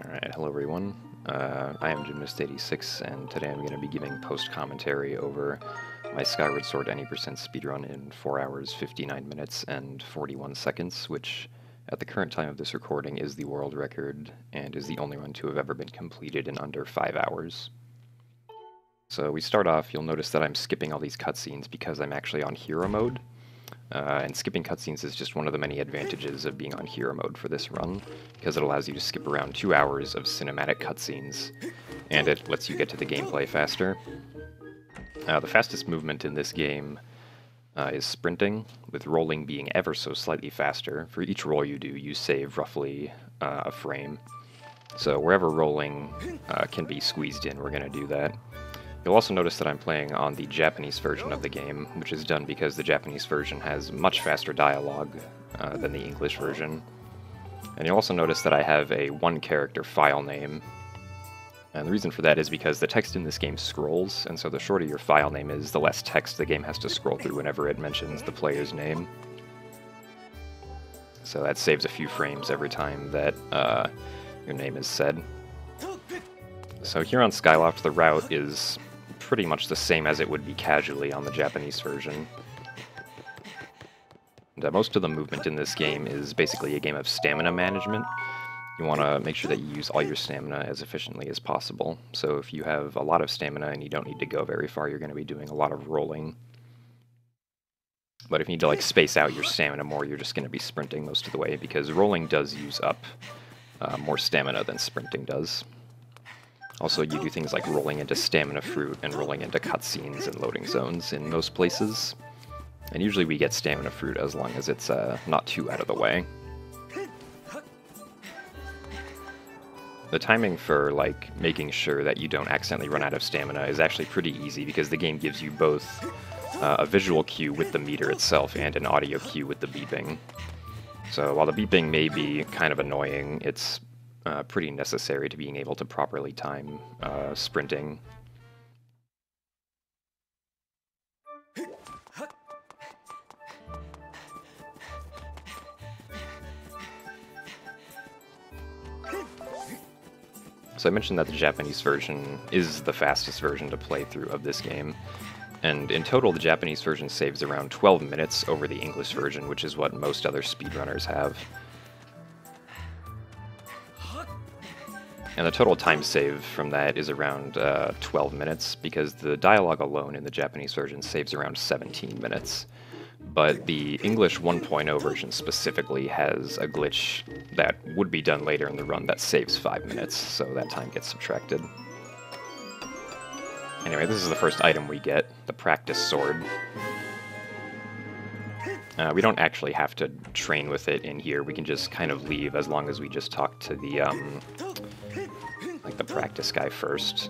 Alright, hello everyone. I am Gymnast86, and today I'm going to be giving post-commentary over my Skyward Sword any percent speedrun in 4 hours, 59 minutes, and 41 seconds, which, at the current time of this recording, is the world record, and is the only one to have ever been completed in under 5 hours. So we start off, you'll notice that I'm skipping all these cutscenes because I'm actually on hero mode. And skipping cutscenes is just one of the many advantages of being on hero mode for this run, because it allows you to skip around 2 hours of cinematic cutscenes, and it lets you get to the gameplay faster. The fastest movement in this game is sprinting, with rolling being ever so slightly faster. For each roll you do, you save roughly a frame. So wherever rolling can be squeezed in, we're going to do that. You'll also notice that I'm playing on the Japanese version of the game, which is done because the Japanese version has much faster dialogue than the English version. And you'll also notice that I have a one-character file name. And the reason for that is because the text in this game scrolls, and so the shorter your file name is, the less text the game has to scroll through whenever it mentions the player's name. So that saves a few frames every time that your name is said. So here on Skyloft, the route is pretty much the same as it would be casually on the Japanese version. And, most of the movement in this game is basically a game of stamina management. You want to make sure that you use all your stamina as efficiently as possible. So if you have a lot of stamina and you don't need to go very far, you're going to be doing a lot of rolling. But if you need to space out your stamina more, you're just going to be sprinting most of the way, because rolling does use up more stamina than sprinting does. Also, you do things like rolling into stamina fruit and rolling into cutscenes and loading zones in most places. And usually we get stamina fruit as long as it's not too out of the way. The timing for making sure that you don't accidentally run out of stamina is actually pretty easy, because the game gives you both a visual cue with the meter itself and an audio cue with the beeping. So while the beeping may be kind of annoying, it's pretty necessary to being able to properly time sprinting. So I mentioned that the Japanese version is the fastest version to play through of this game, and in total the Japanese version saves around 12 minutes over the English version, which is what most other speedrunners have. And the total time save from that is around 12 minutes, because the dialogue alone in the Japanese version saves around 17 minutes. But the English 1.0 version specifically has a glitch that would be done later in the run that saves 5 minutes, so that time gets subtracted. Anyway, this is the first item we get, the practice sword. We don't actually have to train with it in here, we can just kind of leave as long as we just talk to the practice guy first.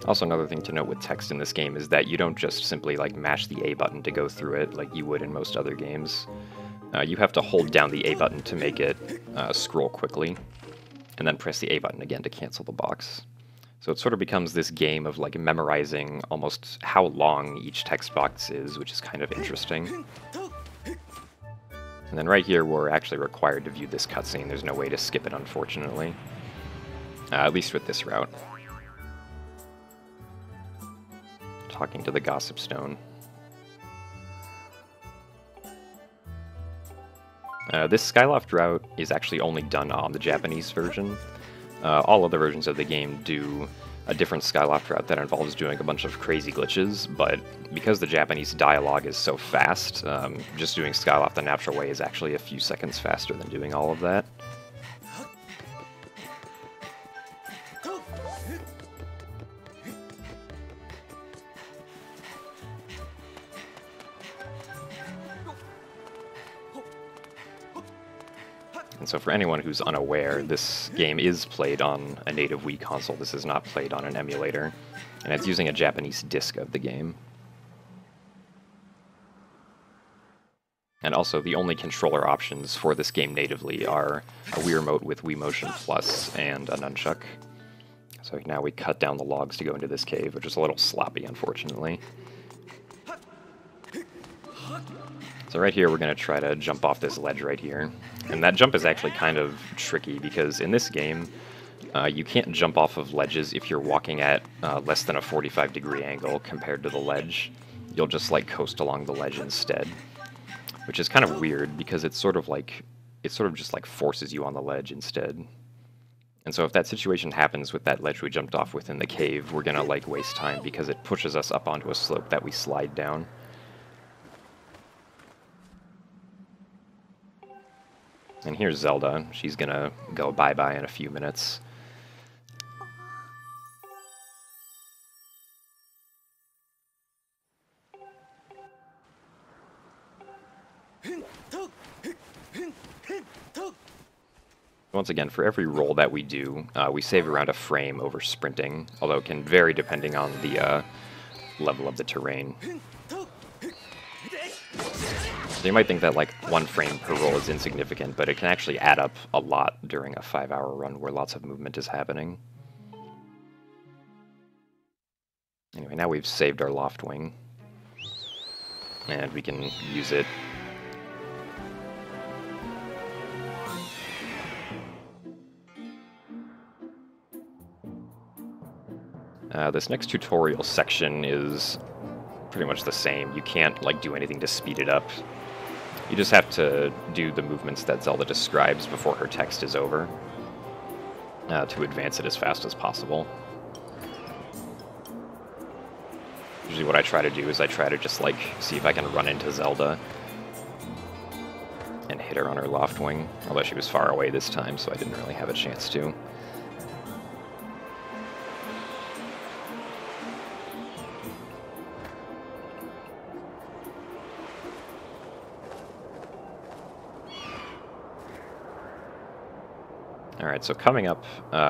Also, another thing to note with text in this game is that you don't just simply mash the A button to go through it like you would in most other games. You have to hold down the A button to make it scroll quickly, and then press the A button again to cancel the box. So it sort of becomes this game of memorizing almost how long each text box is, which is kind of interesting. And then right here, we're actually required to view this cutscene. There's no way to skip it, unfortunately. At least with this route. Talking to the Gossip Stone. This Skyloft route is actually only done on the Japanese version. All other versions of the game do a different Skyloft route that involves doing a bunch of crazy glitches, but because the Japanese dialogue is so fast, just doing Skyloft the natural way is actually a few seconds faster than doing all of that. And so for anyone who's unaware, this game is played on a native Wii console. This is not played on an emulator, and it's using a Japanese disc of the game. And also, the only controller options for this game natively are a Wii Remote with Wii Motion Plus and a nunchuck. So now we cut down the logs to go into this cave, which is a little sloppy, unfortunately. So right here, we're going to try to jump off this ledge right here. And that jump is actually kind of tricky, because in this game, you can't jump off of ledges if you're walking at less than a 45-degree angle compared to the ledge. You'll just, like, coast along the ledge instead. Which is kind of weird, because it's sort of just, like, forces you on the ledge instead. And so if that situation happens with that ledge we jumped off within the cave, we're going to, like, waste time, because it pushes us up onto a slope that we slide down. And here's Zelda. She's gonna go bye-bye in a few minutes. Once again, for every roll that we do, we save around a frame over sprinting, although it can vary depending on the level of the terrain. So you might think that, like, 1 frame per roll is insignificant, but it can actually add up a lot during a 5-hour run where lots of movement is happening. Anyway, now we've saved our loft wing, and we can use it. This next tutorial section is pretty much the same. You can't, like, do anything to speed it up. You just have to do the movements that Zelda describes before her text is over to advance it as fast as possible. Usually what I try to do is I try to just, like, see if I can run into Zelda and hit her on her loft wing, although she was far away this time, so I didn't really have a chance to. Alright, so coming up,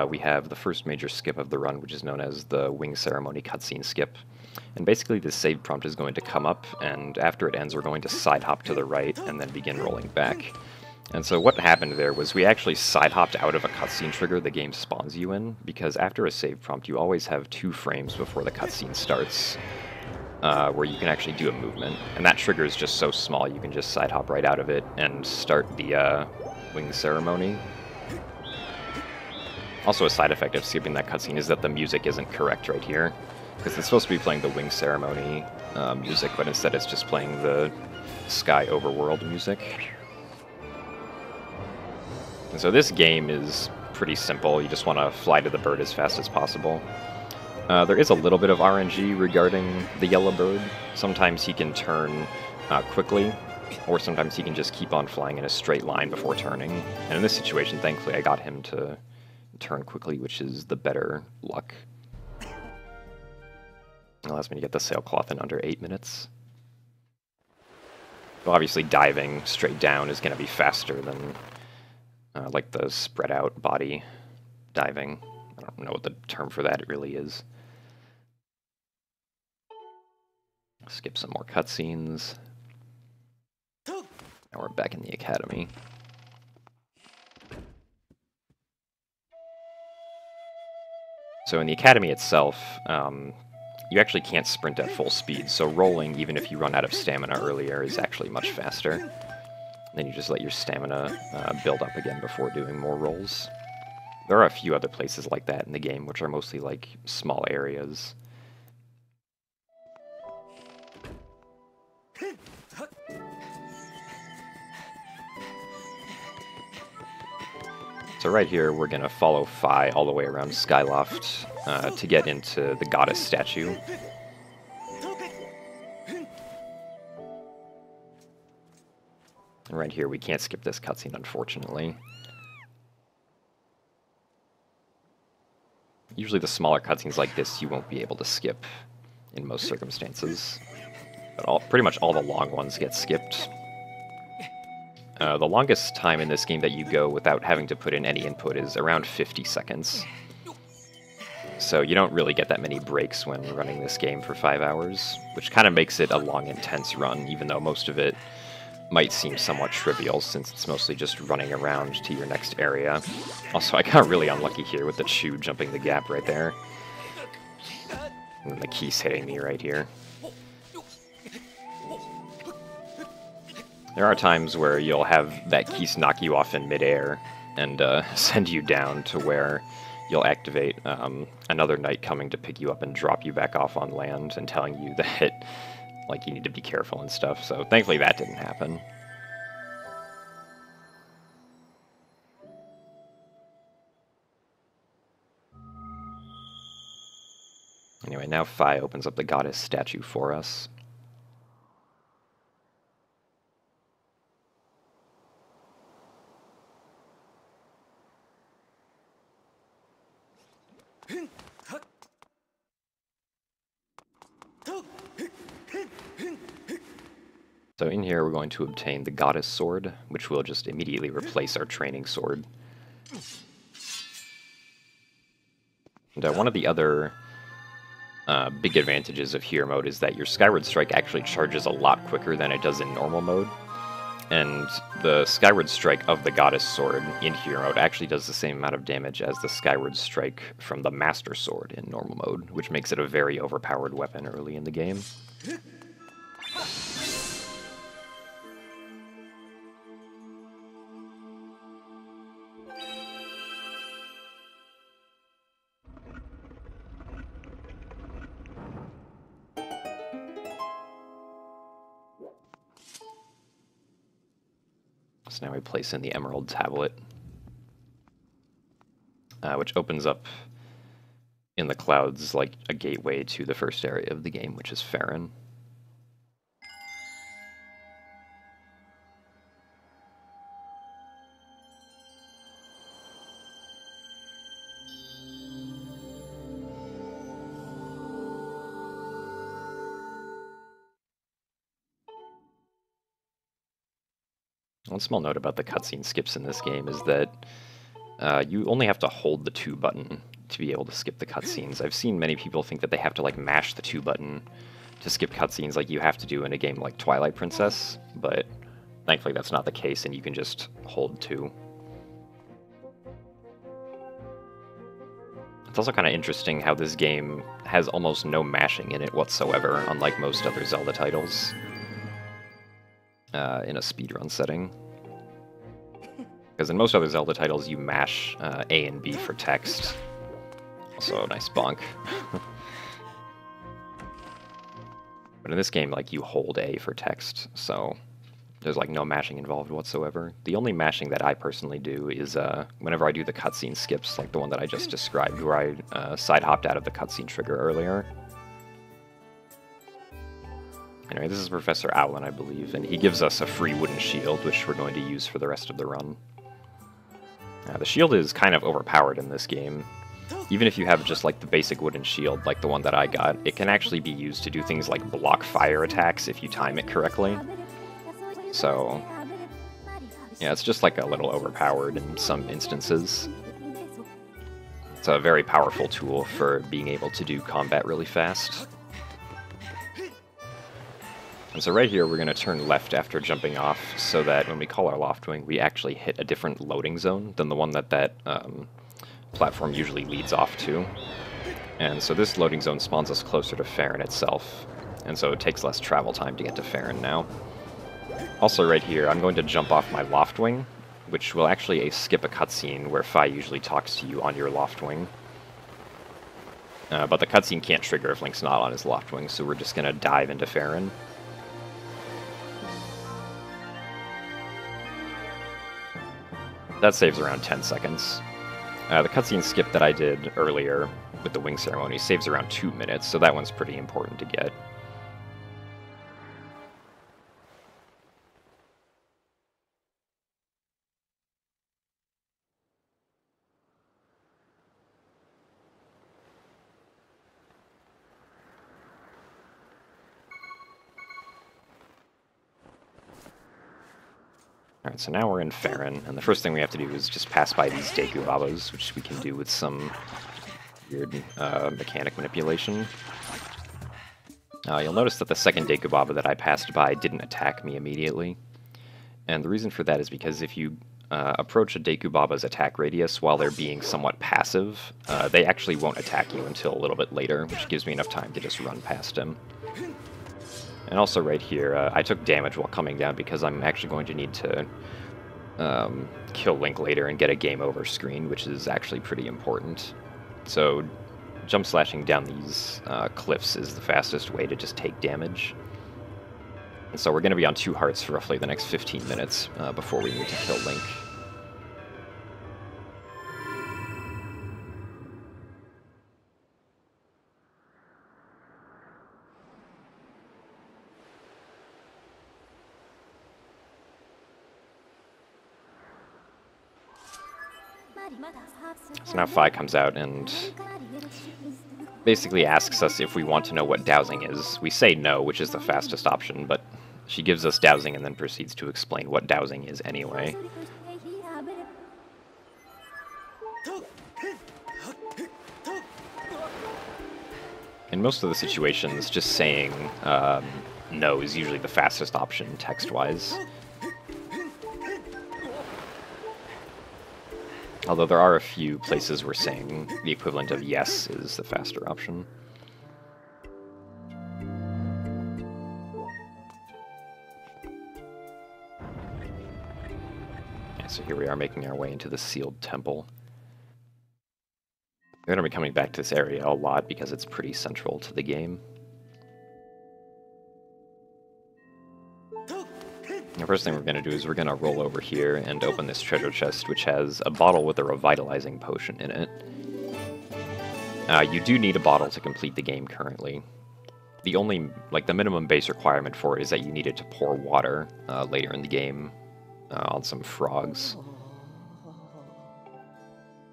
we have the first major skip of the run, which is known as the Wing Ceremony cutscene skip. And basically this save prompt is going to come up, and after it ends we're going to side hop to the right and then begin rolling back. And so what happened there was we actually side hopped out of a cutscene trigger the game spawns you in, because after a save prompt you always have 2 frames before the cutscene starts, where you can actually do a movement. And that trigger is just so small you can just side hop right out of it and start the Wing Ceremony. Also, a side effect of skipping that cutscene is that the music isn't correct right here, because it's supposed to be playing the Wing Ceremony music, but instead it's just playing the Sky Overworld music. And so this game is pretty simple. You just want to fly to the bird as fast as possible. There is a little bit of RNG regarding the yellow bird. Sometimes he can turn quickly, or sometimes he can just keep on flying in a straight line before turning. And in this situation, thankfully, I got him to turn quickly, which is the better luck. It allows me to get the sailcloth in under 8 minutes. Well, obviously diving straight down is going to be faster than like the spread out body diving. I don't know what the term for that really is. Skip some more cutscenes. Now we're back in the academy. So in the academy itself, you actually can't sprint at full speed, so rolling, even if you run out of stamina earlier, is actually much faster. Then you just let your stamina build up again before doing more rolls. There are a few other places like that in the game, which are mostly like small areas. So right here, we're going to follow Fi all the way around Skyloft to get into the goddess statue. And right here, we can't skip this cutscene, unfortunately. Usually the smaller cutscenes like this you won't be able to skip in most circumstances. But pretty much all the long ones get skipped. The longest time in this game that you go without having to put in any input is around 50 seconds. So you don't really get that many breaks when running this game for 5 hours, which kind of makes it a long, intense run, even though most of it might seem somewhat trivial since it's mostly just running around to your next area. Also, I got really unlucky here with the Chew jumping the gap right there. And the Keys hitting me right here. There are times where you'll have that Keese knock you off in midair and send you down to where you'll activate another knight coming to pick you up and drop you back off on land and telling you that like you need to be careful and stuff. So thankfully that didn't happen. Anyway, now Phi opens up the goddess statue for us. So in here we're going to obtain the Goddess Sword, which will just immediately replace our training sword. And one of the other big advantages of Hero Mode is that your Skyward Strike actually charges a lot quicker than it does in normal mode. And the Skyward Strike of the Goddess Sword in Hero Mode actually does the same amount of damage as the Skyward Strike from the Master Sword in normal mode, which makes it a very overpowered weapon early in the game. So now we place in the Emerald Tablet, which opens up in the clouds like a gateway to the first area of the game, which is Farron. One small note about the cutscene skips in this game is that you only have to hold the 2 button to be able to skip the cutscenes. I've seen many people think that they have to like mash the 2 button to skip cutscenes like you have to do in a game like Twilight Princess, but thankfully that's not the case and you can just hold 2. It's also kind of interesting how this game has almost no mashing in it whatsoever, unlike most other Zelda titles. In a speedrun setting. Because in most other Zelda titles, you mash A and B for text. Also, a nice bonk. But in this game, like, you hold A for text, so there's, like, no mashing involved whatsoever. The only mashing that I personally do is whenever I do the cutscene skips, like the one that I just described, where I side-hopped out of the cutscene trigger earlier. Anyway, this is Professor Owlin, I believe, and he gives us a free wooden shield, which we're going to use for the rest of the run. The shield is kind of overpowered in this game. Even if you have just like the basic wooden shield, like the one that I got, it can actually be used to do things like block fire attacks if you time it correctly. So, yeah, it's just like a little overpowered in some instances. It's a very powerful tool for being able to do combat really fast. And so right here, we're going to turn left after jumping off, so that when we call our Loftwing, we actually hit a different loading zone than the one that platform usually leads off to. And so this loading zone spawns us closer to Farron itself, and so it takes less travel time to get to Farron now. Also right here, I'm going to jump off my Loftwing, which will actually skip a cutscene where Phi usually talks to you on your Loftwing. But the cutscene can't trigger if Link's not on his Loftwing, so we're just going to dive into Farron. That saves around 10 seconds. The cutscene skip that I did earlier with the wing ceremony saves around 2 minutes, so that one's pretty important to get. Alright, so now we're in Farron, and the first thing we have to do is just pass by these Deku Babas, which we can do with some weird mechanic manipulation. You'll notice that the second Deku Baba that I passed by didn't attack me immediately. And the reason for that is because if you approach a Deku Baba's attack radius while they're being somewhat passive, they actually won't attack you until a little bit later, which gives me enough time to just run past him. And also right here, I took damage while coming down because I'm actually going to need to kill Link later and get a game over screen, which is actually pretty important. So jump slashing down these cliffs is the fastest way to just take damage. And so we're going to be on 2 hearts for roughly the next 15 minutes before we need to kill Link. So now Fi comes out and basically asks us if we want to know what dowsing is. We say no, which is the fastest option, but she gives us dowsing and then proceeds to explain what dowsing is anyway. In most of the situations, just saying no is usually the fastest option text-wise. Although there are a few places where saying the equivalent of yes is the faster option. Yeah, so here we are making our way into the sealed temple. We're going to be coming back to this area a lot because it's pretty central to the game. The first thing we're going to do is we're going to roll over here and open this treasure chest, which has a bottle with a revitalizing potion in it. You do need a bottle to complete the game currently. The only, the minimum base requirement for it is that you needed to pour water later in the game on some frogs.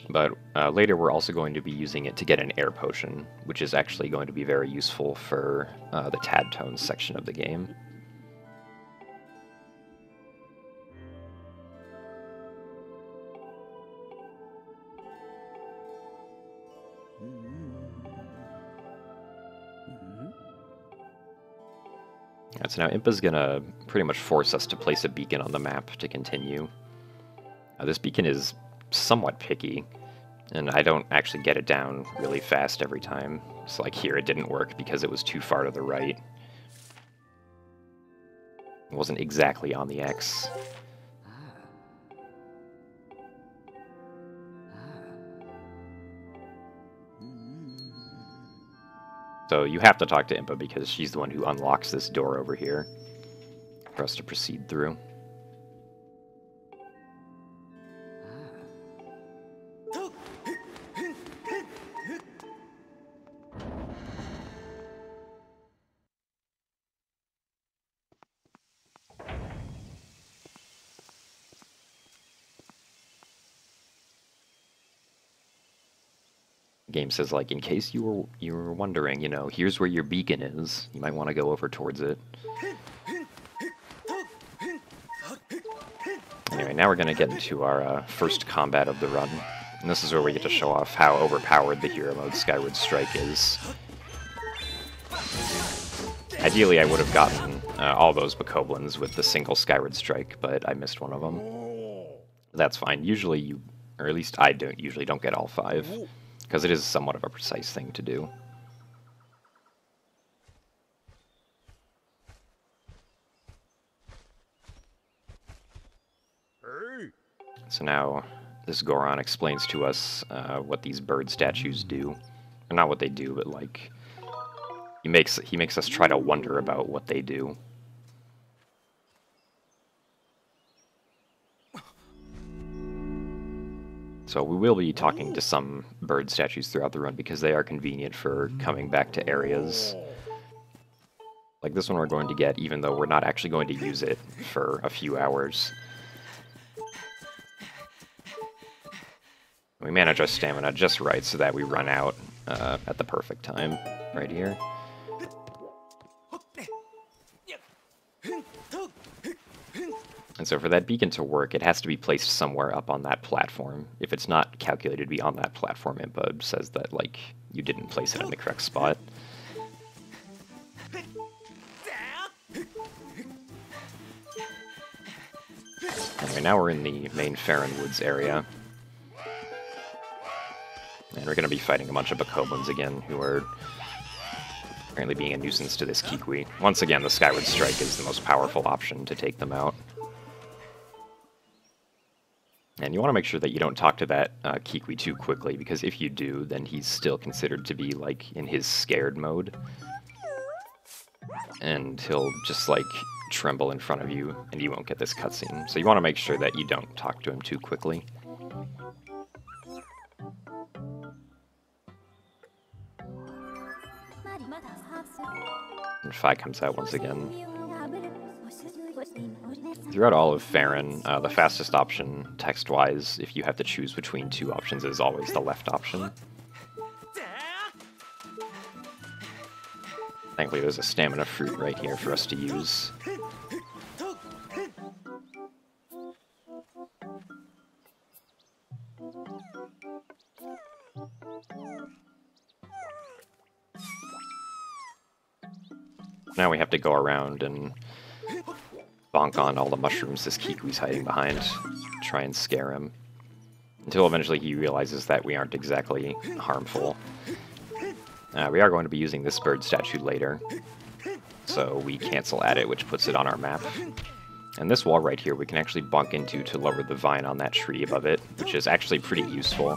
But later we're also going to be using it to get an air potion, which is actually going to be very useful for the Tad Tones section of the game. Alright, so now Impa's gonna pretty much force us to place a beacon on the map to continue. This beacon is somewhat picky, and I don't actually get it down really fast every time. So like here it didn't work because it was too far to the right. It wasn't exactly on the X. So you have to talk to Impa because she's the one who unlocks this door over here for us to proceed through. Game says, in case you were wondering, here's where your beacon is. You might want to go over towards it. Anyway, now we're going to get into our first combat of the run. And this is where we get to show off how overpowered the hero mode Skyward Strike is. Ideally, I would have gotten all those Bokoblins with the single Skyward Strike, but I missed one of them. That's fine. Usually you, or at least I usually don't get all 5. Because it is somewhat of a precise thing to do. So now, this Goron explains to us what these bird statues do. Or not what they do, but he makes us try to wonder about what they do. So we will be talking to some bird statues throughout the run because they are convenient for coming back to areas. Like this one we're going to get, even though we're not actually going to use it for a few hours. We manage our stamina just right so that we run out at the perfect time, right here. And so for that beacon to work, it has to be placed somewhere up on that platform. If it's not calculated to be on that platform, Impa says that, you didn't place it in the correct spot. Anyway, now we're in the main Farron Woods area. And we're going to be fighting a bunch of Bokoblins again, who are Apparently being a nuisance to this Kikui. Once again, the Skyward Strike is the most powerful option to take them out. And you want to make sure that you don't talk to that Kikui too quickly, because if you do, then he's still considered to be, like, in his scared mode. And he'll just, like, tremble in front of you, and you won't get this cutscene. So you want to make sure that you don't talk to him too quickly. And Phi comes out once again. Throughout all of Farron, the fastest option, text-wise, if you have to choose between two options, is always the left option. Thankfully, there's a stamina fruit right here for us to use. Now we have to go around and bonk on all the mushrooms this Kikui's hiding behind, try and scare him, until eventually he realizes that we aren't exactly harmful. We are going to be using this bird statue later, so we cancel at it, which puts it on our map. And this wall right here we can actually bonk into to lower the vine on that tree above it, which is actually pretty useful,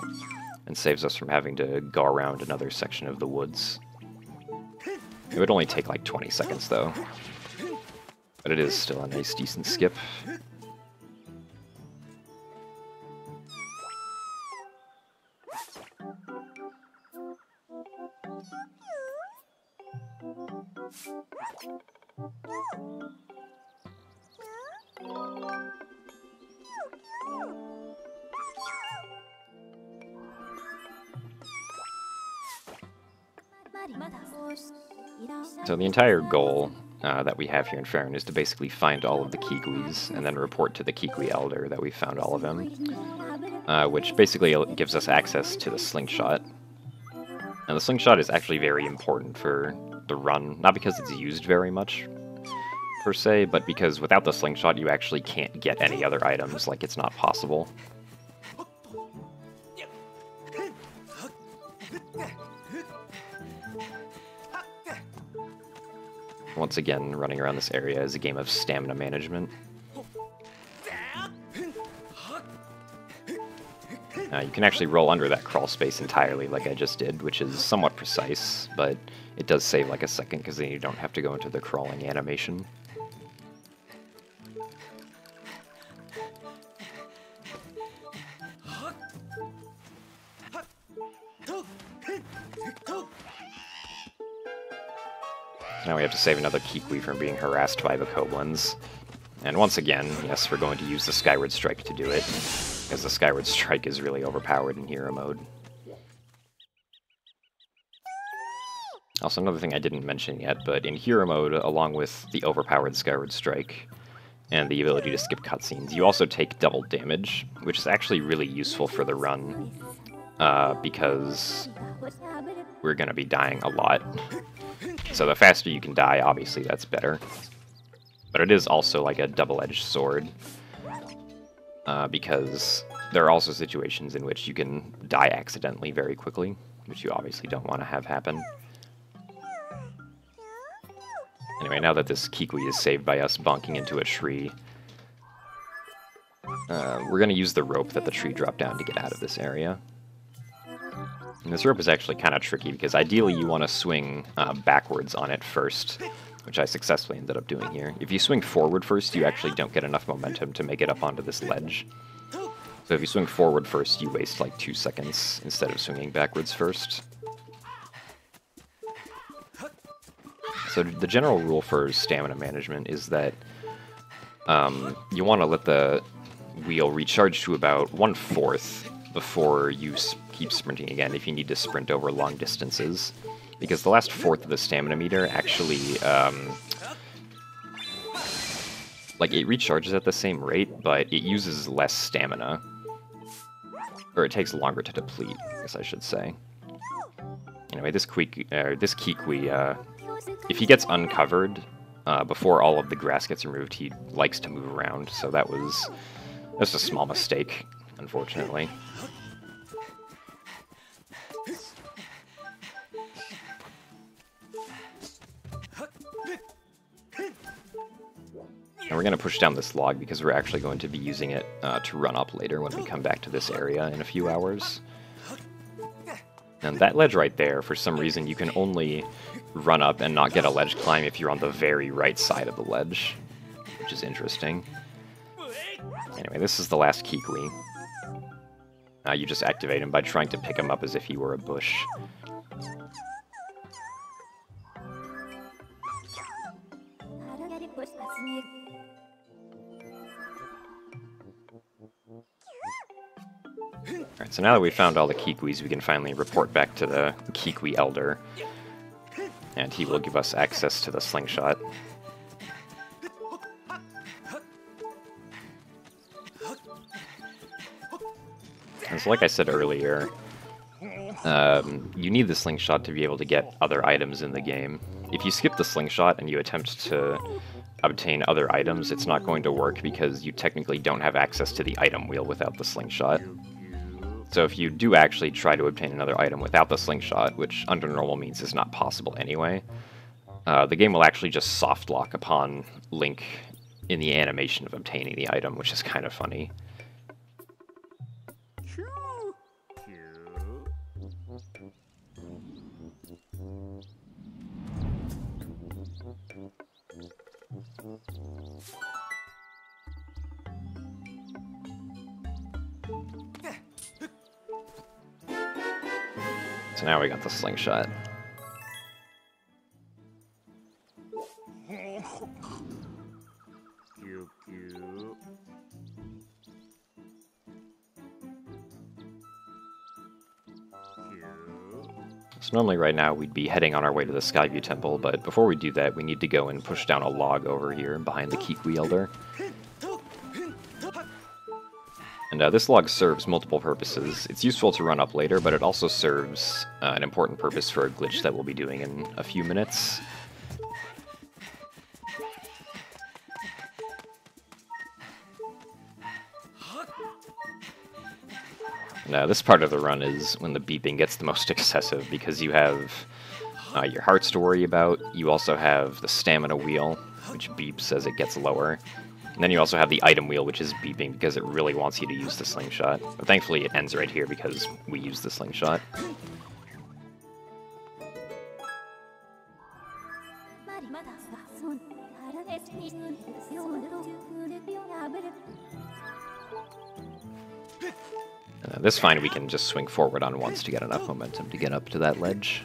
and saves us from having to go around another section of the woods. It would only take like 20 seconds though, but it is still a nice decent skip. So the entire goal that we have here in Farron is to basically find all of the Kikuis and then report to the Kikui Elder that we found all of them, which basically gives us access to the slingshot. And the slingshot is actually very important for the run, not because it's used very much, per se, but because without the slingshot you actually can't get any other items, like it's not possible. Once again, running around this area is a game of stamina management. You can actually roll under that crawl space entirely, like I just did, which is somewhat precise, but it does save like a second, because then you don't have to go into the crawling animation. Now we have to save another Kikui from being harassed by the Koblins. And once again, yes, we're going to use the Skyward Strike to do it, because the Skyward Strike is really overpowered in hero mode. Also, another thing I didn't mention yet, but in hero mode, along with the overpowered Skyward Strike and the ability to skip cutscenes, you also take double damage, which is actually really useful for the run, because we're going to be dying a lot. So the faster you can die, obviously that's better. But it is also like a double-edged sword, because there are also situations in which you can die accidentally very quickly, which you obviously don't want to have happen. Anyway, now that this Kikui is saved by us bonking into a tree, we're going to use the rope that the tree dropped down to get out of this area. And this rope is actually kind of tricky, because ideally you want to swing backwards on it first, which I successfully ended up doing here. If you swing forward first, you actually don't get enough momentum to make it up onto this ledge. So if you swing forward first, you waste like 2 seconds instead of swinging backwards first. So the general rule for stamina management is that you want to let the wheel recharge to about 1/4 before you keep sprinting again if you need to sprint over long distances. Because the last fourth of the stamina meter actually, like, it recharges at the same rate, but it uses less stamina. Or it takes longer to deplete, I guess I should say. Anyway, this Kikui, if he gets uncovered before all of the grass gets removed, he likes to move around, so that was just a small mistake, unfortunately. we're going to push down this log because we're actually going to be using it to run up later when we come back to this area in a few hours. And that ledge right there, for some reason, you can only run up and not get a ledge climb if you're on the very right side of the ledge, which is interesting. Anyway, this is the last Kikui. You just activate him by trying to pick him up as if he were a bush. Alright, so now that we've found all the Kikuis, we can finally report back to the Kikui Elder, and he will give us access to the slingshot. And so like I said earlier, you need the slingshot to be able to get other items in the game. If you skip the slingshot and you attempt to obtain other items, it's not going to work because you technically don't have access to the item wheel without the slingshot. So if you do actually try to obtain another item without the slingshot, which under normal means is not possible anyway, the game will actually just soft lock upon Link in the animation of obtaining the item, which is kind of funny. So now we got the slingshot. So normally right now we'd be heading on our way to the Skyview Temple, but before we do that we need to go and push down a log over here behind the Kikui Elder. And this log serves multiple purposes. It's useful to run up later, but it also serves an important purpose for a glitch that we'll be doing in a few minutes. And this part of the run is when the beeping gets the most excessive, because you have your hearts to worry about, you also have the stamina wheel, which beeps as it gets lower. And then you also have the item wheel, which is beeping because it really wants you to use the slingshot. But thankfully it ends right here because we use the slingshot. This fine we can just swing forward on once to get enough momentum to get up to that ledge.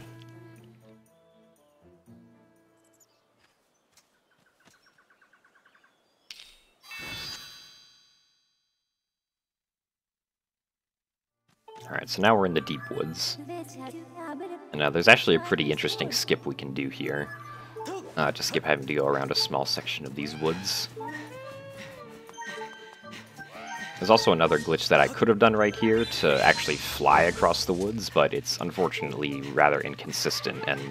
Alright, so now we're in the deep woods. And there's actually a pretty interesting skip we can do here. To skip having to go around a small section of these woods. There's also another glitch that I could have done right here to actually fly across the woods, but it's unfortunately rather inconsistent and,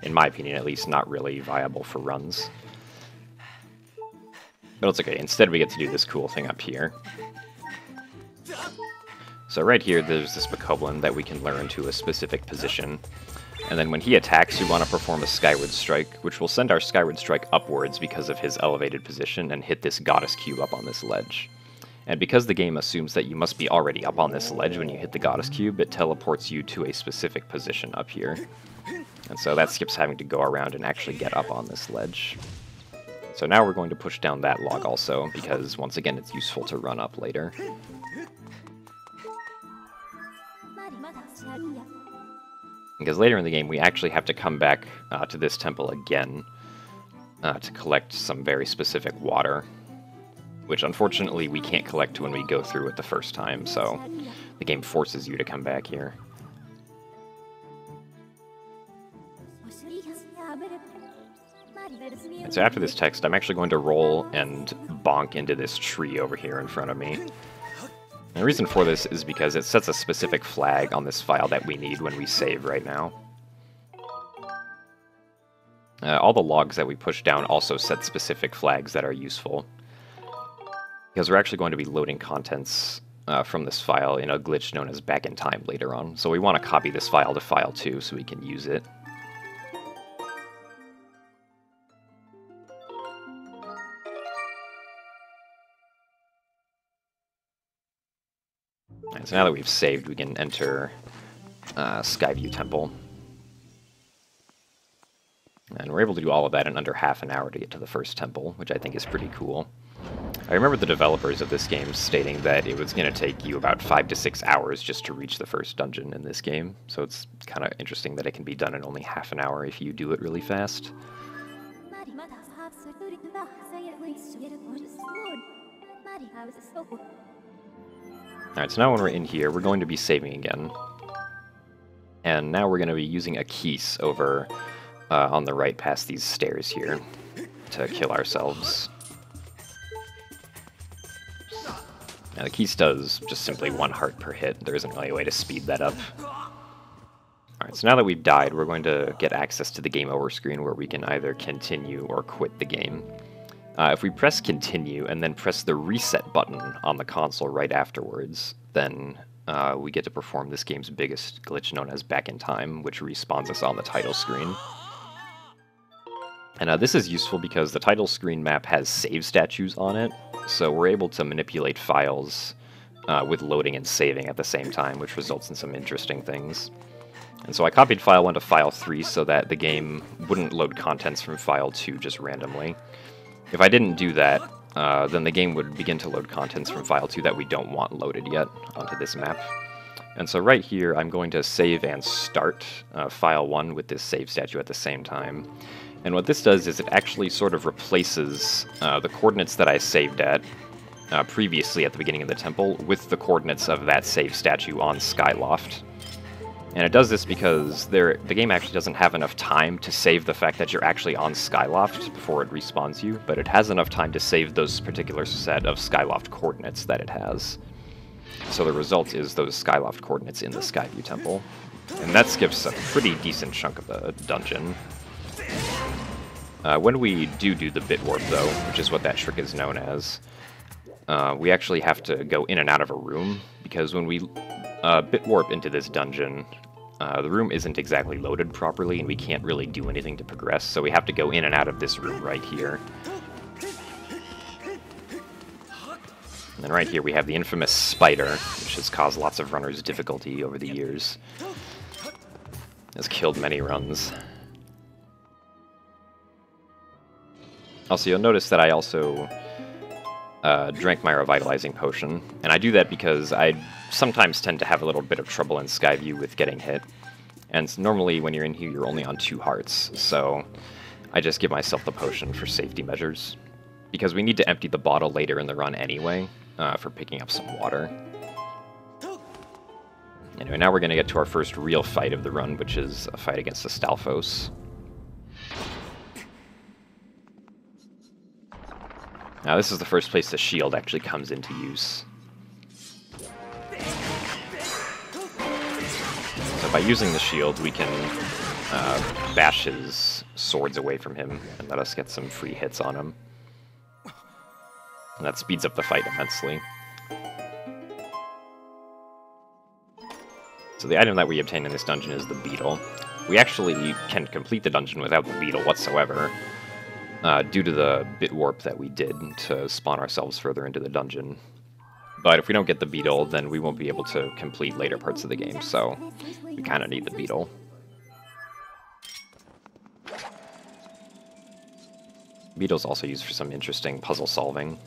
in my opinion at least, not really viable for runs. But it's okay, instead we get to do this cool thing up here. So right here there's this Bokoblin that we can lure into a specific position, and then when he attacks we want to perform a Skyward Strike, which will send our Skyward Strike upwards because of his elevated position and hit this Goddess Cube up on this ledge. And because the game assumes that you must be already up on this ledge when you hit the Goddess Cube, it teleports you to a specific position up here. And so that skips having to go around and actually get up on this ledge. So now we're going to push down that log also, because once again it's useful to run up later. Because later in the game we actually have to come back to this temple again to collect some very specific water, which unfortunately we can't collect when we go through it the first time, so the game forces you to come back here. And so after this text, I'm actually going to roll and bonk into this tree over here in front of me. And the reason for this is because it sets a specific flag on this file that we need when we save right now. All the logs that we push down also set specific flags that are useful, because we're actually going to be loading contents from this file in a glitch known as Back in Time later on. So we want to copy this file to file 2 so we can use it. Alright, so now that we've saved, we can enter Skyview Temple. And we're able to do all of that in under half an hour to get to the first temple, which I think is pretty cool. I remember the developers of this game stating that it was going to take you about 5 to 6 hours just to reach the first dungeon in this game, so it's kind of interesting that it can be done in only half an hour if you do it really fast. Alright, so now when we're in here, we're going to be saving again. And now we're going to be using a Keese over on the right past these stairs here to kill ourselves. Now the Keese does just simply 1 heart per hit. There isn't really a way to speed that up. Alright, so now that we've died, we're going to get access to the game over screen where we can either continue or quit the game. If we press continue and then press the reset button on the console right afterwards, then we get to perform this game's biggest glitch known as Back in Time, which respawns us on the title screen. And this is useful because the title screen map has save statues on it, so we're able to manipulate files with loading and saving at the same time, which results in some interesting things. And so I copied file 1 to file 3 so that the game wouldn't load contents from file 2 just randomly. If I didn't do that, then the game would begin to load contents from file 2 that we don't want loaded yet onto this map. And so right here, I'm going to save and start file 1 with this save statue at the same time. And what this does is it actually sort of replaces the coordinates that I saved at previously at the beginning of the temple with the coordinates of that save statue on Skyloft. And it does this because the game actually doesn't have enough time to save the fact that you're actually on Skyloft before it respawns you, but it has enough time to save those particular set of Skyloft coordinates that it has. So the result is those Skyloft coordinates in the Skyview Temple. And that skips a pretty decent chunk of the dungeon. When we do the bit warp, though, which is what that trick is known as, we actually have to go in and out of a room, because when we bit warp into this dungeon, the room isn't exactly loaded properly, and we can't really do anything to progress, so we have to go in and out of this room right here. And then right here we have the infamous spider, which has caused lots of runners difficulty over the years. Has killed many runs. Also, you'll notice that I also drank my revitalizing potion, and I do that because I sometimes tend to have a little bit of trouble in Skyview with getting hit. And normally when you're in here, you're only on 2 hearts, so I just give myself the potion for safety measures. Because we need to empty the bottle later in the run anyway, for picking up some water. Anyway, now we're going to get to our first real fight of the run, which is a fight against Astolphos. Now this is the first place the shield actually comes into use. So by using the shield, we can bash his swords away from him and let us get some free hits on him. And that speeds up the fight immensely. So the item that we obtain in this dungeon is the beetle. We actually can complete the dungeon without the beetle whatsoever, due to the bit warp that we did to spawn ourselves further into the dungeon. But if we don't get the beetle, then we won't be able to complete later parts of the game, so we kind of need the beetle. Beetle's also used for some interesting puzzle solving.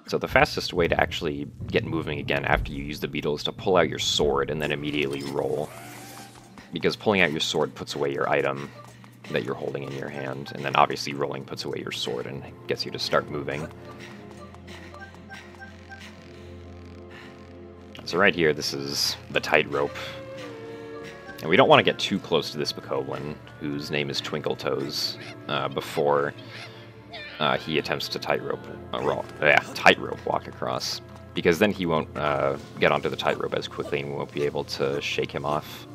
So the fastest way to actually get moving again after you use the beetle is to pull out your sword and then immediately roll. Because pulling out your sword puts away your item that you're holding in your hand, and then obviously rolling puts away your sword and gets you to start moving. So right here, this is the tightrope. And we don't want to get too close to this bokoblin, whose name is Twinkletoes, before he attempts to tightrope walk across, because then he won't get onto the tightrope as quickly and we won't be able to shake him off.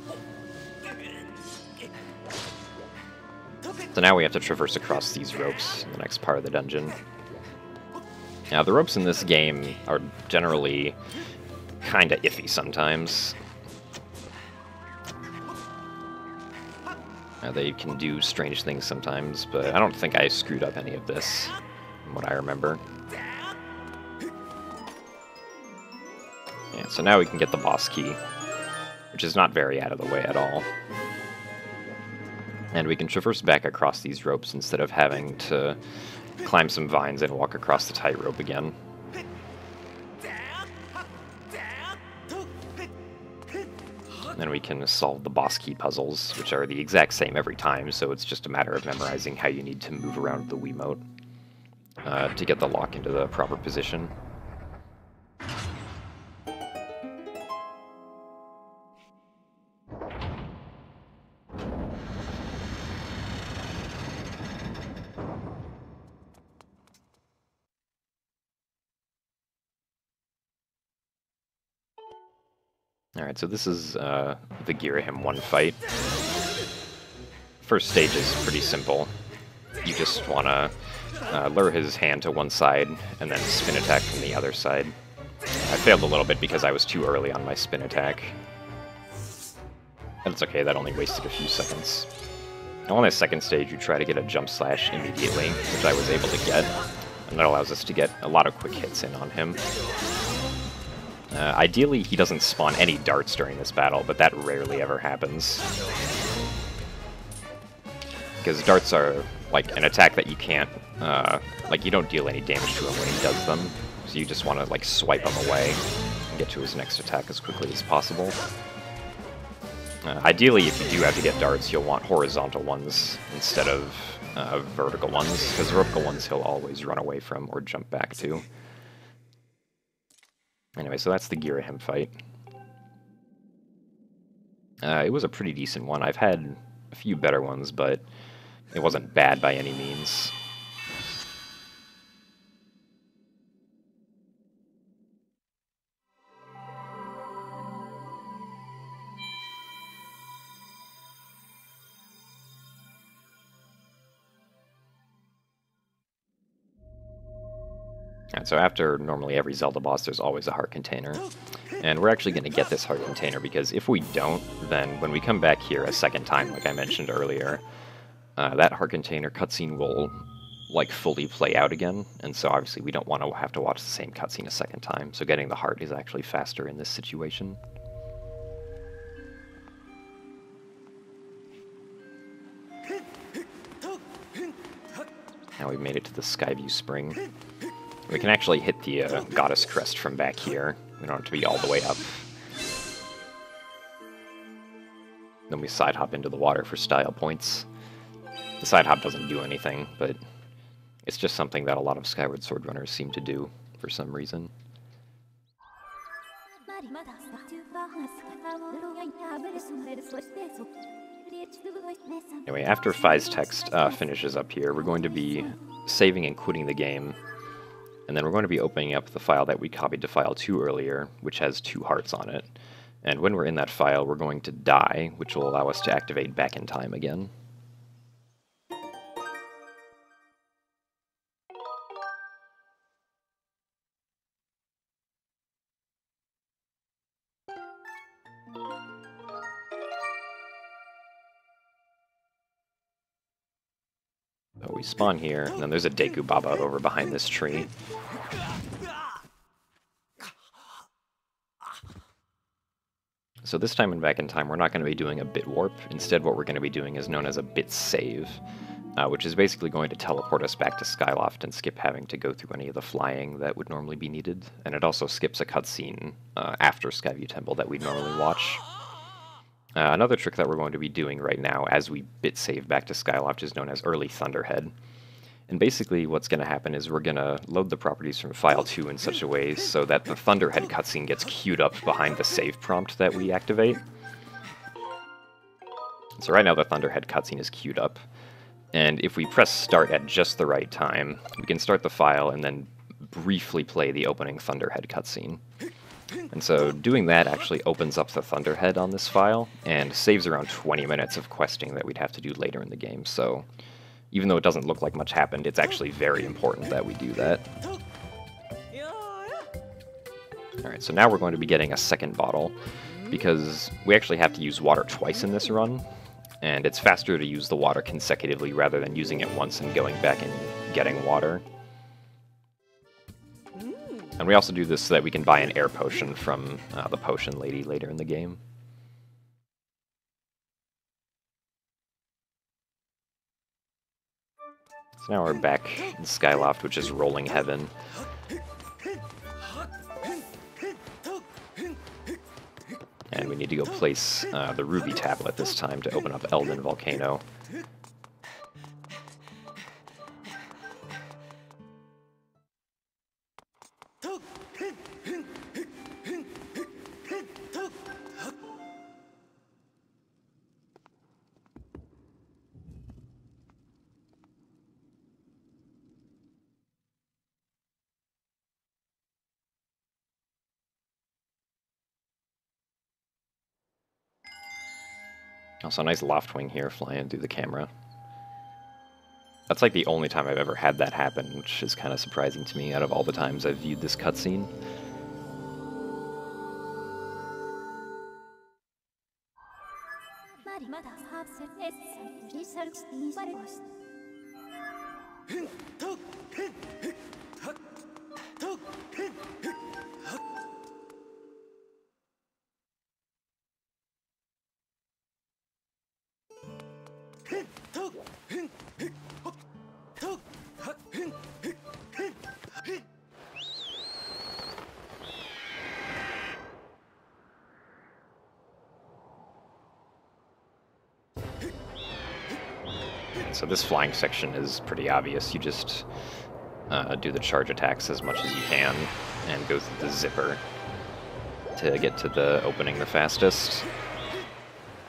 So now we have to traverse across these ropes in the next part of the dungeon. Now the ropes in this game are generally kinda iffy sometimes. They can do strange things sometimes, but I don't think I screwed up any of this, from what I remember. Yeah, so now we can get the boss key, which is not very out of the way at all. And we can traverse back across these ropes instead of having to climb some vines and walk across the tightrope again. Then we can solve the boss key puzzles, which are the exact same every time, so it's just a matter of memorizing how you need to move around the Wiimote to get the lock into the proper position. Alright, so this is the Girahim 1 fight. First stage is pretty simple. You just want to lure his hand to one side and then spin attack from the other side. I failed a little bit because I was too early on my spin attack. But it's okay, that only wasted a few seconds. On the second stage, you try to get a jump slash immediately, which I was able to get. And that allows us to get a lot of quick hits in on him. Ideally, he doesn't spawn any darts during this battle, but that rarely ever happens. Because darts are, like, an attack that you can't, like, you don't deal any damage to him when he does them, so you just want to, like, swipe him away and get to his next attack as quickly as possible. Ideally, if you do have to get darts, you'll want horizontal ones instead of vertical ones, because vertical ones he'll always run away from or jump back to. Anyway, so that's the Girahim fight. It was a pretty decent one. I've had a few better ones, but it wasn't bad by any means. And so after normally every Zelda boss, there's always a heart container. And we're actually going to get this heart container, because if we don't, then when we come back here a second time, like I mentioned earlier, that heart container cutscene will, like, fully play out again. And so obviously we don't want to have to watch the same cutscene a second time. So getting the heart is actually faster in this situation. Now we've made it to the Skyview Spring. We can actually hit the Goddess Crest from back here. We don't have to be all the way up. Then we side hop into the water for style points. The side hop doesn't do anything, but it's just something that a lot of Skyward Sword runners seem to do for some reason. Anyway, after Fi's text finishes up here, we're going to be saving and quitting the game. And then we're going to be opening up the file that we copied to file 2 earlier, which has 2 hearts on it. And when we're in that file, we're going to die, which will allow us to activate back in time again. So we spawn here, and then there's a Deku Baba over behind this tree. So this time in Back in Time, we're not going to be doing a bit warp. Instead, what we're going to be doing is known as a bit save, which is basically going to teleport us back to Skyloft and skip having to go through any of the flying that would normally be needed. And it also skips a cutscene after Skyview Temple that we'd normally watch. Another trick that we're going to be doing right now as we bit save back to Skyloft is known as Early Thunderhead. And basically what's going to happen is we're going to load the properties from File 2 in such a way so that the Thunderhead cutscene gets queued up behind the save prompt that we activate. So right now the Thunderhead cutscene is queued up, and if we press start at just the right time, we can start the file and then briefly play the opening Thunderhead cutscene. And so doing that actually opens up the Thunderhead on this file and saves around 20 minutes of questing that we'd have to do later in the game. So even though it doesn't look like much happened, it's actually very important that we do that. Alright, so now we're going to be getting a second bottle, because we actually have to use water twice in this run, and it's faster to use the water consecutively rather than using it once and going back and getting water. And we also do this so that we can buy an air potion from the potion lady later in the game. So now we're back in Skyloft, which is Rolling Heaven. And we need to go place the Ruby Tablet this time to open up Elden Volcano. Also, a nice loft wing here flying through the camera. That's like the only time I've ever had that happen, which is kind of surprising to me out of all the times I've viewed this cutscene. So this flying section is pretty obvious. You just do the charge attacks as much as you can and go through the zipper to get to the opening the fastest.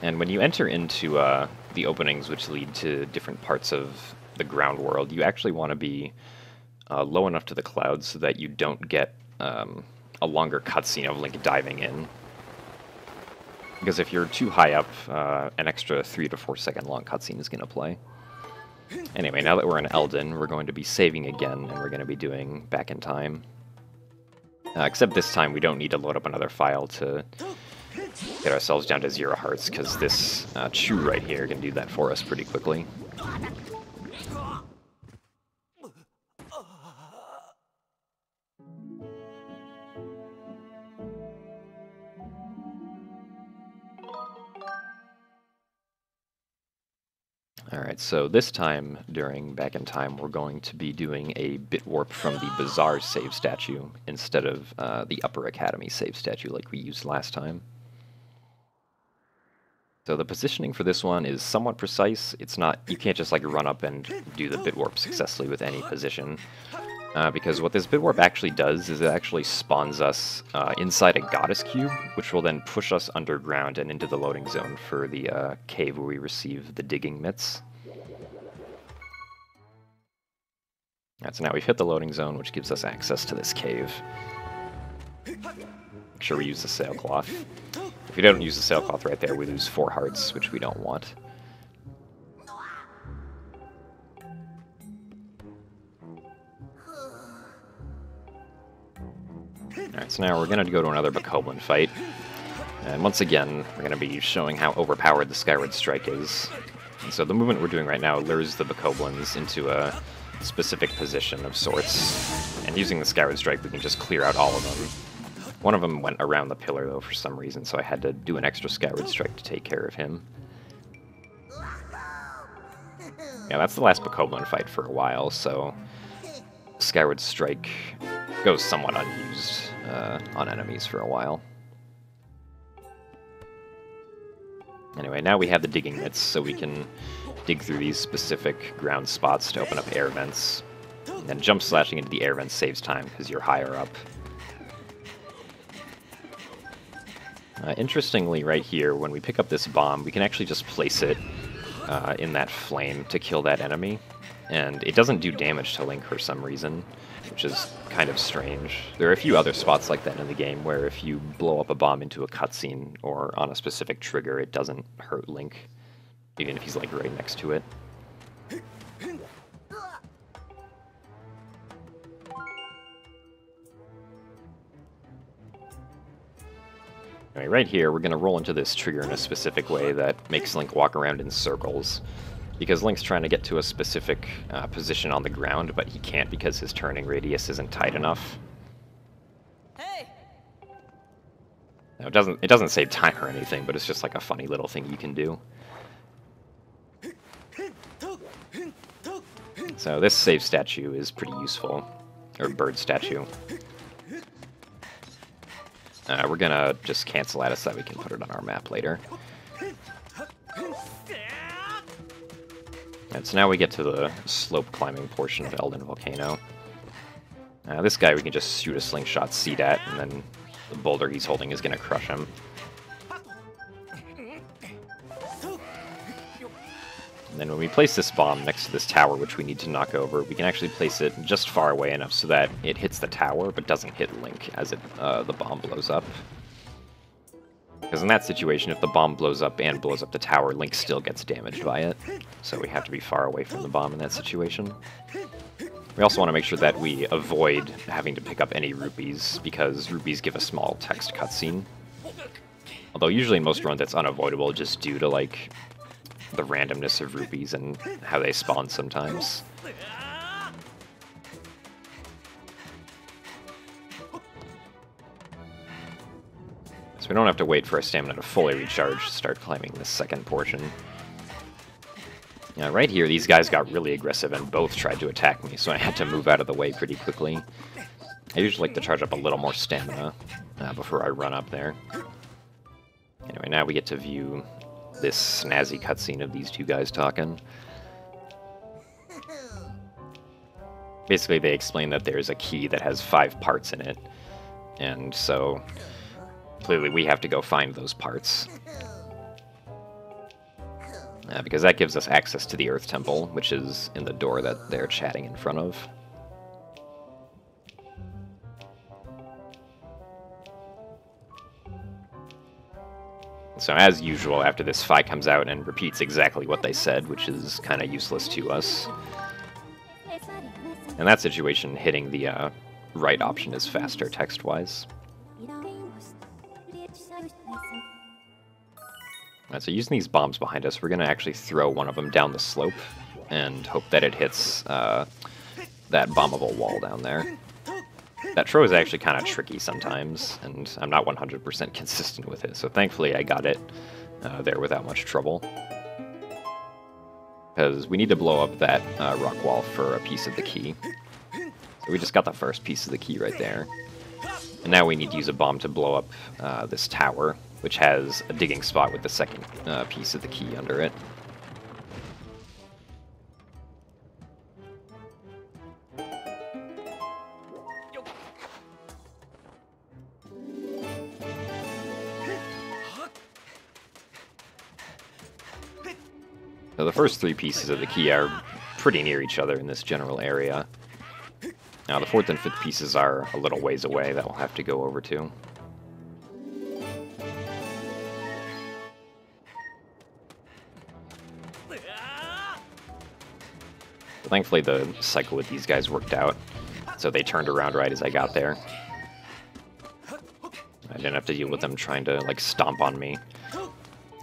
And when you enter into the openings which lead to different parts of the ground world, you actually want to be low enough to the clouds so that you don't get a longer cutscene of Link diving in. Because if you're too high up, an extra 3 to 4 second long cutscene is going to play. Anyway, now that we're in Elden, we're going to be saving again, and we're going to be doing Back in Time. Except this time we don't need to load up another file to get ourselves down to 0 hearts, because this Chew right here can do that for us pretty quickly. Alright, so this time during Back in Time we're going to be doing a bit warp from the Bazaar save statue instead of the Upper Academy save statue like we used last time. So the positioning for this one is somewhat precise. It's not, you can't just like run up and do the bit warp successfully with any position. Because what this bit warp actually does is it actually spawns us inside a goddess cube, which will then push us underground and into the loading zone for the cave where we receive the digging mitts. Alright, so now we've hit the loading zone, which gives us access to this cave. Make sure we use the sailcloth. If we don't use the sailcloth right there, we lose 4 hearts, which we don't want. Alright, so now we're going to go to another Bokoblin fight. And once again, we're going to be showing how overpowered the Skyward Strike is. And so the movement we're doing right now lures the Bokoblins into a specific position of sorts. And using the Skyward Strike, we can just clear out all of them. One of them went around the pillar, though, for some reason, so I had to do an extra Skyward Strike to take care of him. Yeah, that's the last Bokoblin fight for a while, so Skyward Strike goes somewhat unused on enemies for a while. Anyway, now we have the digging mitts, so we can dig through these specific ground spots to open up air vents. And then jump slashing into the air vents saves time because you're higher up. Interestingly, right here, when we pick up this bomb, we can actually just place it in that flame to kill that enemy. And it doesn't do damage to Link for some reason, which is kind of strange. There are a few other spots like that in the game where if you blow up a bomb into a cutscene or on a specific trigger, it doesn't hurt Link, even if he's like right next to it. Anyway, right here, we're going to roll into this trigger in a specific way that makes Link walk around in circles. Because Link's trying to get to a specific position on the ground, but he can't because his turning radius isn't tight enough. Hey. Now, it doesn't save time or anything, but it's just like a funny little thing you can do. So this save statue is pretty useful, or bird statue. We're gonna just cancel that so that we can put it on our map later. And so now we get to the slope climbing portion of Elden Volcano. This guy we can just shoot a slingshot seed at, and then the boulder he's holding is gonna crush him. And then when we place this bomb next to this tower, which we need to knock over, we can actually place it just far away enough so that it hits the tower, but doesn't hit Link as the bomb blows up. Because in that situation, if the bomb blows up and blows up the tower, Link still gets damaged by it. So we have to be far away from the bomb in that situation. We also want to make sure that we avoid having to pick up any rupees, because rupees give a small text cutscene. Although usually in most runs it's unavoidable just due to, like, the randomness of rupees and how they spawn sometimes. So we don't have to wait for our stamina to fully recharge to start climbing this second portion. Now, right here, these guys got really aggressive and both tried to attack me, so I had to move out of the way pretty quickly. I usually like to charge up a little more stamina before I run up there. Anyway, now we get to view this snazzy cutscene of these two guys talking. Basically, they explain that there's a key that has 5 parts in it, and so clearly we have to go find those parts. Because that gives us access to the Earth Temple, which is in the door that they're chatting in front of. So as usual, after this fight comes out and repeats exactly what they said, which is kind of useless to us. In that situation, hitting the right option is faster text-wise. So using these bombs behind us, we're going to actually throw one of them down the slope and hope that it hits that bombable wall down there. That throw is actually kind of tricky sometimes, and I'm not 100% consistent with it, so thankfully I got it there without much trouble. Because we need to blow up that rock wall for a piece of the key. So we just got the first piece of the key right there. And now we need to use a bomb to blow up this tower, which has a digging spot with the second piece of the key under it. So the first 3 pieces of the key are pretty near each other in this general area. Now the 4th and 5th pieces are a little ways away that we'll have to go over to. Thankfully the cycle with these guys worked out, so they turned around right as I got there. I didn't have to deal with them trying to, like, stomp on me.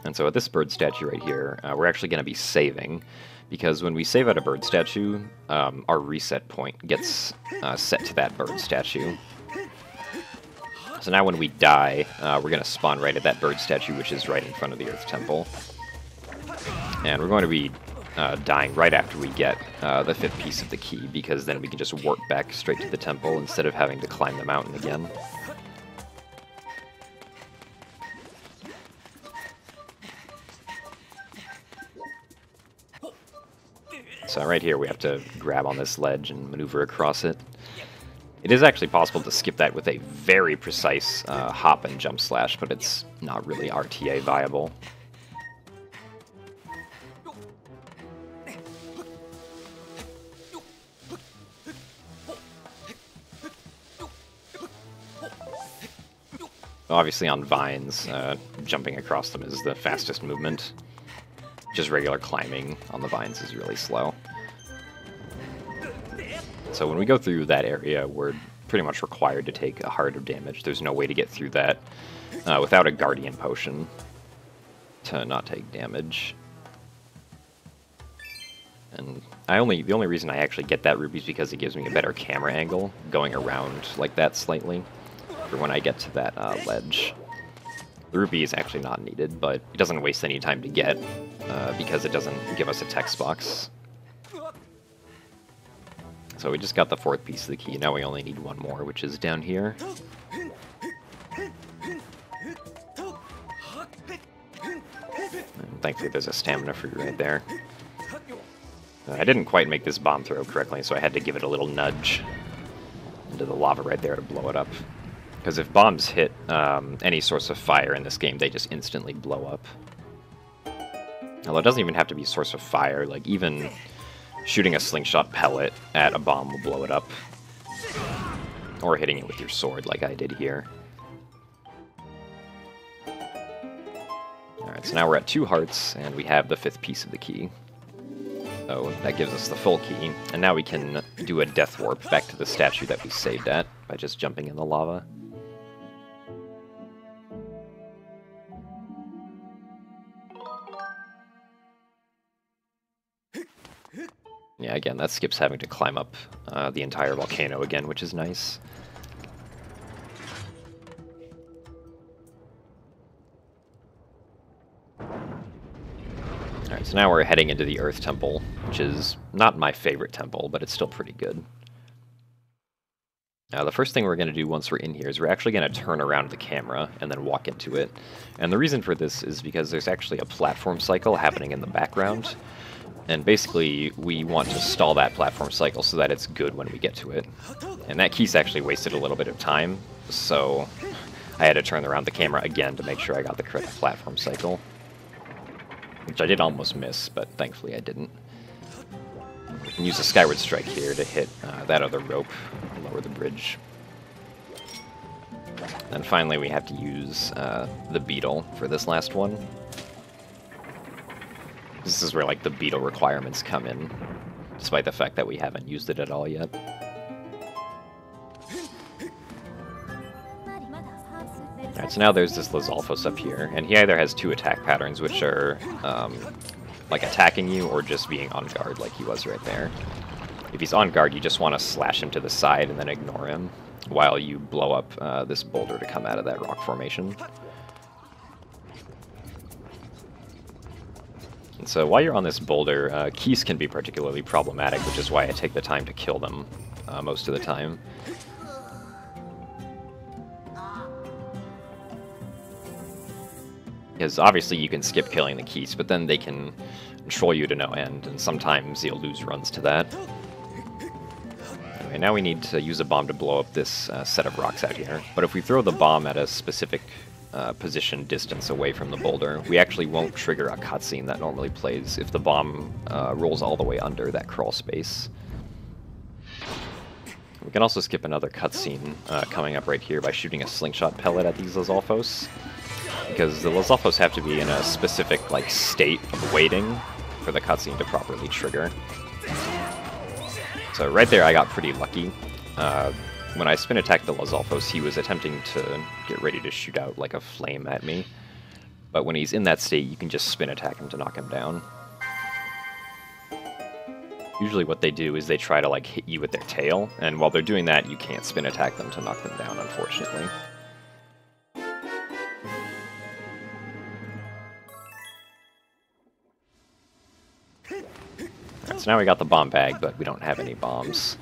And so at this bird statue right here, we're actually going to be saving, because when we save at a bird statue, our reset point gets set to that bird statue. So now when we die, we're going to spawn right at that bird statue, which is right in front of the Earth Temple. And we're going to be dying right after we get the 5th piece of the key, because then we can just warp back straight to the temple instead of having to climb the mountain again. So right here we have to grab on this ledge and maneuver across it. It is actually possible to skip that with a very precise hop and jump slash, but it's not really RTA viable. Obviously on vines, jumping across them is the fastest movement. Just regular climbing on the vines is really slow. So when we go through that area, we're pretty much required to take a heart of damage. There's no way to get through that without a Guardian Potion to not take damage. And the only reason I actually get that ruby is because it gives me a better camera angle going around like that slightly for when I get to that ledge. The ruby is actually not needed, but it doesn't waste any time to get because it doesn't give us a text box. So we just got the 4th piece of the key. Now we only need one more, which is down here. And thankfully there's a stamina fruit right there. I didn't quite make this bomb throw correctly, so I had to give it a little nudge into the lava right there to blow it up. Because if bombs hit any source of fire in this game, they just instantly blow up. Although it doesn't even have to be a source of fire, like even shooting a slingshot pellet at a bomb will blow it up. Or hitting it with your sword like I did here. Alright, so now we're at 2 hearts, and we have the 5th piece of the key. So that gives us the full key, and now we can do a death warp back to the statue that we saved at by just jumping in the lava. Yeah, again, that skips having to climb up the entire volcano again, which is nice. Alright, so now we're heading into the Earth Temple, which is not my favorite temple, but it's still pretty good. Now, the first thing we're going to do once we're in here is we're actually going to turn around the camera and then walk into it. And the reason for this is because there's actually a platform cycle happening in the background. And basically, we want to stall that platform cycle so that it's good when we get to it. And that keys actually wasted a little bit of time, so I had to turn around the camera again to make sure I got the correct platform cycle. Which I did almost miss, but thankfully I didn't. We can use the Skyward Strike here to hit that other rope and lower the bridge. And finally we have to use the beetle for this last one. This is where like the beetle requirements come in, despite the fact that we haven't used it at all yet. Alright, so now there's this Lizalfos up here, and he either has 2 attack patterns, which are like attacking you or just being on guard like he was right there. If he's on guard, you just want to slash him to the side and then ignore him, while you blow up this boulder to come out of that rock formation. And so while you're on this boulder, keys can be particularly problematic, which is why I take the time to kill them most of the time. Because obviously you can skip killing the keys, but then they can control you to no end, and sometimes you'll lose runs to that. Anyway, now we need to use a bomb to blow up this set of rocks out here. But if we throw the bomb at a specific position distance away from the boulder, we actually won't trigger a cutscene that normally plays if the bomb rolls all the way under that crawl space. We can also skip another cutscene coming up right here by shooting a slingshot pellet at these Lizalfos, because the Lizalfos have to be in a specific like state of waiting for the cutscene to properly trigger. So right there I got pretty lucky. When I spin attacked the Lizalfos, he was attempting to get ready to shoot out like a flame at me. But when he's in that state, you can just spin attack him to knock him down. Usually what they do is they try to like hit you with their tail, and while they're doing that, you can't spin attack them to knock them down, unfortunately. Right, so now we got the bomb bag, but we don't have any bombs.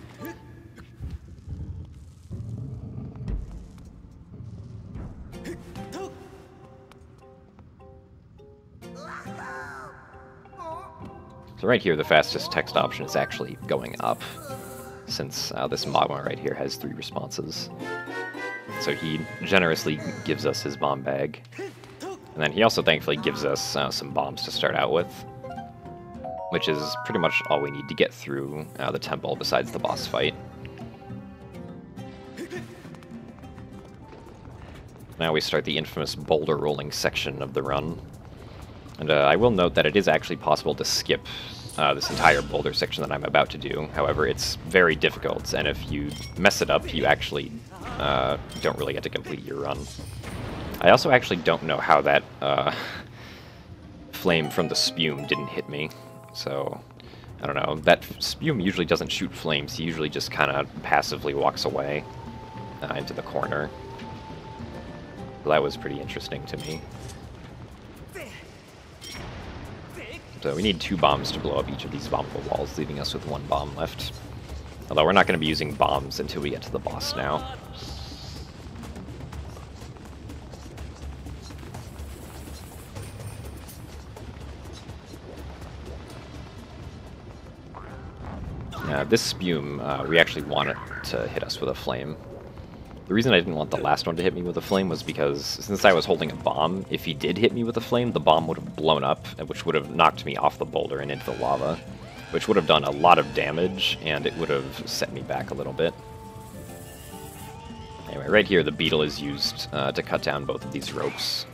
So right here, the fastest text option is actually going up, since this magma right here has 3 responses. So he generously gives us his bomb bag. And then he also thankfully gives us some bombs to start out with, which is pretty much all we need to get through the temple besides the boss fight. Now we start the infamous boulder rolling section of the run. And I will note that it is actually possible to skip this entire boulder section that I'm about to do. However, it's very difficult, and if you mess it up, you actually don't really get to complete your run. I also actually don't know how that flame from the spume didn't hit me, so I don't know. That spume usually doesn't shoot flames, he usually just kind of passively walks away into the corner. So that was pretty interesting to me. So we need 2 bombs to blow up each of these bombable walls, leaving us with 1 bomb left. Although we're not going to be using bombs until we get to the boss now. This spume, we actually want it to hit us with a flame. The reason I didn't want the last one to hit me with a flame was because, since I was holding a bomb, if he did hit me with a flame, the bomb would have blown up, which would have knocked me off the boulder and into the lava, which would have done a lot of damage, and it would have set me back a little bit. Anyway, right here, the beetle is used to cut down both of these ropes.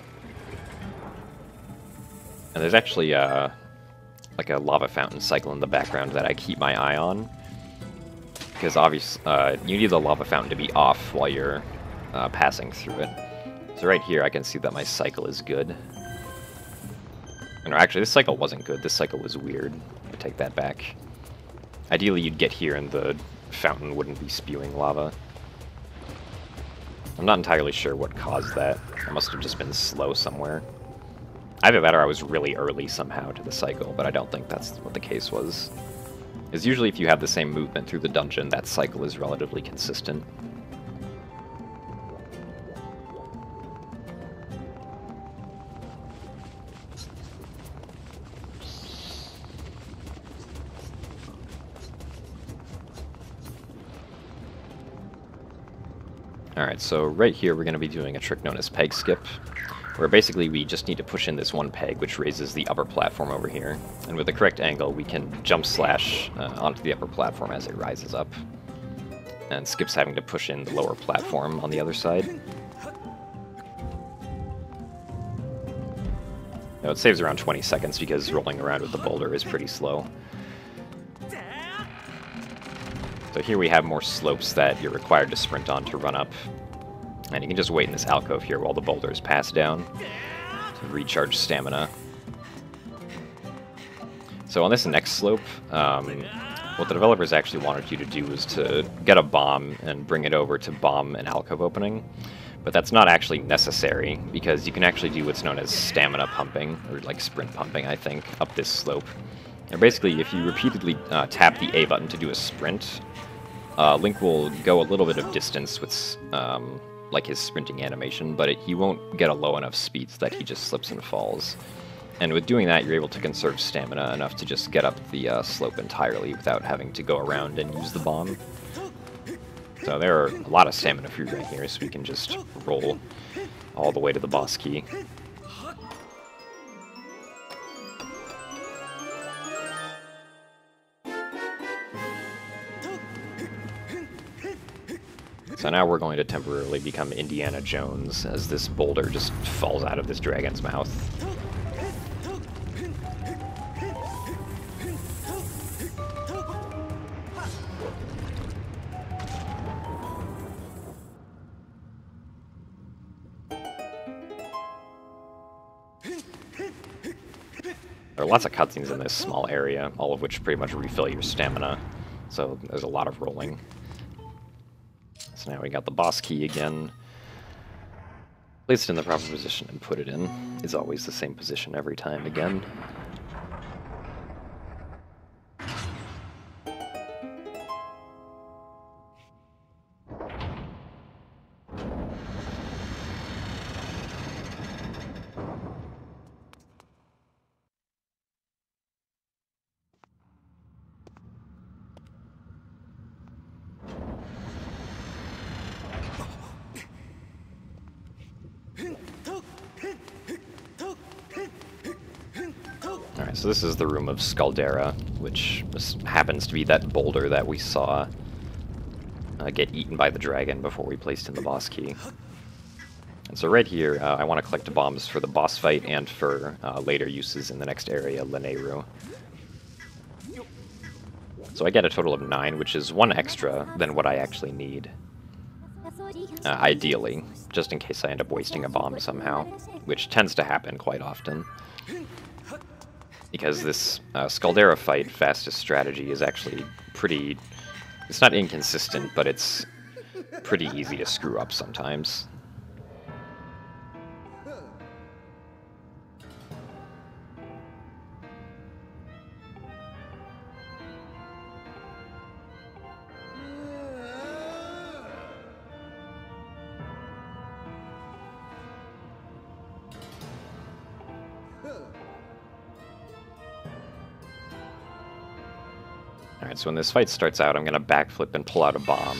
And there's actually like a lava fountain cycle in the background that I keep my eye on, because obviously you need the lava fountain to be off while you're passing through it. So right here I can see that my cycle is good. No, actually this cycle wasn't good, this cycle was weird. I take that back. Ideally you'd get here and the fountain wouldn't be spewing lava. I'm not entirely sure what caused that. I must have just been slow somewhere. Either that or I was really early somehow to the cycle, but I don't think that's what the case was. Because usually if you have the same movement through the dungeon, that cycle is relatively consistent. Alright, so right here we're going to be doing a trick known as peg skip, where basically we just need to push in this one peg, which raises the upper platform over here. And with the correct angle, we can jump slash onto the upper platform as it rises up. And Skip's having to push in the lower platform on the other side. Now, it saves around 20 seconds because rolling around with the boulder is pretty slow. So here we have more slopes that you're required to sprint on to run up. And you can just wait in this alcove here while the boulders pass down to recharge stamina. So on this next slope, what the developers actually wanted you to do was to get a bomb and bring it over to bomb an alcove opening. But that's not actually necessary, because you can actually do what's known as stamina pumping, or like sprint pumping, I think, up this slope. And basically, if you repeatedly tap the A button to do a sprint, Link will go a little bit of distance with like his sprinting animation, but he won't get a low enough speed so that he just slips and falls. And with doing that, you're able to conserve stamina enough to just get up the slope entirely without having to go around and use the bomb. So there are a lot of stamina food right here, so we can just roll all the way to the boss key. So now we're going to temporarily become Indiana Jones as this boulder just falls out of this dragon's mouth. There are lots of cutscenes in this small area, all of which pretty much refill your stamina, so there's a lot of rolling. So now we got the boss key again. Place it in the proper position and put it in. It's always the same position every time again. Alright, so this is the room of Scaldera, which happens to be that boulder that we saw get eaten by the dragon before we placed in the boss key. And so right here, I want to collect bombs for the boss fight and for later uses in the next area, Lanayru. So I get a total of 9, which is 1 extra than what I actually need. ideally, just in case I end up wasting a bomb somehow, which tends to happen quite often. Because this Scaldera fight fastest strategy is actually pretty... It's not inconsistent, but it's pretty easy to screw up sometimes. Alright, so when this fight starts out, I'm going to backflip and pull out a bomb,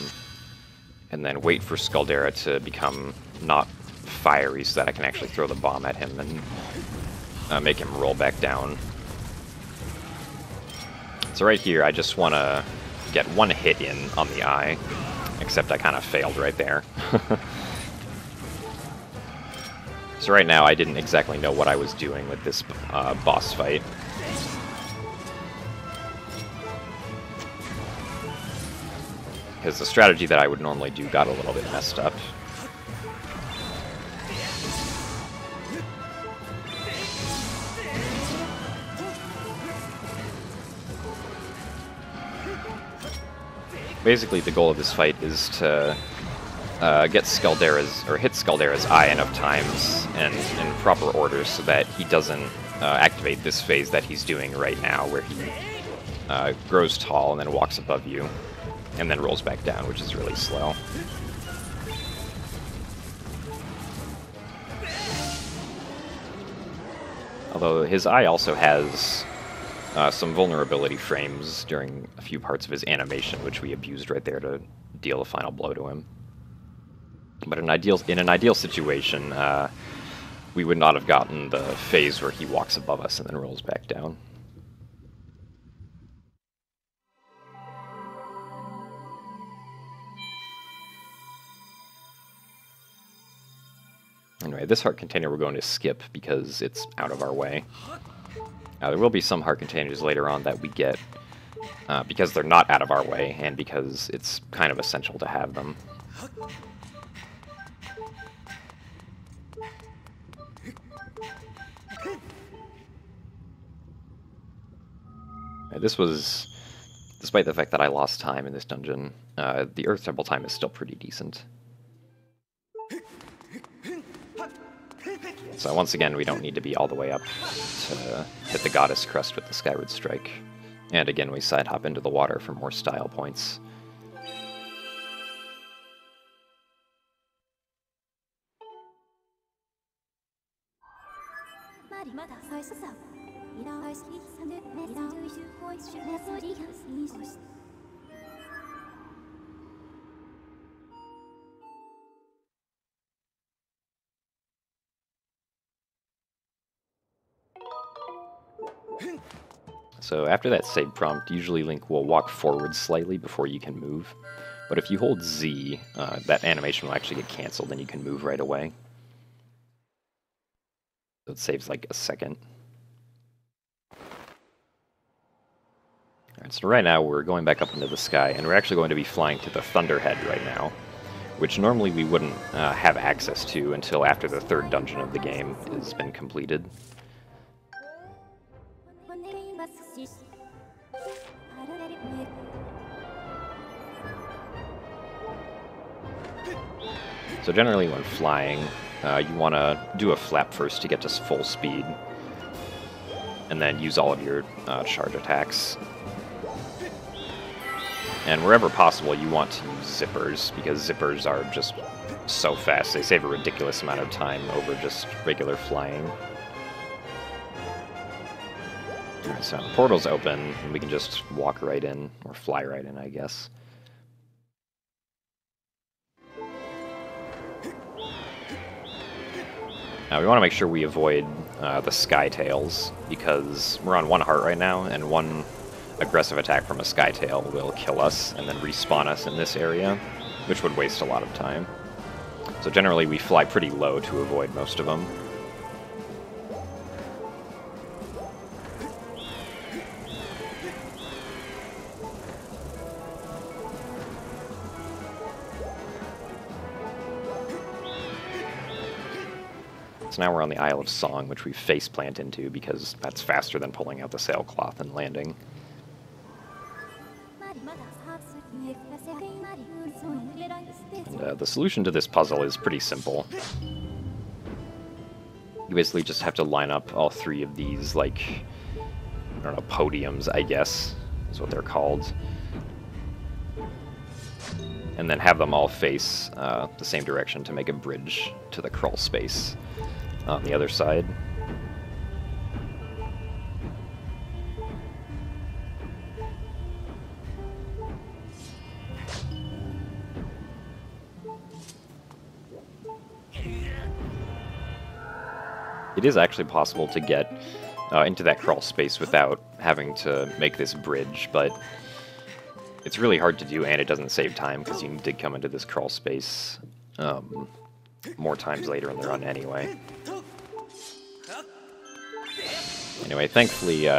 and then wait for Scaldera to become not fiery so that I can actually throw the bomb at him and make him roll back down. So right here, I just want to get one hit in on the eye, except I kind of failed right there. So right now, I didn't exactly know what I was doing with this boss fight. Because the strategy that I would normally do got a little bit messed up. Basically, the goal of this fight is to get Scaldera's, or hit Scaldera's eye enough times and in proper order so that he doesn't activate this phase that he's doing right now, where he grows tall and then walks above you, and then rolls back down, which is really slow. Although his eye also has some vulnerability frames during a few parts of his animation, which we abused right there to deal a final blow to him. But in an ideal situation, we would not have gotten the phase where he walks above us and then rolls back down. Anyway, this heart container we're going to skip because it's out of our way. There will be some heart containers later on that we get because they're not out of our way and because it's kind of essential to have them. This was, despite the fact that I lost time in this dungeon, the Earth Temple time is still pretty decent. So once again, we don't need to be all the way up to hit the Goddess Crest with the Skyward Strike. And again, we side hop into the water for more style points. So after that save prompt, usually Link will walk forward slightly before you can move. But if you hold Z, that animation will actually get cancelled and you can move right away. So it saves like a second. Alright, so right now we're going back up into the sky, and we're actually going to be flying to the Thunderhead right now, which normally we wouldn't have access to until after the third dungeon of the game has been completed. So generally when flying, you want to do a flap first to get to full speed, and then use all of your charge attacks. And wherever possible, you want to use zippers, because zippers are just so fast. They save a ridiculous amount of time over just regular flying. Alright, so the portal's open, and we can just walk right in, or fly right in, I guess. Now we want to make sure we avoid the Skytails, because we're on one heart right now, and one aggressive attack from a Skytail will kill us and then respawn us in this area, which would waste a lot of time. So generally we fly pretty low to avoid most of them. So now we're on the Isle of Song, which we faceplant into because that's faster than pulling out the sailcloth and landing. And the solution to this puzzle is pretty simple. You basically just have to line up all three of these, like, I don't know, podiums, I guess, is what they're called. And then have them all face the same direction to make a bridge to the crawl space on the other side. It is actually possible to get into that crawl space without having to make this bridge, but it's really hard to do, and it doesn't save time because you need to come into this crawl space more times later in the run anyway. Anyway, thankfully,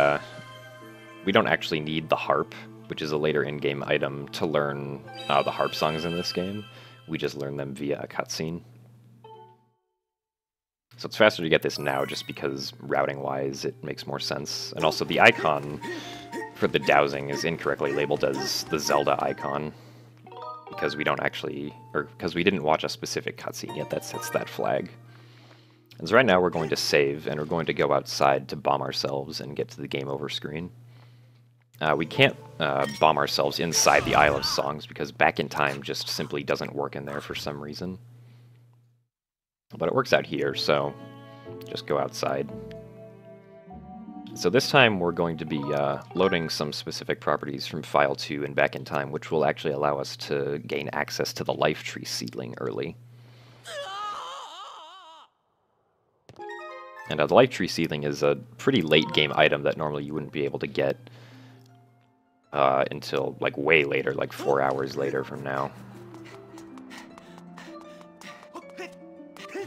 we don't actually need the harp, which is a later in-game item, to learn the harp songs in this game. We just learn them via a cutscene. So it's faster to get this now just because routing-wise it makes more sense. And also the icon for the dowsing is incorrectly labeled as the Zelda icon because we don't actually, or because we didn't watch a specific cutscene yet that sets that flag. And so right now we're going to save, and we're going to go outside to bomb ourselves and get to the game over screen. We can't bomb ourselves inside the Isle of Songs because Back in Time just simply doesn't work in there for some reason. But it works out here, so just go outside. So this time we're going to be loading some specific properties from File 2 in Back in Time, which will actually allow us to gain access to the Life Tree seedling early. And the Life Tree seedling is a pretty late game item that normally you wouldn't be able to get until like way later, like 4 hours later from now.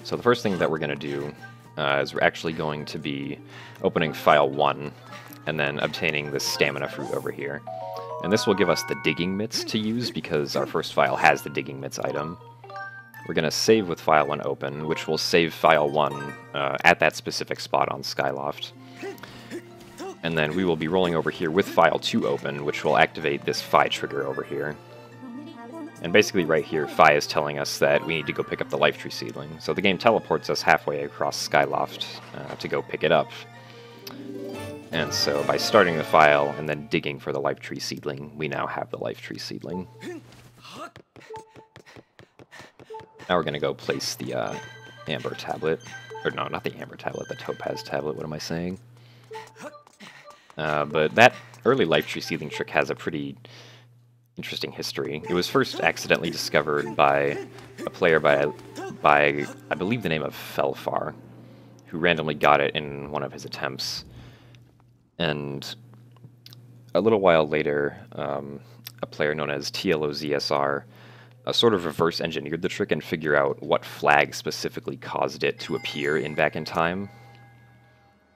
So the first thing that we're going to do is we're actually going to be opening File 1 and then obtaining this stamina fruit over here. And this will give us the digging mitts to use because our first file has the digging mitts item. We're going to save with File 1 open, which will save File 1 at that specific spot on Skyloft. And then we will be rolling over here with File 2 open, which will activate this Phi trigger over here. And basically right here, Phi is telling us that we need to go pick up the Life Tree seedling. So the game teleports us halfway across Skyloft to go pick it up. And so by starting the file and then digging for the Life Tree seedling, we now have the Life Tree seedling. Now we're going to go place the Amber tablet. Or no, not the Amber tablet, the Topaz tablet, what am I saying? But that early Life Tree seedling trick has a pretty interesting history. It was first accidentally discovered by a player by I believe the name of Felfar, who randomly got it in one of his attempts. And a little while later, a player known as TLOZSR sort of reverse engineered the trick and figure out what flag specifically caused it to appear in Back in Time.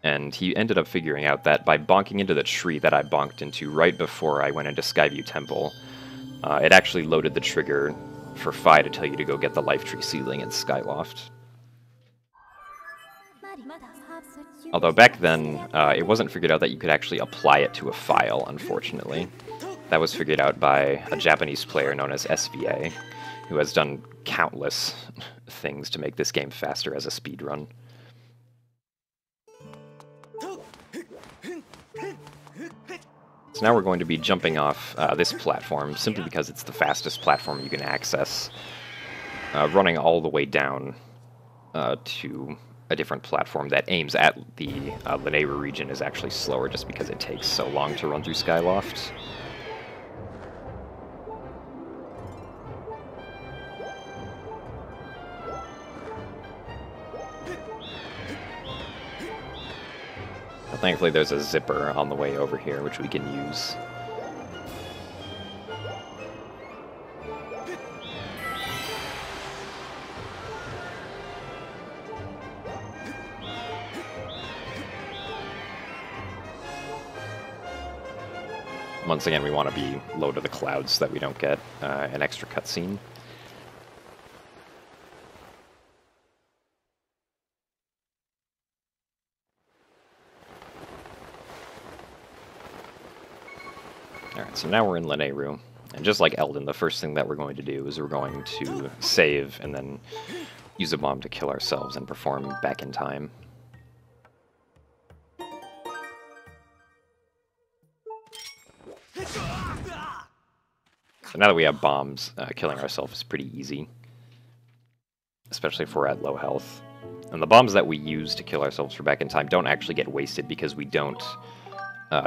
And he ended up figuring out that by bonking into the tree that I bonked into right before I went into Skyview Temple, it actually loaded the trigger for Phi to tell you to go get the Life Tree seedling in Skyloft. Although back then, it wasn't figured out that you could actually apply it to a file, unfortunately. That was figured out by a Japanese player known as SVA, who has done countless things to make this game faster as a speedrun. So now we're going to be jumping off this platform, simply because it's the fastest platform you can access, running all the way down to a different platform that aims at the Lanayru region is actually slower just because it takes so long to run through Skyloft. Thankfully there's a zipper on the way over here, which we can use. Once again, we want to be low to the clouds so that we don't get an extra cutscene. Alright, so now we're in Lanayru. And just like Eldon, the first thing that we're going to do is we're going to save and then use a bomb to kill ourselves and perform back in time. So now that we have bombs, killing ourselves is pretty easy. Especially if we're at low health. And the bombs that we use to kill ourselves for back in time don't actually get wasted because we don't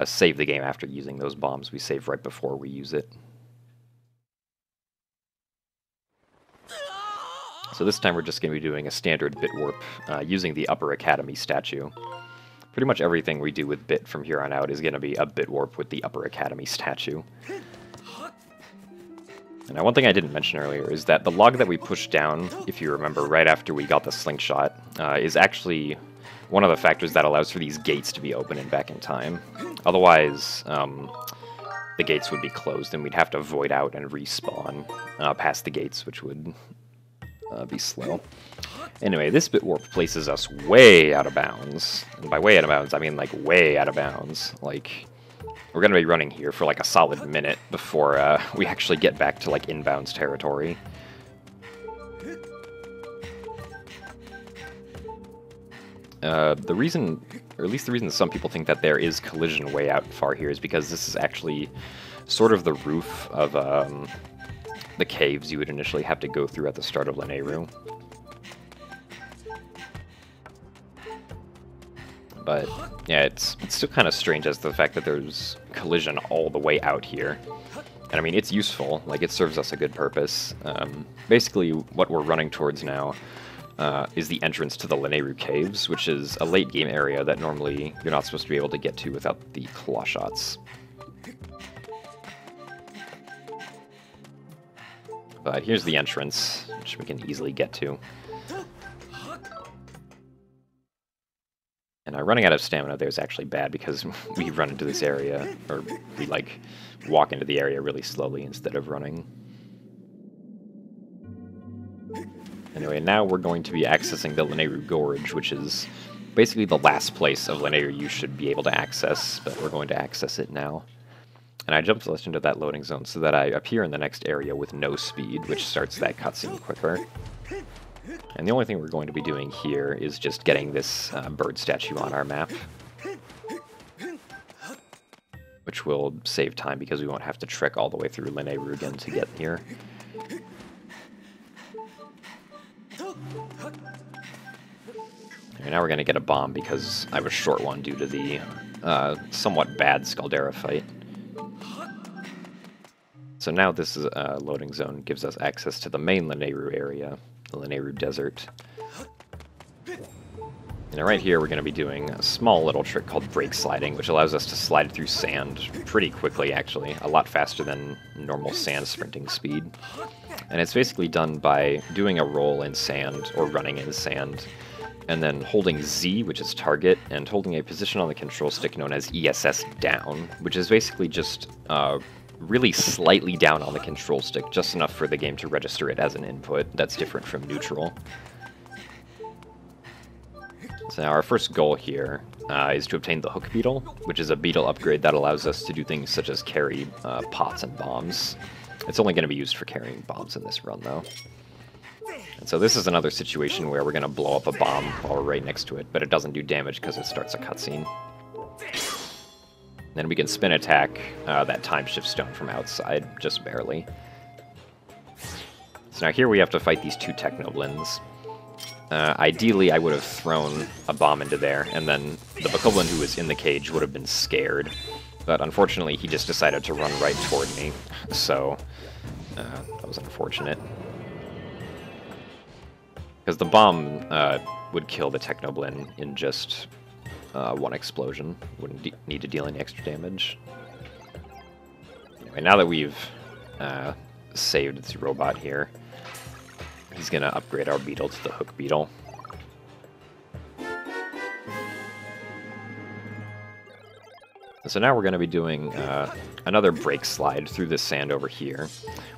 save the game after using those bombs. We save right before we use it. So this time we're just going to be doing a standard bit warp using the Upper Academy statue. Pretty much everything we do with bit from here on out is going to be a bit warp with the Upper Academy statue. And now one thing I didn't mention earlier is that the log that we pushed down, if you remember, right after we got the slingshot, is actually one of the factors that allows for these gates to be open and back in time. Otherwise, the gates would be closed and we'd have to void out and respawn past the gates, which would be slow. Anyway, this bit warp places us way out of bounds. And by way out of bounds, I mean like way out of bounds. Like, we're going to be running here for like a solid minute before we actually get back to like inbounds territory. The reason, or at least the reason that some people think that there is collision way out far here is because this is actually sort of the roof of the caves you would initially have to go through at the start of Lanayru. But yeah, it's still kind of strange as to the fact that there's collision all the way out here. And I mean, it's useful, like it serves us a good purpose. Basically, what we're running towards now is the entrance to the Lanayru Caves, which is a late game area that normally you're not supposed to be able to get to without the claw shots. But here's the entrance, which we can easily get to. And running out of stamina there is actually bad because we run into this area, or we like walk into the area really slowly instead of running. Anyway, now we're going to be accessing the Lanayru Gorge, which is basically the last place of Lanayru you should be able to access, but we're going to access it now. And I jumped into that loading zone so that I appear in the next area with no speed, which starts that cutscene quicker. And the only thing we're going to be doing here is just getting this bird statue on our map, which will save time because we won't have to trek all the way through Lanayru again to get here. And now we're going to get a bomb because I was short one due to the somewhat bad Scaldera fight. So now this is loading zone gives us access to the main Lanayru area, the Lanayru Desert. And right here we're going to be doing a small little trick called brake sliding, which allows us to slide through sand pretty quickly, actually, a lot faster than normal sand sprinting speed. And it's basically done by doing a roll in sand, or running in sand, and then holding Z, which is target, and holding a position on the control stick known as ESS down, which is basically just really slightly down on the control stick, just enough for the game to register it as an input. That's different from neutral. So now our first goal here is to obtain the Hook Beetle, which is a beetle upgrade that allows us to do things such as carry pots and bombs. It's only going to be used for carrying bombs in this run, though. And so this is another situation where we're going to blow up a bomb while we're right next to it, but it doesn't do damage because it starts a cutscene. Then we can spin attack that time shift stone from outside, just barely. So now here we have to fight these two Technoblins. Ideally, I would have thrown a bomb into there, and then the Bokoblin who was in the cage would have been scared. But unfortunately, he just decided to run right toward me, so that was unfortunate. Because the bomb would kill the Technoblin in just one explosion. Wouldn't need to deal any extra damage. Anyway, now that we've saved this robot here, he's going to upgrade our beetle to the Hook Beetle. So now we're going to be doing another brake slide through this sand over here,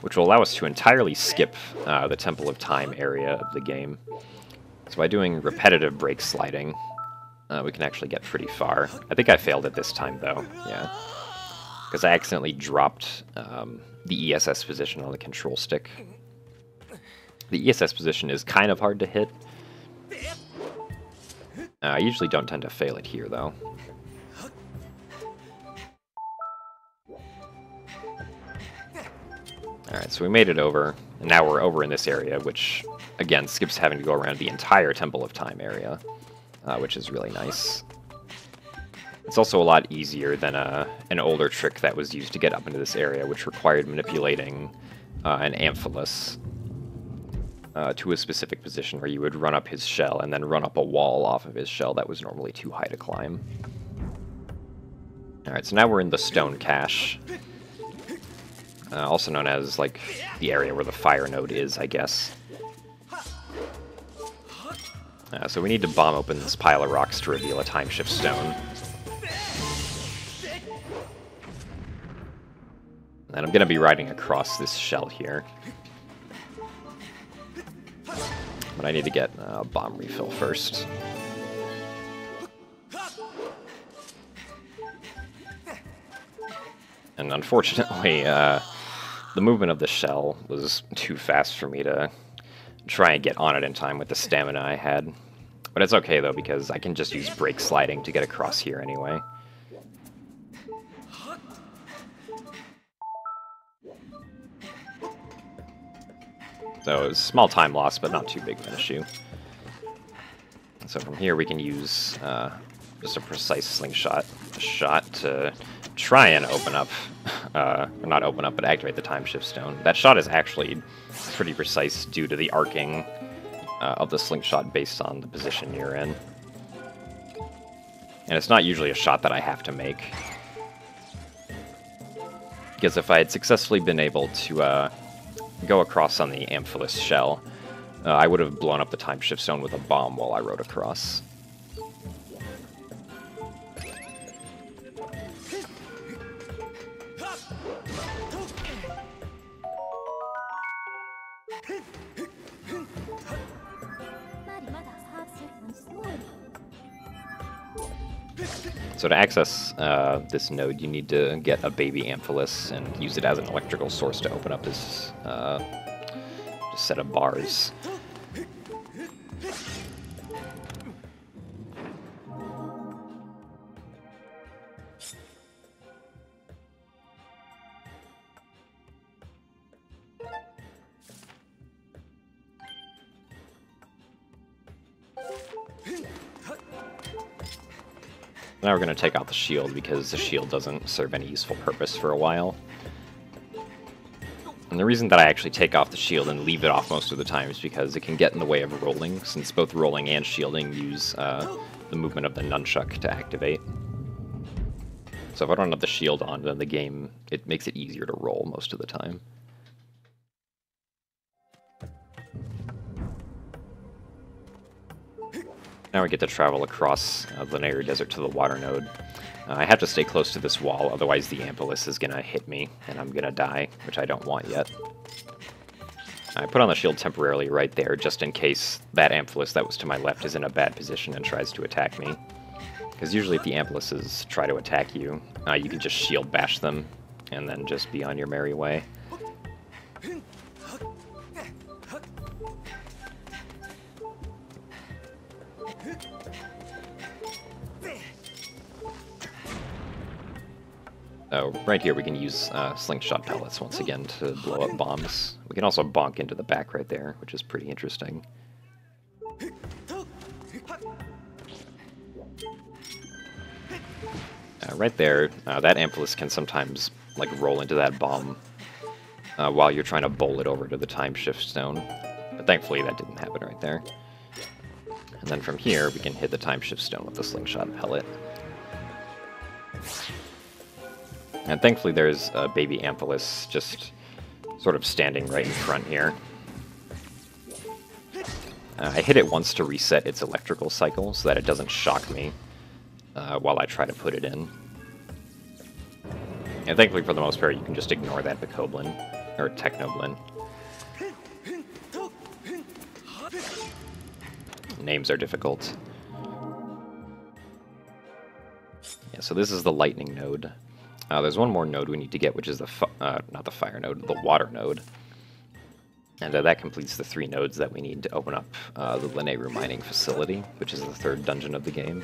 which will allow us to entirely skip the Temple of Time area of the game. So by doing repetitive brake sliding, we can actually get pretty far. I think I failed it this time, though. Yeah. because I accidentally dropped the ESS position on the control stick. The ESS position is kind of hard to hit. I usually don't tend to fail it here, though. Alright, so we made it over, and now we're over in this area, which, again, skips having to go around the entire Temple of Time area, which is really nice. It's also a lot easier than an older trick that was used to get up into this area, which required manipulating an Amphilis to a specific position where you would run up his shell and then run up a wall off of his shell that was normally too high to climb. Alright, so now we're in the Stone Cache. Also known as, like, the area where the fire node is, I guess. So we need to bomb open this pile of rocks to reveal a time shift stone. And I'm going to be riding across this shell here. But I need to get a bomb refill first. And unfortunately, the movement of the shell was too fast for me to try and get on it in time with the stamina I had. But it's okay, though, because I can just use brake sliding to get across here anyway. So it was a small time loss, but not too big of an issue. So from here we can use just a precise slingshot shot to try and open up, or not open up, but activate the time shift stone. That shot is actually pretty precise due to the arcing of the slingshot based on the position you're in. And it's not usually a shot that I have to make. Because if I had successfully been able to go across on the Amphilis shell, I would have blown up the time shift stone with a bomb while I rode across. So to access this node, you need to get a baby Amphilis and use it as an electrical source to open up this set of bars. Now we're going to take out the shield, because the shield doesn't serve any useful purpose for a while. And the reason that I actually take off the shield and leave it off most of the time is because it can get in the way of rolling, since both rolling and shielding use the movement of the nunchuck to activate. So if I don't have the shield on, then the game, it makes it easier to roll most of the time. Now we get to travel across the Lanayru Desert to the water node. I have to stay close to this wall, otherwise the Amphilis is going to hit me, and I'm going to die, which I don't want yet. I put on the shield temporarily right there, just in case that Amphilis that was to my left is in a bad position and tries to attack me. Because usually if the Amphilises try to attack you, you can just shield bash them, and then just be on your merry way. So right here we can use slingshot pellets once again to blow up bombs. We can also bonk into the back right there, which is pretty interesting. Right there, that Amphilis can sometimes like roll into that bomb while you're trying to bowl it over to the time shift stone. But thankfully that didn't happen right there. And then from here we can hit the time shift stone with the slingshot pellet. And thankfully there's a baby Amphilis just sort of standing right in front here. I hit it once to reset its electrical cycle so that it doesn't shock me while I try to put it in. And thankfully for the most part you can just ignore that Bokoblin, or Technoblin. Names are difficult. Yeah, so this is the lightning node. There's one more node we need to get, which is the not the fire node, the water node. And that completes the 3 nodes that we need to open up the Lineru mining facility, which is the 3rd dungeon of the game.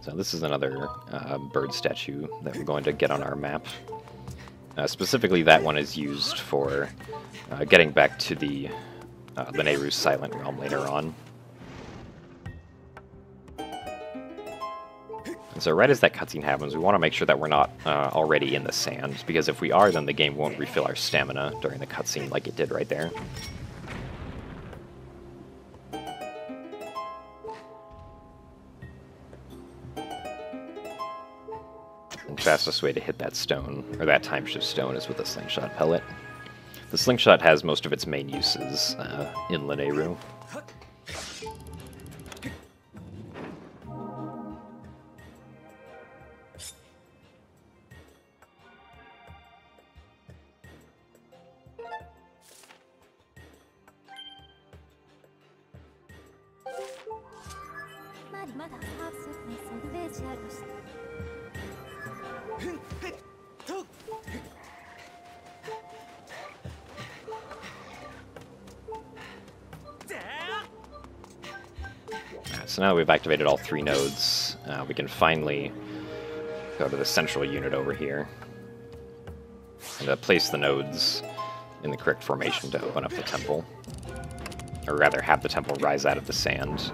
So this is another bird statue that we're going to get on our map. Specifically, that one is used for getting back to the Lineru Silent Realm later on. And so right as that cutscene happens, we want to make sure that we're not already in the sand, because if we are, then the game won't refill our stamina during the cutscene like it did right there. The fastest way to hit that stone, or that time shift stone, is with a slingshot pellet. The slingshot has most of its main uses in Lineru. So now that we've activated all 3 nodes, we can finally go to the central unit over here and place the nodes in the correct formation to open up the temple. Or rather, have the temple rise out of the sand.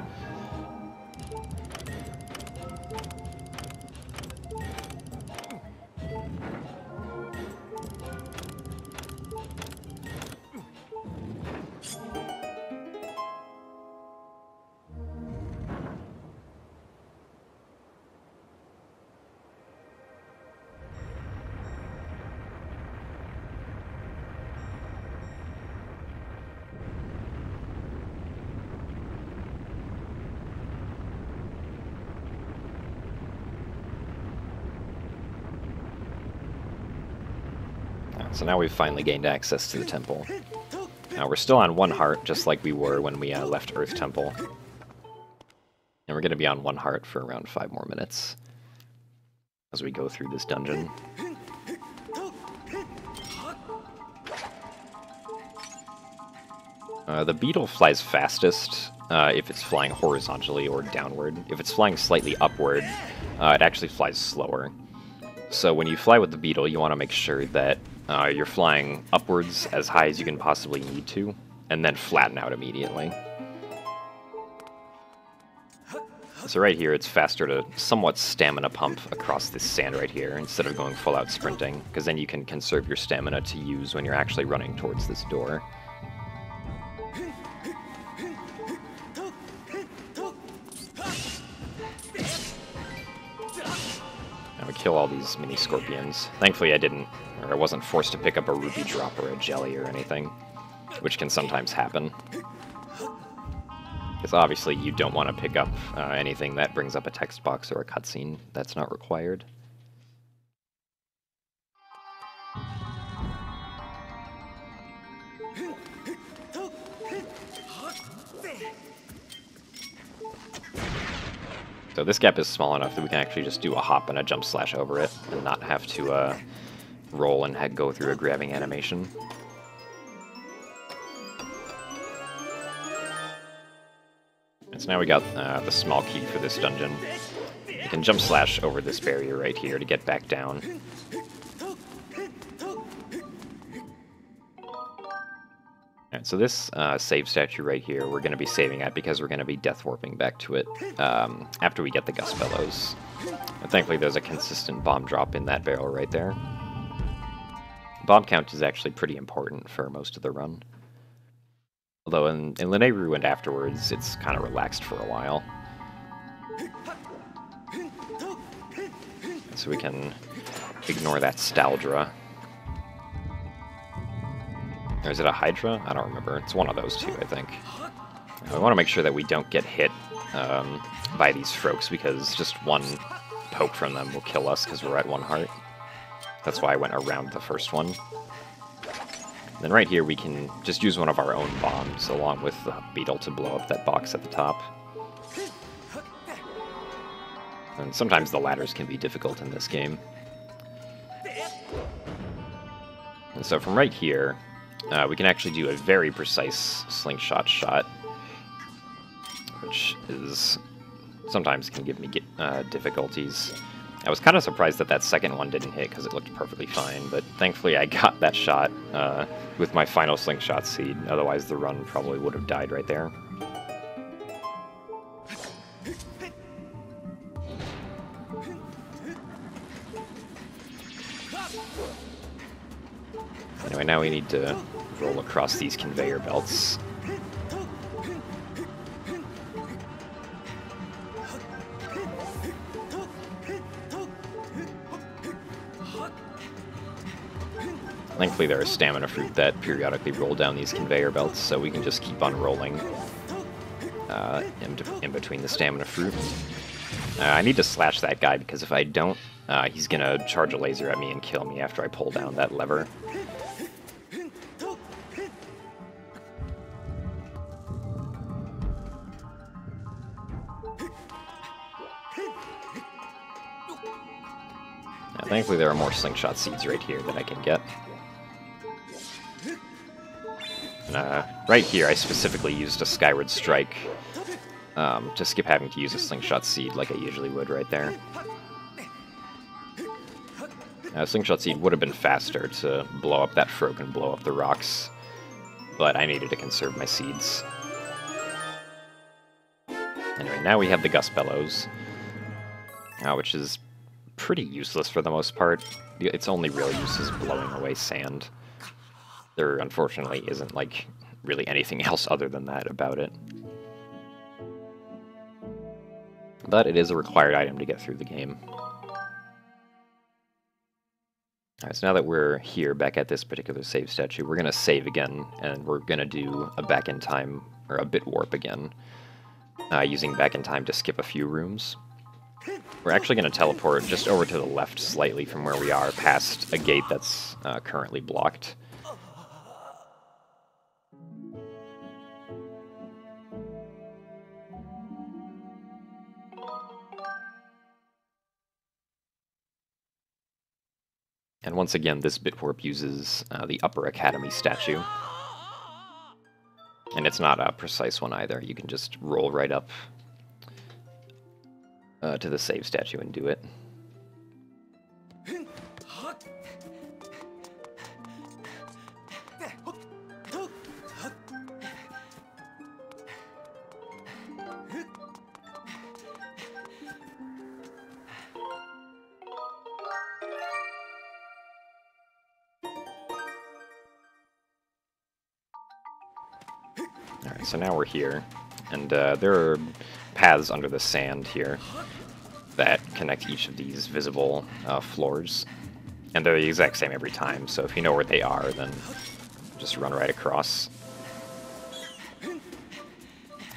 So now we've finally gained access to the temple. Now we're still on 1 heart, just like we were when we left Earth Temple. And we're going to be on 1 heart for around 5 more minutes as we go through this dungeon. The beetle flies fastest if it's flying horizontally or downward. If it's flying slightly upward, it actually flies slower. So when you fly with the beetle, you want to make sure that you're flying upwards as high as you can possibly need to, and then flatten out immediately. So right here, it's faster to somewhat stamina pump across this sand right here instead of going full out sprinting, because then you can conserve your stamina to use when you're actually running towards this door. Now we kill all these mini scorpions. Thankfully I wasn't forced to pick up a rupee drop or a jelly or anything, which can sometimes happen. Because obviously you don't want to pick up anything that brings up a text box or a cutscene. That's not required. So this gap is small enough that we can actually just do a hop and a jump slash over it and not have to roll and go through a grabbing animation. And so now we got the small key for this dungeon. You can jump slash over this barrier right here to get back down. Alright, so this save statue right here, we're going to be saving at because we're going to be death warping back to it after we get the Gust Bellows. And thankfully there's a consistent bomb drop in that barrel right there. Bomb count is actually pretty important for most of the run. Although in Lineru and afterwards, it's kind of relaxed for a while. So we can ignore that Staldra. Or is it a Hydra? I don't remember. It's one of those two, I think. We want to make sure that we don't get hit by these Frokes, because just one poke from them will kill us because we're at 1 heart. That's why I went around the first one. Then right here we can just use one of our own bombs along with the beetle to blow up that box at the top. And sometimes the ladders can be difficult in this game. And so from right here, we can actually do a very precise slingshot shot, which is sometimes can give me difficulties. I was kind of surprised that that second one didn't hit because it looked perfectly fine, but thankfully I got that shot with my final slingshot seed, otherwise the run probably would have died right there. Anyway, now we need to roll across these conveyor belts. Thankfully there are stamina fruit that periodically roll down these conveyor belts, so we can just keep on rolling in between the stamina fruit. I need to slash that guy, because if I don't, he's gonna charge a laser at me and kill me after I pull down that lever. Thankfully there are more slingshot seeds right here that I can get. Right here I specifically used a Skyward Strike to skip having to use a slingshot seed like I usually would right there. Slingshot seed would have been faster to blow up that Frog and blow up the rocks, but I needed to conserve my seeds. Anyway, now we have the Gust Bellows, which is pretty useless for the most part. Its only real use is blowing away sand. There unfortunately isn't like really anything else other than that about it. But it is a required item to get through the game. Alright, so now that we're here back at this particular save statue, we're going to save again, and we're going to do a back in time, or a bit warp again, using back in time to skip a few rooms. We're actually going to teleport just over to the left slightly from where we are, past a gate that's currently blocked. And once again, this bit warp uses the Upper Academy statue. And it's not a precise one either. You can just roll right up to the save statue and do it. Alright, so now we're here, and there are paths under the sand here that connect each of these visible floors, and they're the exact same every time, so if you know where they are, then just run right across.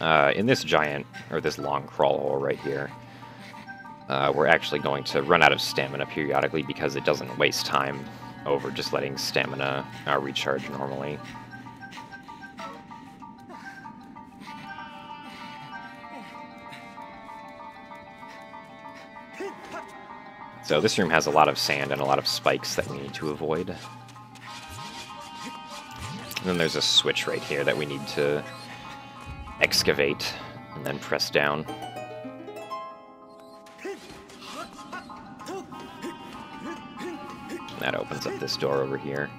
In this giant, or this long crawl hole right here, we're actually going to run out of stamina periodically because it doesn't waste time over just letting stamina recharge normally. So this room has a lot of sand and a lot of spikes that we need to avoid. And then there's a switch right here that we need to excavate and then press down. And that opens up this door over here.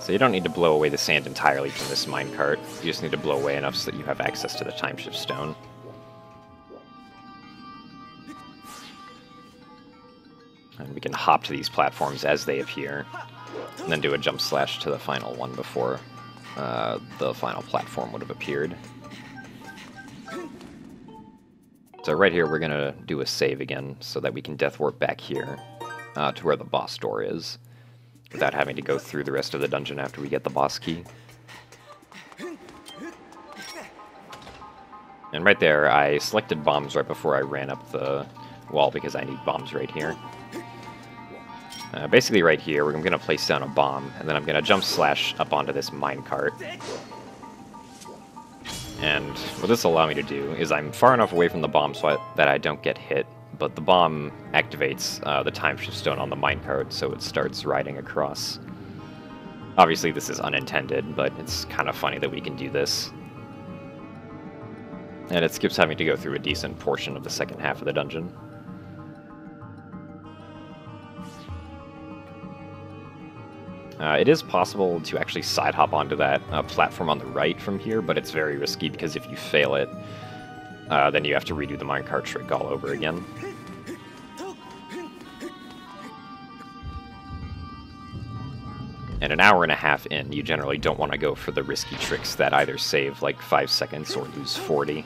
So you don't need to blow away the sand entirely from this minecart. You just need to blow away enough so that you have access to the timeshift stone. And we can hop to these platforms as they appear, and then do a jump slash to the final one before the final platform would have appeared. So right here we're going to do a save again so that we can death warp back here. to where the boss door is, without having to go through the rest of the dungeon after we get the boss key. And right there, I selected bombs right before I ran up the wall because I need bombs right here. Basically right here, I'm going to place down a bomb, and then I'm going to jump slash up onto this minecart. And what this will allow me to do is I'm far enough away from the bomb so that I don't get hit, but the bomb activates the time shift stone on the minecart, so it starts riding across. Obviously this is unintended, but it's kind of funny that we can do this. And it skips having to go through a decent portion of the second half of the dungeon. It is possible to actually side hop onto that platform on the right from here, but it's very risky because if you fail it, then you have to redo the minecart trick all over again. And an hour and a half in, you generally don't want to go for the risky tricks that either save like 5 seconds or lose 40.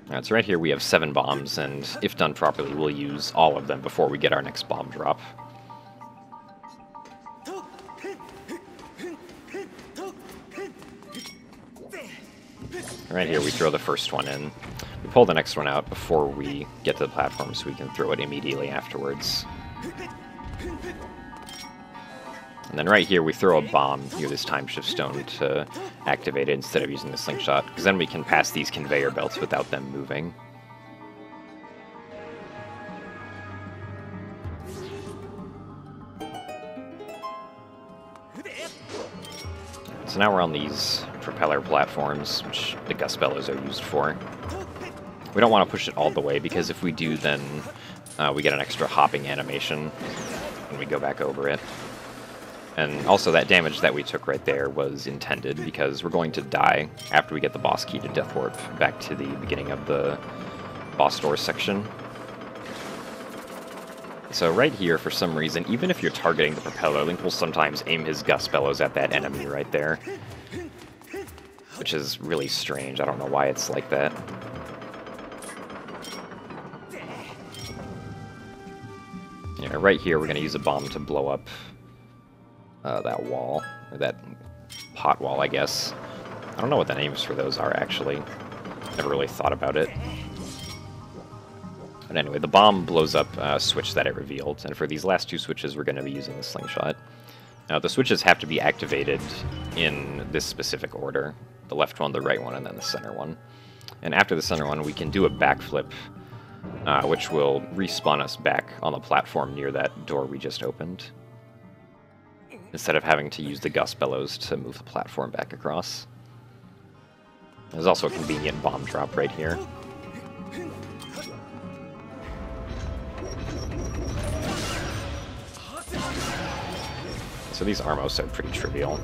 Alright, so right here we have 7 bombs, and if done properly, we'll use all of them before we get our next bomb drop. Right here we throw the first one in. We pull the next one out before we get to the platform so we can throw it immediately afterwards. And then right here we throw a bomb near this time shift stone to activate it instead of using the slingshot, because then we can pass these conveyor belts without them moving. So now we're on these propeller platforms, which the gust bellows are used for. We don't want to push it all the way, because if we do, then we get an extra hopping animation when we go back over it. And also that damage that we took right there was intended, because we're going to die after we get the boss key to Death Warp back to the beginning of the boss door section. So right here, for some reason, even if you're targeting the propeller, Link will sometimes aim his gust bellows at that enemy right there, which is really strange. I don't know why it's like that. Yeah, right here we're going to use a bomb to blow up that wall, or that pot wall, I guess. I don't know what the names for those are, actually. Never really thought about it. But anyway, the bomb blows up a switch that it revealed, and for these last 2 switches we're going to be using the slingshot. Now, the switches have to be activated in this specific order. The left one, the right one, and then the center one. And after the center one, we can do a backflip, which will respawn us back on the platform near that door we just opened, instead of having to use the gust bellows to move the platform back across. There's also a convenient bomb drop right here. So these Armos are pretty trivial.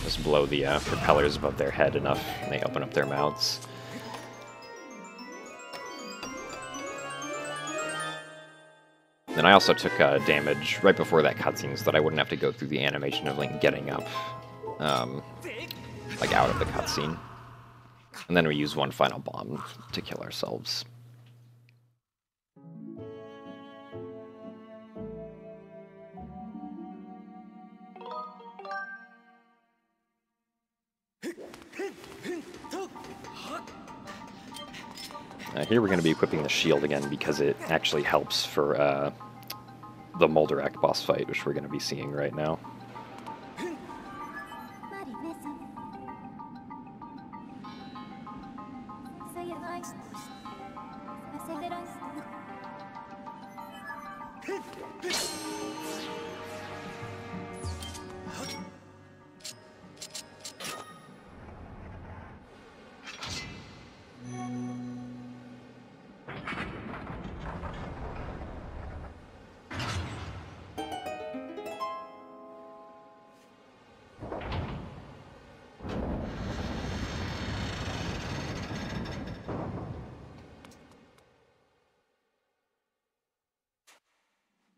Just blow the propellers above their head enough, and they open up their mouths. Then I also took damage right before that cutscene so that I wouldn't have to go through the animation of Link getting up, like out of the cutscene. And then we use one final bomb to kill ourselves. Here we're going to be equipping the shield again because it actually helps for the Moldarak boss fight, which we're going to be seeing right now.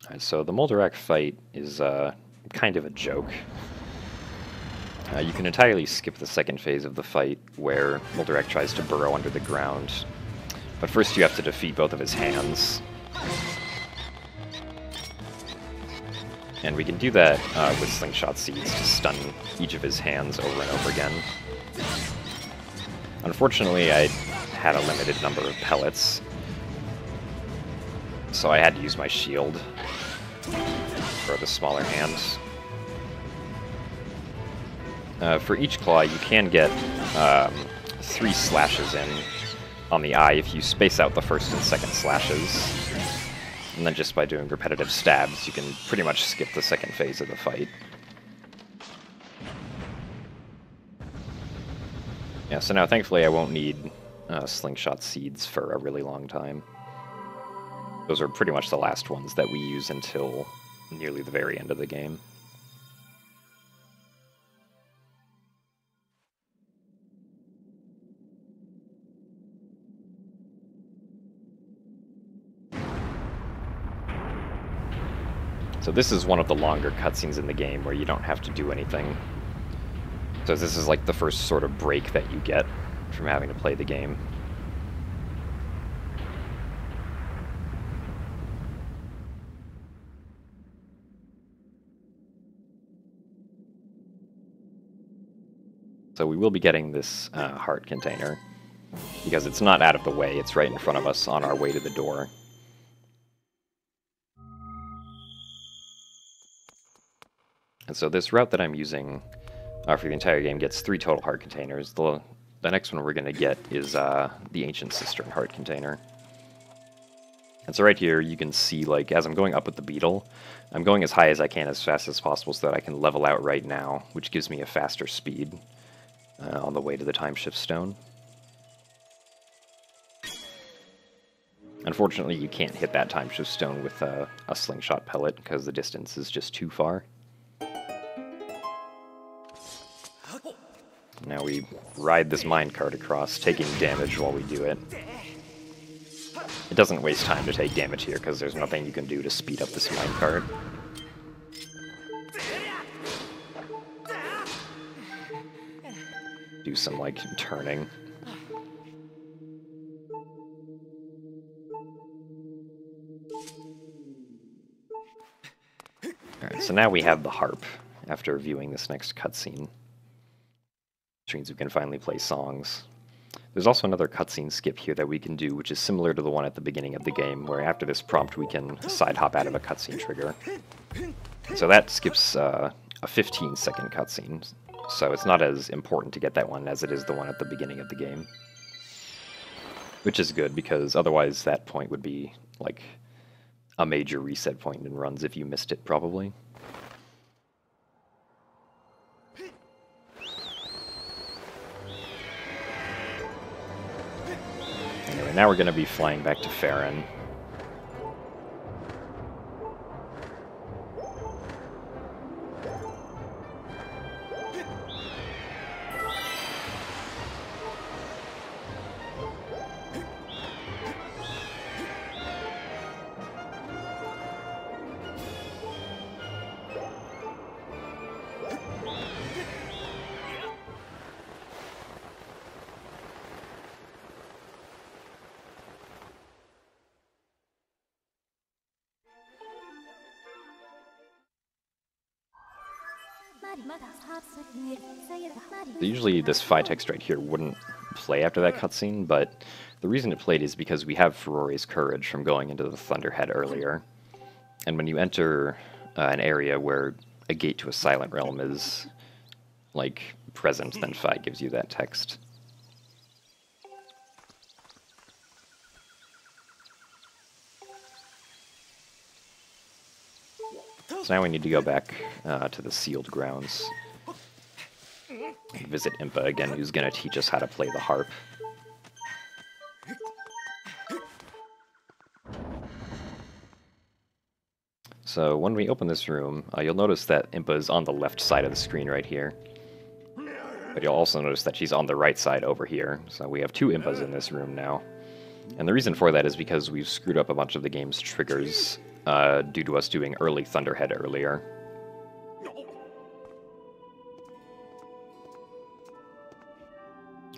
Alright, so the Moldarak fight is kind of a joke. You can entirely skip the second phase of the fight, where Molderek tries to burrow under the ground. But first you have to defeat both of his hands. And we can do that with Slingshot Seeds to stun each of his hands over and over again. Unfortunately, I had a limited number of pellets, so I had to use my shield for the smaller hands. For each claw, you can get 3 slashes in on the eye if you space out the first and second slashes. And then just by doing repetitive stabs, you can pretty much skip the second phase of the fight. Yeah, so now thankfully I won't need Slingshot Seeds for a really long time. Those are pretty much the last ones that we use until nearly the very end of the game. So this is one of the longer cutscenes in the game where you don't have to do anything. So this is like the first sort of break that you get from having to play the game. So we will be getting this heart container, because it's not out of the way, it's right in front of us on our way to the door. And so this route that I'm using for the entire game gets 3 total heart containers. The next one we're going to get is the Ancient Cistern heart container. And so right here you can see, like, as I'm going up with the beetle, I'm going as high as I can as fast as possible so that I can level out right now, which gives me a faster speed on the way to the Time Shift Stone. Unfortunately, you can't hit that Time Shift Stone with a slingshot pellet because the distance is just too far. Now we ride this minecart across, taking damage while we do it. It doesn't waste time to take damage here, because there's nothing you can do to speed up this minecart. Do some, like, turning. Alright, so now we have the harp, after viewing this next cutscene. Which means we can finally play songs. There's also another cutscene skip here that we can do, which is similar to the one at the beginning of the game, where after this prompt we can side hop out of a cutscene trigger. So that skips a 15-second cutscene, so it's not as important to get that one as it is the one at the beginning of the game. Which is good, because otherwise that point would be, like, a major reset point in runs if you missed it, probably. Anyway, now we're going to be flying back to Farron. Usually this Phi text right here wouldn't play after that cutscene, but the reason it played is because we have Ferore's Courage from going into the Thunderhead earlier. And when you enter an area where a gate to a Silent Realm is, like, present, then Phi gives you that text. So now we need to go back to the sealed grounds and visit Impa again, who's going to teach us how to play the harp. So when we open this room, you'll notice that Impa is on the left side of the screen right here. But you'll also notice that she's on the right side over here. So we have 2 Impas in this room now. And the reason for that is because we've screwed up a bunch of the game's triggers due to us doing early Thunderhead earlier.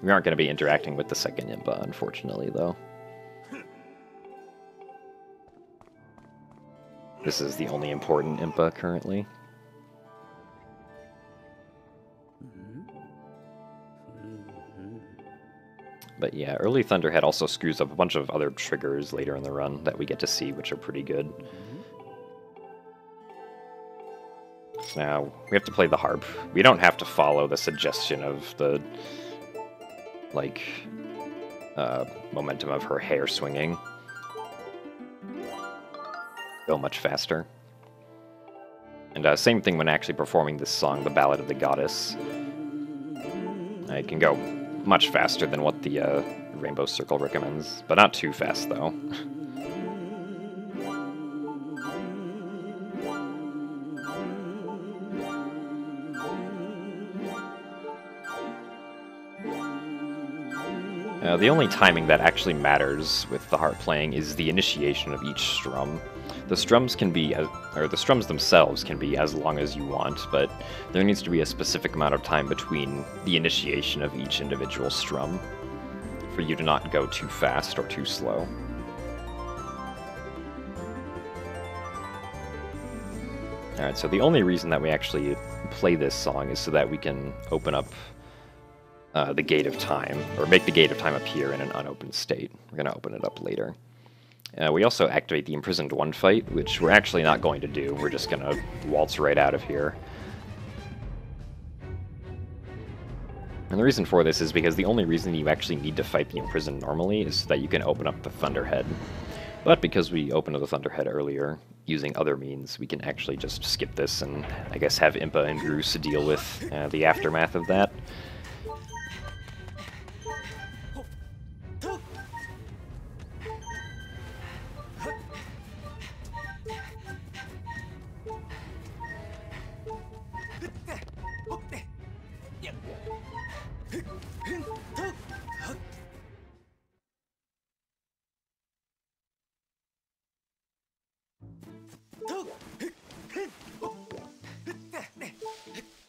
We aren't going to be interacting with the second Impa, unfortunately, though. This is the only important Impa currently. But yeah, early Thunderhead also screws up a bunch of other triggers later in the run that we get to see, which are pretty good. So now, we have to play the harp. We don't have to follow the suggestion of the, like, momentum of her hair swinging. Go much faster. And same thing when actually performing this song, the Ballad of the Goddess. I can go much faster than what the Rainbow Circle recommends, but not too fast, though. The only timing that actually matters with the harp playing is the initiation of each strum. The strums can be, the strums themselves can be as long as you want, but there needs to be a specific amount of time between the initiation of each individual strum for you to not go too fast or too slow. Alright, so the only reason that we actually play this song is so that we can open up the Gate of Time, or make the Gate of Time appear in an unopened state. We're going to open it up later. We also activate the Imprisoned One fight, which we're actually not going to do. We're just going to waltz right out of here. And the reason for this is because the only reason you actually need to fight the Imprisoned normally is so that you can open up the Thunderhead. But because we opened the Thunderhead earlier, using other means, we can actually just skip this and, I guess, have Impa and Bruce deal with the aftermath of that.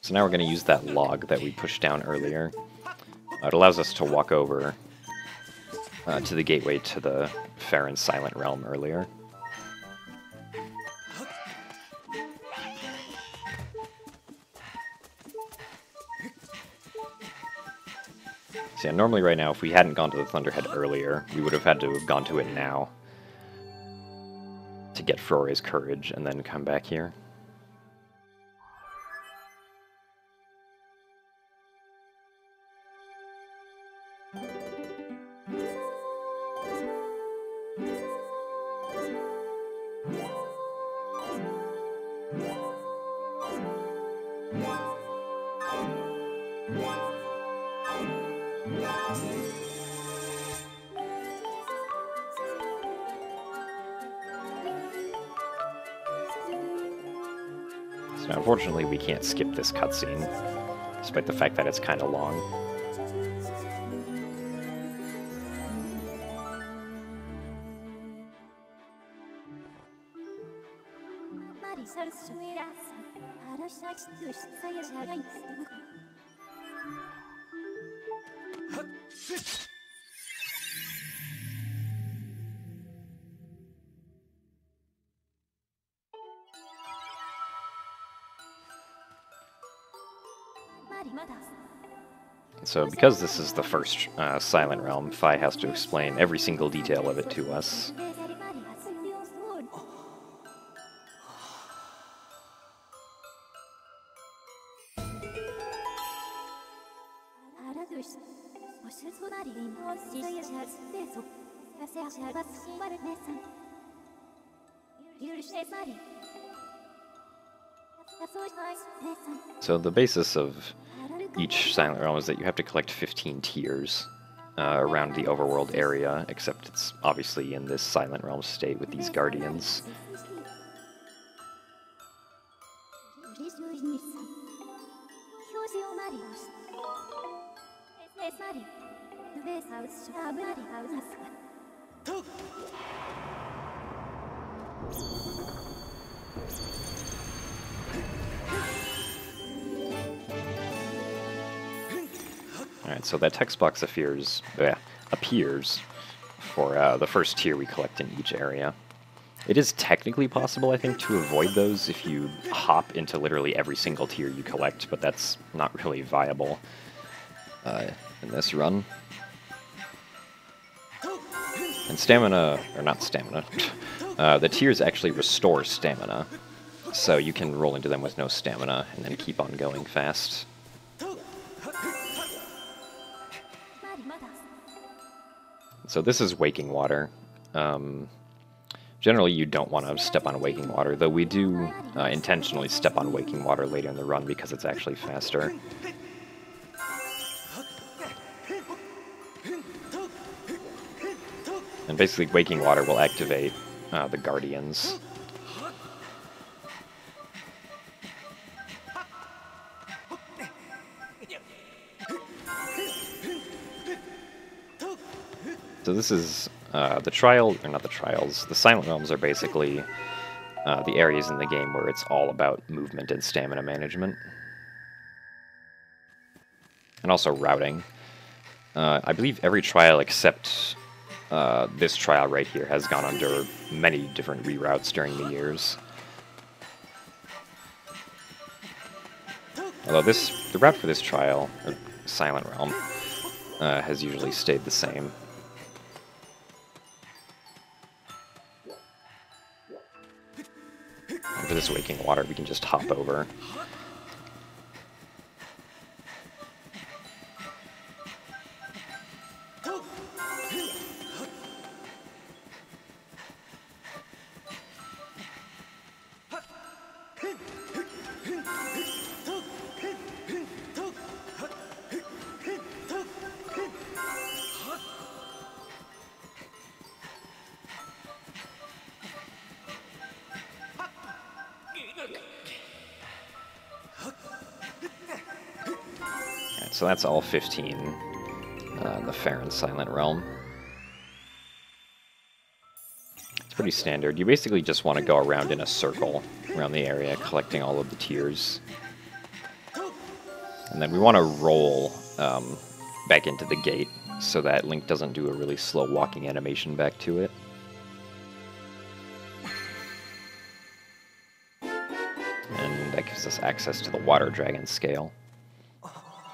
So now we're going to use that log that we pushed down earlier. It allows us to walk over to the gateway to the Farron's Silent Realm earlier. So yeah, normally right now, if we hadn't gone to the Thunderhead earlier, we would have had to have gone to it now to get Frore's courage and then come back here. So unfortunately we can't skip this cutscene, despite the fact that it's kind of long. So because this is the first Silent Realm, Fi has to explain every single detail of it to us. So the basis of each Silent Realm is that you have to collect 15 tears around the overworld area, except it's obviously in this Silent Realm state with these guardians. Alright, so that text box appears for the first tier we collect in each area. It is technically possible, I think, to avoid those if you hop into literally every single tier you collect, but that's not really viable in this run. And stamina, or not stamina, the tiers actually restore stamina, so you can roll into them with no stamina and then keep on going fast. So this is Waking Water. Generally, you don't want to step on Waking Water, though we do intentionally step on Waking Water later in the run because it's actually faster. And basically, Waking Water will activate the Guardians. So this is the trial, or not the trials, the Silent Realms are basically the areas in the game where it's all about movement and stamina management. And also routing. I believe every trial except this trial right here has gone under many different reroutes during the years. Although the route for this trial, or Silent Realm, has usually stayed the same. And for this Waking Water, we can just hop over. So that's all 15 in the Fair and Silent Realm. It's pretty standard. You basically just want to go around in a circle around the area, collecting all of the tiers. And then we want to roll back into the gate so that Link doesn't do a really slow walking animation back to it. And that gives us access to the Water Dragon Scale.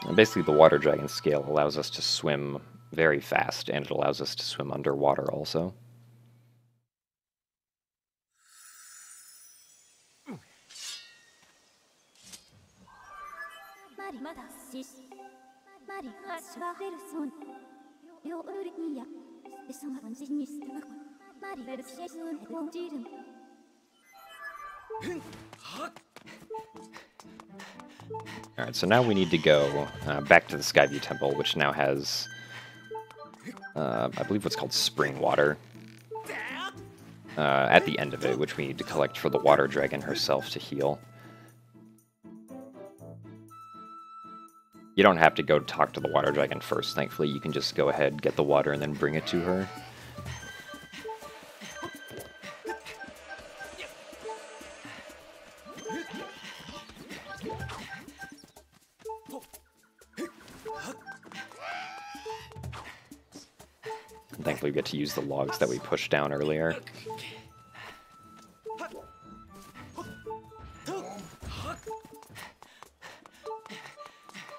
And basically, the Water Dragon Scale allows us to swim very fast, and it allows us to swim underwater also. Alright, so now we need to go back to the Skyview Temple, which now has, I believe what's called Spring Water at the end of it, which we need to collect for the Water Dragon herself to heal. You don't have to go talk to the Water Dragon first, thankfully. You can just go ahead, get the water, and then bring it to her. Thankfully, we get to use the logs that we pushed down earlier.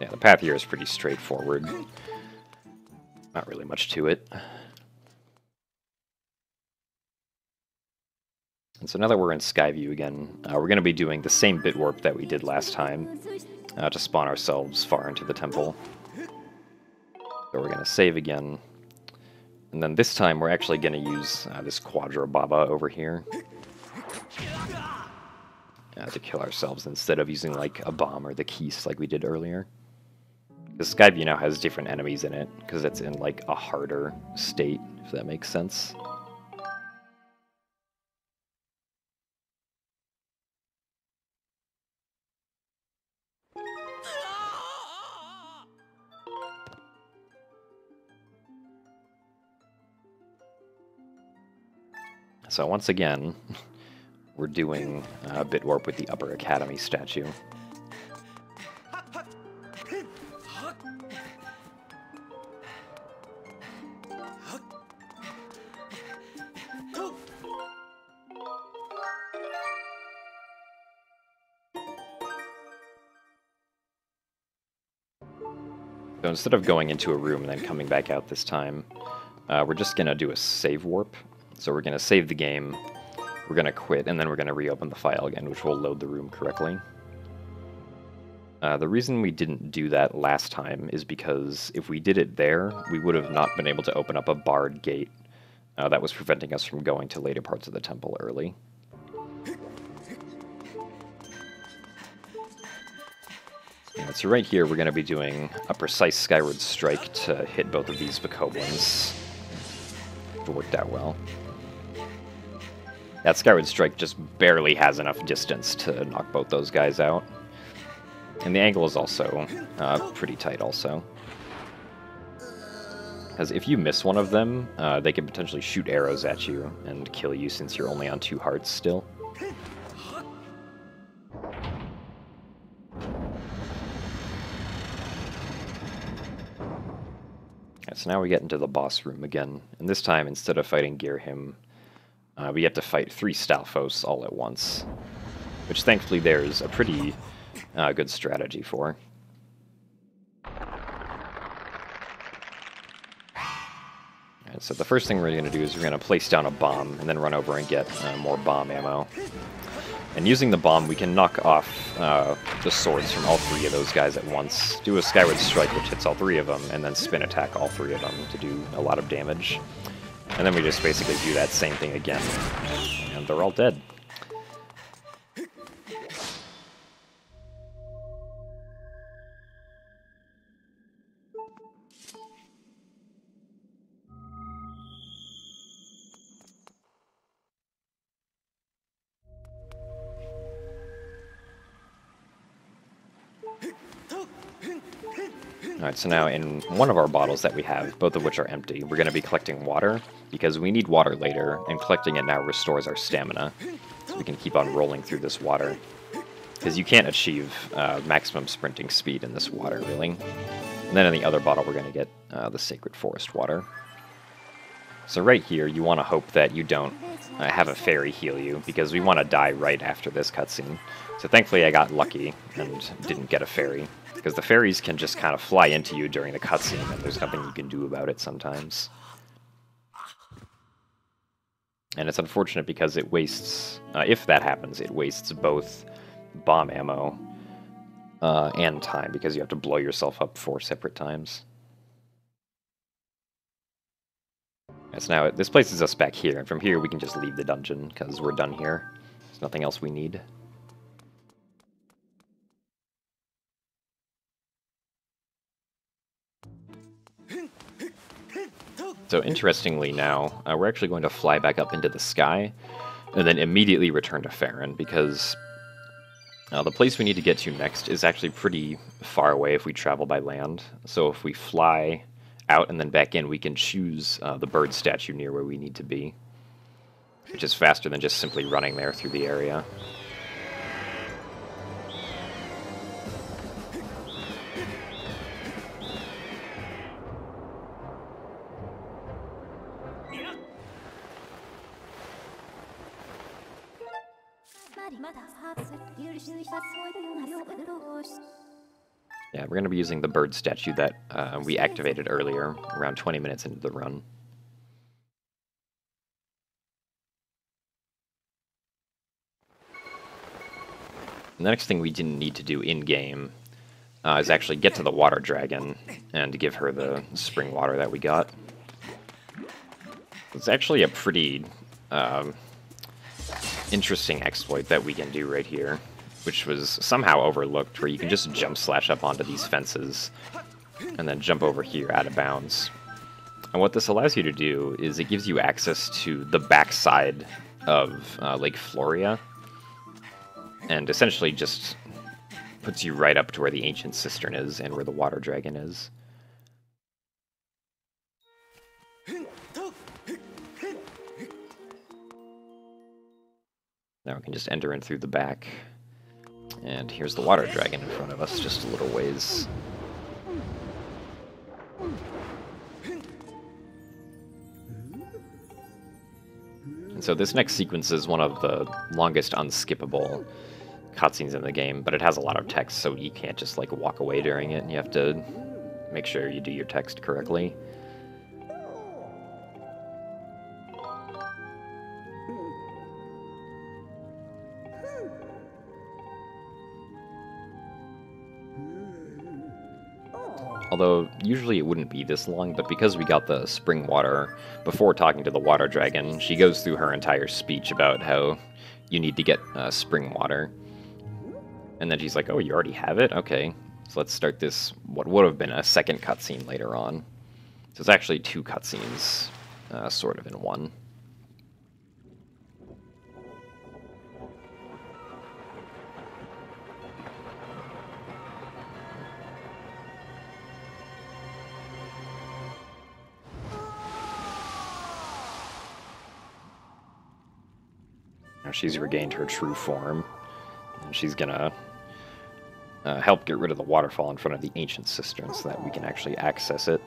Yeah, the path here is pretty straightforward. Not really much to it. And so now that we're in Skyview again, we're going to be doing the same bit warp that we did last time to spawn ourselves far into the temple. So we're going to save again. And then this time we're actually going to use this Quadro Baba over here to kill ourselves instead of using like a bomb or the keys like we did earlier. Because Skyview now has different enemies in it because it's in like a harder state, if that makes sense. So once again, we're doing a bit warp with the Upper Academy statue. So instead of going into a room and then coming back out this time, we're just going to do a save warp. So we're going to save the game, we're going to quit, and then we're going to reopen the file again, which will load the room correctly. The reason we didn't do that last time is because if we did it there, we would have not been able to open up a barred gate that was preventing us from going to later parts of the temple early. So right here, we're going to be doing a precise Skyward Strike to hit both of these Bokoblins. It worked out well. That Skyward Strike just barely has enough distance to knock both those guys out. And the angle is also pretty tight also. Because if you miss one of them, they can potentially shoot arrows at you and kill you since you're only on 2 hearts still. So now we get into the boss room again, and this time, instead of fighting Girhim, we get to fight 3 Stalfos all at once, which thankfully there's a pretty good strategy for. Alright, so the first thing we're going to do is we're going to place down a bomb, and then run over and get more bomb ammo. And using the bomb, we can knock off the swords from all 3 of those guys at once, do a Skyward Strike which hits all 3 of them, and then spin attack all 3 of them to do a lot of damage. And then we just basically do that same thing again, and they're all dead. Alright, so now in one of our bottles that we have, both of which are empty, we're going to be collecting water, because we need water later, and collecting it now restores our stamina, so we can keep on rolling through this water. Because you can't achieve maximum sprinting speed in this water, really. And then in the other bottle we're going to get the Sacred Forest water. So right here, you want to hope that you don't have a fairy heal you, because we want to die right after this cutscene. So thankfully I got lucky and didn't get a fairy, because the fairies can just kind of fly into you during the cutscene, and there's nothing you can do about it sometimes. And it's unfortunate because it wastes, if that happens, it wastes both bomb ammo and time, because you have to blow yourself up 4 separate times. So now this places us back here, and from here we can just leave the dungeon, because we're done here. There's nothing else we need. So interestingly now, we're actually going to fly back up into the sky, and then immediately return to Farron, because the place we need to get to next is actually pretty far away if we travel by land. So if we fly out and then back in, we can choose the bird statue near where we need to be, which is faster than just simply running there through the area. Yeah, we're going to be using the bird statue that we activated earlier, around 20 minutes into the run. The next thing we didn't need to do in-game is actually get to the water dragon and give her the spring water that we got. It's actually a pretty interesting exploit that we can do right here, which was somehow overlooked, where you can just jump slash up onto these fences and then jump over here out of bounds. And what this allows you to do is it gives you access to the backside of Lake Floria, and essentially just puts you right up to where the ancient cistern is and where the water dragon is. Now we can just enter in through the back. And here's the water dragon in front of us, just a little ways. And so this next sequence is one of the longest unskippable cutscenes in the game, but it has a lot of text, so you can't just like walk away during it, and you have to make sure you do your text correctly. Although, usually it wouldn't be this long, but because we got the spring water before talking to the water dragon, she goes through her entire speech about how you need to get spring water. And then she's like, oh, you already have it? Okay, so let's start this, what would have been a second cutscene later on. So it's actually 2 cutscenes, sort of in one. Now she's regained her true form, and she's gonna help get rid of the waterfall in front of the ancient cistern so that we can actually access it.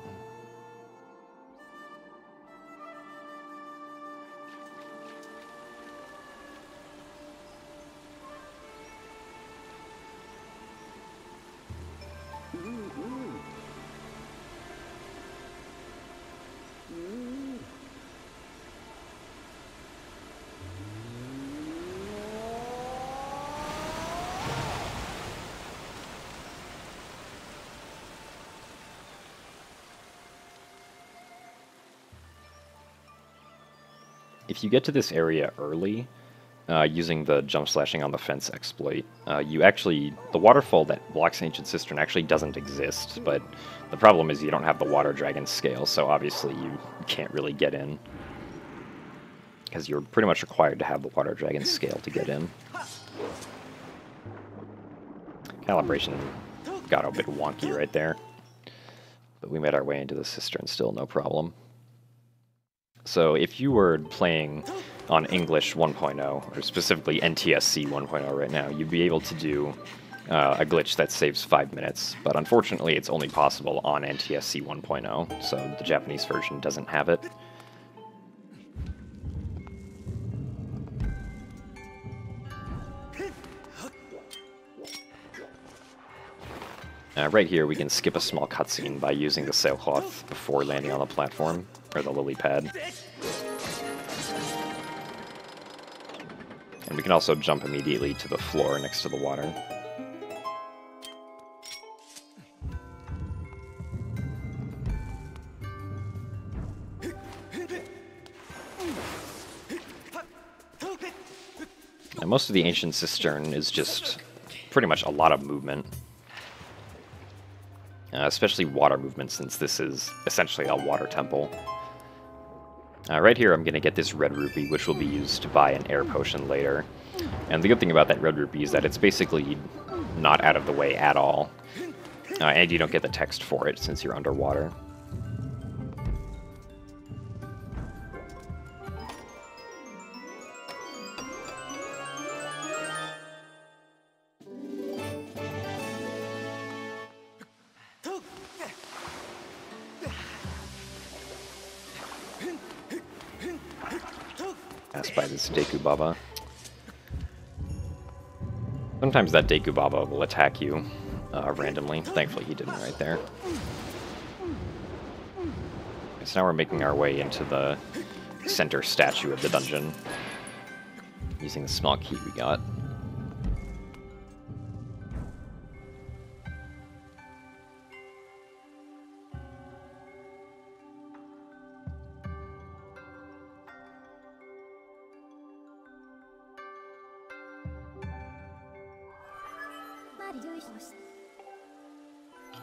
If you get to this area early, using the jump slashing on the fence exploit, the waterfall that blocks Ancient Cistern actually doesn't exist, but the problem is you don't have the water dragon scale, so obviously you can't really get in. Because you're pretty much required to have the water dragon scale to get in. Calibration got a bit wonky right there, but we made our way into the cistern still, no problem. So if you were playing on English 1.0, or specifically NTSC 1.0 right now, you'd be able to do a glitch that saves 5 minutes, but unfortunately it's only possible on NTSC 1.0, so the Japanese version doesn't have it. Right here we can skip a small cutscene by using the sailcloth before landing on the platform, or the lily pad. And we can also jump immediately to the floor next to the water. And most of the Ancient Cistern is just pretty much a lot of movement. Especially water movement, since this is essentially a water temple. Right here I'm going to get this red rupee, which will be used to buy an air potion later. And the good thing about that red rupee is that it's basically not out of the way at all. And you don't get the text for it, since you're underwater. By this Deku Baba. Sometimes that Deku Baba will attack you randomly. Thankfully he didn't right there. So now we're making our way into the center statue of the dungeon, using the small key we got.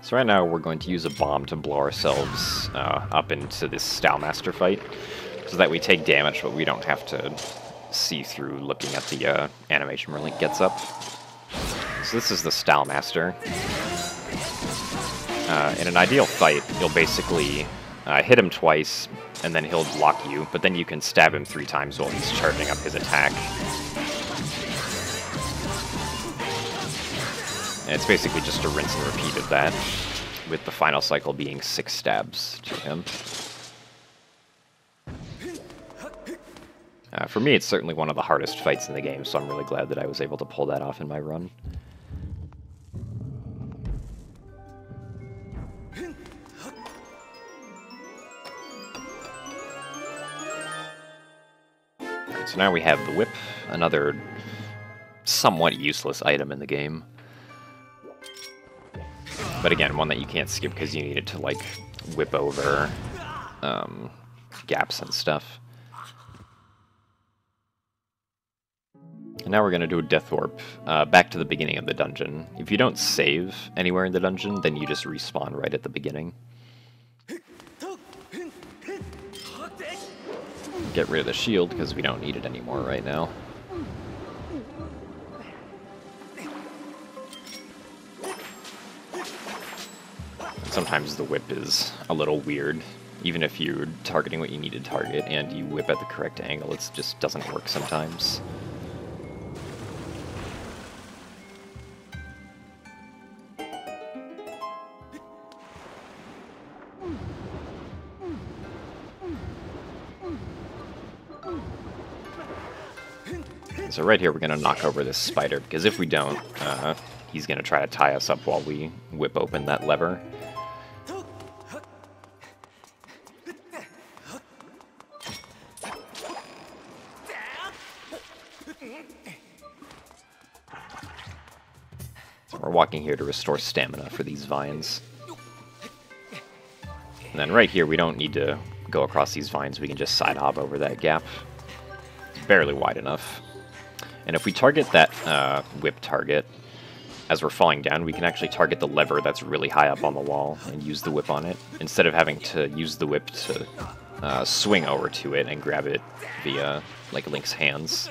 So right now we're going to use a bomb to blow ourselves up into this Stylemaster fight, so that we take damage, but we don't have to see through looking at the animation where Link gets up. So this is the Stylemaster. In an ideal fight, you'll basically hit him twice, and then he'll block you, but then you can stab him 3 times while he's charging up his attack. And it's basically just a rinse and repeat of that, with the final cycle being 6 stabs to him. For me, it's certainly one of the hardest fights in the game, so I'm really glad that I was able to pull that off in my run. So now we have the whip, another somewhat useless item in the game. But again, one that you can't skip because you need it to, like, whip over gaps and stuff. And now we're going to do a death warp back to the beginning of the dungeon. If you don't save anywhere in the dungeon, then you just respawn right at the beginning. Get rid of the shield because we don't need it anymore right now. And sometimes the whip is a little weird. Even if you're targeting what you need to target and you whip at the correct angle, it just doesn't work sometimes. So right here we're going to knock over this spider, because if we don't, he's going to try to tie us up while we whip open that lever. So we're walking here to restore stamina for these vines. And then right here we don't need to go across these vines, we can just side hop over that gap. It's barely wide enough. And if we target that whip target, as we're falling down, we can actually target the lever that's really high up on the wall and use the whip on it, instead of having to use the whip to swing over to it and grab it via, like, Link's hands.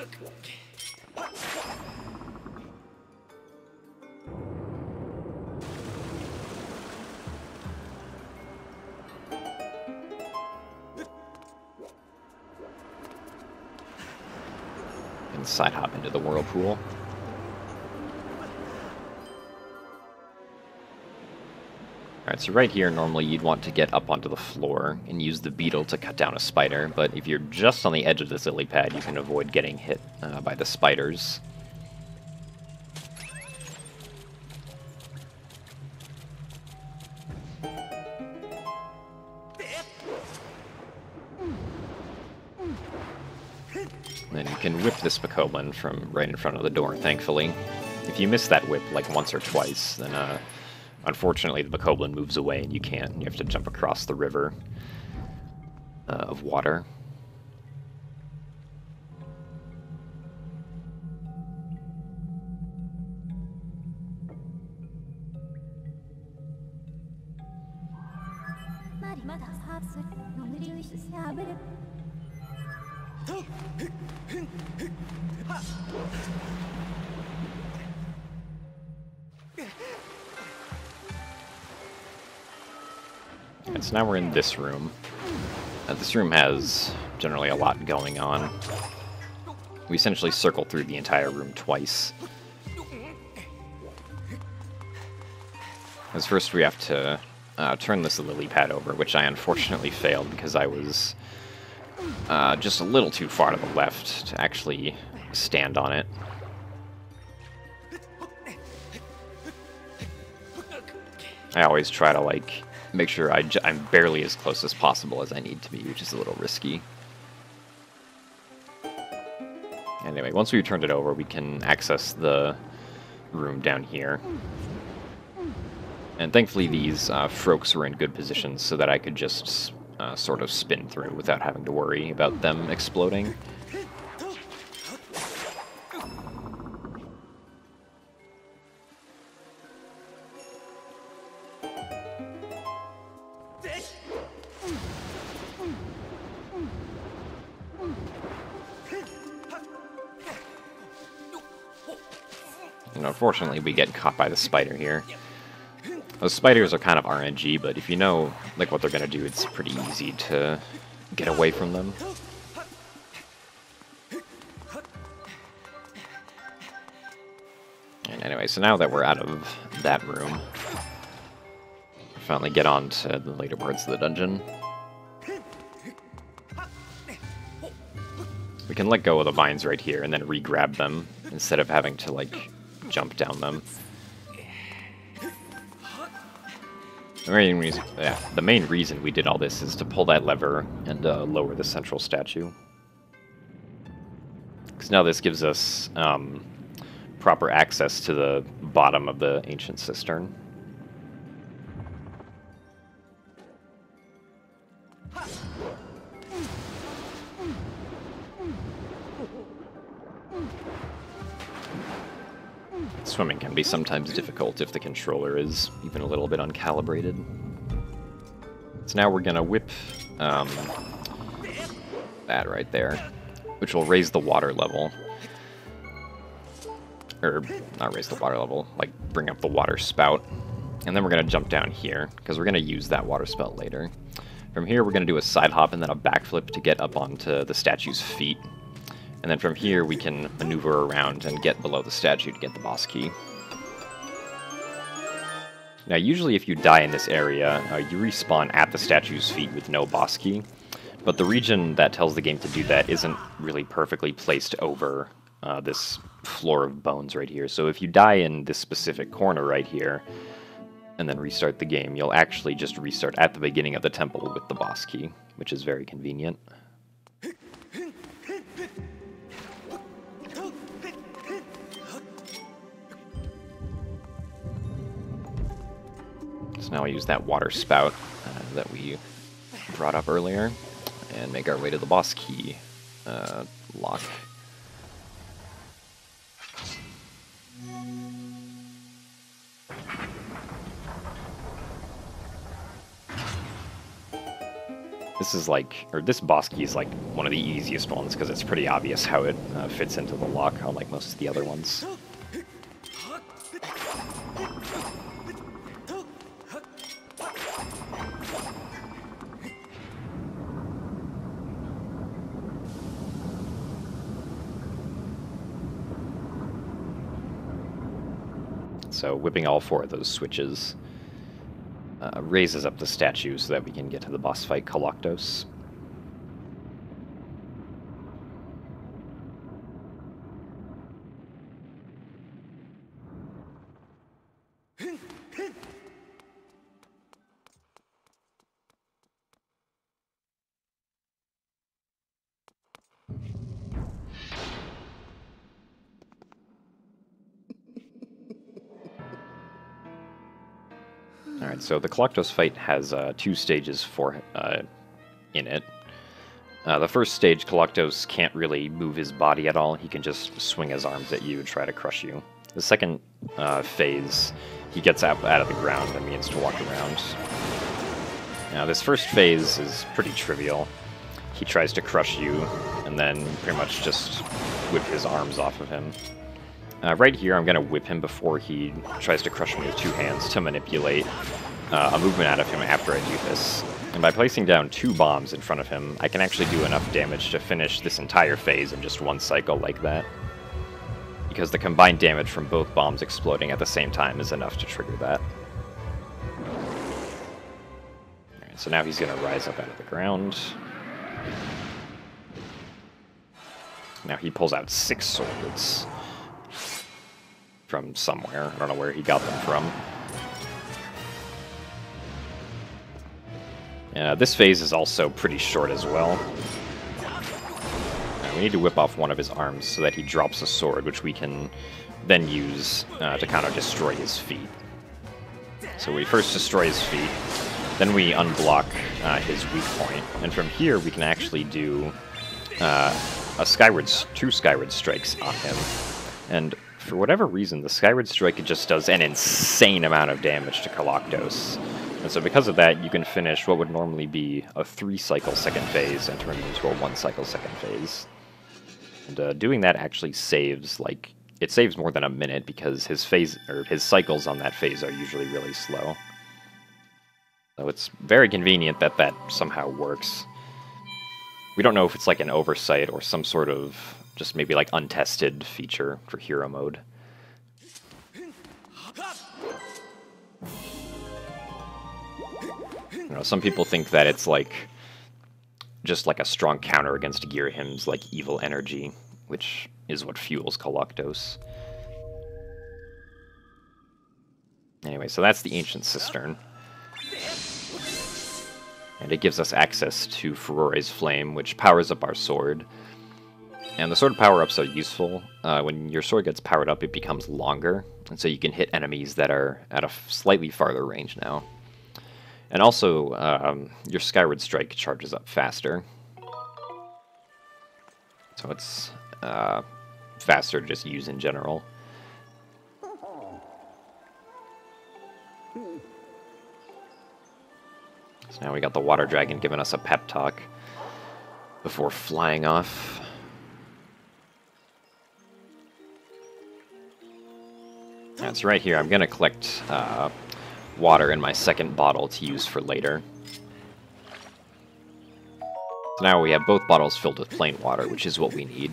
And side hop into the whirlpool. Alright, so right here, normally you'd want to get up onto the floor and use the beetle to cut down a spider, but if you're just on the edge of this lily pad, you can avoid getting hit by the spiders. Then you can whip this bokoblin from right in front of the door, thankfully. If you miss that whip like once or twice, then unfortunately the bokoblin moves away and you can't. You have to jump across the river of water. And so now we're in this room. This room has generally a lot going on. We essentially circle through the entire room twice. As first we have to turn this lily pad over, which I unfortunately failed because I was just a little too far to the left to actually stand on it. I always try to, like, make sure I'm barely as close as possible as I need to be, which is a little risky. Anyway, once we've turned it over, we can access the room down here. And thankfully these frokes were in good positions so that I could just sort of spin through without having to worry about them exploding. And unfortunately, we get caught by the spider here. Those spiders are kind of RNG, but if you know like what they're going to do, it's pretty easy to get away from them. And anyway, so now that we're out of that room, we finally get on to the later parts of the dungeon. We can let go of the vines right here and then re-grab them instead of having to, like, jump down them. The main reason we did all this is to pull that lever and lower the central statue. Because now this gives us proper access to the bottom of the ancient cistern. Swimming can be sometimes difficult if the controller is even a little bit uncalibrated. So now we're gonna whip that right there, which will raise the water level. Or, not raise the water level, like bring up the water spout. And then we're gonna jump down here, because we're gonna use that water spout later. From here, we're gonna do a side hop and then a backflip to get up onto the statue's feet. And then from here, we can maneuver around and get below the statue to get the boss key. Now, usually if you die in this area, you respawn at the statue's feet with no boss key. But the region that tells the game to do that isn't really perfectly placed over this floor of bones right here. So if you die in this specific corner right here, and then restart the game, you'll actually just restart at the beginning of the temple with the boss key, which is very convenient. So now we use that water spout that we brought up earlier, and make our way to the boss key lock. This is like, or this boss key is like one of the easiest ones because it's pretty obvious how it fits into the lock, unlike most of the other ones. So whipping all four of those switches raises up the statue so that we can get to the boss fight, Koloktos. Alright, so the Koloktos fight has two stages in it. The first stage, Koloktos can't really move his body at all. He can just swing his arms at you and try to crush you. The second phase, he gets out of the ground and begins to walk around. Now, this first phase is pretty trivial. He tries to crush you, and then pretty much just whip his arms off of him. Right here, I'm going to whip him before he tries to crush me with two hands to manipulate a movement out of him after I do this. And by placing down two bombs in front of him, I can actually do enough damage to finish this entire phase in just one cycle like that. Because the combined damage from both bombs exploding at the same time is enough to trigger that. Alright, so now he's going to rise up out of the ground. Now he pulls out 6 swords from somewhere. I don't know where he got them from. This phase is also pretty short as well. We need to whip off one of his arms so that he drops a sword, which we can then use to kind of destroy his feet. So we first destroy his feet, then we unblock his weak point, and from here we can actually do two Skyward Strikes on him. And for whatever reason, the Skyward Strike just does an insane amount of damage to Koloktos. And so because of that, you can finish what would normally be a 3-cycle second phase and turn it into a 1-cycle second phase. And doing that actually saves, it saves more than a minute because his cycles on that phase are usually really slow. So it's very convenient that that somehow works. We don't know if it's like an oversight or some sort of just maybe like untested feature for hero mode. You know, some people think that it's like just like a strong counter against Girahim's like evil energy, which is what fuels Koloktos. Anyway, so that's the ancient cistern. And it gives us access to Furore's Flame, which powers up our sword. And the sword power-ups are useful. When your sword gets powered up, it becomes longer, and so you can hit enemies that are at a slightly farther range now. And also, your Skyward Strike charges up faster. So it's faster to just use in general. So now we got the Water Dragon giving us a pep talk before flying off. That's right here. I'm going to collect water in my second bottle to use for later. So now we have both bottles filled with plain water, which is what we need.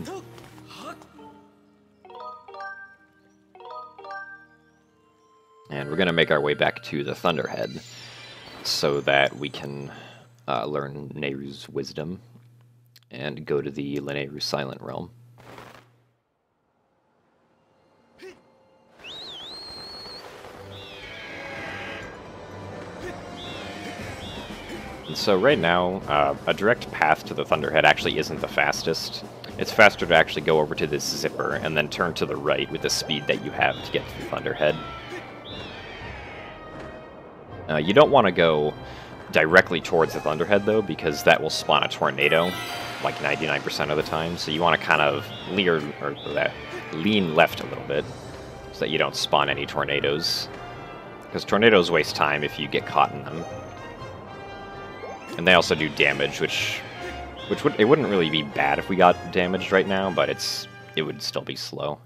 And we're going to make our way back to the Thunderhead so that we can learn Nehru's wisdom and go to the Nehru Silent Realm. And so right now, a direct path to the Thunderhead actually isn't the fastest. It's faster to actually go over to this zipper and then turn to the right with the speed that you have to get to the Thunderhead. You don't want to go directly towards the Thunderhead, though, because that will spawn a tornado, like 99% of the time. So you want to kind of lean left a little bit, so that you don't spawn any tornadoes. Because tornadoes waste time if you get caught in them. And they also do damage, which it wouldn't really be bad if we got damaged right now, but it would still be slow.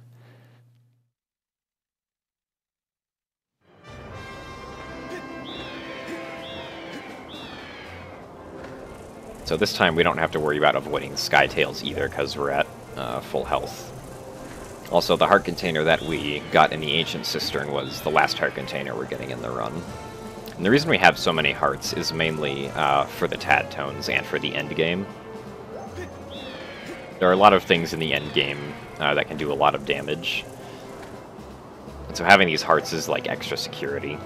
So this time we don't have to worry about avoiding Skytails either, because we're at full health. Also, the heart container that we got in the Ancient Cistern was the last heart container we're getting in the run. And the reason we have so many hearts is mainly for the Tad Tones and for the end game. There are a lot of things in the end game that can do a lot of damage. And so having these hearts is like extra security.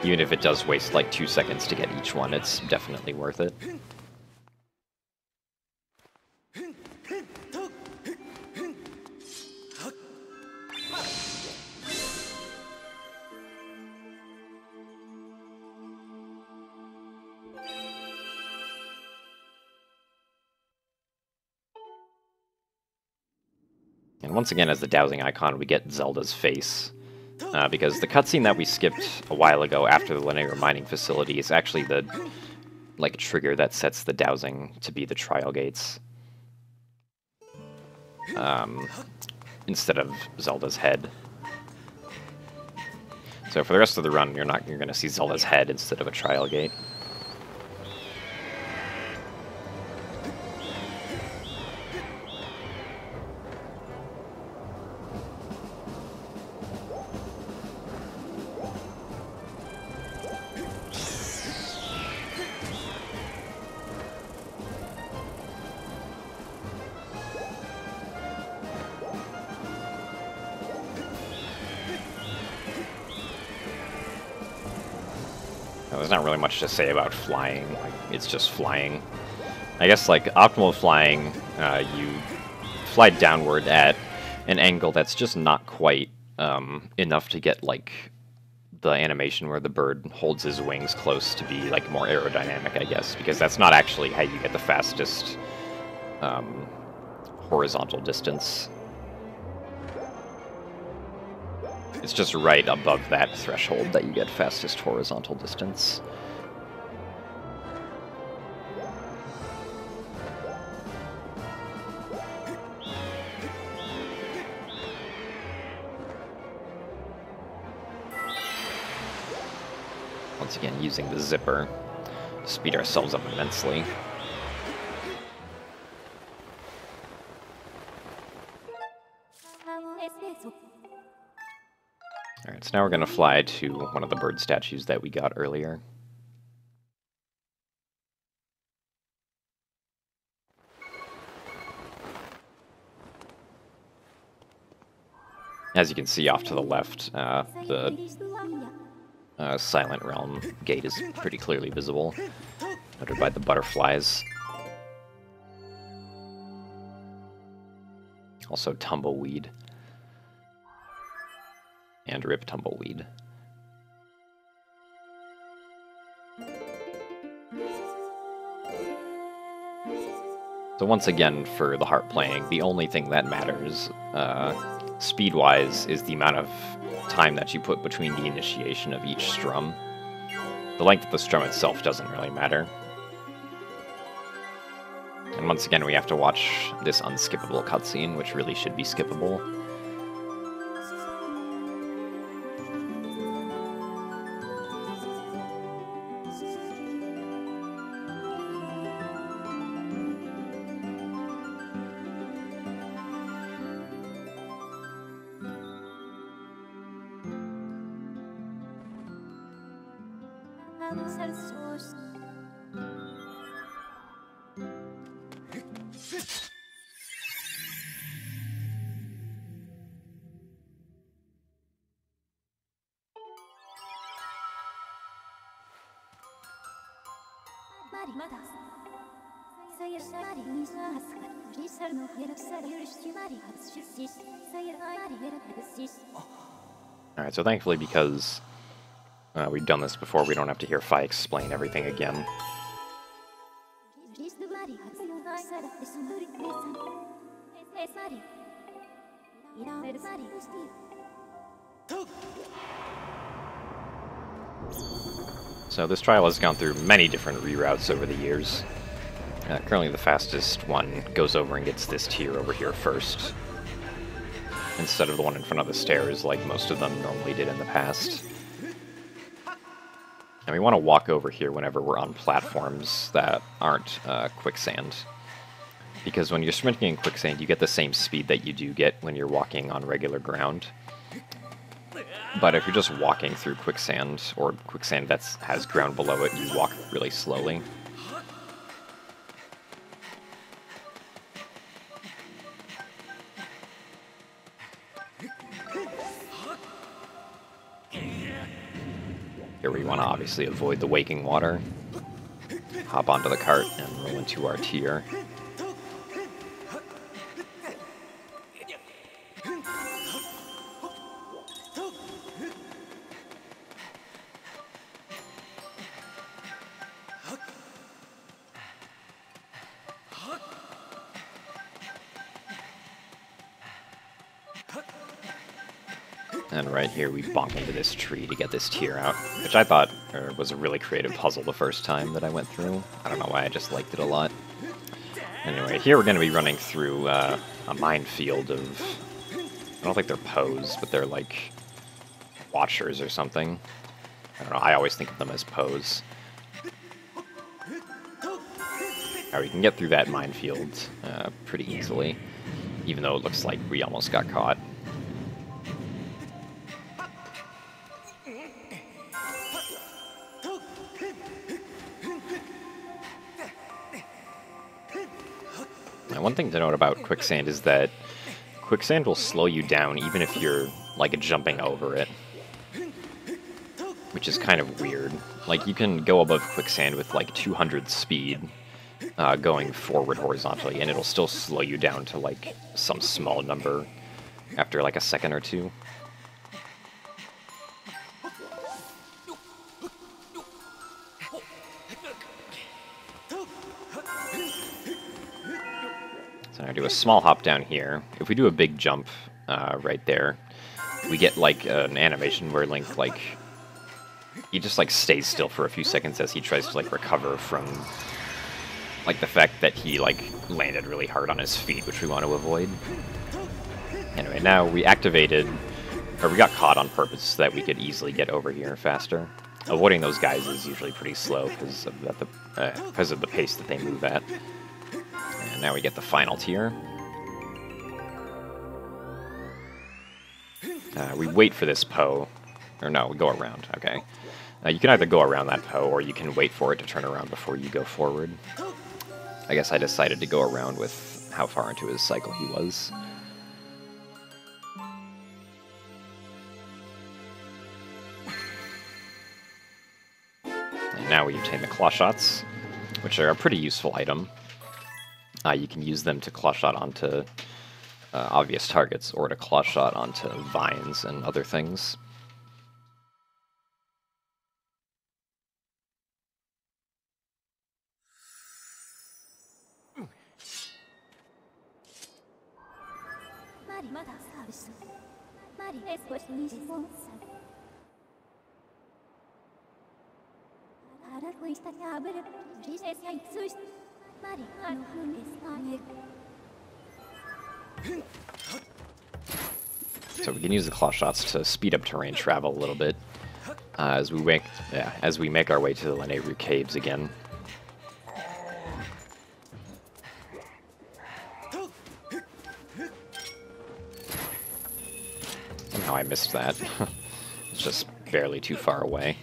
Even if it does waste like 2 seconds to get each one, it's definitely worth it. And once again, as the dowsing icon, we get Zelda's face. Because the cutscene that we skipped a while ago after the linear mining facility is actually the trigger that sets the dowsing to be the trial gates. Instead of Zelda's head. So for the rest of the run, you're going to see Zelda's head instead of a trial gate. There's not really much to say about flying. It's just flying. I guess optimal flying, you fly downward at an angle that's just not quite enough to get the animation where the bird holds his wings close to be more aerodynamic, I guess, because that's not actually how you get the fastest horizontal distance. It's just right above that threshold that you get fastest horizontal distance. Once again, using the zipper to speed ourselves up immensely. Alright, so now we're going to fly to one of the bird statues that we got earlier. As you can see off to the left, the Silent Realm gate is pretty clearly visible, noted by the butterflies. Also Tumbleweed. And Rip Tumbleweed. So once again, for the harp playing, the only thing that matters, speed-wise, is the amount of time that you put between the initiation of each strum. The length of the strum itself doesn't really matter. And once again, we have to watch this unskippable cutscene, which really should be skippable. Alright, so thankfully, because we've done this before, we don't have to hear Fi explain everything again. So this trial has gone through many different reroutes over the years. Currently the fastest one goes over and gets this tier over here first, instead of the one in front of the stairs like most of them normally did in the past. And we want to walk over here whenever we're on platforms that aren't quicksand. Because when you're sprinting in quicksand, you get the same speed that you do get when you're walking on regular ground. But if you're just walking through quicksand, or quicksand that has ground below it, you walk really slowly. Here we want to obviously avoid the waking water, hop onto the cart, and roll into our tier. And right here we bonk into this tree to get this tier out, which I thought was a really creative puzzle the first time that I went through. I don't know why, I just liked it a lot. Anyway, here we're going to be running through a minefield of... I don't think they're Poes, but they're like Watchers or something. I don't know, I always think of them as Poes. Alright, we can get through that minefield pretty easily, even though it looks like we almost got caught. Now, one thing to note about quicksand is that quicksand will slow you down even if you're, like, jumping over it. Which is kind of weird. Like, you can go above quicksand with, like, 200 speed going forward horizontally, and it'll still slow you down to, like, some small number after, like, a second or two. So I do a small hop down here. If we do a big jump right there, we get like an animation where Link like he just like stays still for a few seconds as he tries to like recover from like the fact that he like landed really hard on his feet, which we want to avoid. Anyway, now we activated, or we got caught on purpose so that we could easily get over here faster. Avoiding those guys is usually pretty slow because of the pace that they move at. And now we get the final tier. We wait for this Poe. Or no, we go around, okay. You can either go around that Poe, or you can wait for it to turn around before you go forward. I guess I decided to go around with how far into his cycle he was. And now we obtain the claw shots, which are a pretty useful item. You can use them to claw shot onto obvious targets, or to claw shot onto vines and other things. So we can use the claw shots to speed up terrain travel a little bit as we make our way to the Leneru caves again. Somehow I missed that. It's just barely too far away.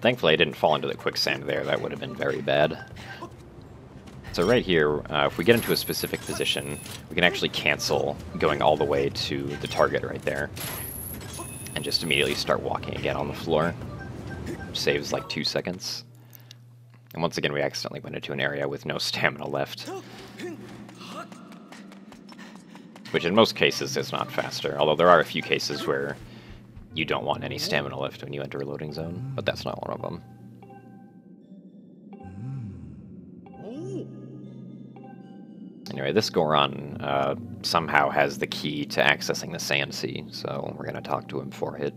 Thankfully, I didn't fall into the quicksand there. That would have been very bad. So right here, if we get into a specific position, we can actually cancel going all the way to the target right there. And just immediately start walking again on the floor. Which saves like 2 seconds. And once again, we accidentally went into an area with no stamina left. Which in most cases is not faster, although there are a few cases where you don't want any stamina left when you enter a loading zone, but that's not one of them. Anyway, this Goron somehow has the key to accessing the Sand Sea, so we're going to talk to him for it.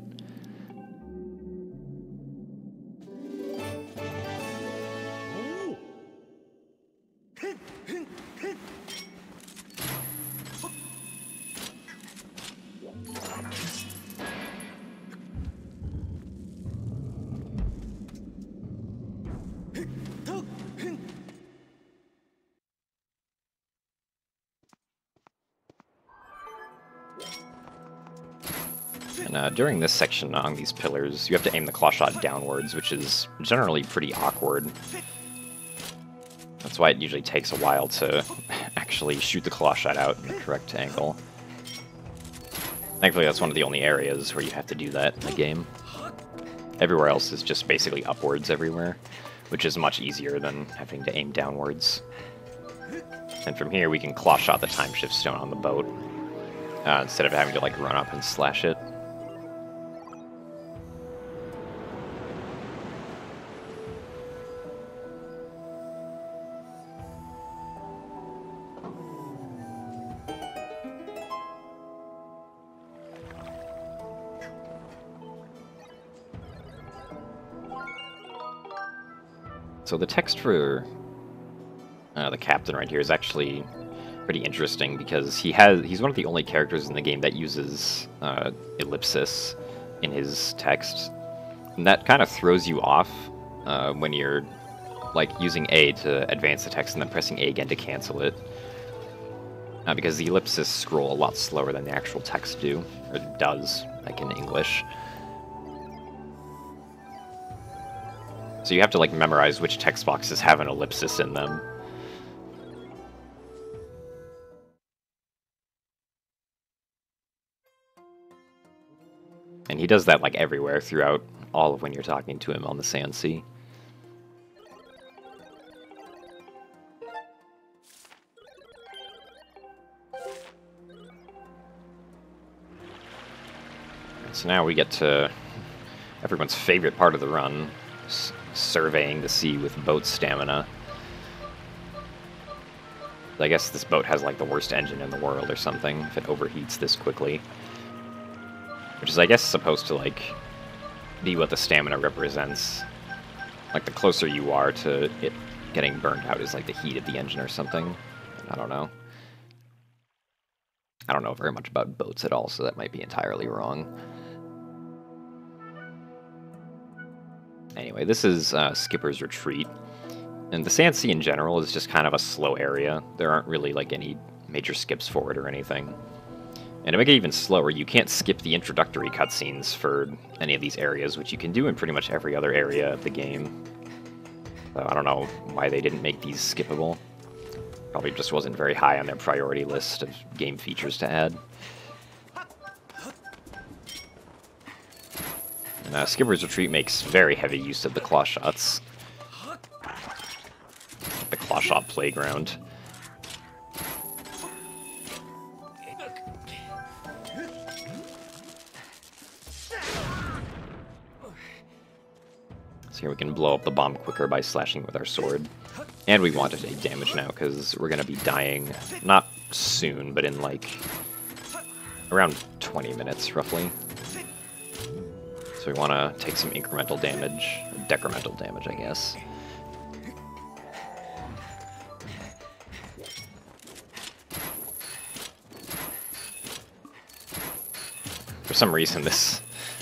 And during this section on these pillars, you have to aim the claw shot downwards, which is generally pretty awkward. That's why it usually takes a while to actually shoot the claw shot out in the correct angle. Thankfully, that's one of the only areas where you have to do that in the game. Everywhere else is just basically upwards everywhere, which is much easier than having to aim downwards. And from here, we can claw shot the time shift stone on the boat, instead of having to like run up and slash it. So the text for the captain right here is actually pretty interesting because he's one of the only characters in the game that uses ellipsis in his text, and that kind of throws you off when you're like using A to advance the text and then pressing A again to cancel it, because the ellipsis scroll a lot slower than the actual text does, like in English. So you have to like memorize which text boxes have an ellipsis in them. And he does that like everywhere throughout all of when you're talking to him on the Sand Sea. So now we get to everyone's favorite part of the run, surveying the sea with boat stamina. I guess this boat has like the worst engine in the world or something if it overheats this quickly. Which is, I guess, supposed to like be what the stamina represents. Like the closer you are to it getting burned out is like the heat of the engine or something. I don't know. I don't know very much about boats at all, so that might be entirely wrong. Anyway, this is Skipper's Retreat, and the Sand Sea in general is just kind of a slow area. There aren't really like any major skips for it or anything. And to make it even slower, you can't skip the introductory cutscenes for any of these areas, which you can do in pretty much every other area of the game. So I don't know why they didn't make these skippable. Probably just wasn't very high on their priority list of game features to add. Skipper's Retreat makes very heavy use of the claw shots. The claw shot playground. So here we can blow up the bomb quicker by slashing with our sword. And we want to take damage now, because we're going to be dying, not soon, but in like around 20 minutes, roughly. So we want to take some incremental damage, or decremental damage, I guess. For some reason this,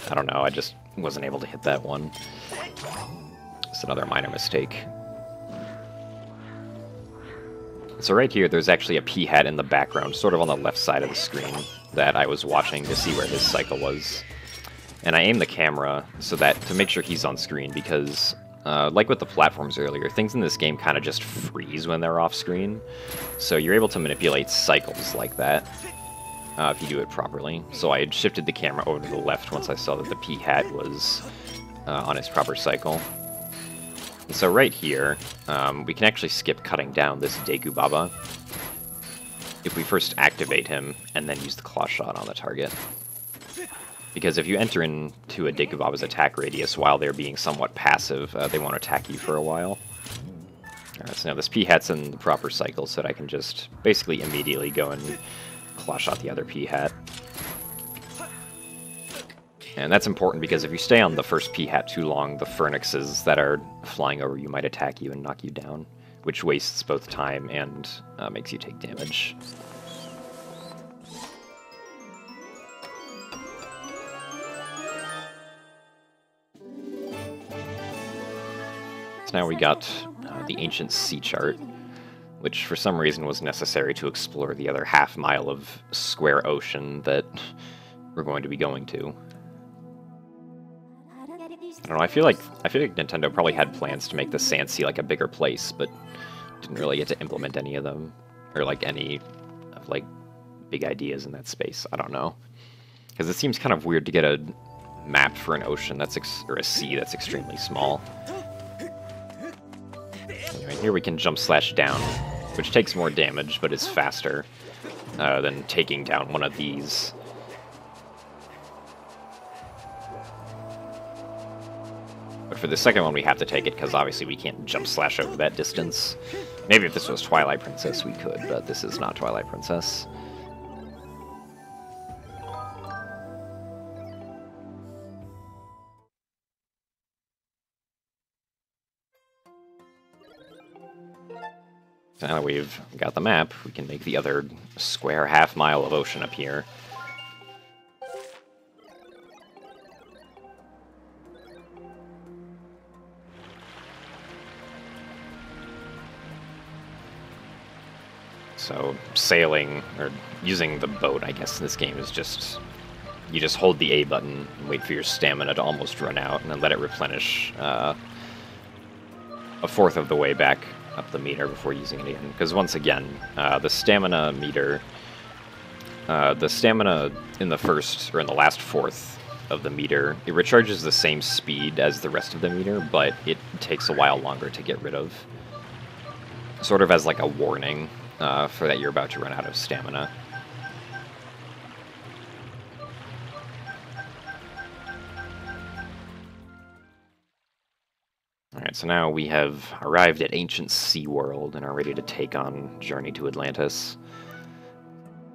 I don't know, I just wasn't able to hit that one. It's another minor mistake. So right here, there's actually a P-hat in the background, sort of on the left side of the screen, that I was watching to see where his cycle was. And I aim the camera so that to make sure he's on screen, because like with the platforms earlier, things in this game kind of just freeze when they're off screen. So you're able to manipulate cycles like that if you do it properly. So I had shifted the camera over to the left once I saw that the P-hat was on its proper cycle. And so right here, we can actually skip cutting down this Deku Baba if we first activate him and then use the claw shot on the target. Because if you enter into a Deku Baba's attack radius while they're being somewhat passive, they won't attack you for a while. Alright, so now this P-hat's in the proper cycle so that I can just basically immediately go and claw shot the other P-hat. And that's important because if you stay on the first P-hat too long, the Phoenixes that are flying over you might attack you and knock you down, which wastes both time and makes you take damage. So now we got the Ancient Sea Chart, which for some reason was necessary to explore the other half-mile of square ocean that we're going to be going to. I don't know, I feel like Nintendo probably had plans to make the Sand Sea like a bigger place, but didn't really get to implement any of them, or like any of like big ideas in that space. I don't know, because it seems kind of weird to get a map for an ocean that's or a sea that's extremely small. Anyway, here we can jump slash down, which takes more damage, but is faster than taking down one of these. But for the second one, we have to take it, because obviously we can't jump slash over that distance. Maybe if this was Twilight Princess, we could, but this is not Twilight Princess. So now that we've got the map, we can make the other square half-mile of ocean appear. So sailing, or using the boat, I guess, in this game is just... You just hold the A button and wait for your stamina to almost run out, and then let it replenish a fourth of the way back up the meter before using it again. Because once again, the stamina meter... the stamina in the first, or in the last fourth of the meter, it recharges the same speed as the rest of the meter, but it takes a while longer to get rid of. Sort of as like a warning. For that you're about to run out of stamina. Alright, so now we have arrived at Ancient Sea World and are ready to take on Journey to Atlantis.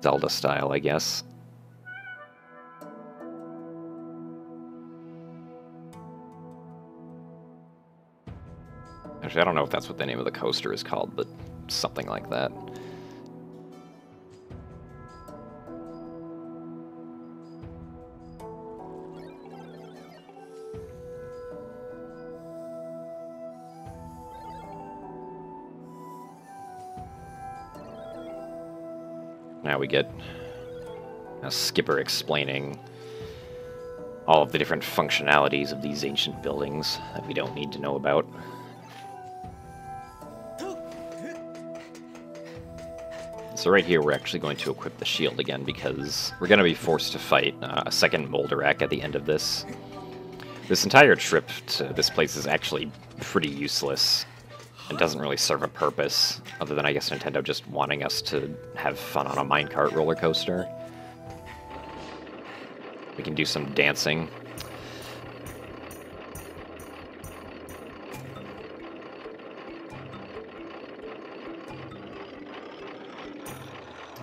Zelda style, I guess. Actually, I don't know if that's what the name of the coaster is called, but something like that. Now we get a skipper explaining all of the different functionalities of these ancient buildings that we don't need to know about. So right here we're actually going to equip the shield again because we're going to be forced to fight a second Moldarak at the end of this. This entire trip to this place is actually pretty useless. It doesn't really serve a purpose, other than I guess Nintendo just wanting us to have fun on a minecart roller coaster. We can do some dancing.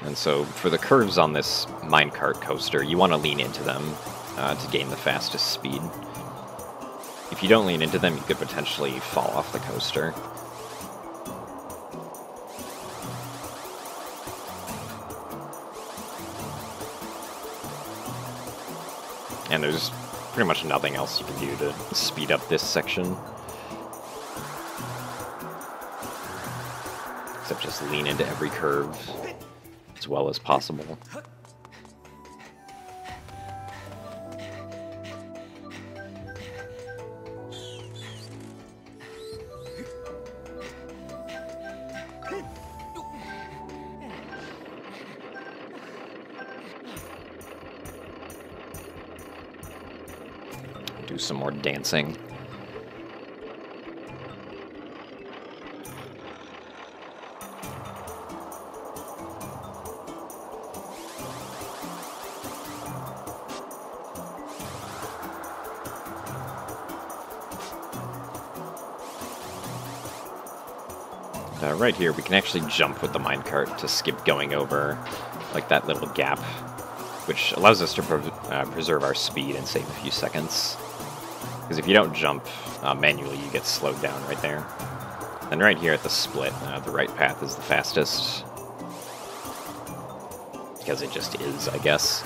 And so for the curves on this minecart coaster, you want to lean into them to gain the fastest speed. If you don't lean into them, you could potentially fall off the coaster. And there's pretty much nothing else you can do to speed up this section. Except just lean into every curve as well as possible. Do some more dancing. Right here, we can actually jump with the minecart to skip going over like that little gap, which allows us to preserve our speed and save a few seconds. Because if you don't jump manually, you get slowed down right there. And right here at the split, the right path is the fastest. Because it just is, I guess.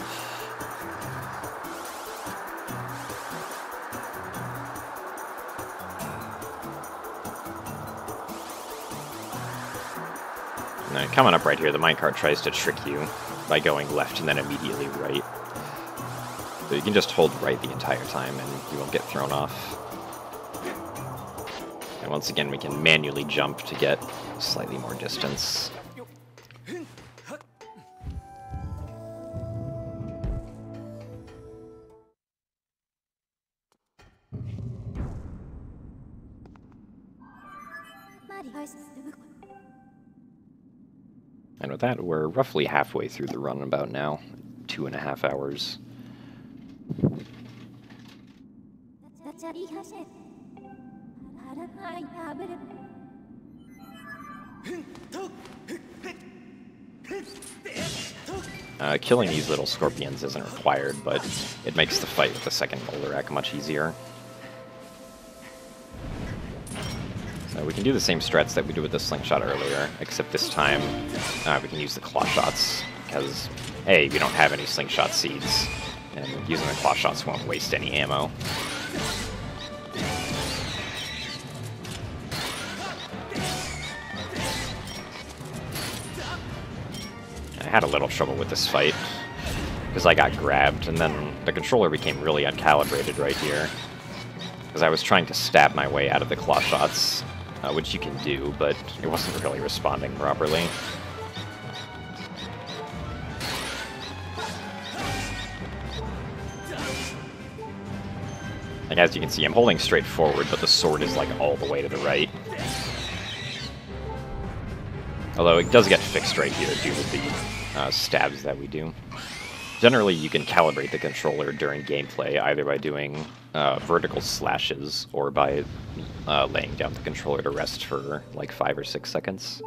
And coming up right here, the minecart tries to trick you by going left and then immediately right. So you can just hold right the entire time and you won't get thrown off. And once again, we can manually jump to get slightly more distance. And with that, we're roughly halfway through the run about now. 2.5 hours. Killing these little scorpions isn't required, but it makes the fight with the second boulder rack much easier. So we can do the same strats that we did with the slingshot earlier, except this time we can use the claw shots, because A, we don't have any slingshot seeds, and using the claw shots won't waste any ammo. I had a little trouble with this fight, because I got grabbed, and then the controller became really uncalibrated right here, because I was trying to stab my way out of the claw shots, which you can do, but it wasn't really responding properly. And as you can see, I'm holding straight forward, but the sword is like all the way to the right. Although it does get fixed right here due to the stabs that we do. Generally, you can calibrate the controller during gameplay, either by doing vertical slashes or by laying down the controller to rest for like 5 or 6 seconds.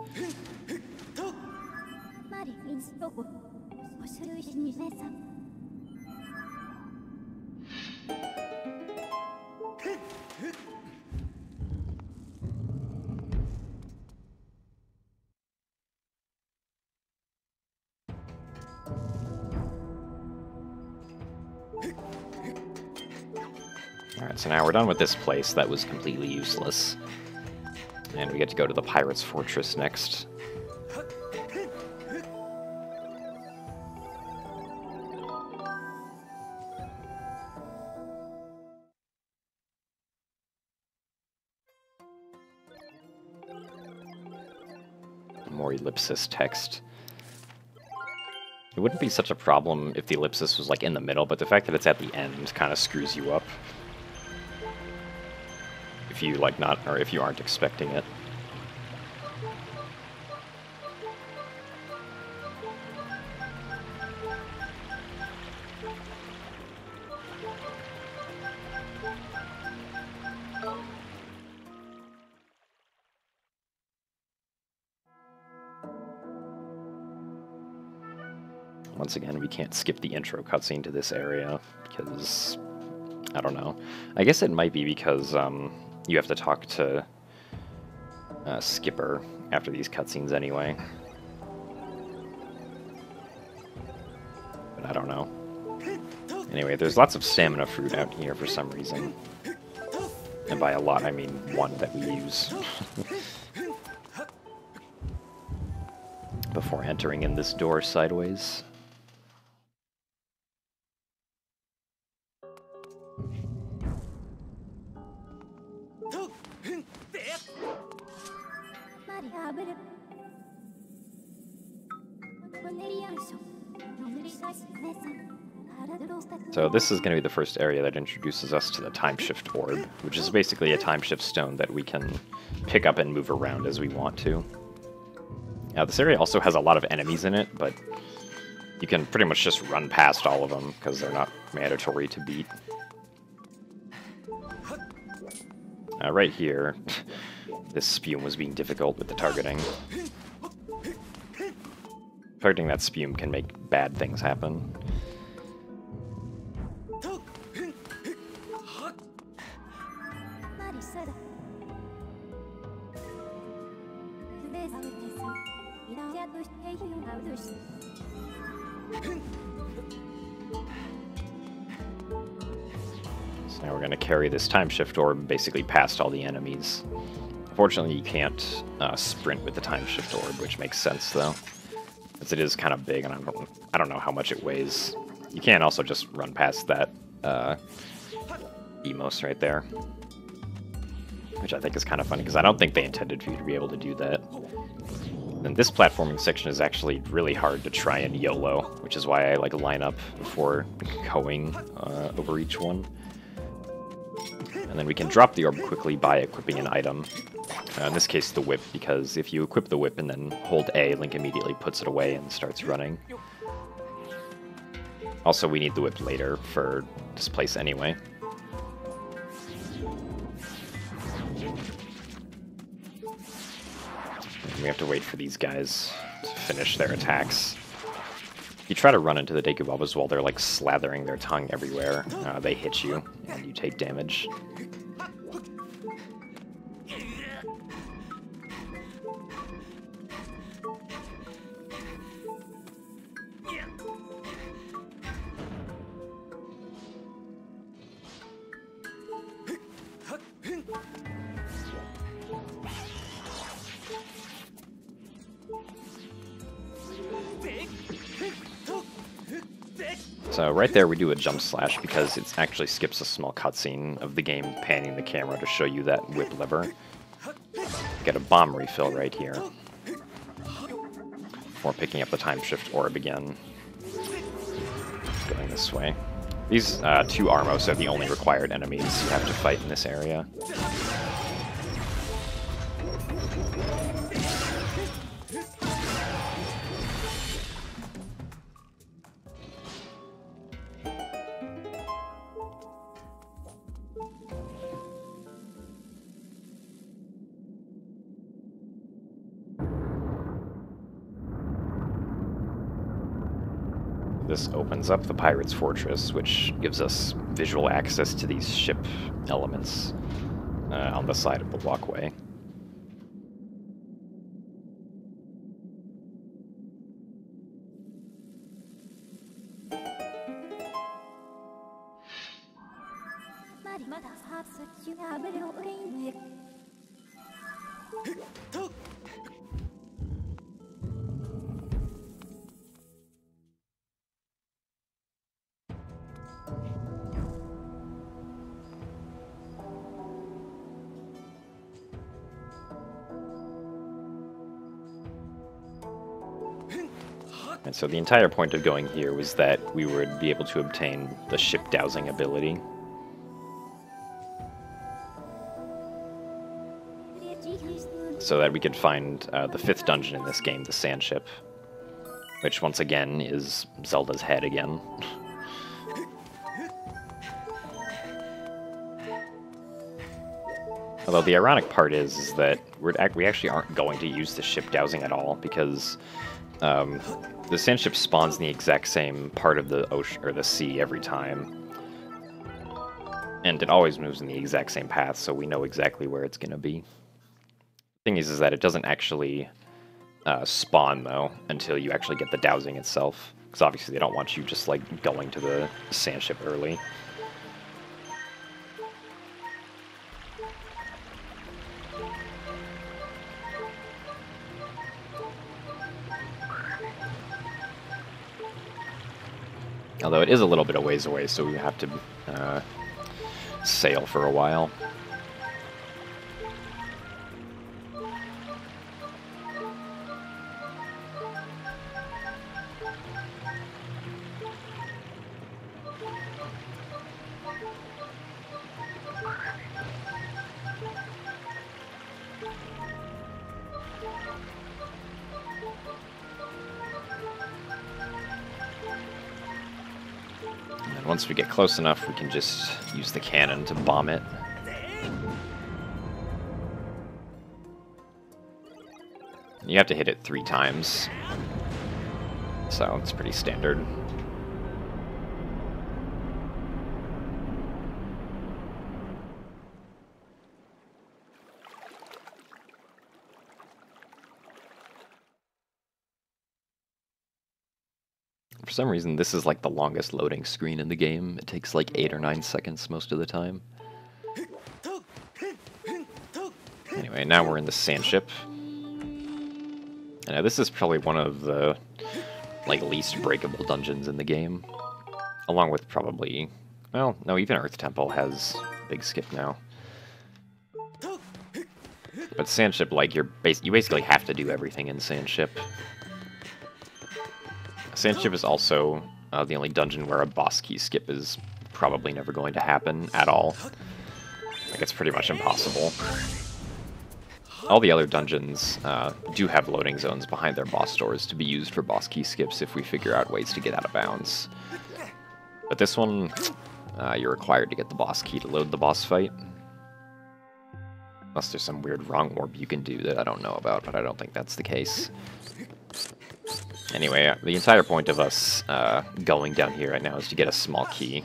Alright, so now we're done with this place that was completely useless. And we get to go to the Pirate's Fortress next. More ellipsis text. It wouldn't be such a problem if the ellipsis was like in the middle, but the fact that it's at the end kind of screws you up. if you like not, or if you aren't expecting it. Once again, we can't skip the intro cutscene to this area, because, I don't know. I guess it might be because you have to talk to Skipper after these cutscenes anyway. But I don't know. Anyway, there's lots of stamina fruit out here for some reason. And by a lot, I mean one that we use. Before entering in this door sideways. So this is going to be the first area that introduces us to the time shift orb, which is basically a time shift stone that we can pick up and move around as we want to. Now this area also has a lot of enemies in it, but you can pretty much just run past all of them because they're not mandatory to beat. Right here, this spume was being difficult with the targeting. Targeting that spume can make bad things happen. So now we're going to carry this time shift orb basically past all the enemies. Unfortunately, you can't sprint with the time shift orb, which makes sense though, as it is kind of big, and I don't know how much it weighs. You can also just run past that Emos right there, which I think is kind of funny because I don't think they intended for you to be able to do that. And this platforming section is actually really hard to try and YOLO, which is why I like line up before going over each one. And then we can drop the orb quickly by equipping an item. In this case, the whip, because if you equip the whip and then hold A, Link immediately puts it away and starts running. Also, we need the whip later for this place anyway. We have to wait for these guys to finish their attacks. If you try to run into the Dekubabas while they're like slathering their tongue everywhere, they hit you and you take damage. So right there we do a jump slash because it actually skips a small cutscene of the game panning the camera to show you that whip lever. Get a bomb refill right here. Before picking up the time shift orb again. Going this way. These two Armos are the only required enemies you have to fight in this area. This opens up the Pirate's Fortress, which gives us visual access to these ship elements on the side of the walkway. And so the entire point of going here was that we would be able to obtain the ship dowsing ability. so that we could find the 5th dungeon in this game, the Sand Ship, which once again is Zelda's head again. Although the ironic part is that we actually aren't going to use the ship dowsing at all, because the sand ship spawns in the exact same part of the ocean or the sea every time, and it always moves in the exact same path, so we know exactly where it's going to be. The thing is that it doesn't actually spawn though until you actually get the dowsing itself, because obviously they don't want you just like going to the sand ship early. Although it is a little bit of ways away, so we have to sail for a while. Once we get close enough, we can just use the cannon to bomb it. You have to hit it 3 times, so it's pretty standard. For some reason, this is like the longest loading screen in the game. It takes like 8 or 9 seconds most of the time. Anyway, now we're in the sand ship. And this is probably one of the like least breakable dungeons in the game, along with probably, well, no, even Earth Temple has big skip now. But sand ship, like you basically have to do everything in sand ship. Sand ship is also the only dungeon where a boss key skip is probably never going to happen at all. Like, it's pretty much impossible. All the other dungeons do have loading zones behind their boss doors to be used for boss key skips if we figure out ways to get out of bounds. But this one, you're required to get the boss key to load the boss fight. Unless there's some weird wrong warp you can do that I don't know about, but I don't think that's the case. Anyway, the entire point of us going down here right now is to get a small key,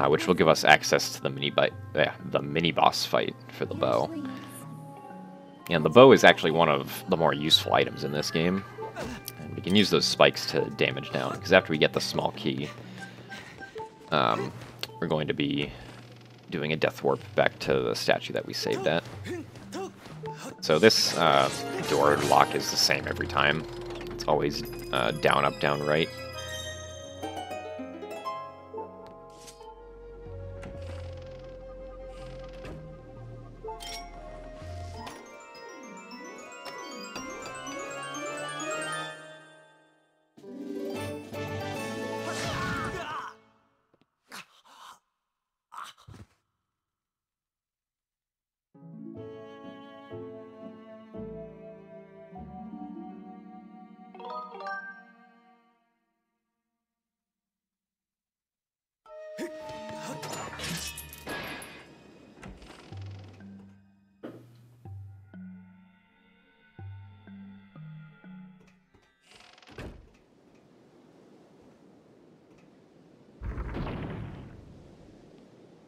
which will give us access to the mini-boss fight for the bow. And the bow is actually one of the more useful items in this game, and we can use those spikes to damage down, because after we get the small key, we're going to be doing a death warp back to the statue that we saved at. So this door lock is the same every time. It's always down, up, down, right.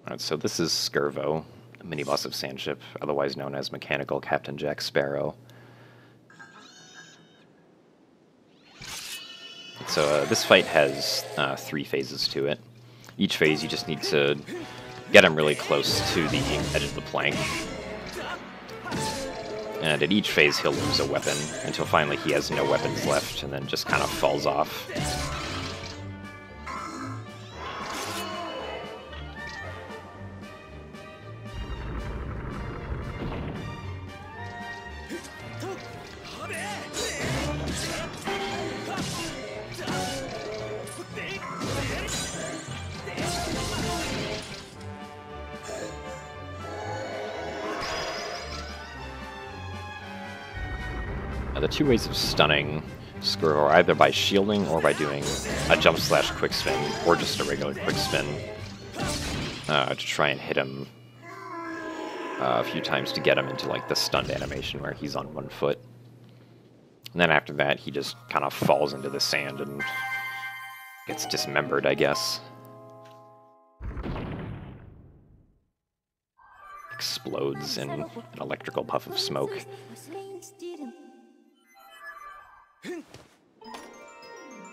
Alright, so this is Skirvo, a mini-boss of Sandship, otherwise known as Mechanical Captain Jack Sparrow. So this fight has 3 phases to it. Each phase you just need to get him really close to the edge of the plank. And at each phase he'll lose a weapon, until finally he has no weapons left, and then just kind of falls off. the two ways of stunning Squirrel are either by shielding or by doing a jump slash quick spin, or just a regular quick spin to try and hit him a few times to get him into like the stunned animation where he's on one foot. And then after that, he just kind of falls into the sand and gets dismembered, I guess. Explodes in an electrical puff of smoke.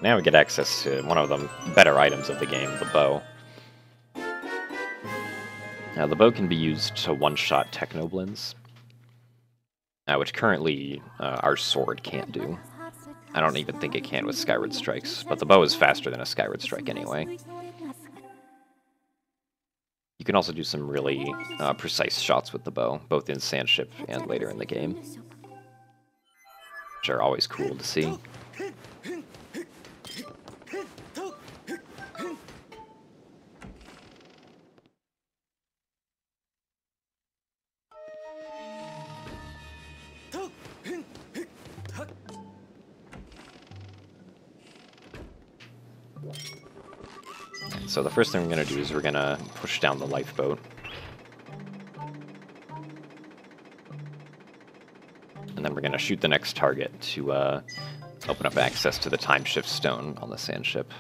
Now we get access to one of the better items of the game, the bow. Now, the bow can be used to one-shot Technoblins, which currently our sword can't do. I don't even think it can with Skyward Strikes, but the bow is faster than a Skyward Strike anyway. You can also do some really precise shots with the bow, both in Sandship and later in the game, which are always cool to see. So the first thing we're going to do is we're going to push down the lifeboat. And then we're going to shoot the next target to open up access to the time shift stone on the sand ship.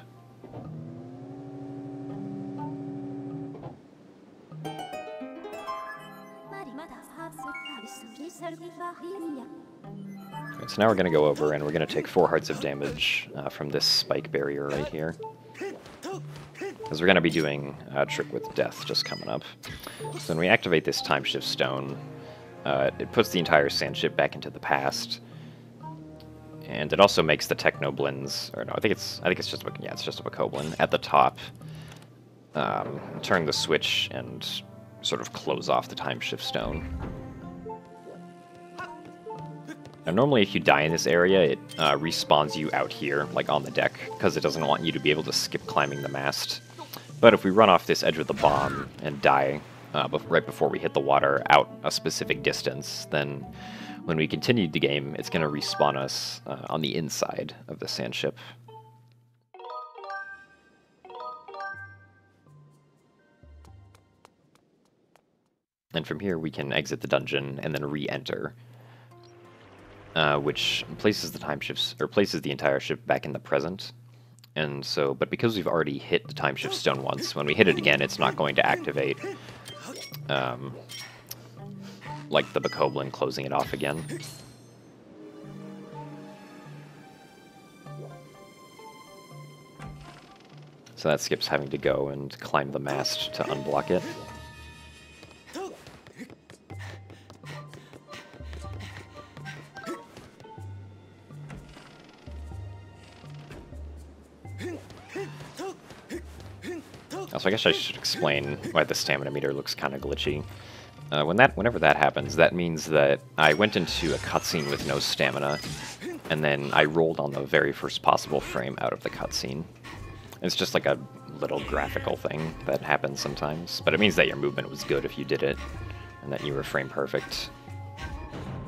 Okay, so now we're going to go over and we're going to take 4 hearts of damage from this spike barrier right here. Because we're going to be doing a trick with death just coming up. So when we activate this time shift stone, it puts the entire sand ship back into the past, and it also makes the Technoblins, or no, I think it's just a Bokoblin at the top. Turn the switch and sort of close off the time shift stone. Now, normally if you die in this area, it respawns you out here, like on the deck, because it doesn't want you to be able to skip climbing the mast. But if we run off this edge of the bomb and die right before we hit the water out a specific distance, then when we continue the game, it's going to respawn us on the inside of the sand ship. And from here we can exit the dungeon and then re-enter, which places the time shifts, or places the entire ship back in the present. And so, but because we've already hit the time shift stone once, when we hit it again, it's not going to activate, like the Bokoblin closing it off again. So that skips having to go and climb the mast to unblock it. So I guess I should explain why the stamina meter looks kind of glitchy. Whenever that happens, that means that I went into a cutscene with no stamina, and then I rolled on the very first possible frame out of the cutscene. It's just like a little graphical thing that happens sometimes, but it means that your movement was good if you did it, and that you were frame perfect,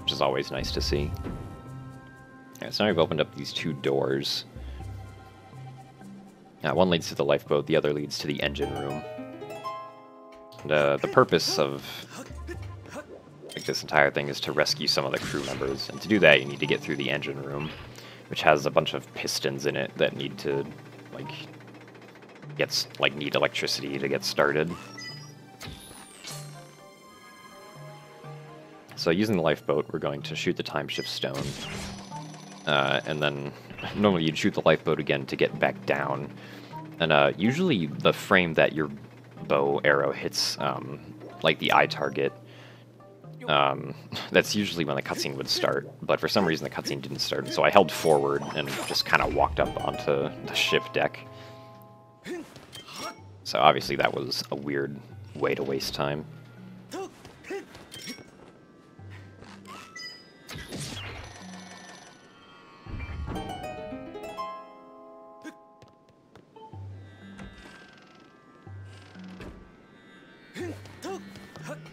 which is always nice to see. Okay, so now we've opened up these 2 doors. One leads to the lifeboat, the other leads to the engine room. And the purpose of this entire thing is to rescue some of the crew members, and to do that you need to get through the engine room, which has a bunch of pistons in it that need to need electricity to get started. So using the lifeboat, we're going to shoot the time shift stone, and then normally you'd shoot the lifeboat again to get back down. And usually the frame that your bow arrow hits, like the eye target, that's usually when the cutscene would start. But for some reason the cutscene didn't start, and so I held forward and just kind of walked up onto the ship deck. So obviously that was a weird way to waste time.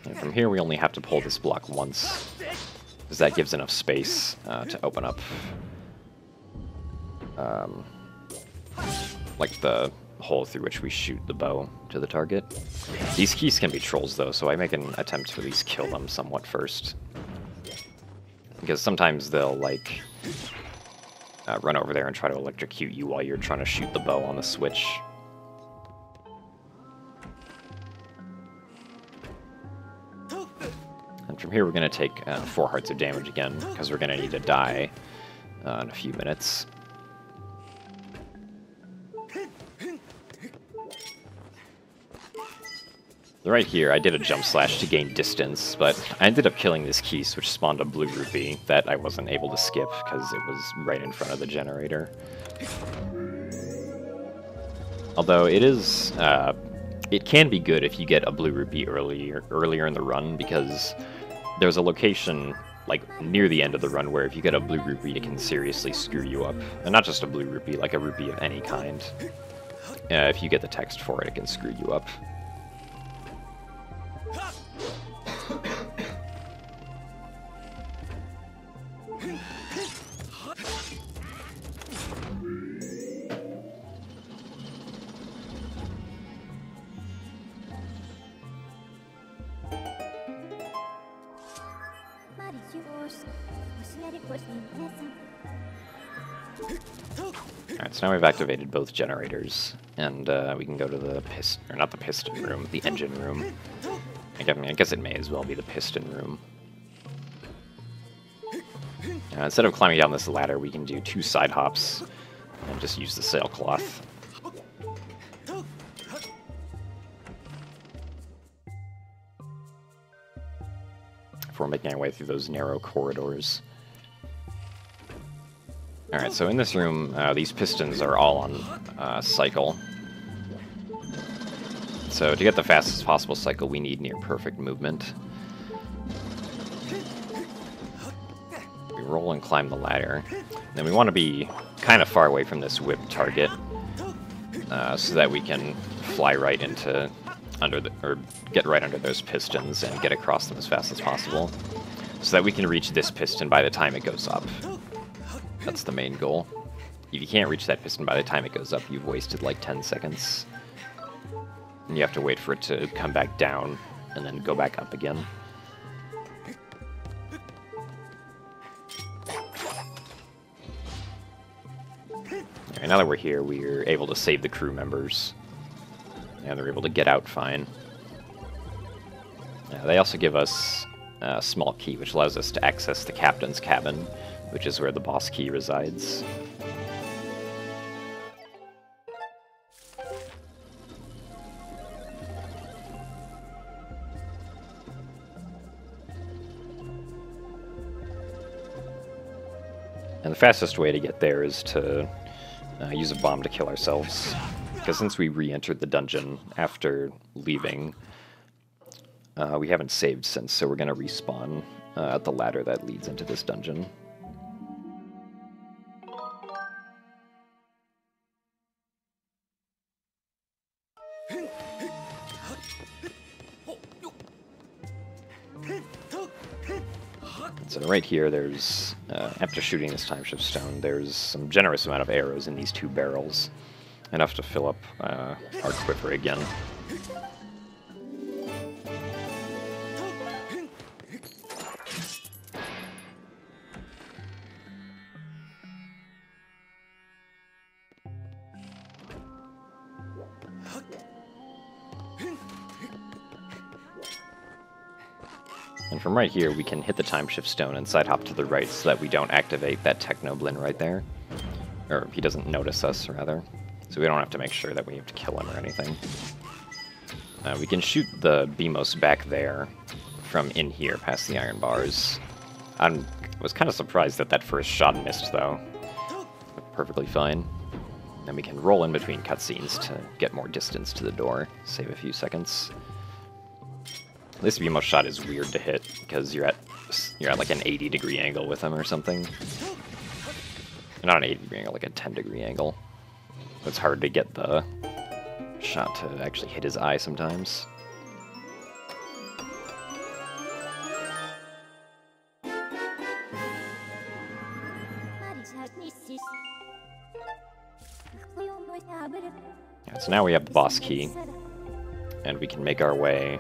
And from here we only have to pull this block once. because that gives enough space to open up like the hole through which we shoot the bow to the target. These keys can be trolls though, so I make an attempt to at least kill them somewhat first. Because sometimes they'll like run over there and try to electrocute you while you're trying to shoot the bow on the switch. And from here we're going to take 4 hearts of damage again, because we're going to need to die in a few minutes. Right here, I did a jump slash to gain distance, but I ended up killing this Keese, which spawned a blue rupee that I wasn't able to skip because it was right in front of the generator. Although it is, it can be good if you get a blue rupee earlier in the run, because there's a location like near the end of the run where if you get a blue rupee, it can seriously screw you up. And not just a blue rupee, like a rupee of any kind. If you get the text for it, it can screw you up. Alright, so now we've activated both generators, and we can go to the piston room, the engine room. I guess it may as well be the piston room. Instead of climbing down this ladder, we can do 2 side hops and just use the sailcloth. If we're making our way through those narrow corridors. Alright, so in this room, these pistons are all on cycle. So to get the fastest possible cycle, we need near perfect movement. We roll and climb the ladder. Then we want to be kind of far away from this whip target, so that we can fly right into get right under those pistons and get across them as fast as possible, so that we can reach this piston by the time it goes up. That's the main goal. If you can't reach that piston by the time it goes up, you've wasted like 10 seconds. And you have to wait for it to come back down and then go back up again. Alright, now that we're here, we're able to save the crew members. And they're able to get out fine. They also give us a small key, which allows us to access the captain's cabin, which is where the boss key resides. And the fastest way to get there is to use a bomb to kill ourselves. Because since we re-entered the dungeon after leaving, we haven't saved since, so we're going to respawn at the ladder that leads into this dungeon. So right here, there's, after shooting this time shift stone, there's some generous amount of arrows in these 2 barrels. Enough to fill up our quiver again. And from right here, we can hit the time shift stone and side hop to the right so that we don't activate that Technoblin right there. Or he doesn't notice us, rather. So we don't have to make sure that we have to kill him or anything. We can shoot the Beamos back there from in here past the iron bars. I was kind of surprised that that first shot missed, though. Perfectly fine. Then we can roll in between cutscenes to get more distance to the door, save a few seconds. This Beamos shot is weird to hit because you're at like an 80-degree angle with him or something. Not an 80-degree angle, like a 10-degree angle. It's hard to get the shot to actually hit his eye sometimes. So now we have the boss key, and we can make our way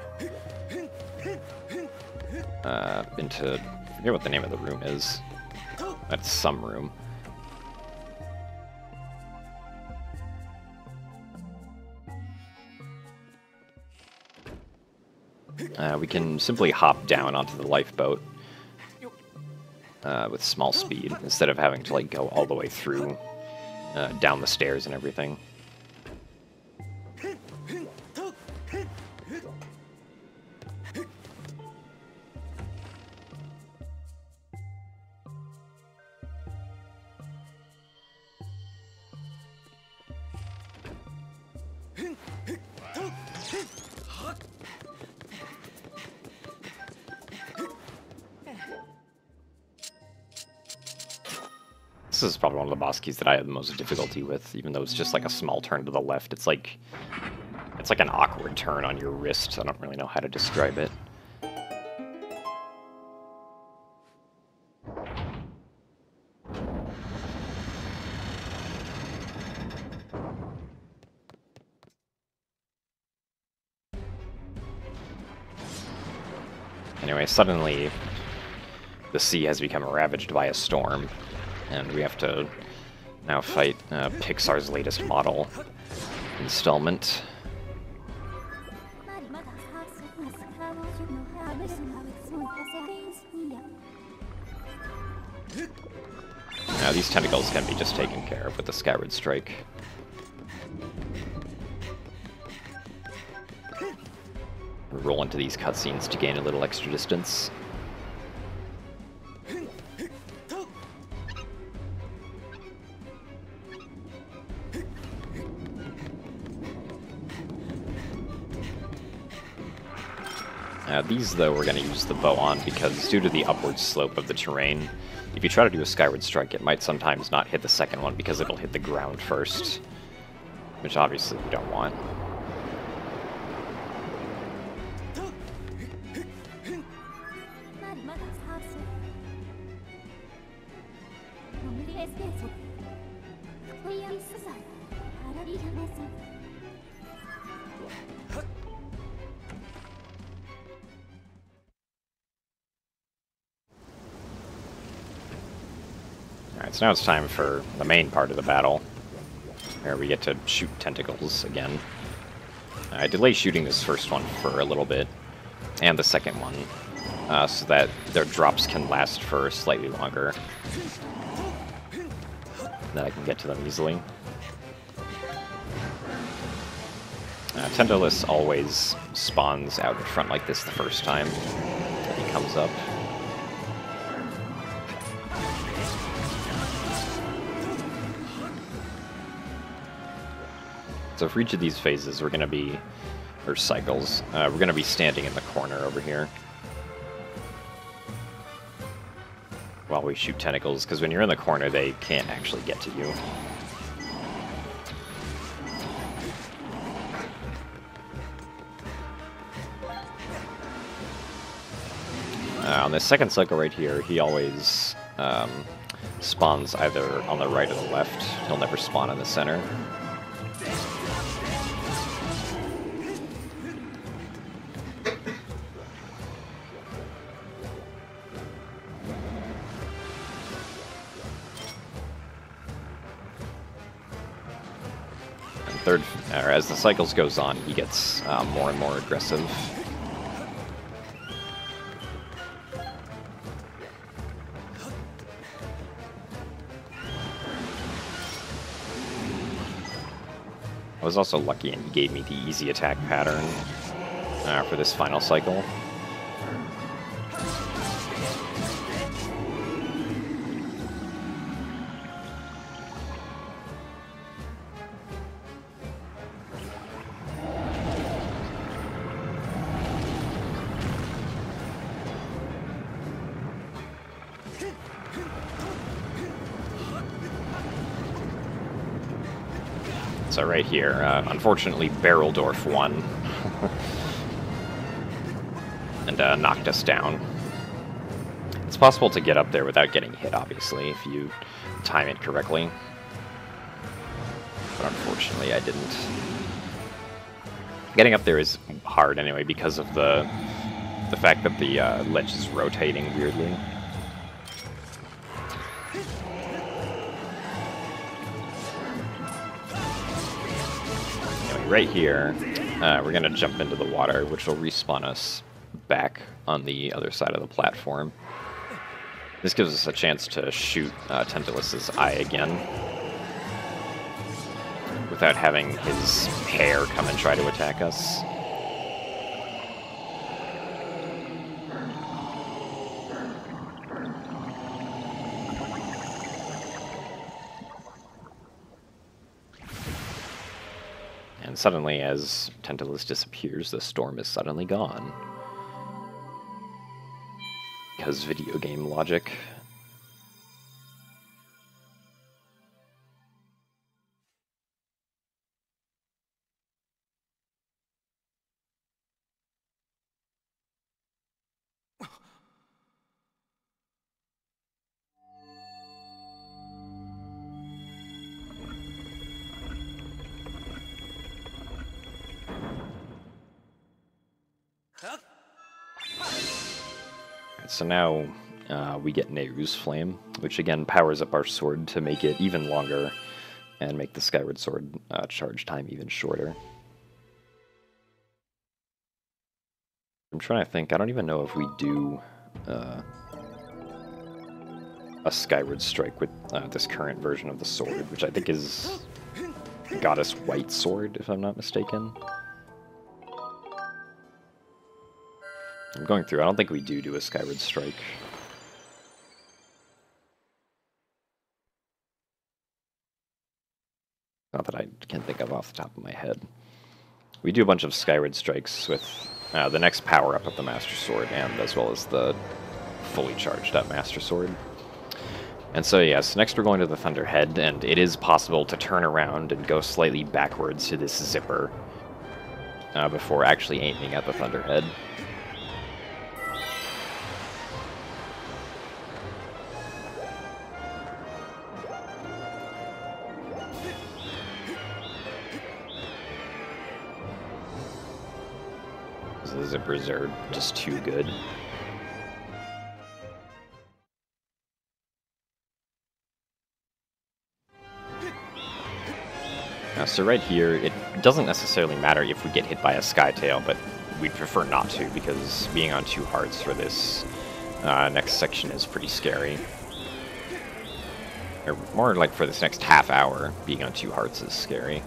into, I forget what the name of the room is. That's some room. We can simply hop down onto the lifeboat with small speed, instead of having to like go all the way through, down the stairs and everything. This is probably one of the boss keys that I have the most difficulty with, even though it's just like a small turn to the left. It's like an awkward turn on your wrist. I don't really know how to describe it. Anyway, suddenly the sea has become ravaged by a storm, and we have to now fight Pixar's latest model installment. Now these tentacles can be just taken care of with the Skyward Strike. Roll into these cutscenes to gain a little extra distance. These, though, we're going to use the bow on because due to the upward slope of the terrain, if you try to do a Skyward Strike, it might sometimes not hit the second one because it'll hit the ground first, which obviously we don't want. Alright, so now it's time for the main part of the battle, where we get to shoot tentacles again. I delay shooting this first one for a little bit, and the second one, so that their drops can last for slightly longer. Then I can get to them easily. Tentacles always spawns out in front like this the first time that he comes up. So for each of these phases, we're going to be, or cycles, we're going to be standing in the corner over here while we shoot tentacles, because when you're in the corner, they can't actually get to you. On the second cycle right here, he always spawns either on the right or the left. He'll never spawn in the center. Third, as the cycles goes on, he gets more and more aggressive. I was also lucky and he gave me the easy attack pattern for this final cycle. So right here, unfortunately, Barreldorf won and knocked us down. It's possible to get up there without getting hit, obviously, if you time it correctly. But unfortunately, I didn't. Getting up there is hard anyway because of the fact that the ledge is rotating weirdly. Anyway, right here, we're going to jump into the water, which will respawn us back on the other side of the platform. This gives us a chance to shoot Tantalus's eye again, without having his hair come and try to attack us. And suddenly, as Tantalus disappears, the storm is suddenly gone. Because video game logic. So now we get Nehru's Flame, which again powers up our sword to make it even longer and make the Skyward Sword charge time even shorter. I'm trying to think, I don't even know if we do a Skyward Strike with this current version of the sword, which I think is Goddess White Sword, if I'm not mistaken. I'm going through, I don't think we do a Skyward Strike. Not that I can think of off the top of my head. We do a bunch of Skyward Strikes with the next power-up of the Master Sword, and as well as the fully charged up Master Sword. And so yes, next we're going to the Thunderhead, and it is possible to turn around and go slightly backwards to this zipper before actually aiming at the Thunderhead. The zippers are just too good. So right here, it doesn't necessarily matter if we get hit by a Skytail, but we'd prefer not to, because being on 2 hearts for this next section is pretty scary. Or more like for this next half hour, being on 2 hearts is scary.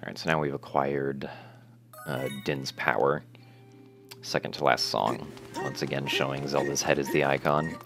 Alright, so now we've acquired Din's Power. Second to last song. Once again showing Zelda's head as the icon.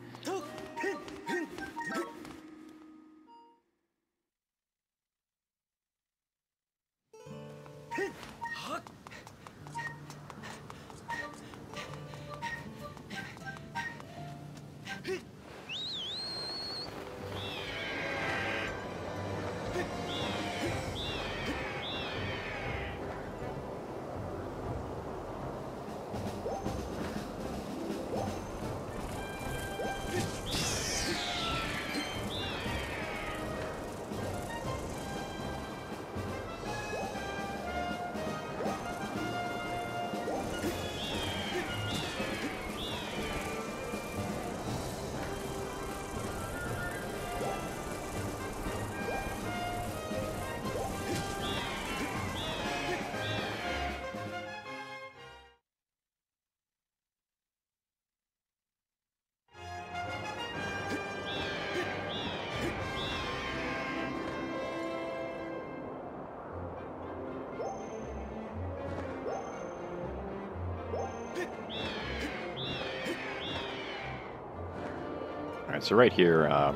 Alright, so right here,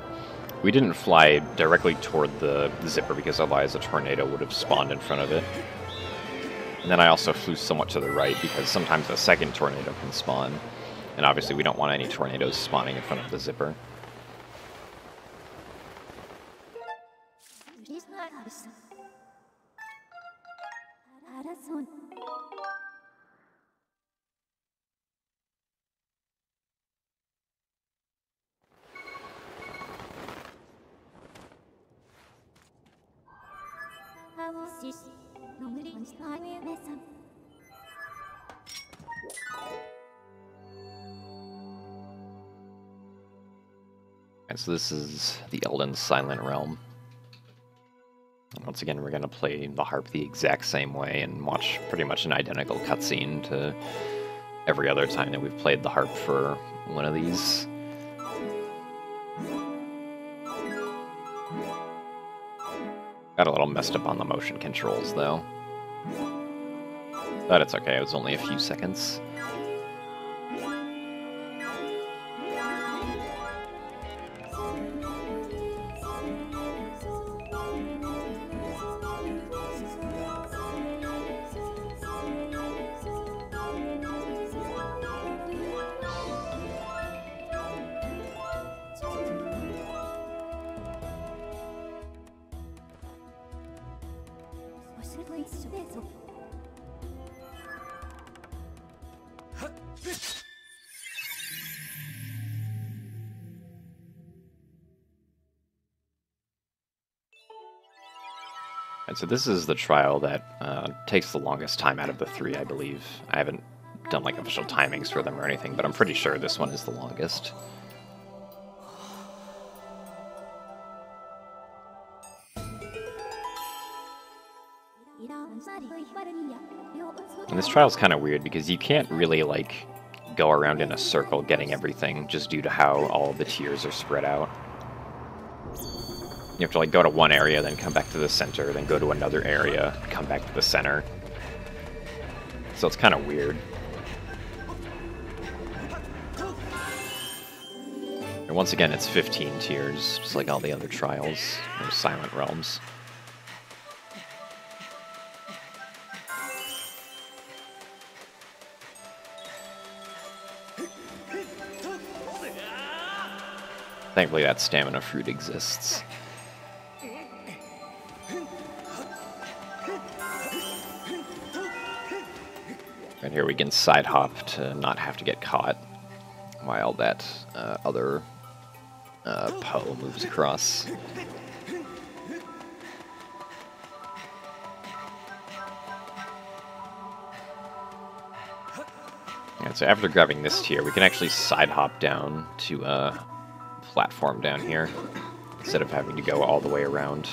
we didn't fly directly toward the zipper because otherwise a tornado would have spawned in front of it. And then I also flew somewhat to the right because sometimes a second tornado can spawn. And obviously we don't want any tornadoes spawning in front of the zipper. And so this is the Elden Silent Realm. And once again, we're going to play the harp the exact same way and watch pretty much an identical cutscene to every other time that we've played the harp for one of these. Got a little messed up on the motion controls, though. But it's okay, it was only a few seconds. And so this is the trial that takes the longest time out of the three, I believe. I haven't done like official timings for them or anything, but I'm pretty sure this one is the longest. And this trial's kind of weird because you can't really like go around in a circle getting everything just due to how all the tiers are spread out. You have to like go to one area, then come back to the center, then go to another area, come back to the center. So it's kind of weird. And once again, it's 15 tiers, just like all the other trials or Silent Realms. Thankfully, that stamina fruit exists. And here we can side hop to not have to get caught while that other Poe moves across. And so after grabbing this tier, we can actually side hop down to a platform down here instead of having to go all the way around.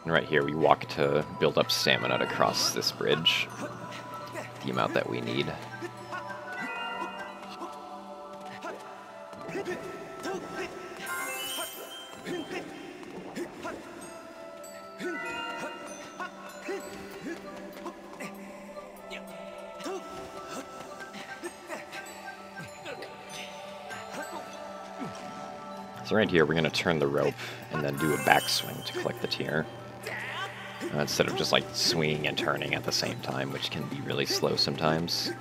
And right here we walk to build up stamina to cross this bridge, the amount that we need. So right here we're going to turn the rope and then do a backswing to collect the tier. Instead of just like swinging and turning at the same time, which can be really slow sometimes.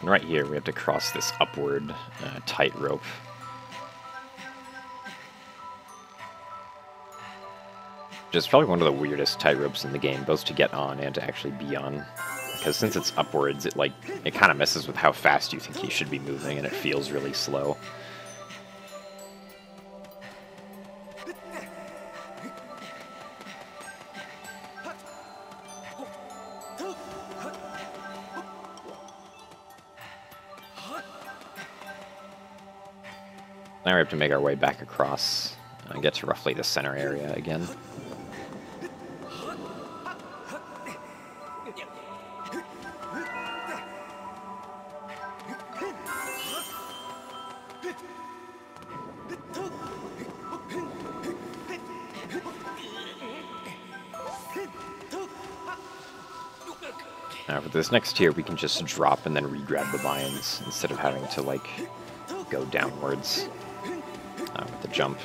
And right here we have to cross this upward tightrope. Which is probably one of the weirdest tightropes in the game, both to get on and to actually be on. Because since it's upwards, it kind of messes with how fast you think you should be moving, and it feels really slow. Now we have to make our way back across and get to roughly the center area again. Now for this next tier, we can just drop and then re-grab the vines instead of having to, like, go downwards with the jump.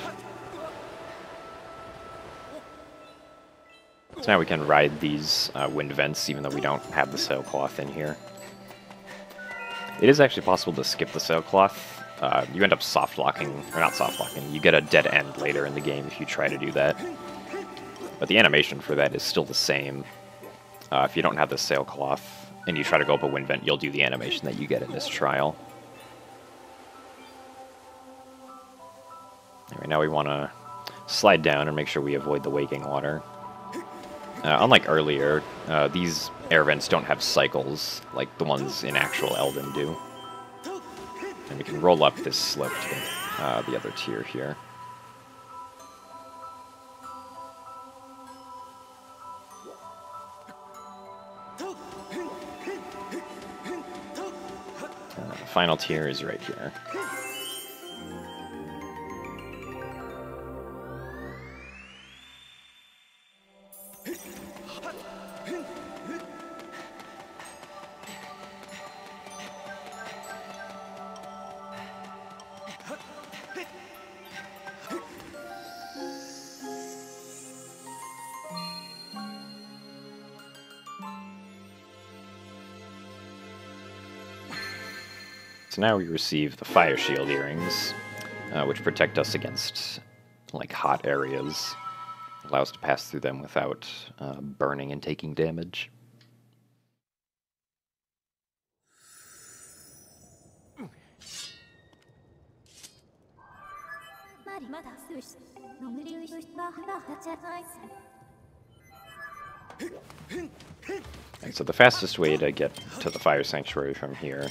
So now we can ride these wind vents, even though we don't have the sailcloth in here. It is actually possible to skip the sailcloth. You end up soft-locking, or not soft-locking, you get a dead end later in the game if you try to do that. But the animation for that is still the same. If you don't have the sailcloth and you try to go up a wind vent, you'll do the animation that you get in this trial. Anyway, now we want to slide down and make sure we avoid the waking water. Unlike earlier, these air vents don't have cycles like the ones in actual Elden do. And we can roll up this slope to the other tier here. The final tier is right here. So now we receive the Fire Shield earrings, which protect us against, like, hot areas. Allow us to pass through them without burning and taking damage. Right, so the fastest way to get to the Fire Sanctuary from here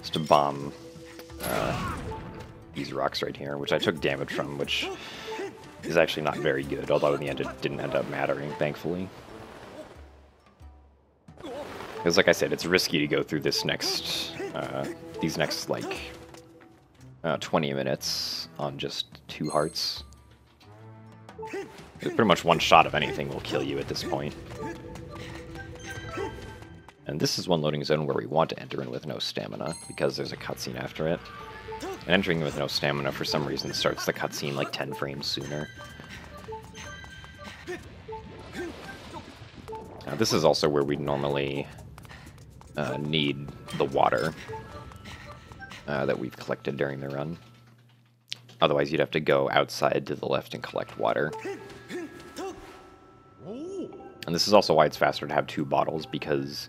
is to bomb these rocks right here, which I took damage from, which is actually not very good, although in the end it didn't end up mattering, thankfully. Because, like I said, it's risky to go through this next, these next, like, 20 minutes on just 2 hearts. Pretty much one shot of anything will kill you at this point. And this is one loading zone where we want to enter in with no stamina, because there's a cutscene after it. And entering with no stamina, for some reason, starts the cutscene like 10 frames sooner. This is also where we normally need the water that we've collected during the run. Otherwise, you'd have to go outside to the left and collect water. And this is also why it's faster to have 2 bottles, because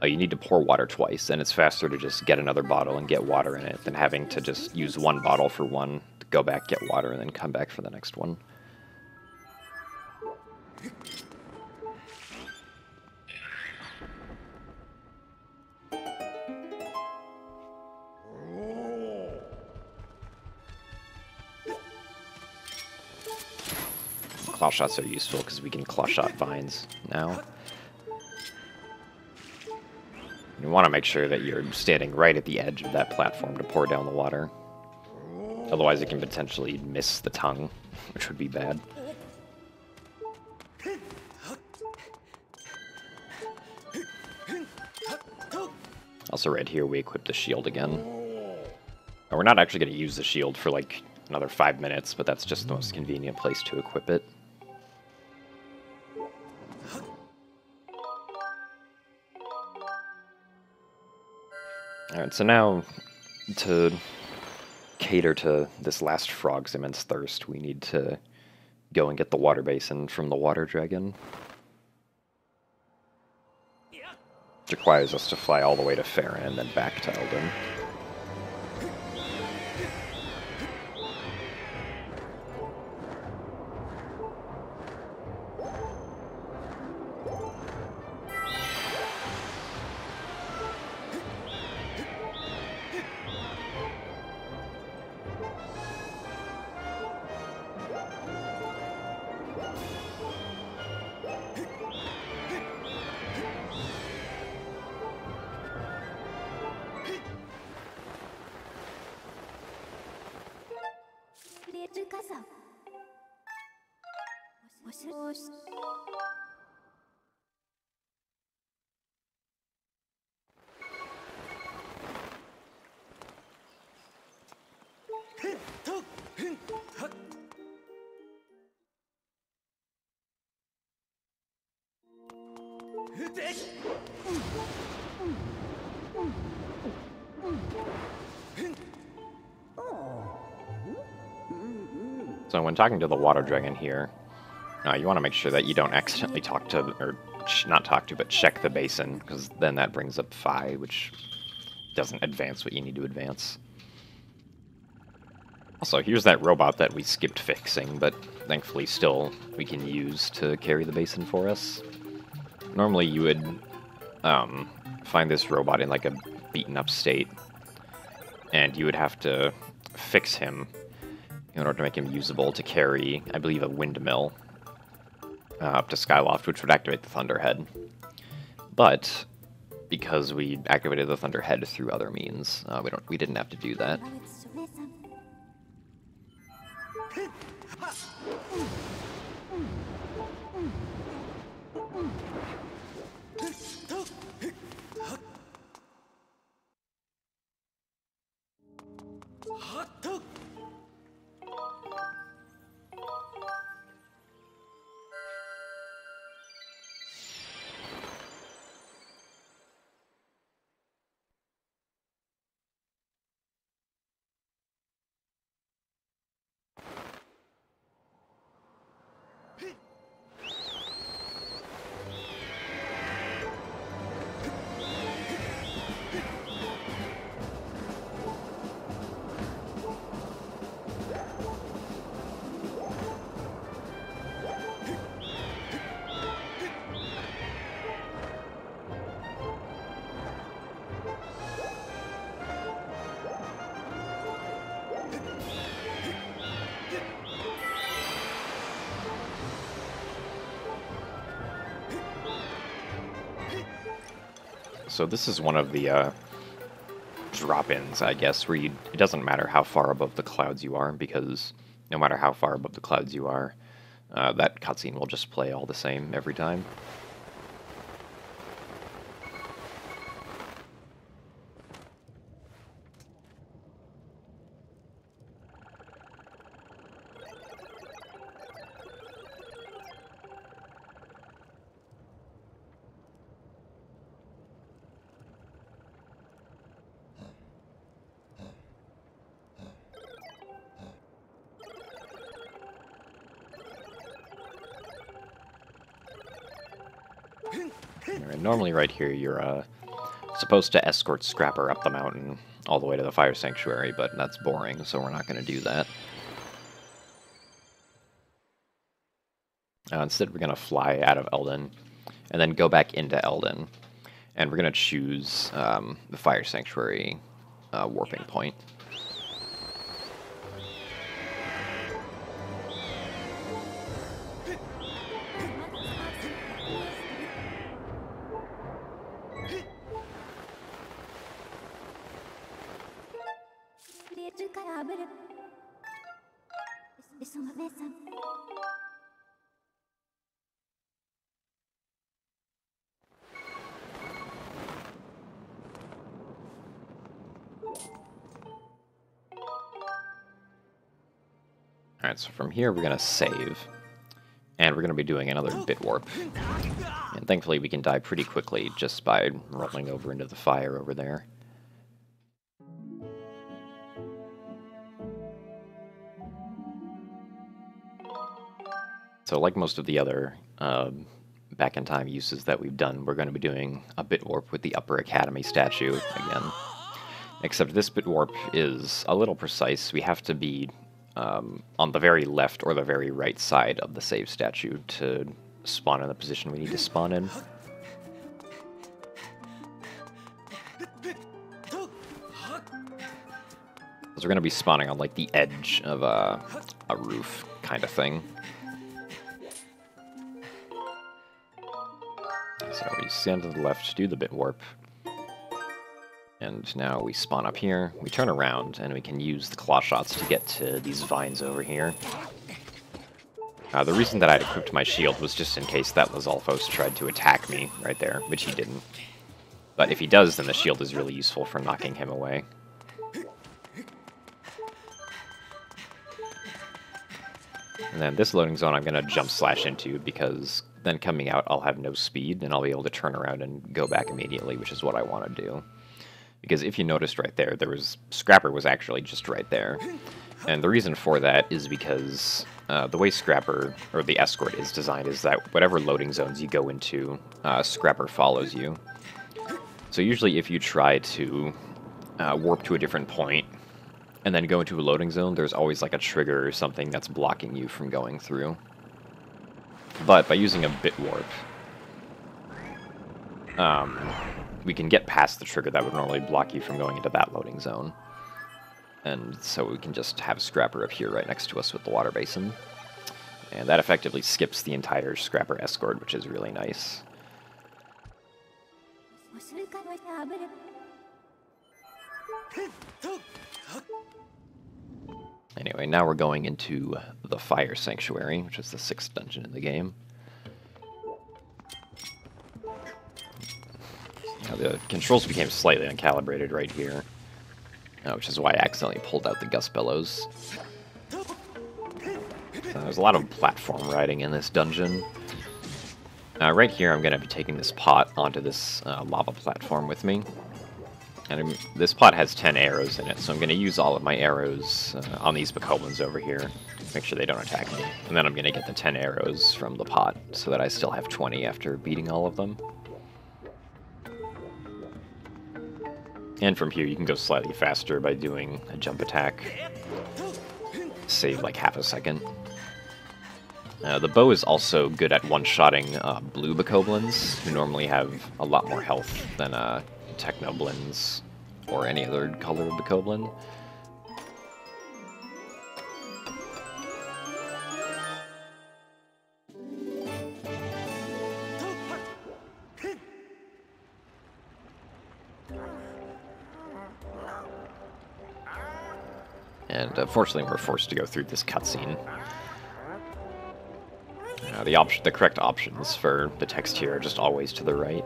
you need to pour water twice, and it's faster to just get another bottle and get water in it than having to just use 1 bottle for one, to go back, get water, and then come back for the next one. Claw shots are useful because we can claw shot vines now. You want to make sure that you're standing right at the edge of that platform to pour down the water. Otherwise it can potentially miss the tongue, which would be bad. Also right here we equip the shield again. We're not actually going to use the shield for like another 5 minutes, but that's just the most convenient place to equip it. Alright, so now, to cater to this last frog's immense thirst, we need to go and get the water basin from the water dragon. Which requires us to fly all the way to Farron and then back to Eldon. So when talking to the water dragon here, you want to make sure that you don't accidentally talk to, or not talk to, but check the basin, because then that brings up Phi, which doesn't advance what you need to advance. Also, here's that robot that we skipped fixing, but thankfully still we can use to carry the basin for us. Normally you would find this robot in like a beaten up state, and you would have to fix him in order to make him usable to carry, I believe, a windmill up to Skyloft, which would activate the Thunderhead. But because we activated the Thunderhead through other means, we didn't have to do that. So this is one of the drop-ins, I guess, where it doesn't matter how far above the clouds you are, because no matter how far above the clouds you are, that cutscene will just play all the same every time. And normally right here you're supposed to escort Scrapper up the mountain all the way to the Fire Sanctuary, but that's boring, so we're not going to do that. Instead we're going to fly out of Eldin, and then go back into Eldin, and we're going to choose the Fire Sanctuary warping point. Alright, so from here we're going to save, and we're going to be doing another bit warp. And thankfully we can die pretty quickly just by rolling over into the fire over there. So like most of the other back-in-time uses that we've done, we're going to be doing a bit warp with the Upper Academy statue again. Except this bit warp is a little precise. We have to be on the very left or the very right side of the save statue to spawn in the position we need to spawn in. Because we're going to be spawning on like the edge of a roof kind of thing. So we stand to the left, do the bit warp, And now we spawn up here, we turn around, and we can use the claw shots to get to these vines over here. The reason that I equipped my shield was just in case that Lizalfos tried to attack me right there, which he didn't. But if he does, then the shield is really useful for knocking him away. And then this loading zone I'm going to jump slash into, because then coming out I'll have no speed, and I'll be able to turn around and go back immediately, which is what I want to do. Because if you noticed right there, Scrapper was actually just right there. And the reason for that is because the way Scrapper, or the Escort, is designed is that whatever loading zones you go into, Scrapper follows you. So usually if you try to warp to a different point, and then go into a loading zone, there's always like a trigger or something that's blocking you from going through. But by using a bit warp, we can get past the trigger that would normally block you from going into that loading zone. And so we can just have Scrapper up here right next to us with the water basin. And that effectively skips the entire Scrapper Escort, which is really nice. Anyway, now we're going into the Fire Sanctuary, which is the 6th dungeon in the game. Now, the controls became slightly uncalibrated right here, which is why I accidentally pulled out the Gust Bellows. There's a lot of platform riding in this dungeon. Right here I'm going to be taking this pot onto this lava platform with me. And this pot has 10 arrows in it, so I'm going to use all of my arrows on these bokoblins over here. Make sure they don't attack me. And then I'm going to get the 10 arrows from the pot, so that I still have 20 after beating all of them. And from here you can go slightly faster by doing a jump attack. Save like half a second. The bow is also good at one-shotting blue bokoblins, who normally have a lot more health than Technoblins or any other color of bokoblin. And unfortunately we're forced to go through this cutscene. The correct options for the text here are just always to the right.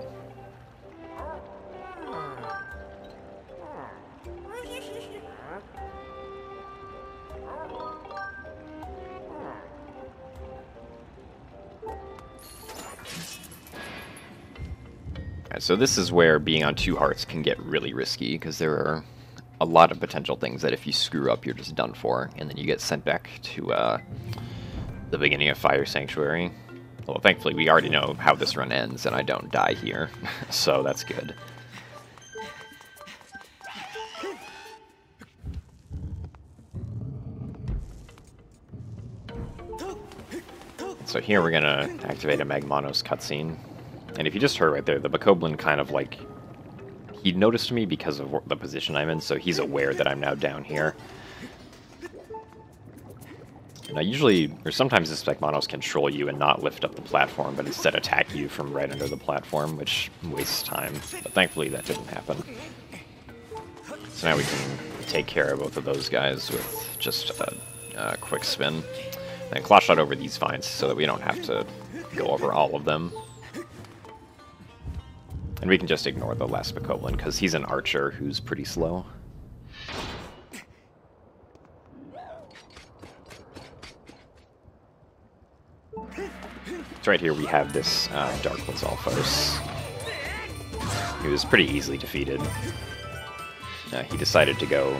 So this is where being on 2 hearts can get really risky, because there are a lot of potential things that if you screw up, you're just done for, and then you get sent back to the beginning of Fire Sanctuary. Well, thankfully we already know how this run ends, and I don't die here, so that's good. So here we're gonna activate a Magmanos cutscene. And if you just heard right there, the bokoblin kind of like... He noticed me because of the position I'm in, so he's aware that I'm now down here. And I usually, or sometimes this Magmanos can troll you and not lift up the platform, but instead attack you from right under the platform, which wastes time. But thankfully that didn't happen. So now we can take care of both of those guys with just a quick spin. And claw shot over these vines so that we don't have to go over all of them. And we can just ignore the last bokoblin, because he's an archer who's pretty slow. So right here we have this Dark Lizalfos. He was pretty easily defeated. He decided to go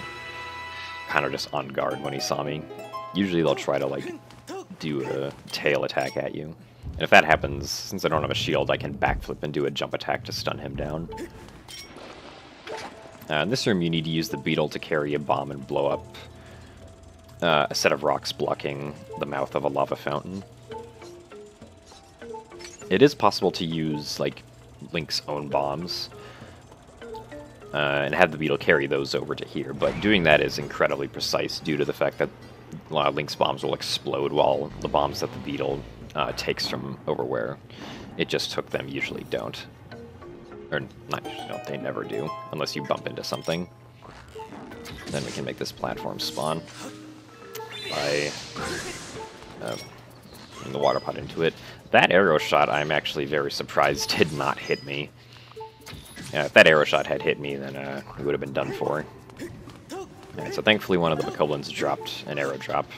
kind of just on guard when he saw me. Usually they'll try to like do a tail attack at you. And if that happens, since I don't have a shield, I can backflip and do a jump attack to stun him down. In this room, you need to use the beetle to carry a bomb and blow up a set of rocks blocking the mouth of a lava fountain. It is possible to use, like, Link's own bombs, and have the beetle carry those over to here, but doing that is incredibly precise due to the fact that Link's bombs will explode while the bombs that the beetle takes from over where it just took them usually don't. Or, not, no, they never do, unless you bump into something. Then we can make this platform spawn by putting the water pot into it. That arrow shot, I'm actually very surprised did not hit me. If that arrow shot had hit me, then it would have been done for. Alright, so thankfully one of the bokoblins dropped an arrow drop,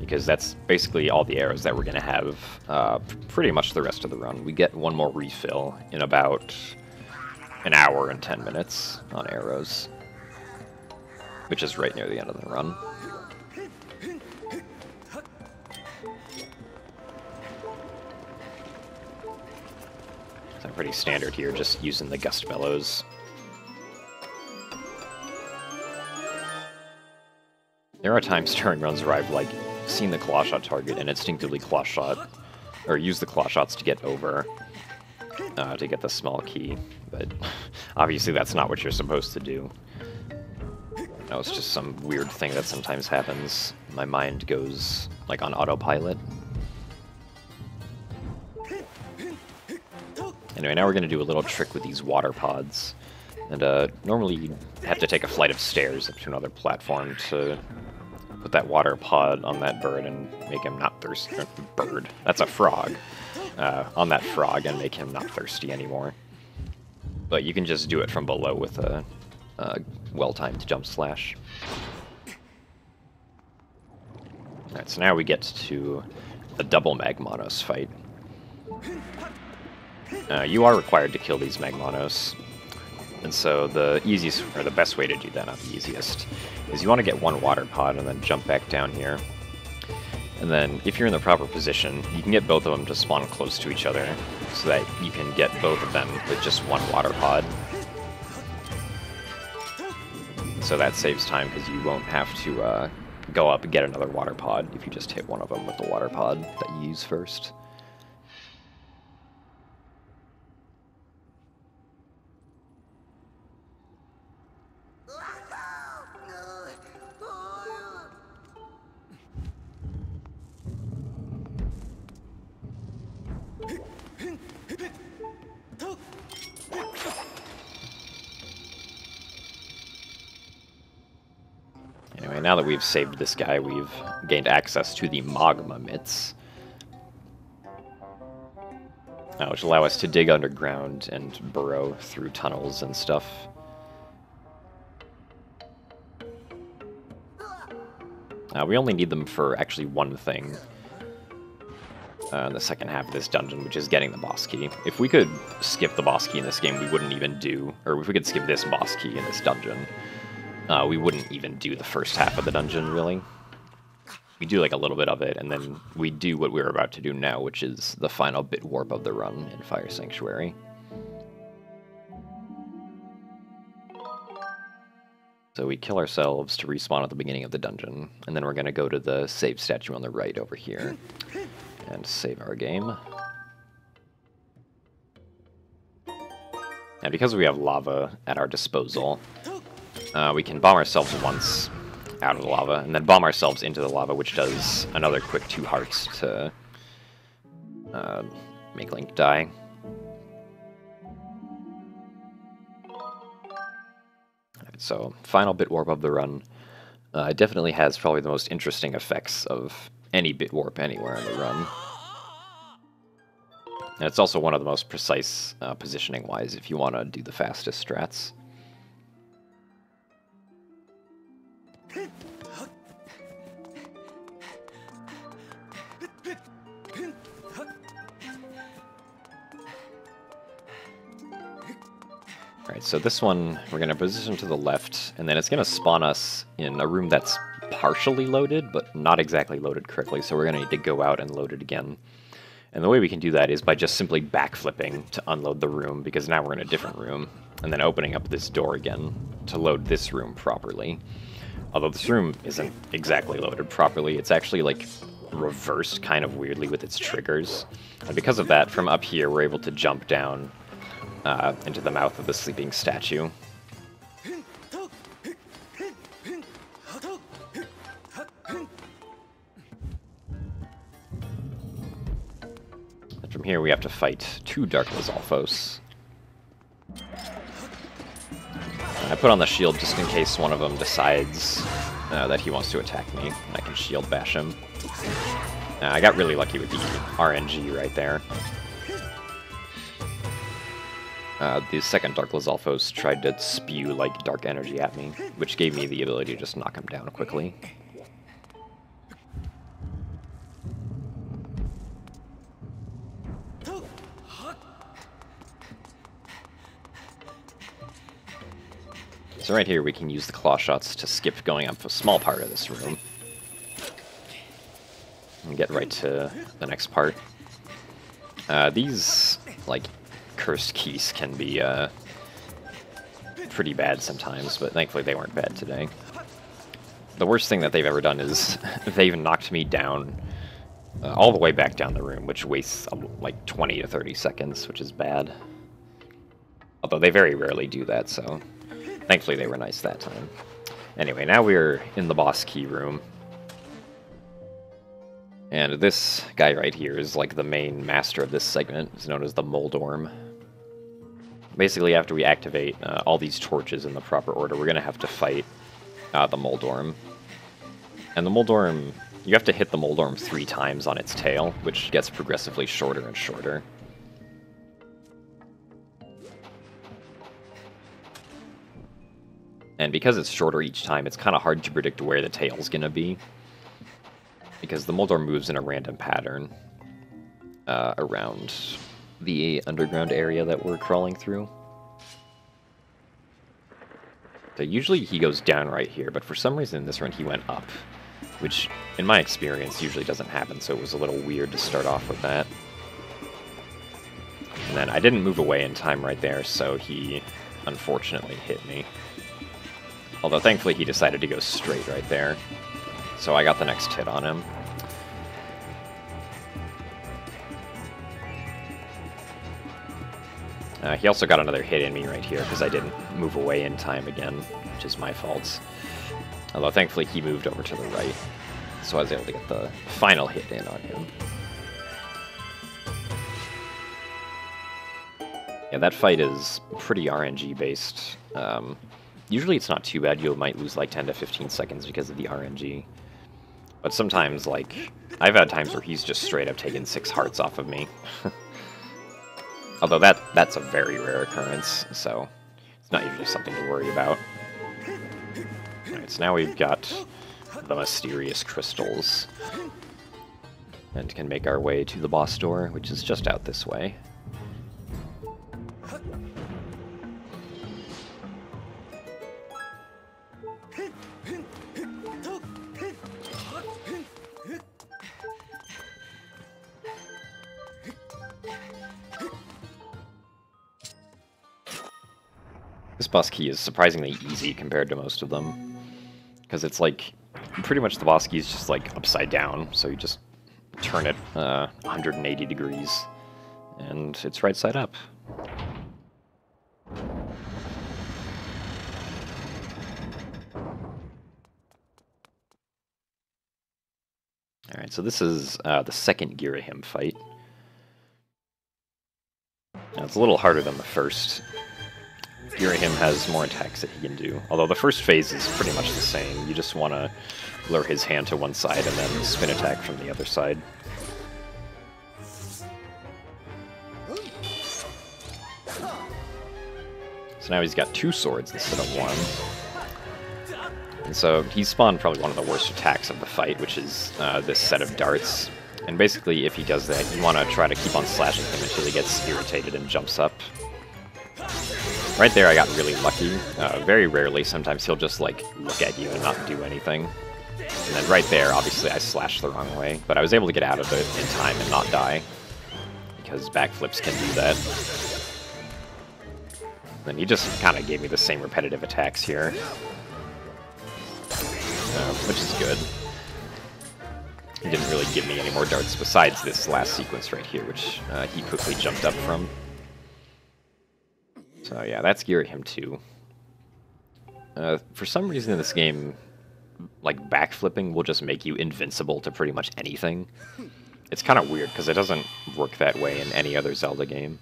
because that's basically all the arrows that we're going to have pretty much the rest of the run. We get one more refill in about an hour and 10 minutes on arrows, which is right near the end of the run. So pretty standard here, just using the gust bellows. There are times during runs where I've, like, seen the claw shot target and instinctively claw shot, or use the claw shots to get over, to get the small key, but obviously that's not what you're supposed to do. No, it's just some weird thing that sometimes happens. My mind goes, like, on autopilot. Anyway, now we're going to do a little trick with these water pods. And normally you have to take a flight of stairs up to another platform to put that water pod on that bird and make him not thirsty. Bird. That's a frog. On that frog and make him not thirsty anymore. But you can just do it from below with a well-timed jump slash. Alright, so now we get to the double Magmanos fight. You are required to kill these Magmanos. And so the easiest, or the best way to do that, not the easiest, is you want to get one water pod and then jump back down here. And then, if you're in the proper position, you can get both of them to spawn close to each other, so that you can get both of them with just one water pod. So that saves time, because you won't have to go up and get another water pod if you just hit one of them with the water pod that you use first. Anyway, now that we've saved this guy, we've gained access to the magma mitts, which allow us to dig underground and burrow through tunnels and stuff. We only need them for actually one thing in the second half of this dungeon, which is getting the boss key. If we could skip the boss key in this game, we wouldn't even do, or if we could skip this boss key in this dungeon, we wouldn't even do the first half of the dungeon, really. We do like a little bit of it, and then we do what we're about to do now, which is the final bit warp of the run in Fire Sanctuary. So we kill ourselves to respawn at the beginning of the dungeon, and then we're going to go to the save statue on the right over here and save our game. Now, because we have lava at our disposal, we can bomb ourselves once out of the lava, and then bomb ourselves into the lava, which does another quick 2 hearts to make Link die. So, final bit warp of the run. It definitely has probably the most interesting effects of any bit warp anywhere in the run. And it's also one of the most precise positioning-wise if you want to do the fastest strats. Alright, so this one we're going to position to the left, and then it's going to spawn us in a room that's partially loaded, but not exactly loaded correctly, so we're going to need to go out and load it again. And the way we can do that is by just simply backflipping to unload the room, because now we're in a different room, and then opening up this door again to load this room properly. Although this room isn't exactly loaded properly, it's actually like reversed kind of weirdly with its triggers. And because of that, from up here we're able to jump down into the mouth of the sleeping statue. And from here we have to fight 2 Dark Lizalfos. I put on the shield just in case one of them decides that he wants to attack me. I can shield bash him. I got really lucky with the RNG right there. The second Dark Lizalfos tried to spew, like, dark energy at me, which gave me the ability to just knock him down quickly. So right here we can use the claw shots to skip going up a small part of this room. And get right to the next part. These, like, cursed keys can be pretty bad sometimes, but thankfully they weren't bad today. The worst thing that they've ever done is they've knocked me down all the way back down the room, which wastes like 20 to 30 seconds, which is bad. Although they very rarely do that, so thankfully they were nice that time. Anyway, now we're in the boss key room. And this guy right here is like the main master of this segment. It's known as the Moldorm. Basically, after we activate all these torches in the proper order, we're going to have to fight the Moldorm. And the Moldorm, you have to hit the Moldorm 3 times on its tail, which gets progressively shorter and shorter. And because it's shorter each time, it's kind of hard to predict where the tail's going to be. Because the Moldorm moves in a random pattern around the underground area that we're crawling through. So usually he goes down right here, but for some reason in this run he went up, which in my experience usually doesn't happen, so it was a little weird to start off with that. And then I didn't move away in time right there, so he unfortunately hit me. Although thankfully he decided to go straight right there, so I got the next hit on him. He also got another hit in me right here because I didn't move away in time again, which is my fault. Although thankfully he moved over to the right, so I was able to get the final hit in on him. Yeah, that fight is pretty RNG based. Usually it's not too bad. You might lose like 10 to 15 seconds because of the RNG. But sometimes, like, I've had times where he's just straight up taken 6 hearts off of me. Although that's a very rare occurrence, so it's not usually something to worry about. Alright, so now we've got the mysterious crystals. And can make our way to the boss door, which is just out this way. This boss key is surprisingly easy compared to most of them, because it's like, pretty much the boss key is just like upside down, so you just turn it 180 degrees, and it's right side up. Alright, so this is the second Girahim fight. Now, it's a little harder than the first. Girahim has more attacks that he can do, although the first phase is pretty much the same. You just want to lure his hand to one side and then spin attack from the other side. So now he's got 2 swords instead of 1. And so he spawned probably one of the worst attacks of the fight, which is this set of darts. And basically, if he does that, you want to try to keep on slashing him until he gets irritated and jumps up. Right there I got really lucky. Very rarely, sometimes he'll just like look at you and not do anything. And then right there, obviously I slashed the wrong way, but I was able to get out of it in time and not die, because backflips can do that. Then he just kind of gave me the same repetitive attacks here, which is good. He didn't really give me any more darts besides this last sequence right here, which he quickly jumped up from. So yeah, that's Girahim 2. For some reason in this game, like, backflipping will just make you invincible to pretty much anything. It's kind of weird, because it doesn't work that way in any other Zelda game.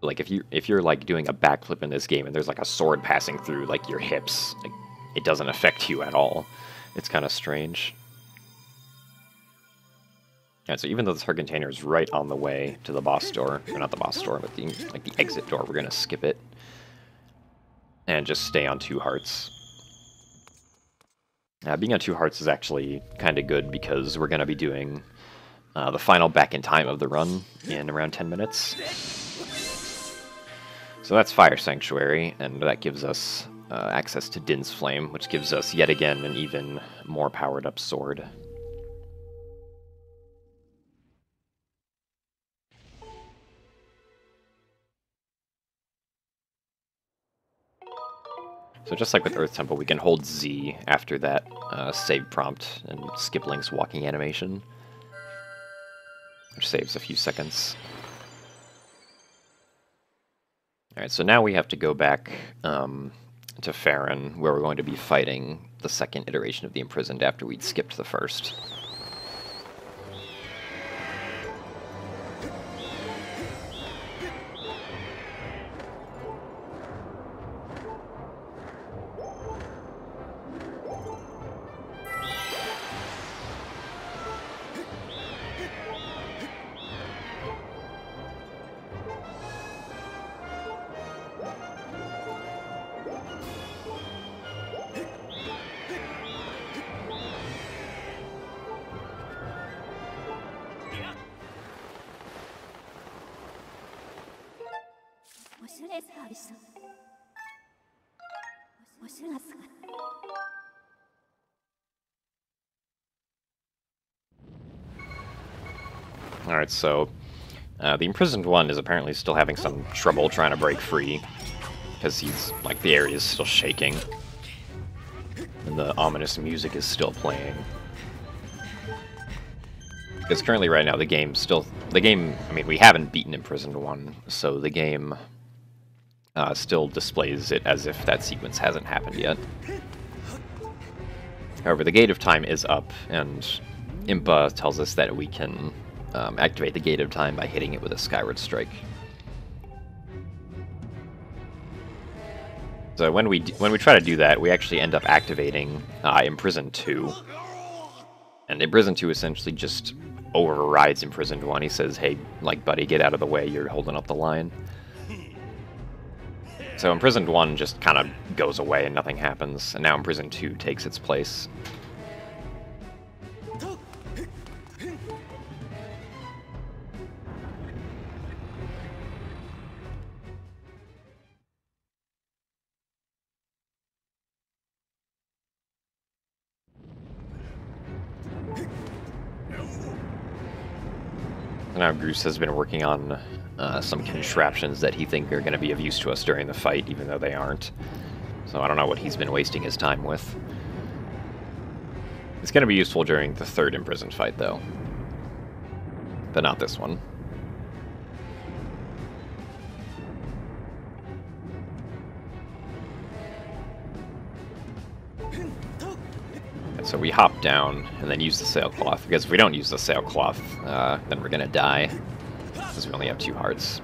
like if you're like doing a backflip in this game and there's like a sword passing through like your hips, like it doesn't affect you at all. It's kind of strange. Alright, so even though this hard container is right on the way to the boss door, or not the boss door, but the exit door, we're gonna skip it and just stay on 2 hearts. Being on 2 hearts is actually kind of good because we're gonna be doing the final back in time of the run in around 10 minutes. So that's Fire Sanctuary, and that gives us access to Din's Flame, which gives us yet again an even more powered up sword. So just like with Earth Temple, we can hold Z after that save prompt and skip Link's walking animation, which saves a few seconds. Alright, so now we have to go back to Farron, where we're going to be fighting the second iteration of the Imprisoned after we'd skipped the first. Alright, so the Imprisoned one is apparently still having some trouble trying to break free, because he's, like, the area is still shaking, and the ominous music is still playing. Because currently, right now, I mean, we haven't beaten Imprisoned 1, so the game still displays it as if that sequence hasn't happened yet. However, the Gate of Time is up, and Impa tells us that we can activate the Gate of Time by hitting it with a Skyward Strike. So when we try to do that, we actually end up activating Imprisoned 2. And Imprisoned 2 essentially just overrides Imprisoned 1. He says, hey, like, buddy, get out of the way, you're holding up the line. So Imprisoned 1 just kind of goes away and nothing happens, and now Imprisoned 2 takes its place. Now Bruce has been working on some contraptions that he thinks are going to be of use to us during the fight, even though they aren't. So I don't know what he's been wasting his time with. It's going to be useful during the third Imprisoned fight, though. But not this one. So we hop down and then use the sailcloth, because if we don't use the sailcloth, then we're gonna die, because we only have 2 hearts.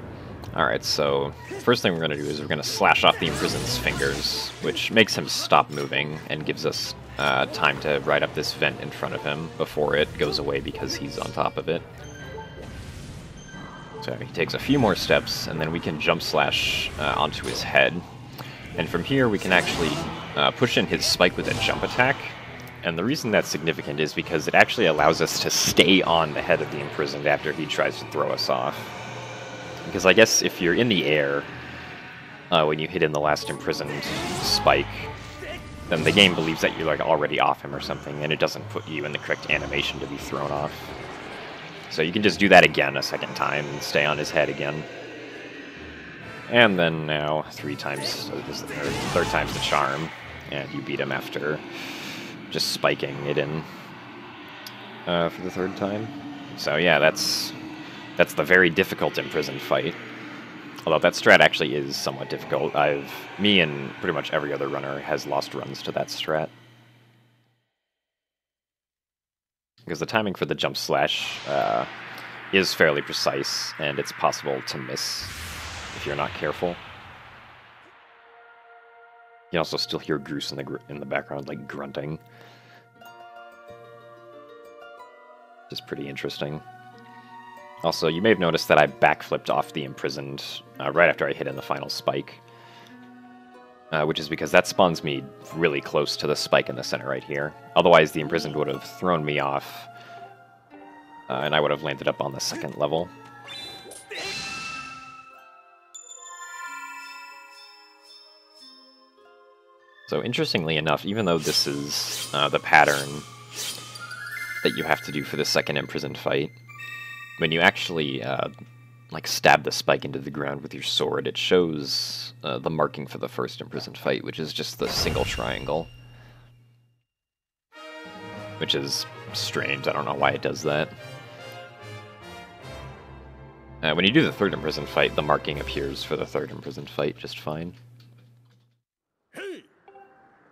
Alright, so first thing we're gonna do is we're gonna slash off the Imprisoned's fingers, which makes him stop moving and gives us time to ride up this vent in front of him before it goes away because he's on top of it. So he takes a few more steps, and then we can jump slash onto his head. And from here we can actually push in his spike with a jump attack. And the reason that's significant is because it actually allows us to stay on the head of the Imprisoned after he tries to throw us off. Because I guess if you're in the air, when you hit in the last Imprisoned spike, then the game believes that you're like already off him or something, and it doesn't put you in the correct animation to be thrown off. So you can just do that again a second time and stay on his head again. And then now 3 times, so this is the third time's the charm, and you beat him after just spiking it in for the 3rd time. So yeah, that's the very difficult Imprisoned fight. Although that strat actually is somewhat difficult. Me and pretty much every other runner has lost runs to that strat. Because the timing for the jump slash is fairly precise, and it's possible to miss if you're not careful. You can also still hear Groose in the background, like, grunting. Which is pretty interesting. Also, you may have noticed that I backflipped off the Imprisoned right after I hit in the final spike. Which is because that spawns me really close to the spike in the center right here. Otherwise, the Imprisoned would have thrown me off, and I would have landed up on the second level. So interestingly enough, even though this is the pattern that you have to do for the second Imprisoned fight, when you actually like stab the spike into the ground with your sword, it shows the marking for the first Imprisoned fight, which is just the single triangle. Which is strange, I don't know why it does that. When you do the third Imprisoned fight, the marking appears for the third Imprisoned fight just fine.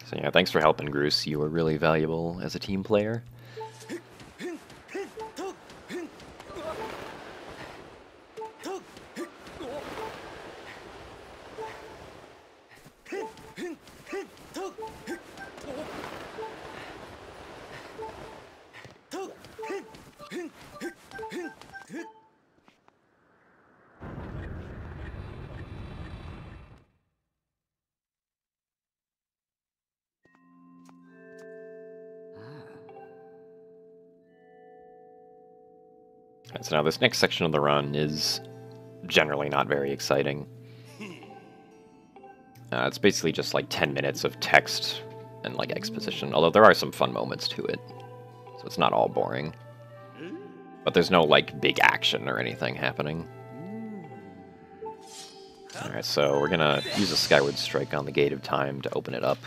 So yeah, thanks for helping, Groose. You were really valuable as a team player. So now this next section of the run is generally not very exciting. It's basically just like 10 minutes of text and like exposition, although there are some fun moments to it, so it's not all boring. But there's no like big action or anything happening. Alright, so we're gonna use a Skyward Strike on the Gate of Time to open it up.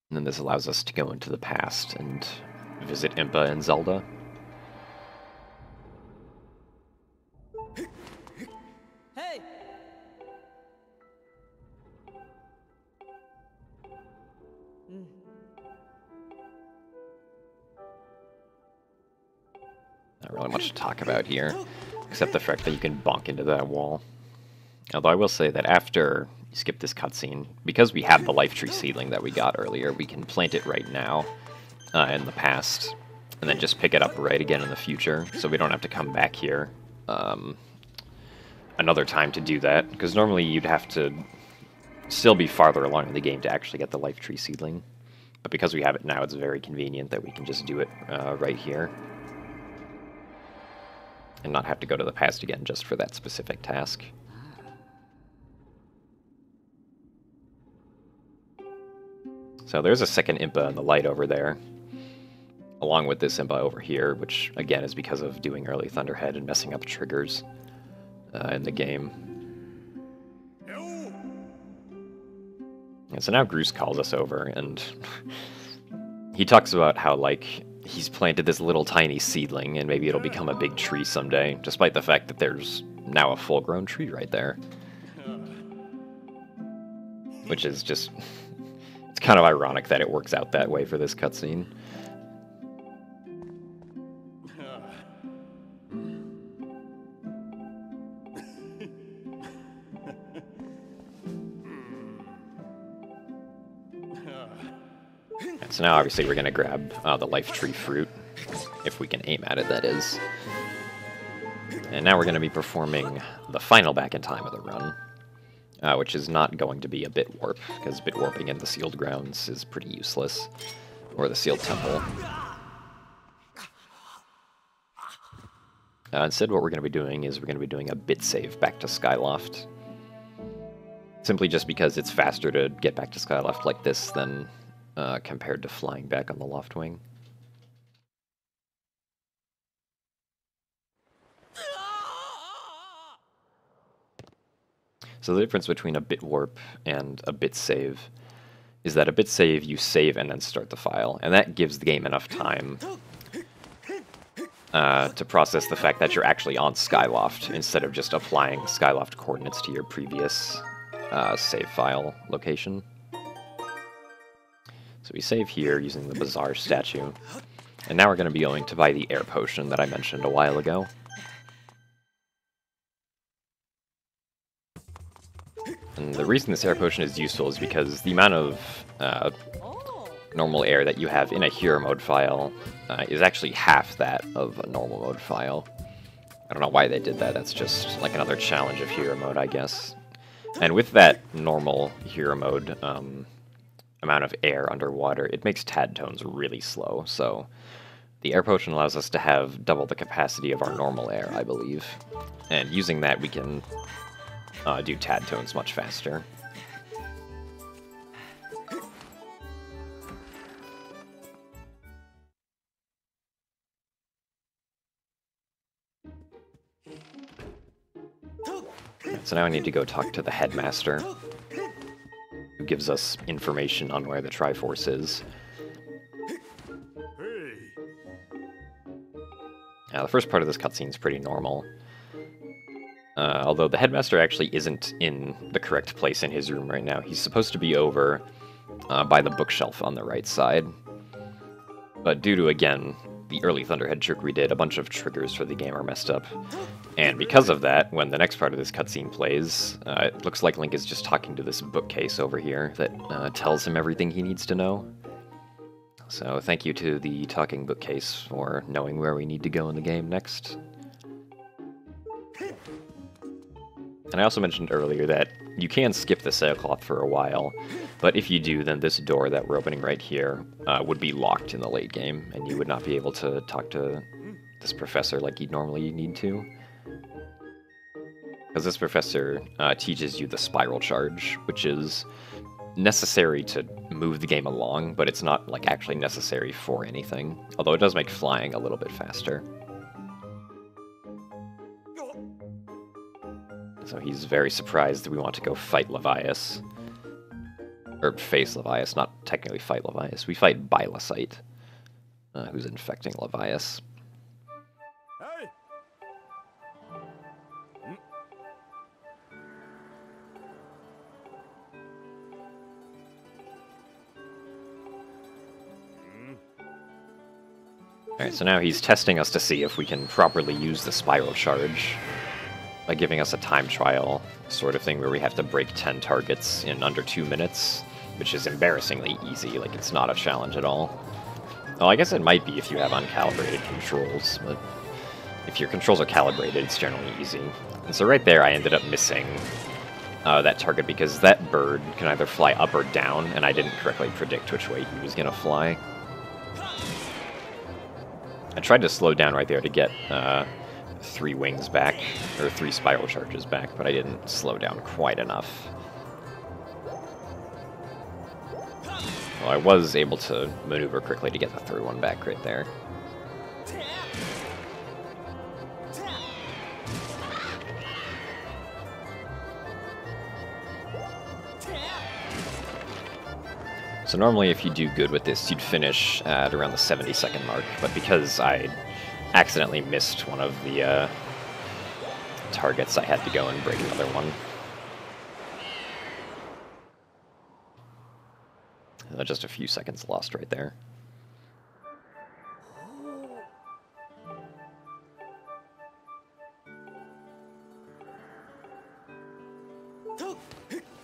And then this allows us to go into the past and visit Impa and Zelda. Hey! Not really much to talk about here, except the fact that you can bonk into that wall. Although I will say that after you skip this cutscene, because we have the life tree seedling that we got earlier, we can plant it right now in the past, and then just pick it up right again in the future, so we don't have to come back here another time to do that, because normally you'd have to still be farther along in the game to actually get the life tree seedling. But because we have it now, it's very convenient that we can just do it right here. And not have to go to the past again just for that specific task. So there's a second Impa in the light over there, along with this Impa over here, which again is because of doing early Thunderhead and messing up triggers in the game. And so now Groose calls us over, and he talks about how, like, he's planted this little tiny seedling, and maybe it'll become a big tree someday, despite the fact that there's now a full-grown tree right there. Which is just... it's kind of ironic that it works out that way for this cutscene. So now obviously we're going to grab the life tree fruit, if we can aim at it, that is. And now we're going to be performing the final back in time of the run, which is not going to be a bit warp, because bit warping in the sealed grounds is pretty useless, or the sealed temple. Instead what we're going to be doing is we're going to be doing a bit save back to Skyloft. Simply just because it's faster to get back to Skyloft like this than compared to flying back on the Loftwing. So the difference between a bit warp and a bit save is that a bit save, you save and then start the file, and that gives the game enough time to process the fact that you're actually on Skyloft, instead of just applying Skyloft coordinates to your previous save file location. So we save here using the Bazaar statue, and now we're going to be going to buy the air potion that I mentioned a while ago. And the reason this air potion is useful is because the amount of Oh. normal air that you have in a hero mode file is actually half that of a normal mode file. I don't know why they did that, that's just like another challenge of hero mode, I guess. And with that normal hero mode amount of air underwater, it makes tad tones really slow, so the air potion allows us to have double the capacity of our normal air, I believe. And using that, we can do tad tones much faster. So now I need to go talk to the headmaster, who gives us information on where the Triforce is. Now, the first part of this cutscene is pretty normal. Although the headmaster actually isn't in the correct place in his room right now. He's supposed to be over by the bookshelf on the right side. But due to, again, the early Thunderhead trick we did, a bunch of triggers for the game are messed up. And because of that, when the next part of this cutscene plays, it looks like Link is just talking to this bookcase over here that tells him everything he needs to know. So thank you to the talking bookcase for knowing where we need to go in the game next. And I also mentioned earlier that you can skip the sailcloth for a while, but if you do, then this door that we're opening right here would be locked in the late game, and you would not be able to talk to this professor like you'd normally need to. Because this professor teaches you the spiral charge, which is necessary to move the game along, but it's not like actually necessary for anything, although it does make flying a little bit faster. So he's very surprised that we want to go fight Levias. Or face Levias, not technically fight Levias. We fight Bylosite, who's infecting Levias. Hey! Alright, so now he's testing us to see if we can properly use the spiral charge by giving us a time trial sort of thing where we have to break 10 targets in under 2 minutes, which is embarrassingly easy, like it's not a challenge at all. Well, I guess it might be if you have uncalibrated controls, but if your controls are calibrated, it's generally easy. And so right there I ended up missing that target because that bird can either fly up or down, and I didn't correctly predict which way he was going to fly. I tried to slow down right there to get 3 wings back, or 3 spiral charges back, but I didn't slow down quite enough. Well, I was able to maneuver quickly to get the 3rd one back right there. So normally if you do good with this, you'd finish at around the 70-second mark, but because I accidentally missed one of the targets, I had to go and break another one. Just a few seconds lost right there.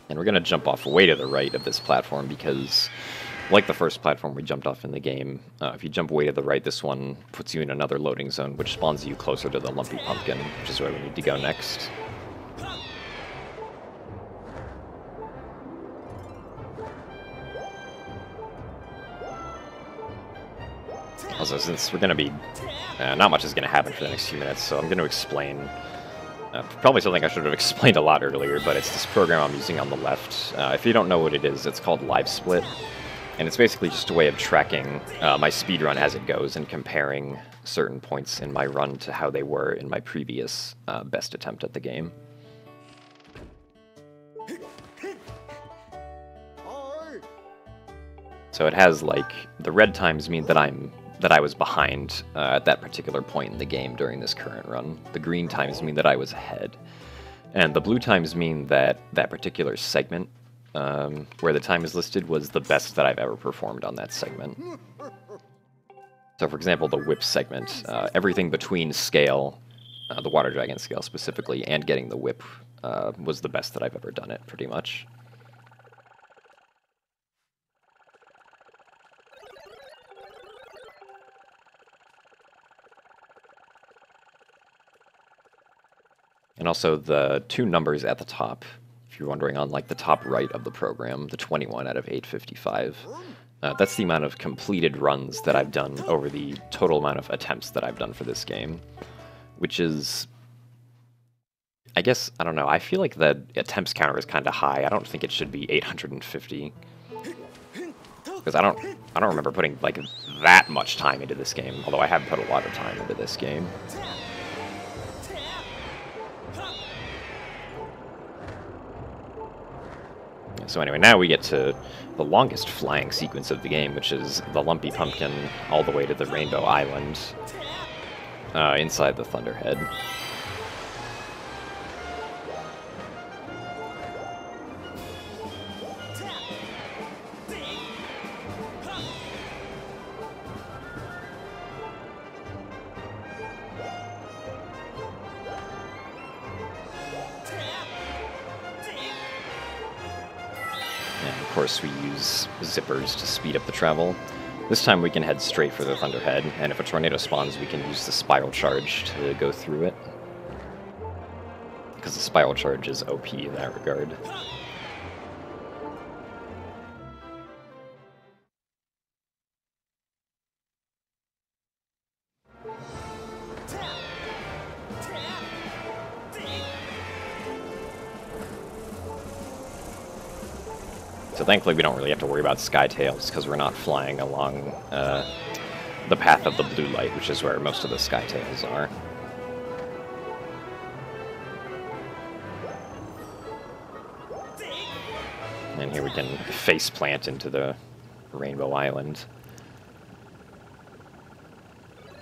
And we're going to jump off way to the right of this platform because, like the first platform we jumped off in the game, if you jump way to the right, this one puts you in another loading zone, which spawns you closer to the Lumpy Pumpkin, which is where we need to go next. Also, since we're going to be... not much is going to happen for the next few minutes, so I'm going to explain... probably something I should have explained a lot earlier, but it's this program I'm using on the left. If you don't know what it is, it's called Live Split, and it's basically just a way of tracking my speedrun as it goes and comparing certain points in my run to how they were in my previous best attempt at the game. So it has, like, the red times mean that I was behind at that particular point in the game during this current run. The green times mean that I was ahead. And the blue times mean that that particular segment, where the time is listed, was the best that I've ever performed on that segment. So for example, the whip segment, everything between scale, the water dragon scale specifically, and getting the whip was the best that I've ever done it, pretty much. And also the two numbers at the top, if you're wondering, on like the top right of the program, the 21 out of 855, that's the amount of completed runs that I've done over the total amount of attempts that I've done for this game, which is, I guess, I don't know, I feel like the attempts counter is kind of high. I don't think it should be 850, because I don't remember putting like that much time into this game, although I have put a lot of time into this game. So anyway, now we get to the longest flying sequence of the game, which is the Lumpy Pumpkin all the way to the Rainbow Island inside the Thunderhead. And of course we use zippers to speed up the travel. This time we can head straight for the Thunderhead, and if a tornado spawns we can use the Spiral Charge to go through it. Because the Spiral Charge is OP in that regard. So thankfully we don't really have to worry about Skytails, because we're not flying along the path of the blue light, which is where most of the Skytails are. And here we can face plant into the Rainbow Island.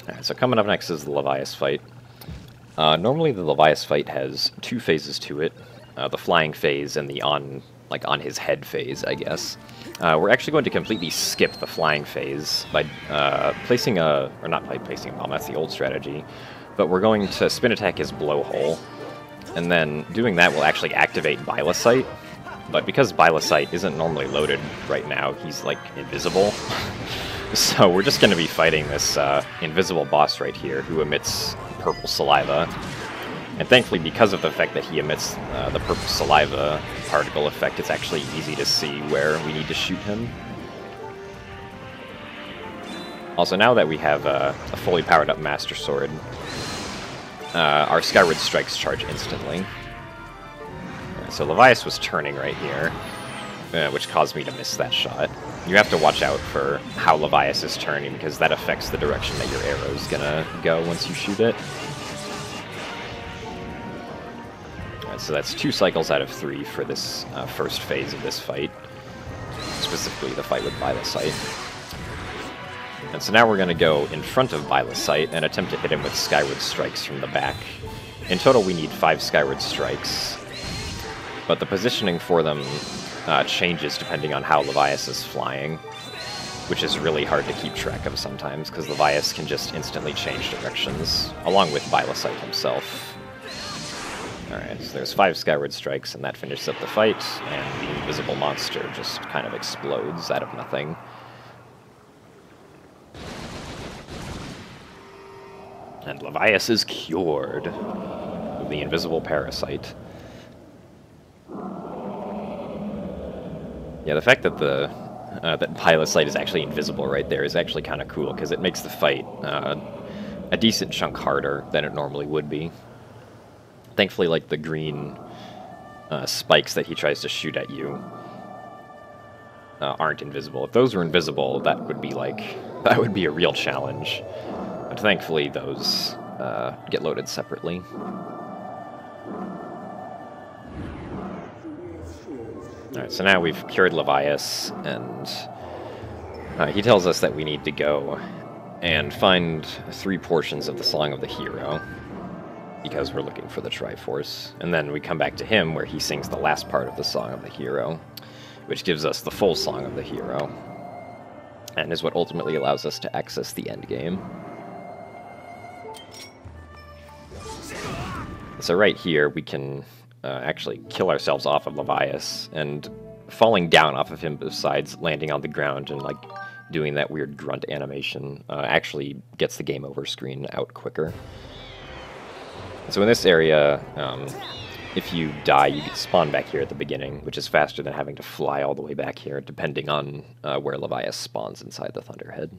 Alright, so coming up next is the Levias fight. Normally the Levias fight has two phases to it, the flying phase and the on his head phase, I guess. We're actually going to completely skip the flying phase by placing a, or not by placing a bomb, that's the old strategy, but we're going to spin attack his blowhole, and then doing that will actually activate Bylosight, but because Bylosight isn't normally loaded right now, he's like invisible. So we're just going to be fighting this invisible boss right here who emits purple saliva. And thankfully, because of the fact that he emits the purple saliva particle effect, it's actually easy to see where we need to shoot him. Also, now that we have a fully powered up Master Sword, our Skyward Strikes charge instantly. So Levias was turning right here, which caused me to miss that shot. You have to watch out for how Levias is turning, because that affects the direction that your arrow's gonna go once you shoot it. So that's 2 cycles out of 3 for this first phase of this fight, specifically the fight with Bylosight. And so now we're going to go in front of Bylosight and attempt to hit him with Skyward Strikes from the back. In total we need 5 Skyward Strikes, but the positioning for them changes depending on how Levias is flying, which is really hard to keep track of sometimes, because Levias can just instantly change directions, along with Bylosight himself. Alright, so there's 5 Skyward Strikes, and that finishes up the fight, and the invisible monster just kind of explodes out of nothing. And Levias is cured of the invisible parasite. Yeah, the fact that that Bylosight is actually invisible right there is actually kind of cool, because it makes the fight a decent chunk harder than it normally would be. Thankfully, like, the green spikes that he tries to shoot at you aren't invisible. If those were invisible, that would be a real challenge. But thankfully, those get loaded separately. Alright, so now we've cured Levias, and he tells us that we need to go and find 3 portions of the Song of the Hero, because we're looking for the Triforce. And then we come back to him where he sings the last part of the Song of the Hero, which gives us the full Song of the Hero, and is what ultimately allows us to access the endgame. So right here we can actually kill ourselves off of Levias, and falling down off of him besides landing on the ground and like doing that weird grunt animation actually gets the game over screen out quicker. So in this area, if you die, you can spawn back here at the beginning, which is faster than having to fly all the way back here, depending on where Levias spawns inside the Thunderhead.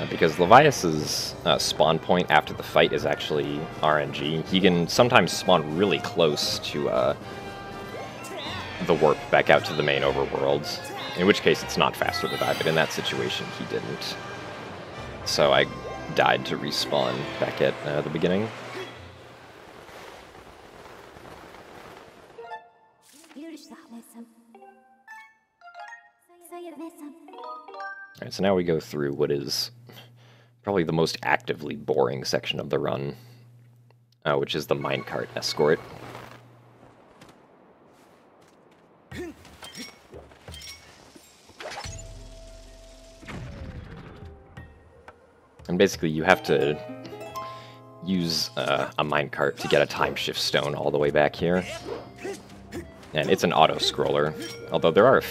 Because Levias's spawn point after the fight is actually RNG, he can sometimes spawn really close to the warp back out to the main overworld, in which case it's not faster to die, but in that situation he didn't. So I died to respawn back at the beginning. Alright, so now we go through what is probably the most actively boring section of the run, which is the minecart escort. And basically you have to use a minecart to get a time shift stone all the way back here. And it's an auto-scroller, although there are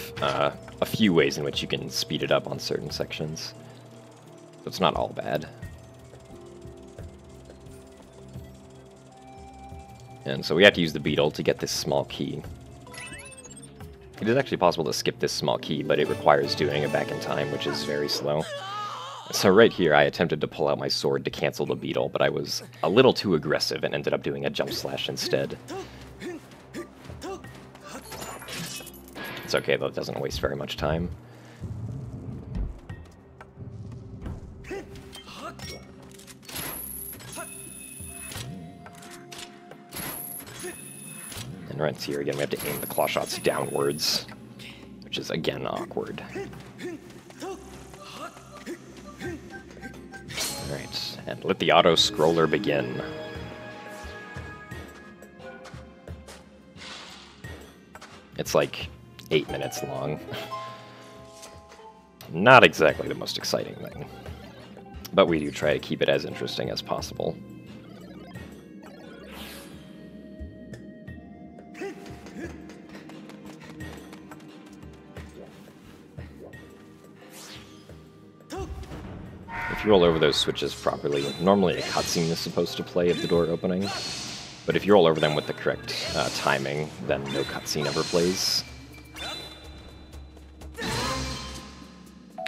a few ways in which you can speed it up on certain sections. So it's not all bad. And so we have to use the beetle to get this small key. It is actually possible to skip this small key, but it requires doing it back in time, which is very slow. So right here, I attempted to pull out my sword to cancel the beetle, but I was a little too aggressive and ended up doing a jump slash instead. It's okay, though, it doesn't waste very much time. And right here, again, we have to aim the claw shots downwards, which is, again, awkward. Alright, and let the auto-scroller begin. It's like 8 minutes long. Not exactly the most exciting thing, but we do try to keep it as interesting as possible. If you roll over those switches properly, normally a cutscene is supposed to play at the door opening, but if you roll over them with the correct timing, then no cutscene ever plays.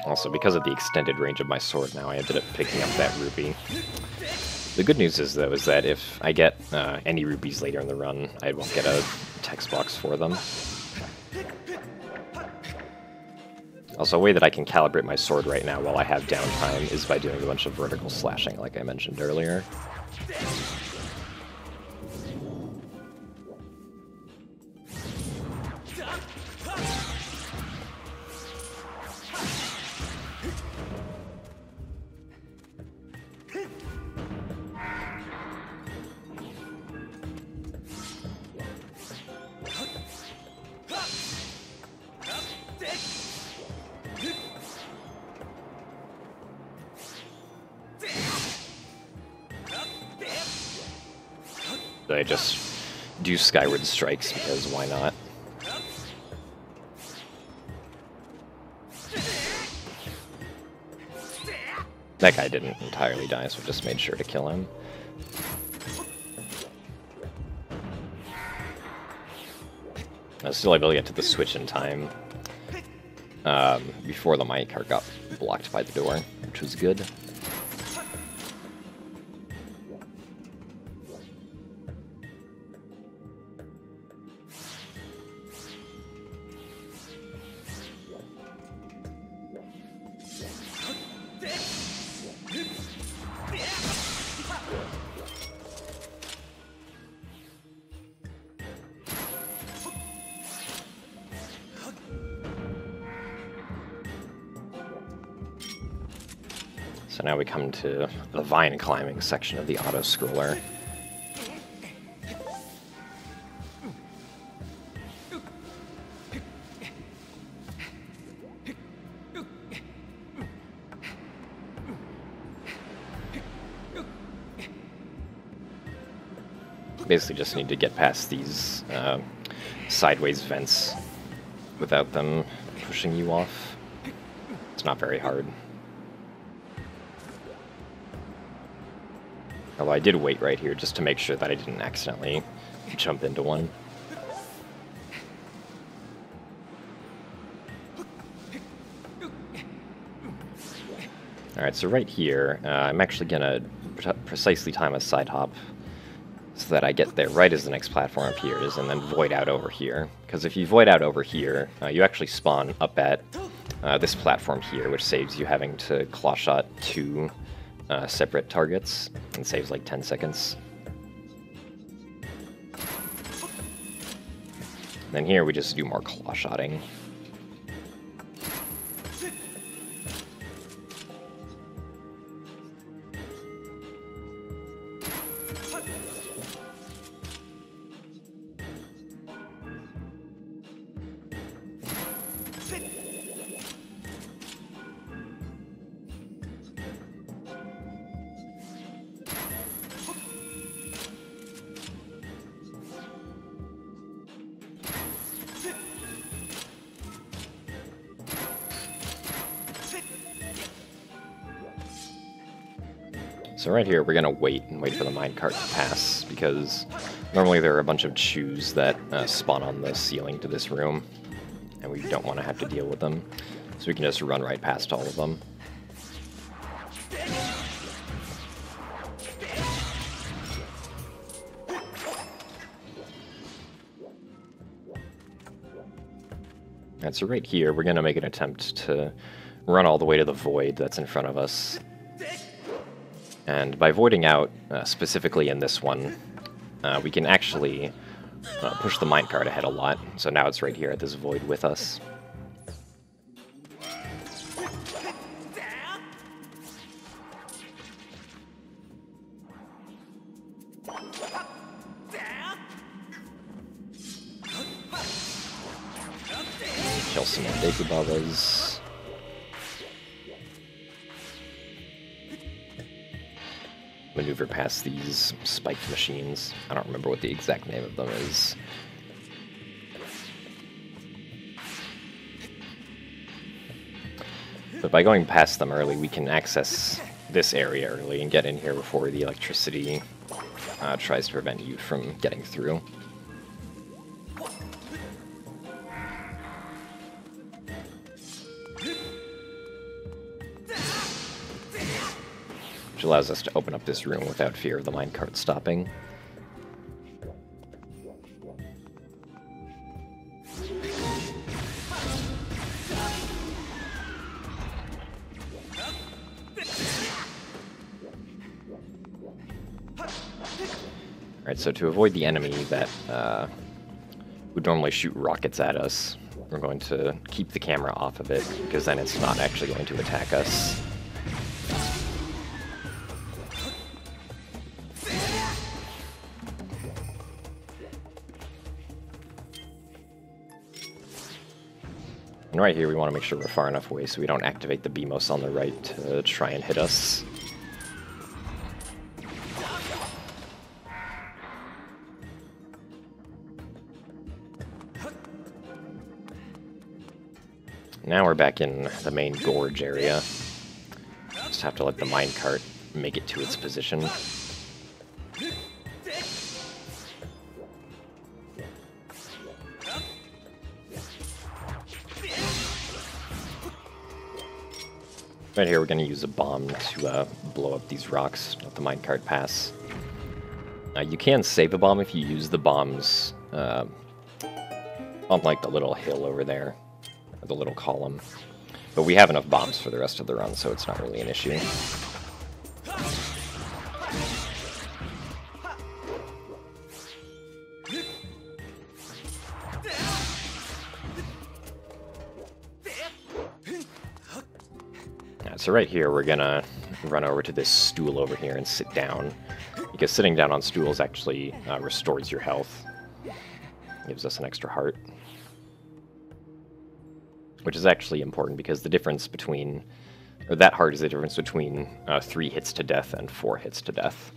Also, because of the extended range of my sword now, I ended up picking up that rupee. The good news is, though, is that if I get any rupees later in the run, I won't get a text box for them. Also, a way that I can calibrate my sword right now while I have downtime is by doing a bunch of vertical slashing, like I mentioned earlier. I just do Skyward Strikes because why not? That guy didn't entirely die, so I just made sure to kill him. I was still able to get to the switch in time before the minecart got blocked by the door, which was good. So now we come to the vine climbing section of the auto-scroller. Basically just need to get past these sideways vents without them pushing you off. It's not very hard. Although I did wait right here just to make sure that I didn't accidentally jump into one. Alright, so right here, I'm actually going to precisely time a side hop so that I get there right as the next platform appears, and then void out over here. Because if you void out over here, you actually spawn up at this platform here, which saves you having to claw shot 2 separate targets, and saves like 10 seconds. And then here we just do more claw shotting. So right here, we're going to wait for the minecart to pass, because normally there are a bunch of chews that spawn on the ceiling to this room, and we don't want to have to deal with them. So we can just run right past all of them. Alright, so right here, we're going to make an attempt to run all the way to the void that's in front of us. And by voiding out, specifically in this one, we can actually push the minecart ahead a lot. So now it's right here at this void with us. Kill some more Dekubabas. Maneuver past these spiked machines. I don't remember what the exact name of them is. But by going past them early, we can access this area early and get in here before the electricity tries to prevent you from getting through. Which allows us to open up this room without fear of the minecart stopping. Alright, so to avoid the enemy that would normally shoot rockets at us, we're going to keep the camera off of it, because then it's not actually going to attack us. And right here we want to make sure we're far enough away so we don't activate the BMOS on the right to try and hit us. Now we're back in the main gorge area. Just have to let the minecart make it to its position. Right here, we're going to use a bomb to blow up these rocks, let the minecart pass. You can save a bomb if you use the bombs on like the little hill over there, or the little column. But we have enough bombs for the rest of the run, so it's not really an issue. So right here, we're gonna run over to this stool over here and sit down, because sitting down on stools actually restores your health. Gives us an extra heart. Which is actually important, because the difference between, or that heart is the difference between 3 hits to death and 4 hits to death.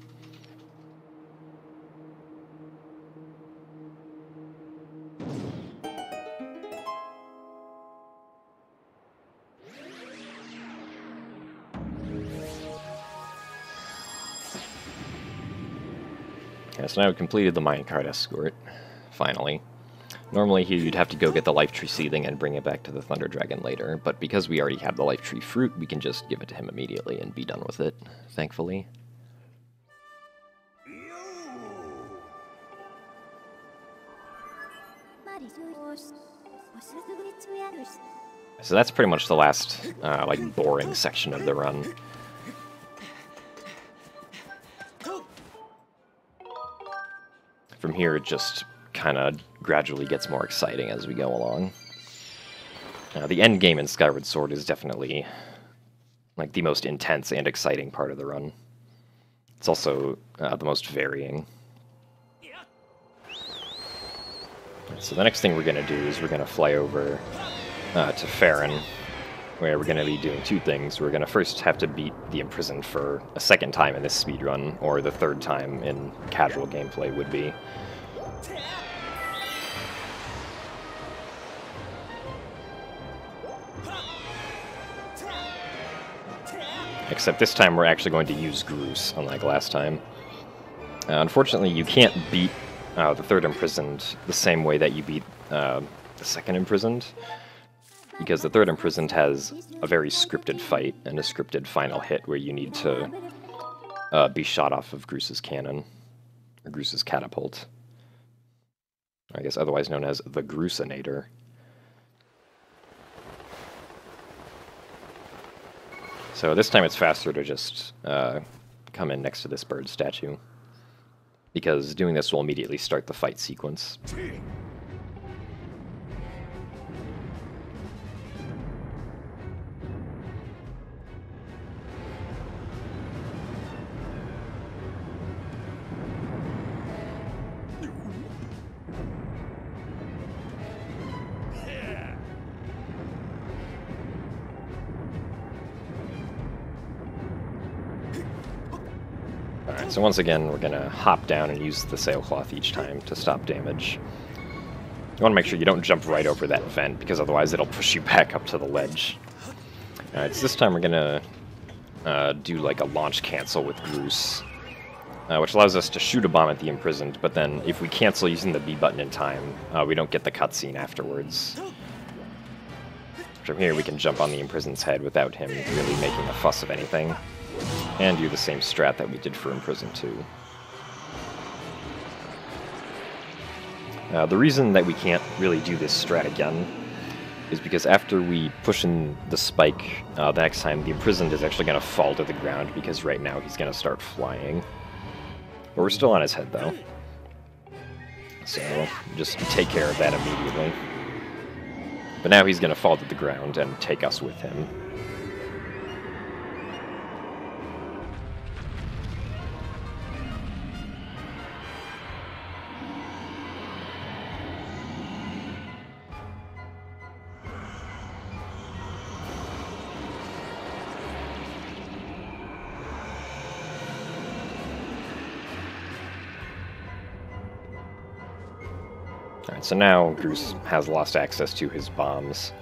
Yeah, so now we've completed the minecart escort, finally. Normally here you'd have to go get the life tree seedling and bring it back to the Thunder Dragon later, but because we already have the life tree fruit, we can just give it to him immediately and be done with it, thankfully. So that's pretty much the last, like, boring section of the run. From here, it just kind of gradually gets more exciting as we go along. The end game in Skyward Sword is definitely, like, the most intense and exciting part of the run. It's also the most varying. So the next thing we're going to do is we're going to fly over to Farron, where we're going to be doing two things. We're going to first have to beat the Imprisoned for a second time in this speedrun, or the third time in casual gameplay would be. Except this time we're actually going to use Groose, unlike last time. Unfortunately, you can't beat the third Imprisoned the same way that you beat the second Imprisoned, because the third Imprisoned has a very scripted fight and a scripted final hit where you need to be shot off of Groose's cannon, or Groose's catapult. I guess otherwise known as the Groosinator. So this time it's faster to just come in next to this bird statue, because doing this will immediately start the fight sequence. Alright, so once again, we're going to hop down and use the sailcloth each time to stop damage. You want to make sure you don't jump right over that vent, because otherwise it'll push you back up to the ledge. Alright, so this time we're going to do like a launch cancel with Groose, which allows us to shoot a bomb at the Imprisoned, but then if we cancel using the B button in time, we don't get the cutscene afterwards. From here we can jump on the Imprisoned's head without him really making a fuss of anything, and do the same strat that we did for Imprisoned 2. The reason that we can't really do this strat again is because after we push in the spike the next time, the Imprisoned is actually going to fall to the ground, because right now he's going to start flying. But we're still on his head, though. So just take care of that immediately. But now he's going to fall to the ground and take us with him. Alright, so now Groose has lost access to his bombs,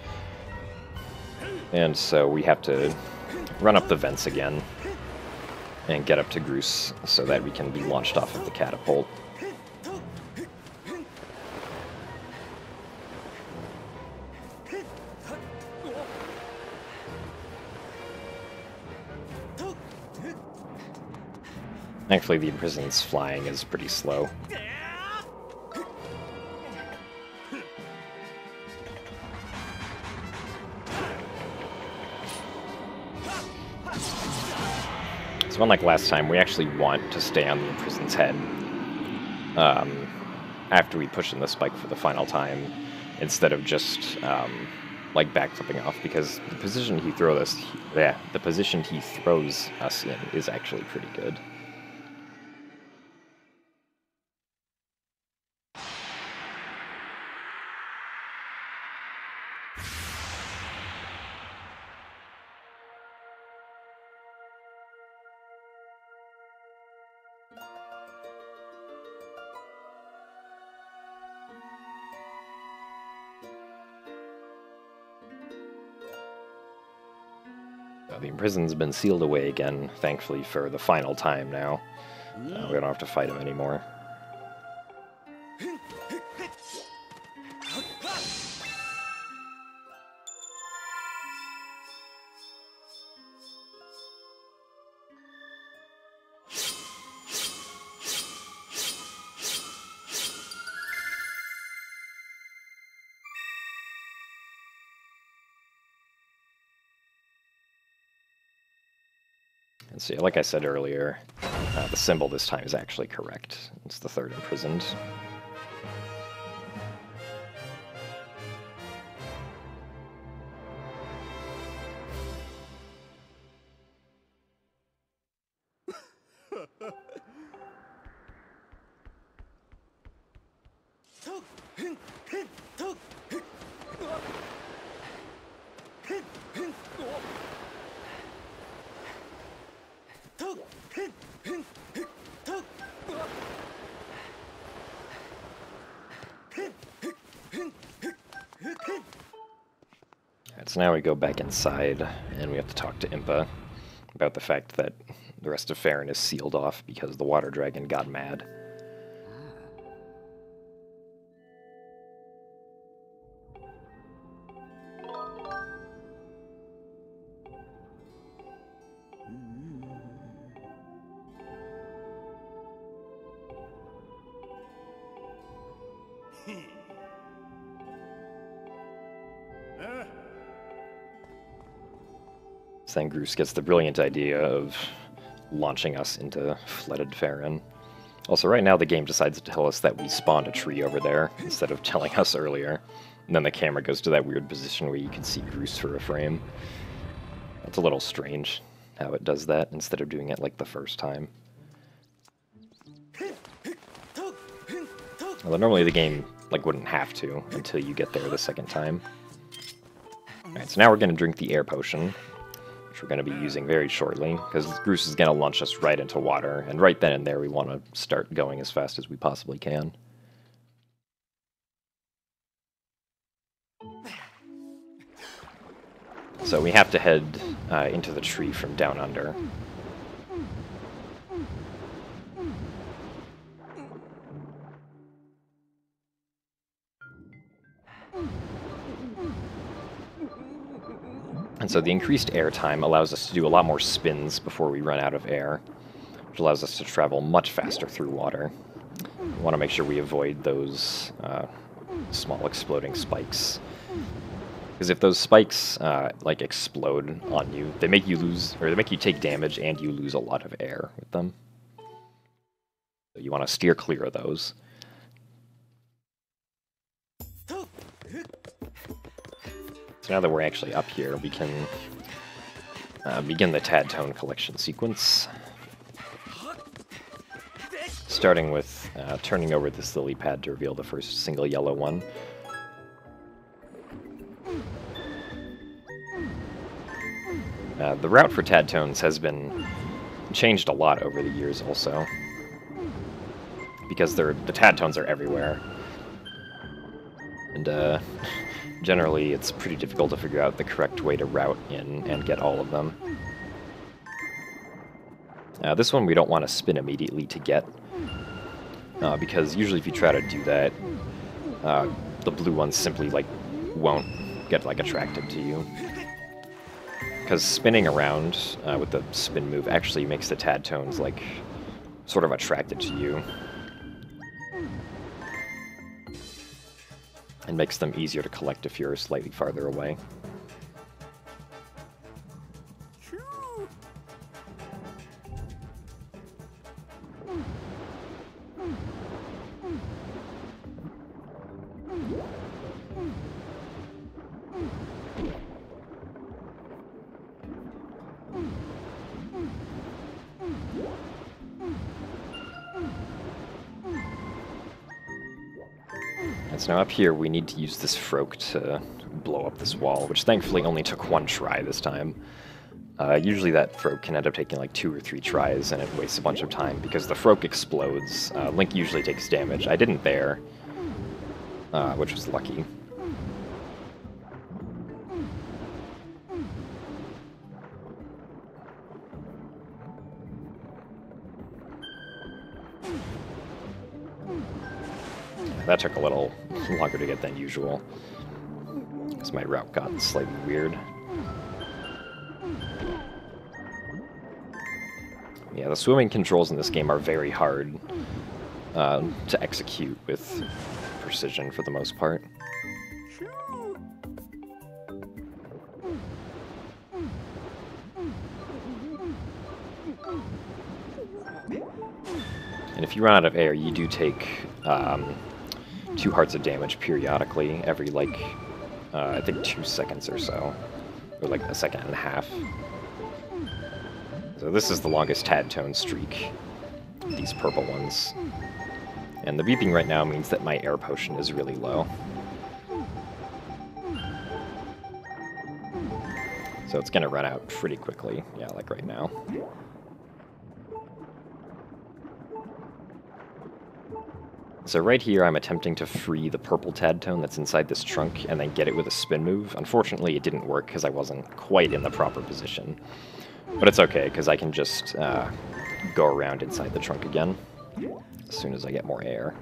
and so we have to run up the vents again and get up to Groose so that we can be launched off of the catapult. Thankfully, the Imprisoned's flying is pretty slow. So unlike last time, we actually want to stay on the Imprisoned's head after we push in the spike for the final time, instead of just like backflipping off, because the position he throws us in is actually pretty good. The Imprisoned's been sealed away again, thankfully, for the final time now. We don't have to fight him anymore. So yeah, like I said earlier, the symbol this time is actually correct. It's the third imprisoned. So now we go back inside, and we have to talk to Impa about the fact that the rest of Farron is sealed off because the water dragon got mad. So then Groose gets the brilliant idea of launching us into flooded Farron. Also, right now the game decides to tell us that we spawned a tree over there, instead of telling us earlier. And then the camera goes to that weird position where you can see Groose for a frame. That's a little strange, how it does that, instead of doing it like the first time. Although normally the game wouldn't have to, until you get there the second time. Alright, so now we're going to drink the air potion, which we're going to be using very shortly, because Groose is going to launch us right into water, and right then and there we want to start going as fast as we possibly can. So we have to head into the tree from down under. And so the increased air time allows us to do a lot more spins before we run out of air, which allows us to travel much faster through water. We want to make sure we avoid those small exploding spikes. Because if those spikes explode on you, they make you lose, or they make you take damage and you lose a lot of air with them. So you want to steer clear of those. So now that we're actually up here, we can begin the Tad Tone collection sequence. Starting with turning over this lily pad to reveal the first single yellow one. The route for Tad Tones has been changed a lot over the years also, because the Tad Tones are everywhere. And generally it's pretty difficult to figure out the correct way to route in and get all of them. This one we don't want to spin immediately to get, because usually if you try to do that, the blue ones simply won't get attracted to you. Because spinning around with the spin move actually makes the Tad Tones sort of attracted to you. And makes them easier to collect if you're slightly farther away. So now up here, we need to use this Froak to blow up this wall, which thankfully only took one try this time. Usually that Froak can end up taking 2 or 3 tries, and it wastes a bunch of time, because the Froak explodes. Link usually takes damage. I didn't there, which was lucky. That took a little longer to get than usual, because my route got slightly weird. Yeah, the swimming controls in this game are very hard to execute with precision for the most part. And if you run out of air, you do take 2 hearts of damage periodically every, like, I think 2 seconds or so. Or like a second and a half. So this is the longest tad tone streak. These purple ones. And the beeping right now means that my air potion is really low. So it's gonna run out pretty quickly. Yeah, like right now. So right here, I'm attempting to free the purple tad tone that's inside this trunk and then get it with a spin move. Unfortunately, it didn't work because I wasn't quite in the proper position. But it's okay, because I can just go around inside the trunk again as soon as I get more air.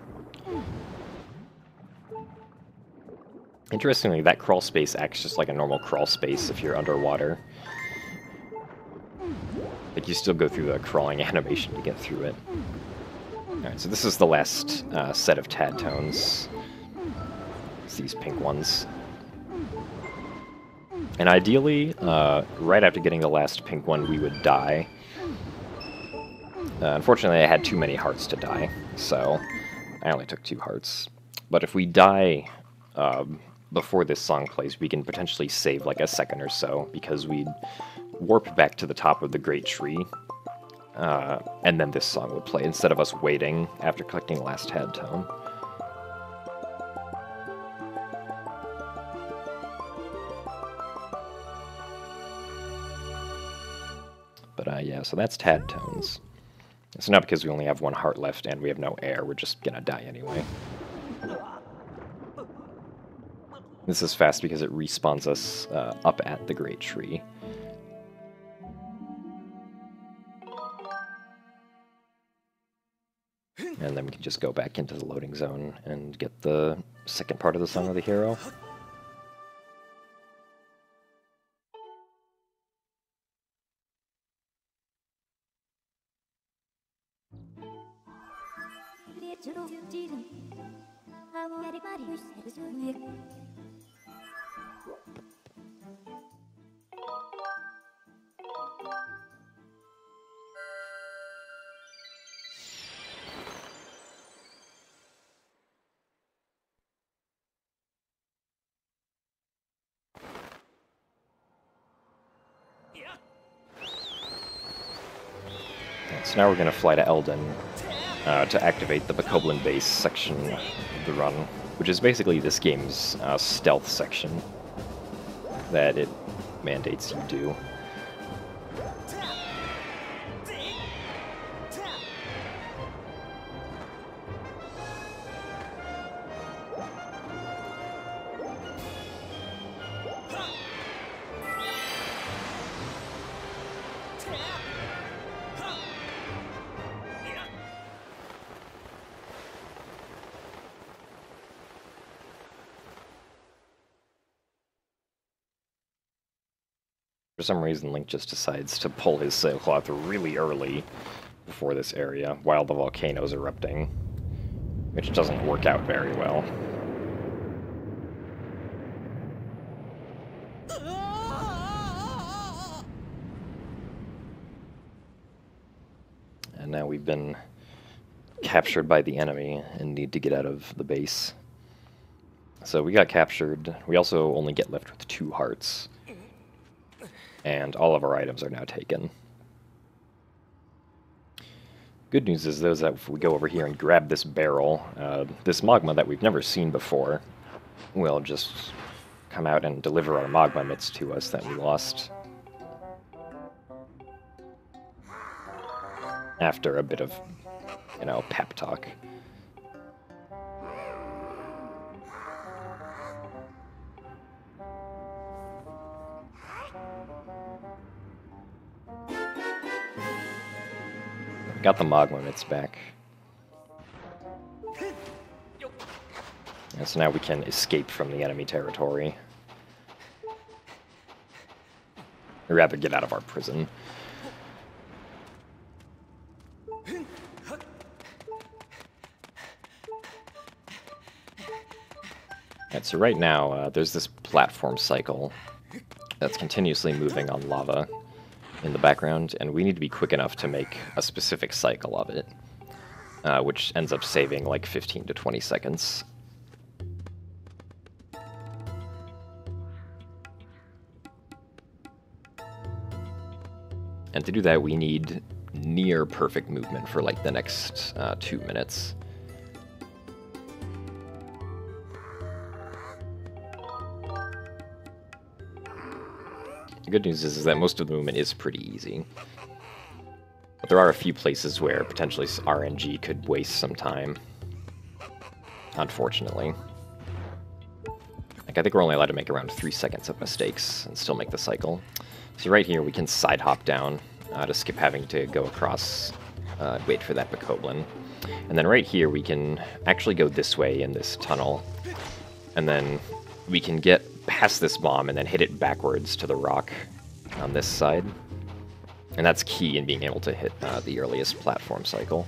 Interestingly, that crawl space acts just like a normal crawl space if you're underwater. Like, you still go through the crawling animation to get through it. Alright, so this is the last set of tad tones. It's these pink ones. And ideally, right after getting the last pink one, we would die. Unfortunately, I had too many hearts to die, so I only took 2 hearts. But if we die before this song plays, we can potentially save like a second or so, because we'd warp back to the top of the great tree, and then this song would play, instead of us waiting after collecting the last tad tone. But yeah, so that's tad tones. So now because we only have 1 heart left and we have no air, we're just gonna die anyway. This is fast because it respawns us up at the great tree. And then we can just go back into the loading zone and get the second part of the Song of the Hero. So now we're going to fly to Eldon to activate the Bokoblin base section of the run, which is basically this game's stealth section that it mandates you do. For some reason, Link just decides to pull his sailcloth really early before this area, while the volcano's erupting, which doesn't work out very well. And now we've been captured by the enemy and need to get out of the base. So we got captured. We also only get left with 2 hearts. And all of our items are now taken. Good news is, though, that if we go over here and grab this barrel, this magma that we've never seen before will just come out and deliver our magma mitts to us that we lost. After a bit of, you know, pep talk. Got the magma mitts back. And so now we can escape from the enemy territory. Or rather, get out of our prison. Alright, so right now, there's this platform cycle that's continuously moving on lava in the background, and we need to be quick enough to make a specific cycle of it. which ends up saving like 15 to 20 seconds. And to do that, we need near perfect movement for like the next 2 minutes. The good news is that most of the movement is pretty easy. But there are a few places where potentially RNG could waste some time. Unfortunately. Like, I think we're only allowed to make around 3 seconds of mistakes and still make the cycle. So right here we can side hop down to skip having to go across, wait for that Bokoblin. And then right here we can actually go this way in this tunnel. And then we can get past this bomb and then hit it backwards to the rock on this side. And that's key in being able to hit the earliest platform cycle.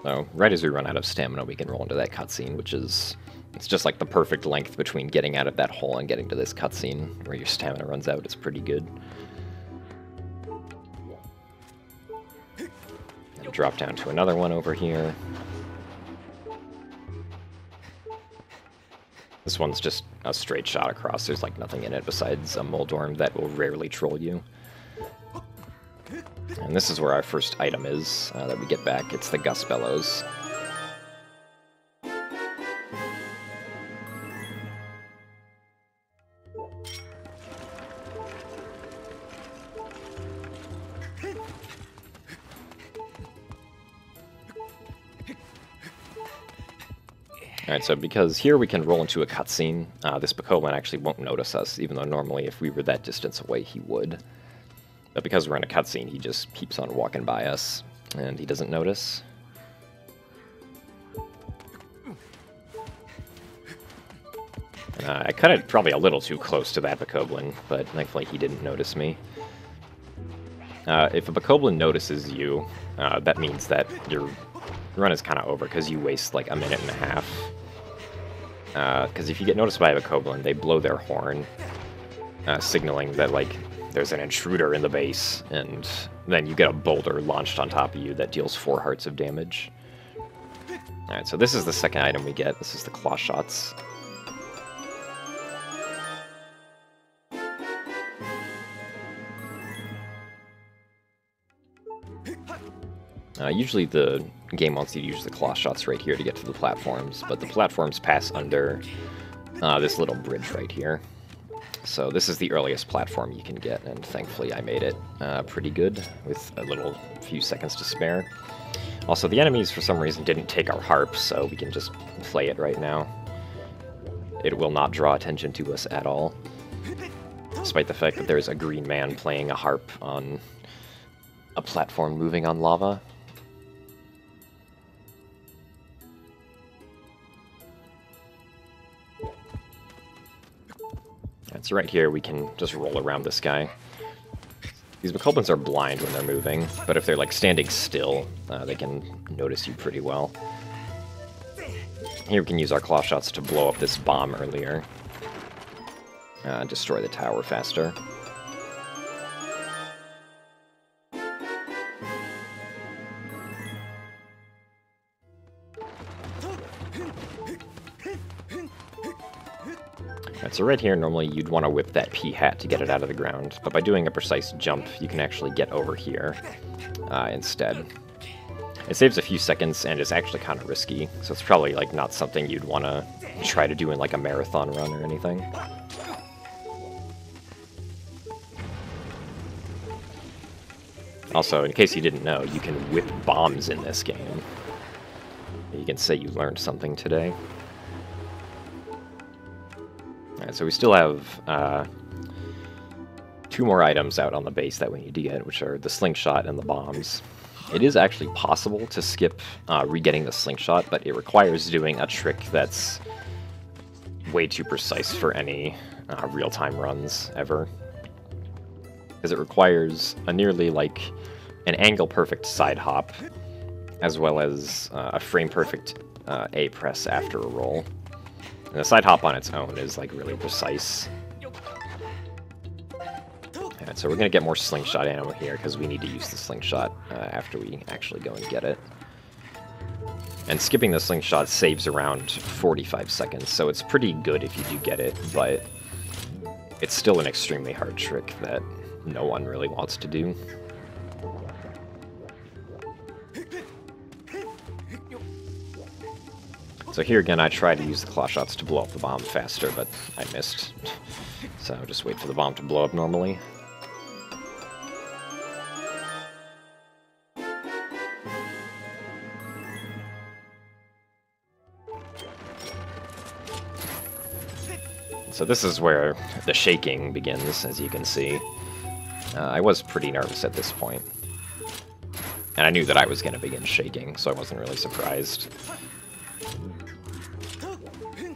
So, right as we run out of stamina, we can roll into that cutscene, which is... It's just like the perfect length between getting out of that hole and getting to this cutscene, where your stamina runs out. It's pretty good. And drop down to another one over here. This one's just a straight shot across. There's like nothing in it besides a Moldorm that will rarely troll you. And this is where our first item is that we get back. It's the Gus Bellows. Alright, so because here we can roll into a cutscene, this Bokoblin actually won't notice us, even though normally if we were that distance away he would. But because we're in a cutscene, he just keeps on walking by us, and he doesn't notice. I cut it probably a little too close to that Bokoblin, but thankfully he didn't notice me. If a Bokoblin notices you, that means that your run is kind of over, because you waste like a minute and a half. Because if you get noticed by a Bokoblin, they blow their horn, signaling that like there's an intruder in the base, and then you get a boulder launched on top of you that deals 4 hearts of damage. Alright, so this is the second item we get. This is the Claw Shots. Usually the game wants you to use the Claw Shots right here to get to the platforms, but the platforms pass under this little bridge right here. So this is the earliest platform you can get, and thankfully I made it pretty good with a few seconds to spare. Also, the enemies for some reason didn't take our harp, so we can just play it right now. It will not draw attention to us at all, despite the fact that there's a green man playing a harp on a platform moving on lava. So right here we can just roll around this guy. These Bokoblins are blind when they're moving, but if they're like standing still, they can notice you pretty well. Here we can use our Claw Shots to blow up this bomb earlier. Destroy the tower faster. So right here, normally you'd want to whip that P-hat to get it out of the ground, but by doing a precise jump, you can actually get over here instead. It saves a few seconds, and it's actually kind of risky, so it's probably like not something you'd want to try to do in like a marathon run or anything. Also, in case you didn't know, you can whip bombs in this game. You can say you learned something today. Alright, so we still have 2 more items out on the base that we need to get, which are the slingshot and the bombs. It is actually possible to skip re-getting the slingshot, but it requires doing a trick that's way too precise for any real-time runs ever. Because it requires a nearly like an angle-perfect side hop, as well as a frame-perfect A press after a roll. And the side hop on its own is like really precise. And so we're going to get more slingshot ammo here because we need to use the slingshot after we actually go and get it. And skipping the slingshot saves around 45 seconds, so it's pretty good if you do get it, but it's still an extremely hard trick that no one really wants to do. So here again, I try to use the claw shots to blow up the bomb faster, but I missed. So I'll just wait for the bomb to blow up normally. So this is where the shaking begins, as you can see. I was pretty nervous at this point. And I knew that I was going to begin shaking, so I wasn't really surprised.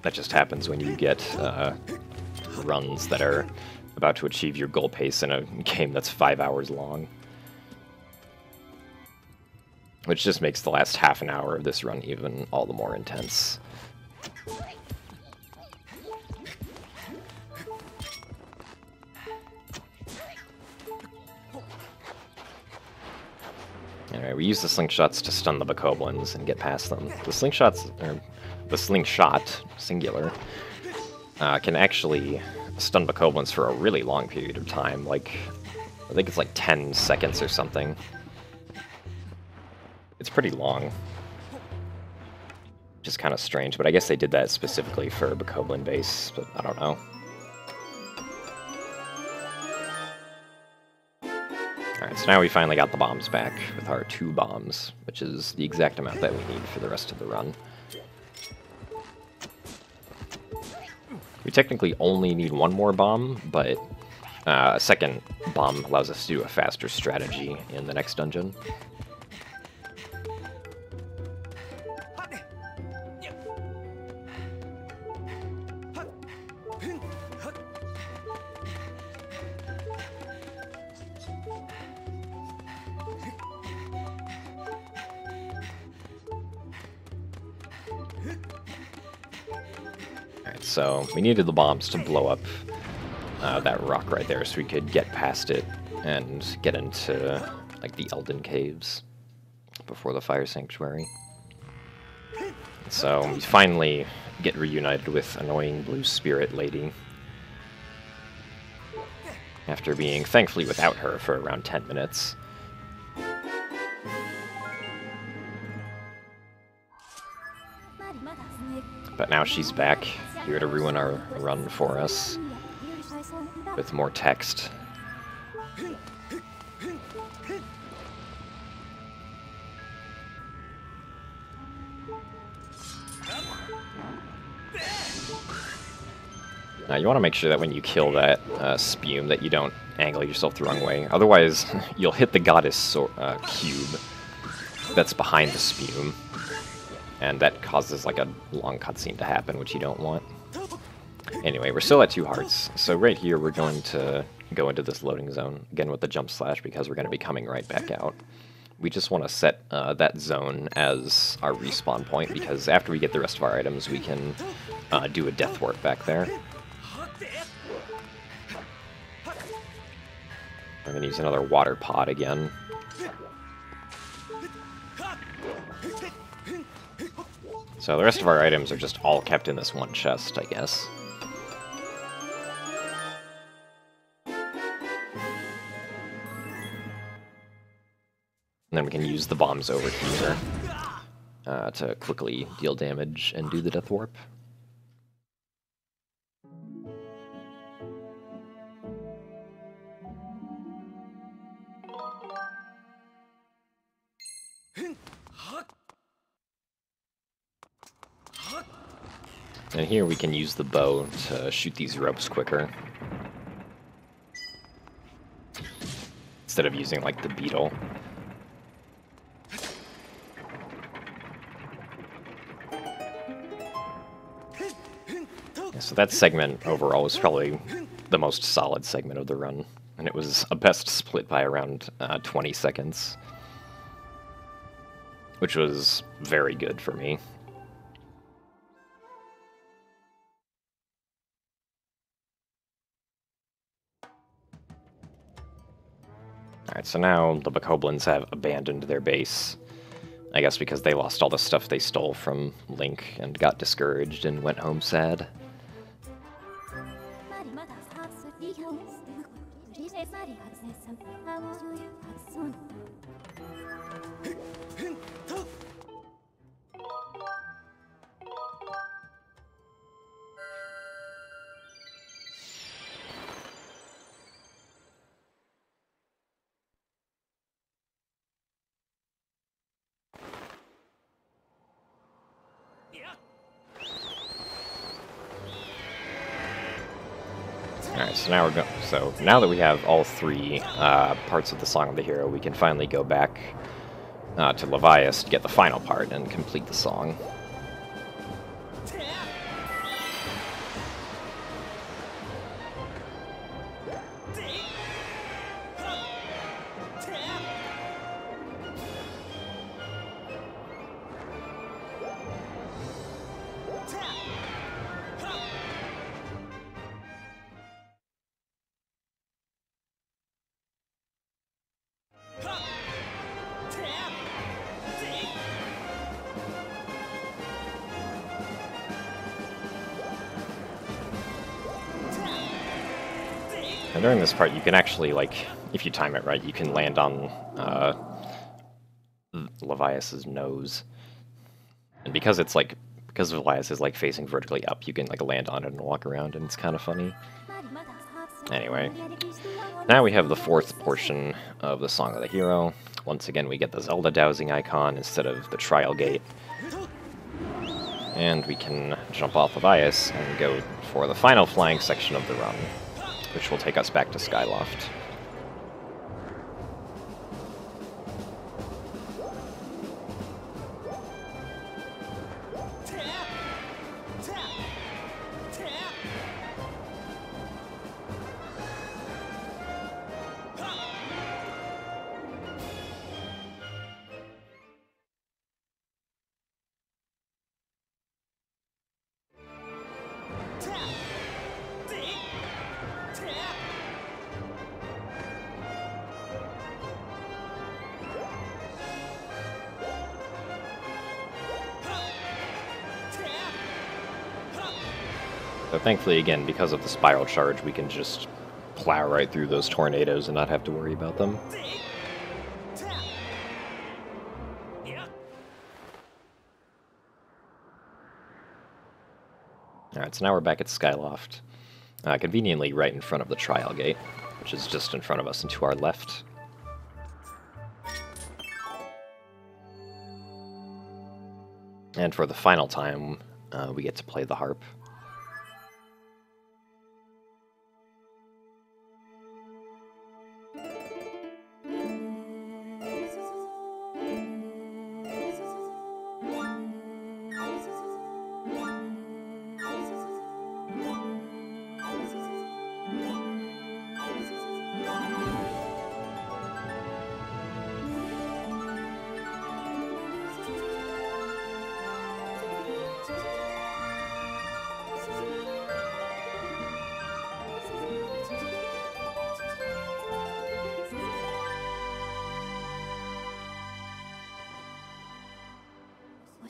That just happens when you get runs that are about to achieve your goal pace in a game that's 5 hours long. Which just makes the last half an hour of this run even all the more intense. Alright, we use the slingshots to stun the bokoblins and get past them. The slingshots, or the slingshot, singular, can actually stun bokoblins for a really long period of time, like, I think it's like 10 seconds or something. It's pretty long. Which is kind of strange, but I guess they did that specifically for bokoblin base, but I don't know. Alright, so now we finally got the bombs back with our 2 bombs, which is the exact amount that we need for the rest of the run. We technically only need 1 more bomb, but a second bomb allows us to do a faster strategy in the next dungeon. So we needed the bombs to blow up that rock right there so we could get past it and get into like the Elden Caves before the Fire Sanctuary. So we finally get reunited with annoying Blue Spirit Lady after being thankfully without her for around 10 minutes. But now she's back, here to ruin our run for us, with more text. Now you want to make sure that when you kill that spume that you don't angle yourself the wrong way, otherwise you'll hit the goddess cube that's behind the spume. And that causes like a long cutscene to happen, which you don't want. Anyway, we're still at 2 hearts, so right here we're going to go into this loading zone, again with the jump slash, because we're going to be coming right back out. We just want to set that zone as our respawn point, because after we get the rest of our items, we can do a death warp back there. We're going to use another water pod again. So the rest of our items are just all kept in this one chest, I guess. And then we can use the bombs over here to quickly deal damage and do the death warp. And here we can use the bow to shoot these ropes quicker, instead of using like the beetle. Yeah, so that segment overall was probably the most solid segment of the run. and it was a best split by around 20 seconds, which was very good for me. Alright, so now the Bokoblins have abandoned their base. I guess because they lost all the stuff they stole from Link and got discouraged and went home sad. Alright, so now that we have all three parts of the Song of the Hero, we can finally go back to Levias to get the final part and complete the song. And during this part, you can actually, like, if you time it right, you can land on Levias's nose. And because Levias is, like, facing vertically up, you can, like, land on it and walk around, and it's kind of funny. Anyway, now we have the fourth portion of the Song of the Hero. Once again, we get the Zelda dowsing icon instead of the trial gate. And we can jump off Levias and go for the final flying section of the run, which will take us back to Skyloft. So thankfully, again, because of the spiral charge, we can just plow right through those tornadoes and not have to worry about them. Alright, so now we're back at Skyloft. Conveniently right in front of the trial gate, which is just in front of us and to our left. And for the final time, we get to play the harp.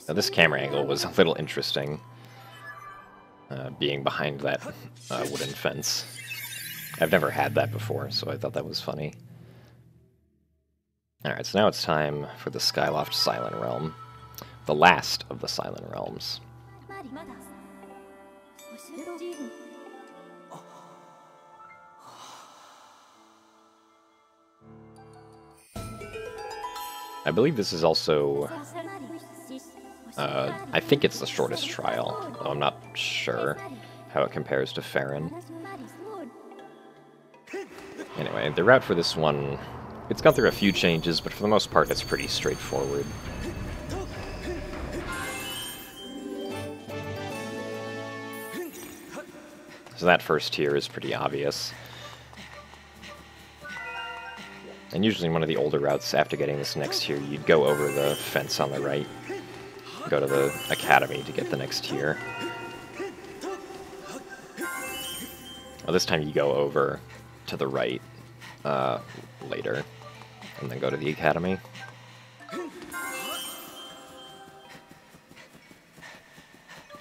Now, this camera angle was a little interesting, being behind that wooden fence. I've never had that before, so I thought that was funny. Alright, so now it's time for the Skyloft Silent Realm, the last of the Silent Realms. I believe this is also... I think it's the shortest trial, though I'm not sure how it compares to Farron. Anyway, the route for this one, it's gone through a few changes, but for the most part it's pretty straightforward. So that first tier is pretty obvious. And usually in one of the older routes, after getting this next tier, you'd go over the fence on the right, go to the academy to get the next tier. Well, this time you go over to the right later, and then go to the academy.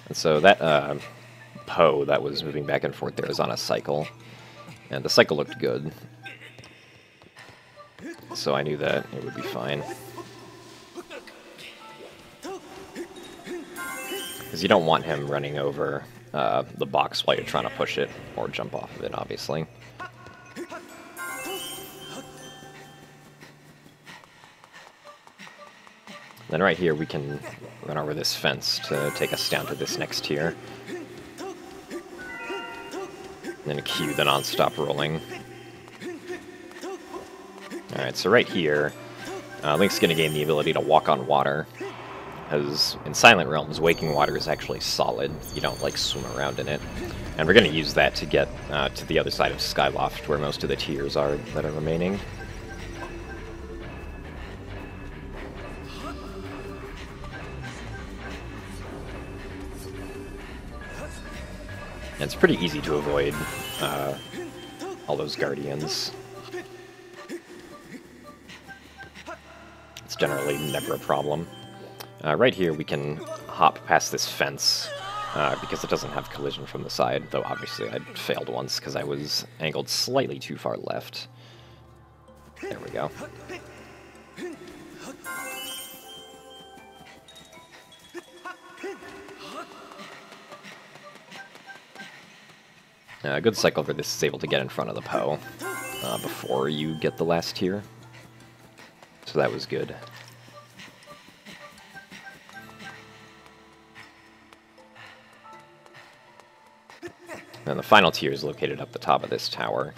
And so that Poe that was moving back and forth there is on a cycle, and the cycle looked good, so I knew that it would be fine. Because you don't want him running over the box while you're trying to push it, or jump off of it, obviously. Then right here we can run over this fence to take us down to this next tier. And then cue the non-stop rolling. Alright, so right here, Link's going to gain the ability to walk on water. Because in Silent Realms, waking water is actually solid. You don't, like, swim around in it. And we're going to use that to get to the other side of Skyloft, where most of the tiers are that are remaining. And it's pretty easy to avoid all those guardians. It's generally never a problem. Right here we can hop past this fence because it doesn't have collision from the side, though obviously I failed once because I was angled slightly too far left. There we go. A good cycle for this is able to get in front of the Poe before you get the last tier. So that was good. And the final tier is located up the top of this tower.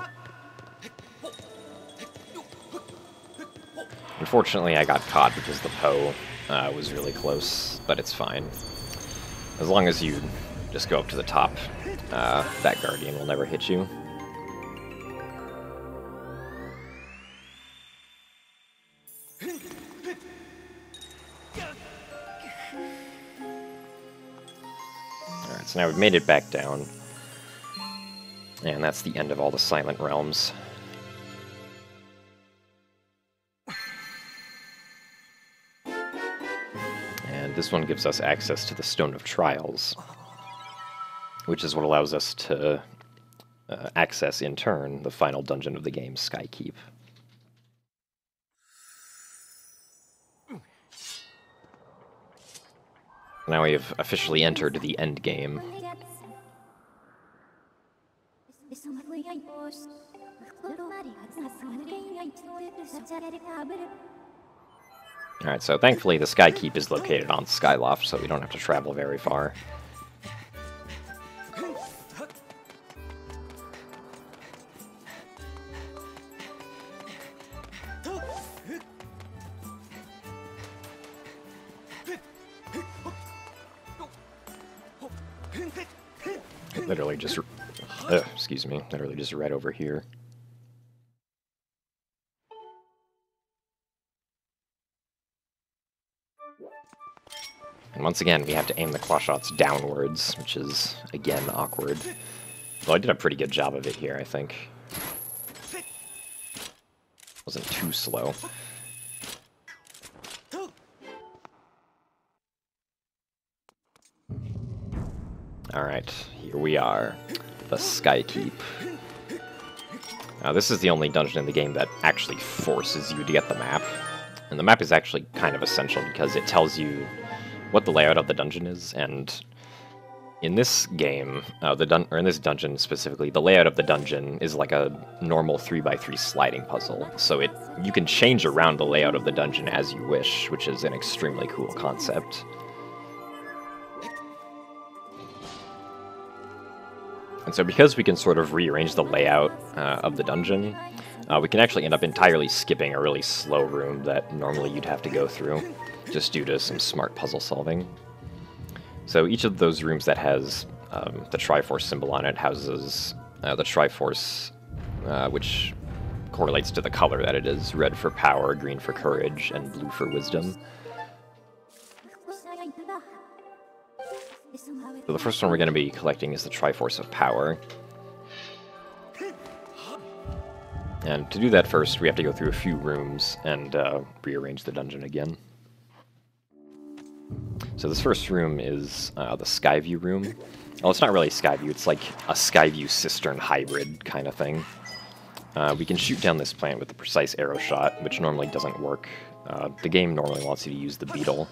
Unfortunately, I got caught because the Poe was really close, but it's fine. As long as you just go up to the top, that Guardian will never hit you. Alright, so now we've made it back down. And that's the end of all the Silent Realms. And this one gives us access to the Stone of Trials, which is what allows us to access, in turn, the final dungeon of the game, Skykeep. Now we have officially entered the end game. Alright, so thankfully the Skykeep is located on Skyloft, so we don't have to travel very far. Literally just, excuse me, literally just right over here. And once again, we have to aim the claw shots downwards, which is, again, awkward. Though I did a pretty good job of it here, I think. Wasn't too slow. Alright, here we are. The Skykeep. Now, this is the only dungeon in the game that actually forces you to get the map. And the map is actually kind of essential because it tells you what the layout of the dungeon is, and in this game, in this dungeon specifically, the layout of the dungeon is like a normal 3x3 sliding puzzle, so you can change around the layout of the dungeon as you wish, which is an extremely cool concept. And so because we can sort of rearrange the layout of the dungeon, we can actually end up entirely skipping a really slow room that normally you'd have to go through, just due to some smart puzzle solving. So each of those rooms that has the Triforce symbol on it houses the Triforce, which correlates to the color that it is. Red for power, green for courage, and blue for wisdom. So the first one we're going to be collecting is the Triforce of Power. And to do that first, we have to go through a few rooms and rearrange the dungeon again. So this first room is the Skyview room. Well, it's not really Skyview, it's like a Skyview Cistern hybrid kind of thing. We can shoot down this plant with the precise arrow shot, which normally doesn't work. The game normally wants you to use the beetle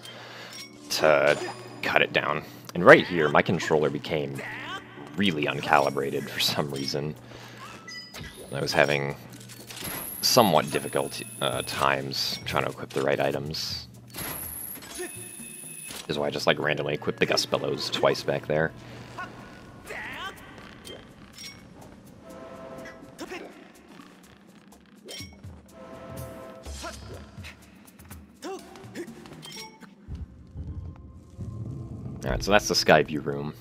to cut it down. And right here, my controller became really uncalibrated for some reason. I was having somewhat difficult times trying to equip the right items. Is why I just like randomly equipped the Gust Bellows twice back there. Alright, so that's the Skyview room.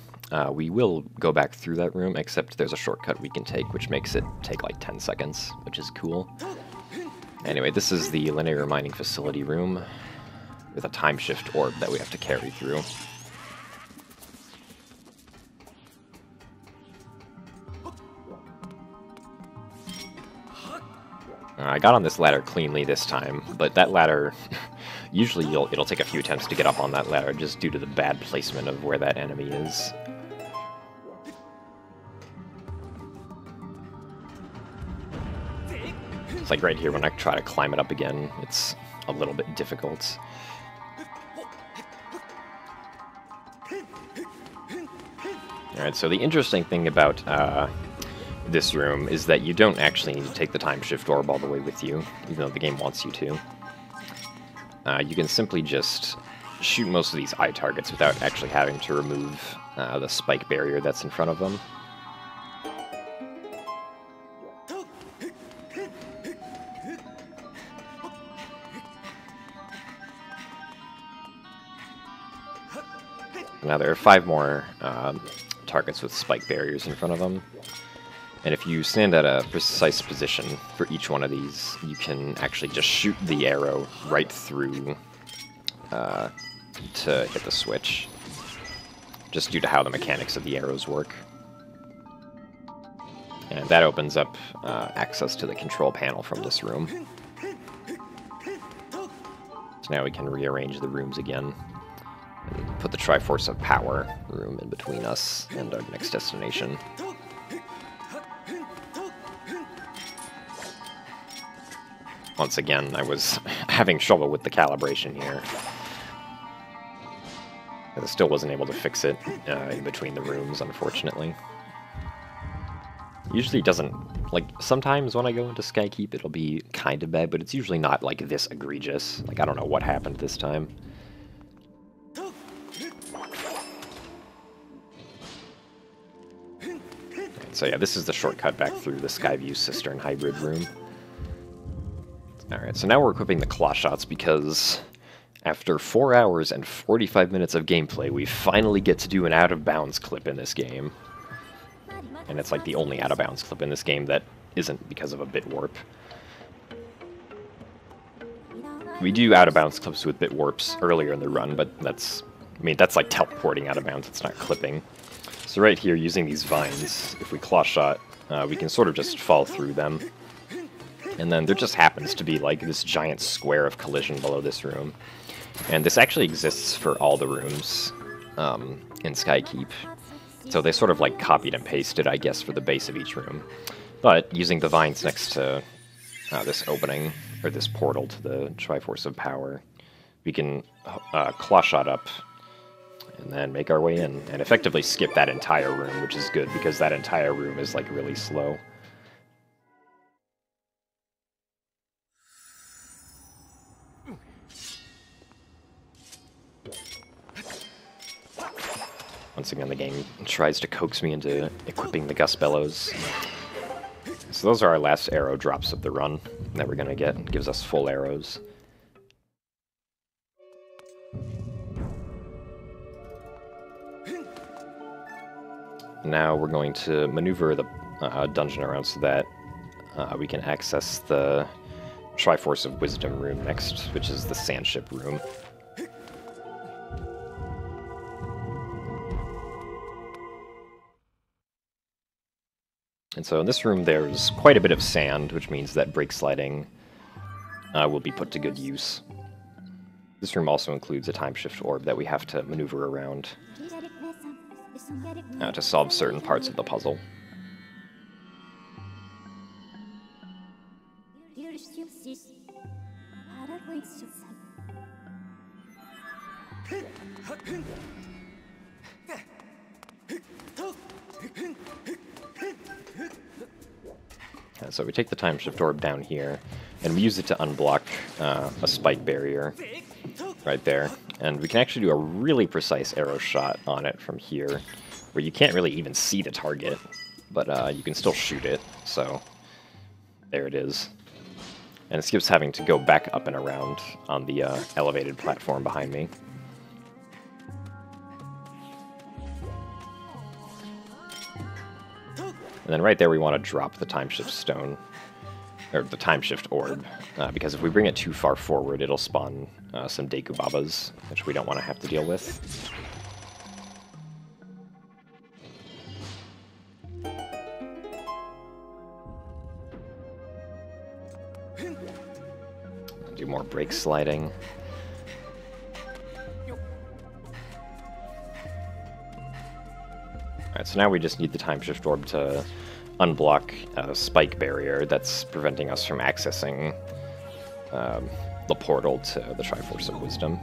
We will go back through that room, except there's a shortcut we can take, which makes it take like 10 seconds, which is cool. Anyway, this is the linear mining facility room, with a time shift orb that we have to carry through. I got on this ladder cleanly this time, but that ladder, usually it'll take a few attempts to get up on that ladder just due to the bad placement of where that enemy is. It's like right here when I try to climb it up again, it's a little bit difficult. Alright, so the interesting thing about this room is that you don't actually need to take the time shift orb all the way with you, even though the game wants you to. You can simply just shoot most of these eye targets without actually having to remove the spike barrier that's in front of them. Now there are 5 more targets with spike barriers in front of them. And if you stand at a precise position for each one of these, you can actually just shoot the arrow right through to hit the switch, just due to how the mechanics of the arrows work. And that opens up access to the control panel from this room. So now we can rearrange the rooms again, and put the Triforce of Power room in between us and our next destination. Once again, I was having trouble with the calibration here. I still wasn't able to fix it in between the rooms, unfortunately. Usually it doesn't, like, sometimes when I go into Skykeep it'll be kind of bad, but it's usually not, like, this egregious. Like, I don't know what happened this time. So yeah, this is the shortcut back through the Skyview Cistern hybrid room. Alright, so now we're equipping the claw shots because after 4 hours and 45 minutes of gameplay, we finally get to do an out-of-bounds clip in this game. And it's like the only out-of-bounds clip in this game that isn't because of a bit warp. We do out-of-bounds clips with bit warps earlier in the run, but that's, I mean, that's like teleporting out of bounds, it's not clipping. So right here, using these vines, if we claw shot, we can sort of just fall through them. And then there just happens to be like this giant square of collision below this room. And this actually exists for all the rooms in Skykeep. So they sort of like copied and pasted, I guess, for the base of each room. But using the vines next to this opening, or this portal to the Triforce of Power, we can claw shot up and then make our way in, and effectively skip that entire room, which is good because that entire room is like really slow. Once again, the game tries to coax me into equipping the Gust Bellows. So those are our last arrow drops of the run that we're gonna get. It gives us full arrows. Now we're going to maneuver the dungeon around so that we can access the Triforce of Wisdom room next, which is the Sandship room. And so in this room there's quite a bit of sand, which means that brake sliding will be put to good use. This room also includes a time shift orb that we have to maneuver around to solve certain parts of the puzzle. So we take the time shift orb down here, and we use it to unblock a spike barrier right there. And we can actually do a really precise arrow shot on it from here, where you can't really even see the target, but you can still shoot it, so there it is. And it skips having to go back up and around on the elevated platform behind me. And then right there we want to drop the time shift stone, or the time shift orb, because if we bring it too far forward it'll spawn some Deku Babas, which we don't want to have to deal with. Do more brake sliding. Alright, so now we just need the time shift orb to unblock a spike barrier that's preventing us from accessing the portal to the Triforce of Wisdom.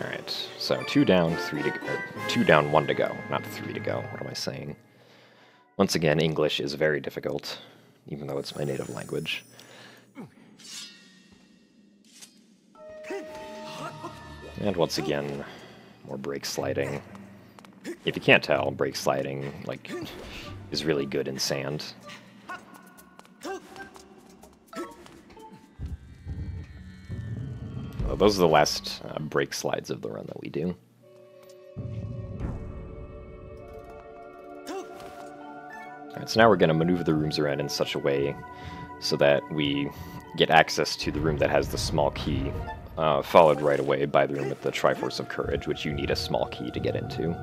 Alright, so 2 down, 3 to go, or 2 down, 1 to go, not 3 to go. What am I saying? Once again, English is very difficult, even though it's my native language. And once again, more brake sliding. If you can't tell, brake sliding, like, is really good in sand. Well, those are the last brake slides of the run that we do. Alright, so now we're going to maneuver the rooms around in such a way so that we get access to the room that has the small key, followed right away by the room with the Triforce of Courage, which you need a small key to get into.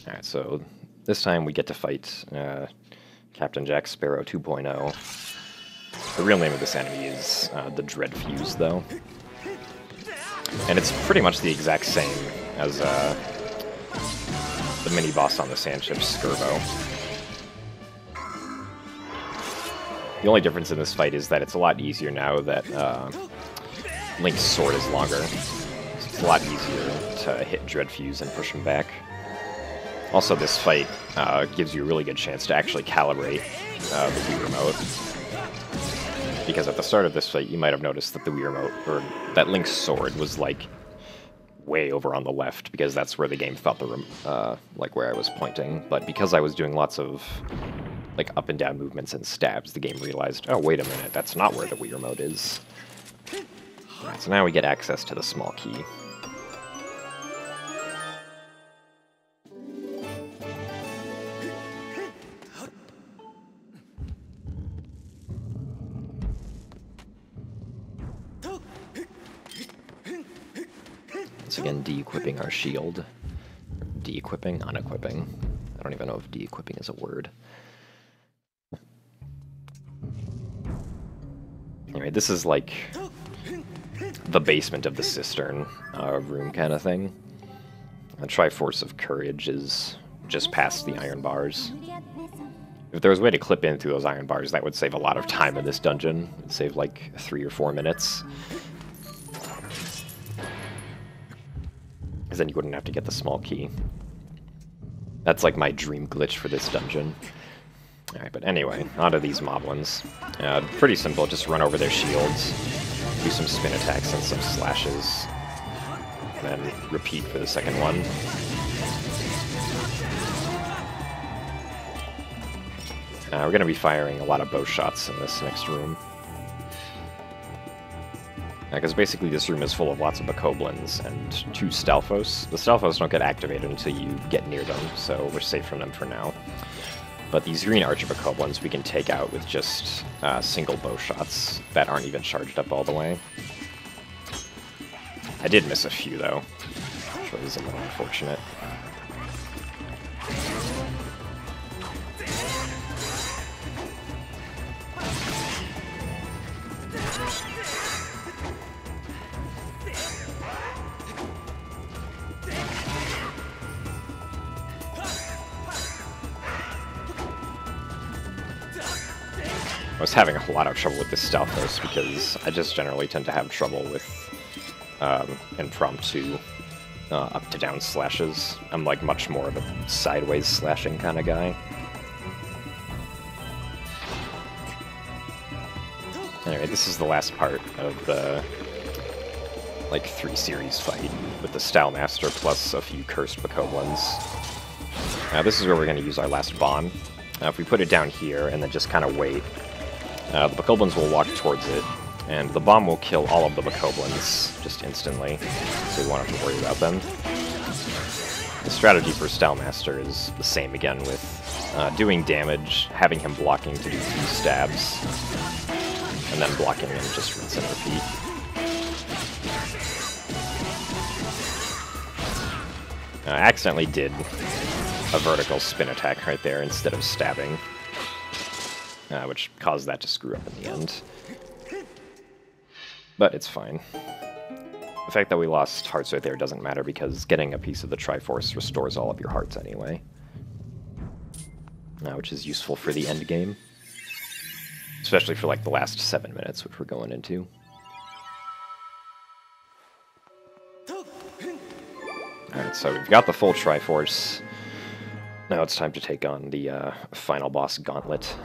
Alright, so this time we get to fight Captain Jack Sparrow 2.0. The real name of this enemy is the Dread Fuse, though. And it's pretty much the exact same as the mini-boss on the Sandship, Skirbo. The only difference in this fight is that it's a lot easier now that Link's sword is longer. So it's a lot easier to hit Dread Fuse and push him back. Also, this fight gives you a really good chance to actually calibrate the Wii Remote. Because at the start of this fight, you might have noticed that the Wii Remote, or that Link's sword, was like way over on the left, because that's where the game thought the like where I was pointing. But because I was doing lots of like up and down movements and stabs, the game realized, oh wait a minute, that's not where the Wii Remote is. Alright, so now we get access to the small key. Once again, de-equipping our shield. De-equipping? Unequipping. I don't even know if de-equipping is a word. Anyway, this is like the basement of the cistern room kind of thing. The Triforce of Courage is just past the iron bars. If there was a way to clip in through those iron bars, that would save a lot of time in this dungeon. It'd save like 3 or 4 minutes. then you wouldn't have to get the small key. That's like my dream glitch for this dungeon. Alright, but anyway, onto these moblins. Pretty simple, just run over their shields, do some spin attacks and some slashes, and then repeat for the second one. We're going to be firing a lot of bow shots in this next room. Because basically this room is full of lots of bokoblins and 2 Stalfos. The Stalfos don't get activated until you get near them, so we're safe from them for now. But these green archer bokoblins we can take out with just single bow shots that aren't even charged up all the way. I did miss a few though, which was a little unfortunate. I was having a lot of trouble with this Stalfos because I just generally tend to have trouble with impromptu up to down slashes. I'm like much more of a sideways slashing kind of guy. Anyway, this is the last part of the like 3 series fight with the Stylemaster plus a few cursed bokoblins. This is where we're going to use our last bomb. If we put it down here and then just kind of wait, the bokoblins will walk towards it, and the bomb will kill all of the bokoblins just instantly, so we won't have to worry about them. The strategy for Stylemaster is the same again, with doing damage, having him blocking to do 2 stabs, and then blocking and just rinse and repeat. I accidentally did a vertical spin attack right there instead of stabbing, which caused that to screw up in the end. But it's fine. The fact that we lost hearts right there doesn't matter because getting a piece of the Triforce restores all of your hearts anyway. Which is useful for the end game. Especially for like the last 7 minutes, which we're going into. Alright, so we've got the full Triforce. Now it's time to take on the final boss Gauntlet.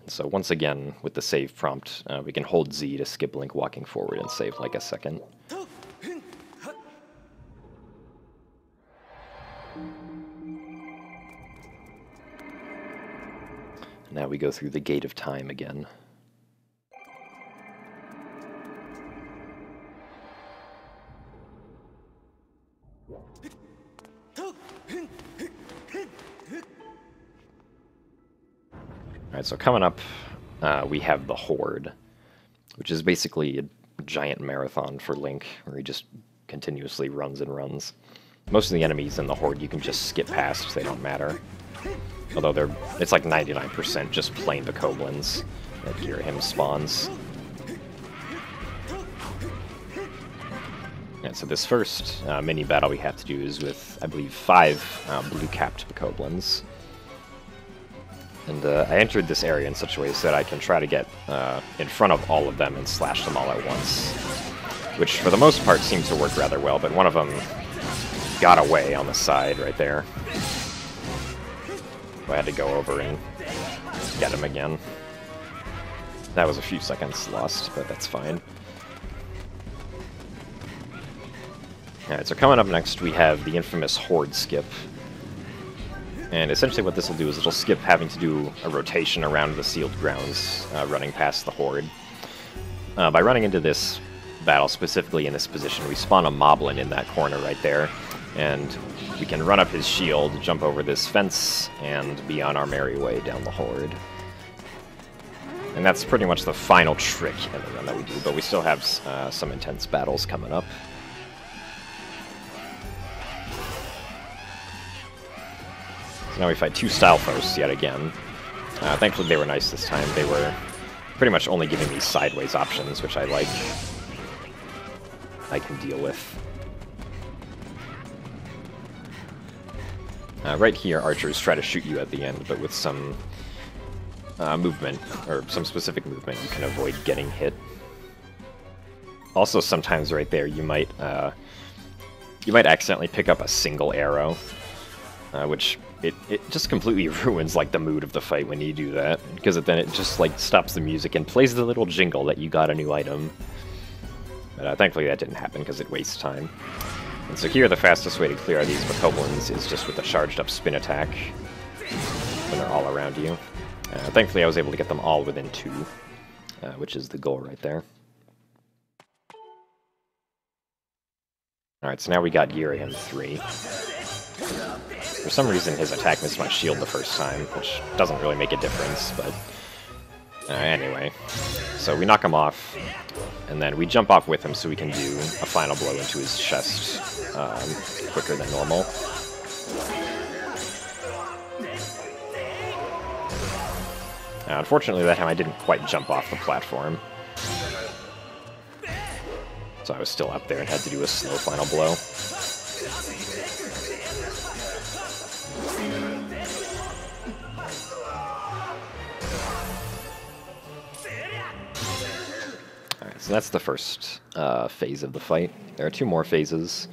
So once again, with the save prompt, we can hold Z to skip Link walking forward and save like a second. Now we go through the Gate of Time again. Alright, so coming up, we have the Horde, which is basically a giant marathon for Link, where he just continuously runs and runs. Most of the enemies in the Horde you can just skip past, they don't matter. Although it's like 99% just plain bokoblins that Girahim spawns. And so this first mini battle we have to do is with, I believe, 5 blue-capped bokoblins. And I entered this area in such a way so that I can try to get in front of all of them and slash them all at once. Which, for the most part, seems to work rather well, but one of them got away on the side right there. So I had to go over and get him again. That was a few seconds lost, but that's fine. Alright, so coming up next we have the infamous Horde skip. And essentially what this will do is it'll skip having to do a rotation around the sealed grounds, running past the Horde. By running into this battle, specifically in this position, we spawn a Moblin in that corner right there, and we can run up his shield, jump over this fence, and be on our merry way down the Horde. And that's pretty much the final trick in the run that we do, but we still have some intense battles coming up. Now we fight 2 Stalfos yet again. Thankfully they were nice this time. They were pretty much only giving me sideways options, which I like. I can deal with. Right here, archers try to shoot you at the end, but with some movement, or some specific movement, you can avoid getting hit. Also, sometimes right there, you might accidentally pick up a single arrow, which it just completely ruins like the mood of the fight when you do that, because then it just like stops the music and plays the little jingle that you got a new item. But thankfully that didn't happen because it wastes time. And so here the fastest way to clear these bokoblins is just with a charged up spin attack when they're all around you. Thankfully I was able to get them all within 2, which is the goal right there. Alright, so now we got Girahim 3. For some reason his attack missed my shield the first time, which doesn't really make a difference, but anyway. So we knock him off, and then we jump off with him so we can do a final blow into his chest quicker than normal. Unfortunately that time I didn't quite jump off the platform. So I was still up there and had to do a slow final blow. Alright, so that's the first phase of the fight. There are 2 more phases.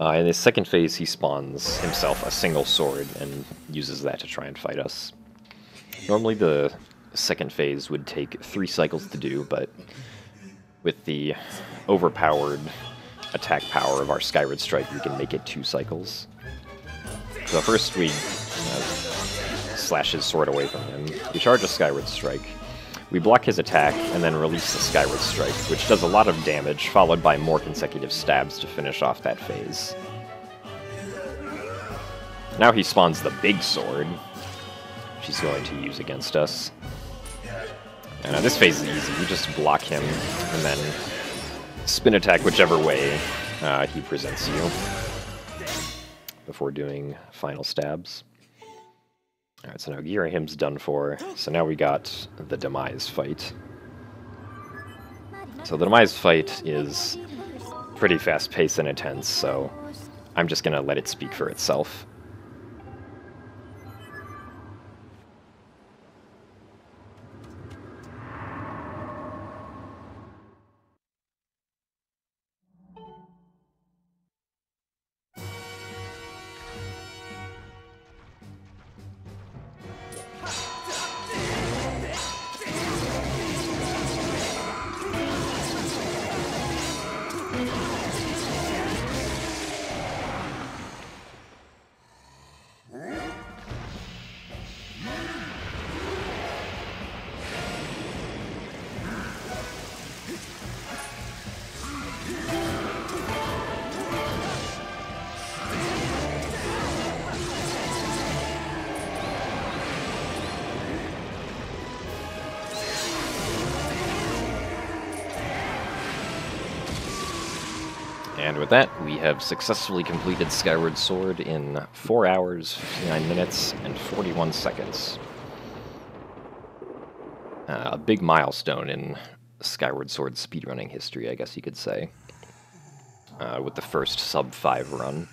In the second phase, he spawns himself a single sword and uses that to try and fight us. Normally the second phase would take 3 cycles to do, but with the overpowered attack power of our Skyward Strike, we can make it 2 cycles. So first we slash his sword away from him. We charge a Skyward Strike. We block his attack, and then release the Skyward Strike, which does a lot of damage, followed by more consecutive stabs to finish off that phase. Now he spawns the big sword, which he's going to use against us. And this phase is easy. You just block him, and then spin attack whichever way he presents you before doing final stabs. Alright, so now Girahim's done for. So now we got the Demise fight. So the Demise fight is pretty fast-paced and intense, so I'm just going to let it speak for itself. And with that, we have successfully completed Skyward Sword in 4 hours, 59 minutes, and 41 seconds. A big milestone in Skyward Sword speedrunning history, I guess you could say, with the first sub-5 run.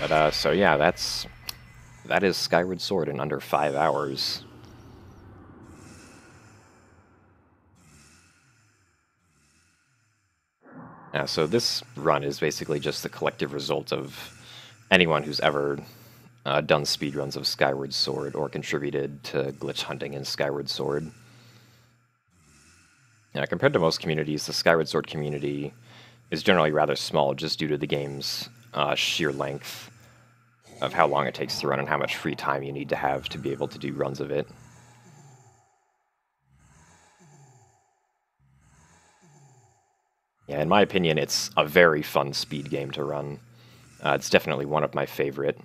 But, so yeah, that is Skyward Sword in under 5 hours. So this run is basically just the collective result of anyone who's ever done speedruns of Skyward Sword or contributed to glitch hunting in Skyward Sword. Compared to most communities, the Skyward Sword community is generally rather small just due to the game's sheer length of how long it takes to run and how much free time you need to have to be able to do runs of it. Yeah, in my opinion, it's a very fun speed game to run. It's definitely one of my favorite.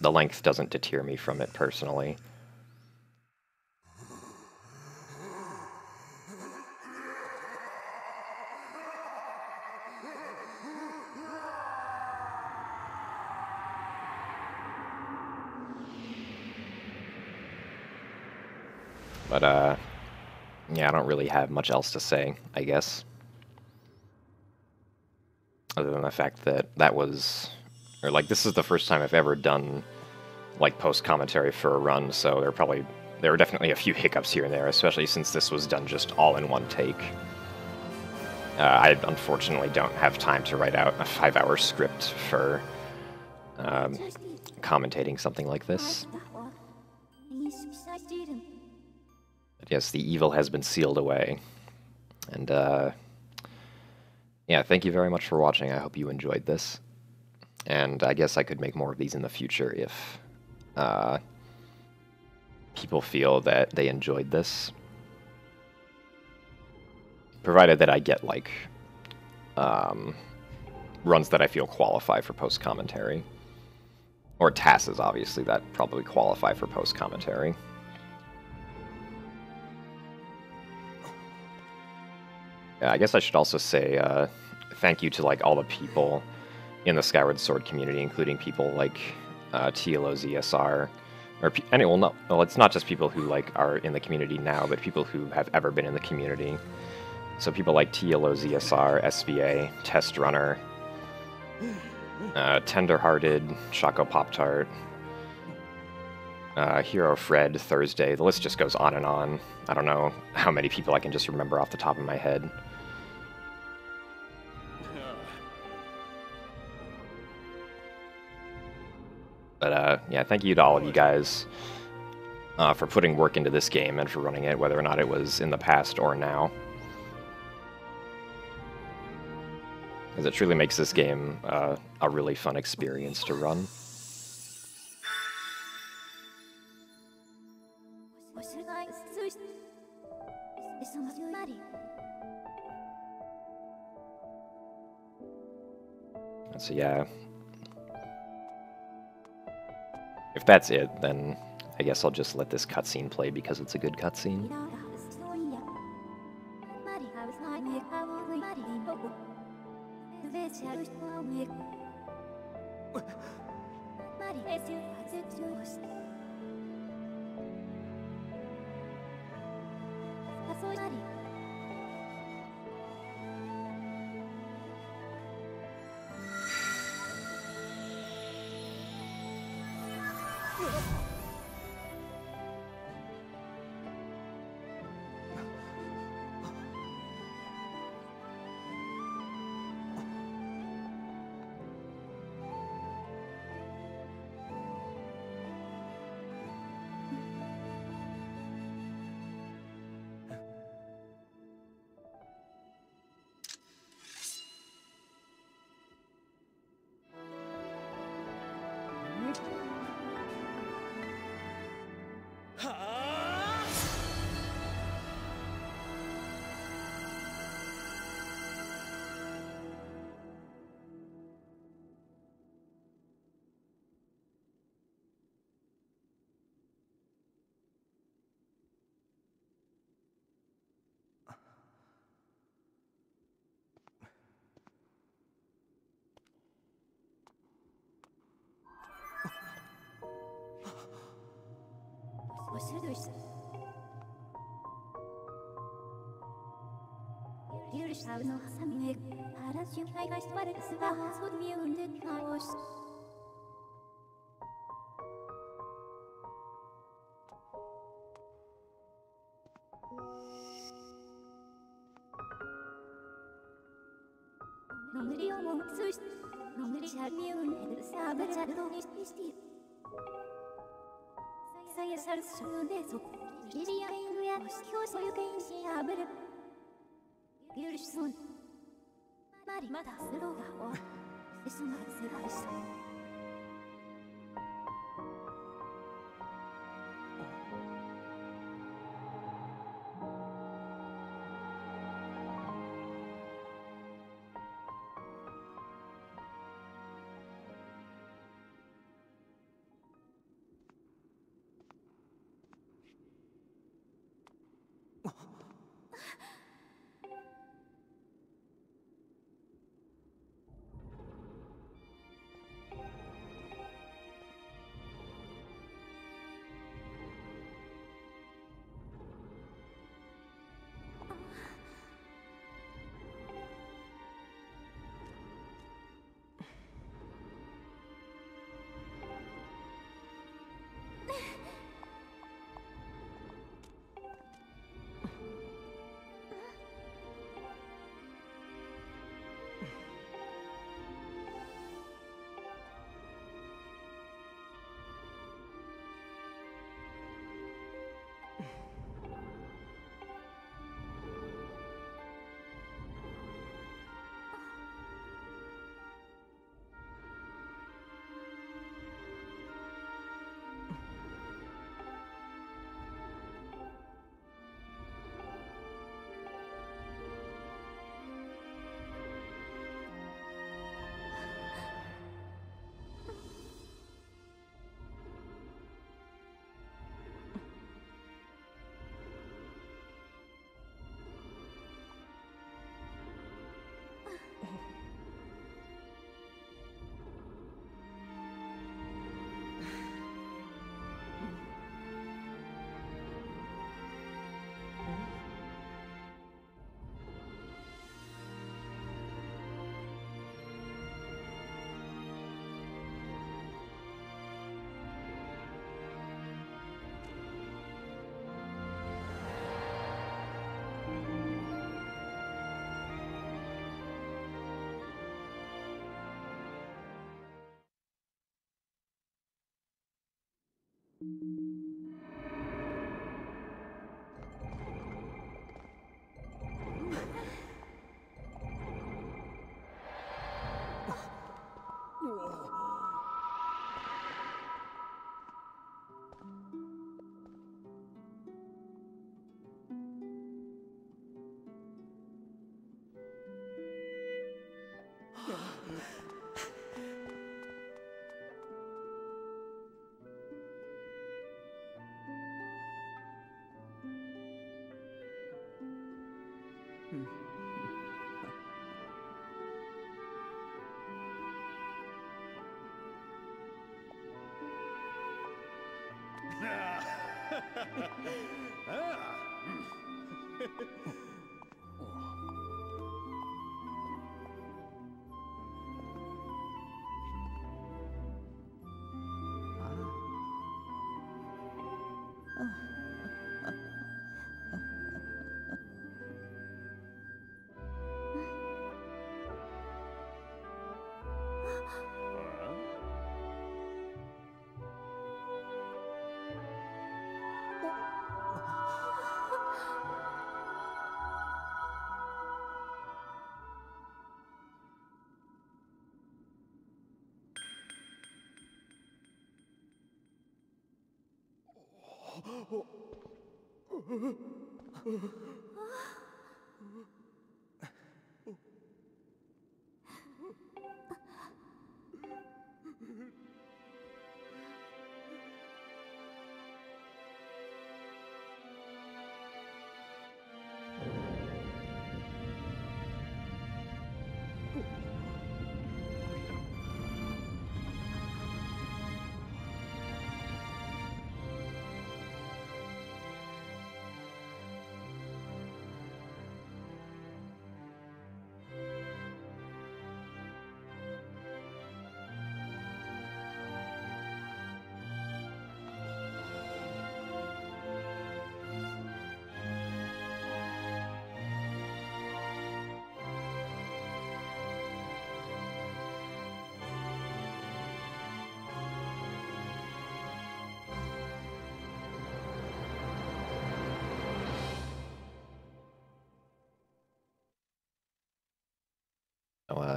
The length doesn't deter me from it personally. But, yeah, I don't really have much else to say, I guess. Other than the fact that that was... Or, like, this is the first time I've ever done, like, post-commentary for a run, so there were definitely a few hiccups here and there, especially since this was done just all in one take. I unfortunately don't have time to write out a 5-hour script for commentating something like this. But yes, the evil has been sealed away. And, yeah, thank you very much for watching. I hope you enjoyed this. And I guess I could make more of these in the future if people feel that they enjoyed this. Provided that I get, like, runs that I feel qualify for post-commentary. Or tasks, obviously, that probably qualify for post-commentary. Yeah, I guess I should also say thank you to, like, all the people in the Skyward Sword community, including people like TLOZSR, or well, it's not just people who, like, are in the community now, but people who have ever been in the community. So people like TLOZSR, SVA, Test Runner, Tenderhearted, Choco Pop-Tart, Hero Fred, Thursday, the list just goes on and on. I don't know how many people I can just remember off the top of my head. But, yeah, thank you to all of you guys for putting work into this game and for running it, whether or not it was in the past or now. Because it truly makes this game a really fun experience to run. So yeah, if that's it, then I guess I'll just let this cutscene play because it's a good cutscene.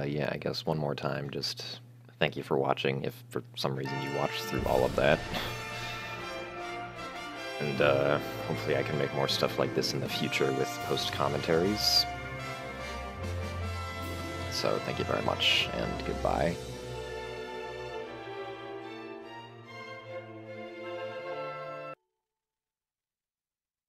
Yeah, I guess one more time, just thank you for watching, if for some reason you watched through all of that. And hopefully I can make more stuff like this in the future with post-commentaries. So thank you very much, and goodbye.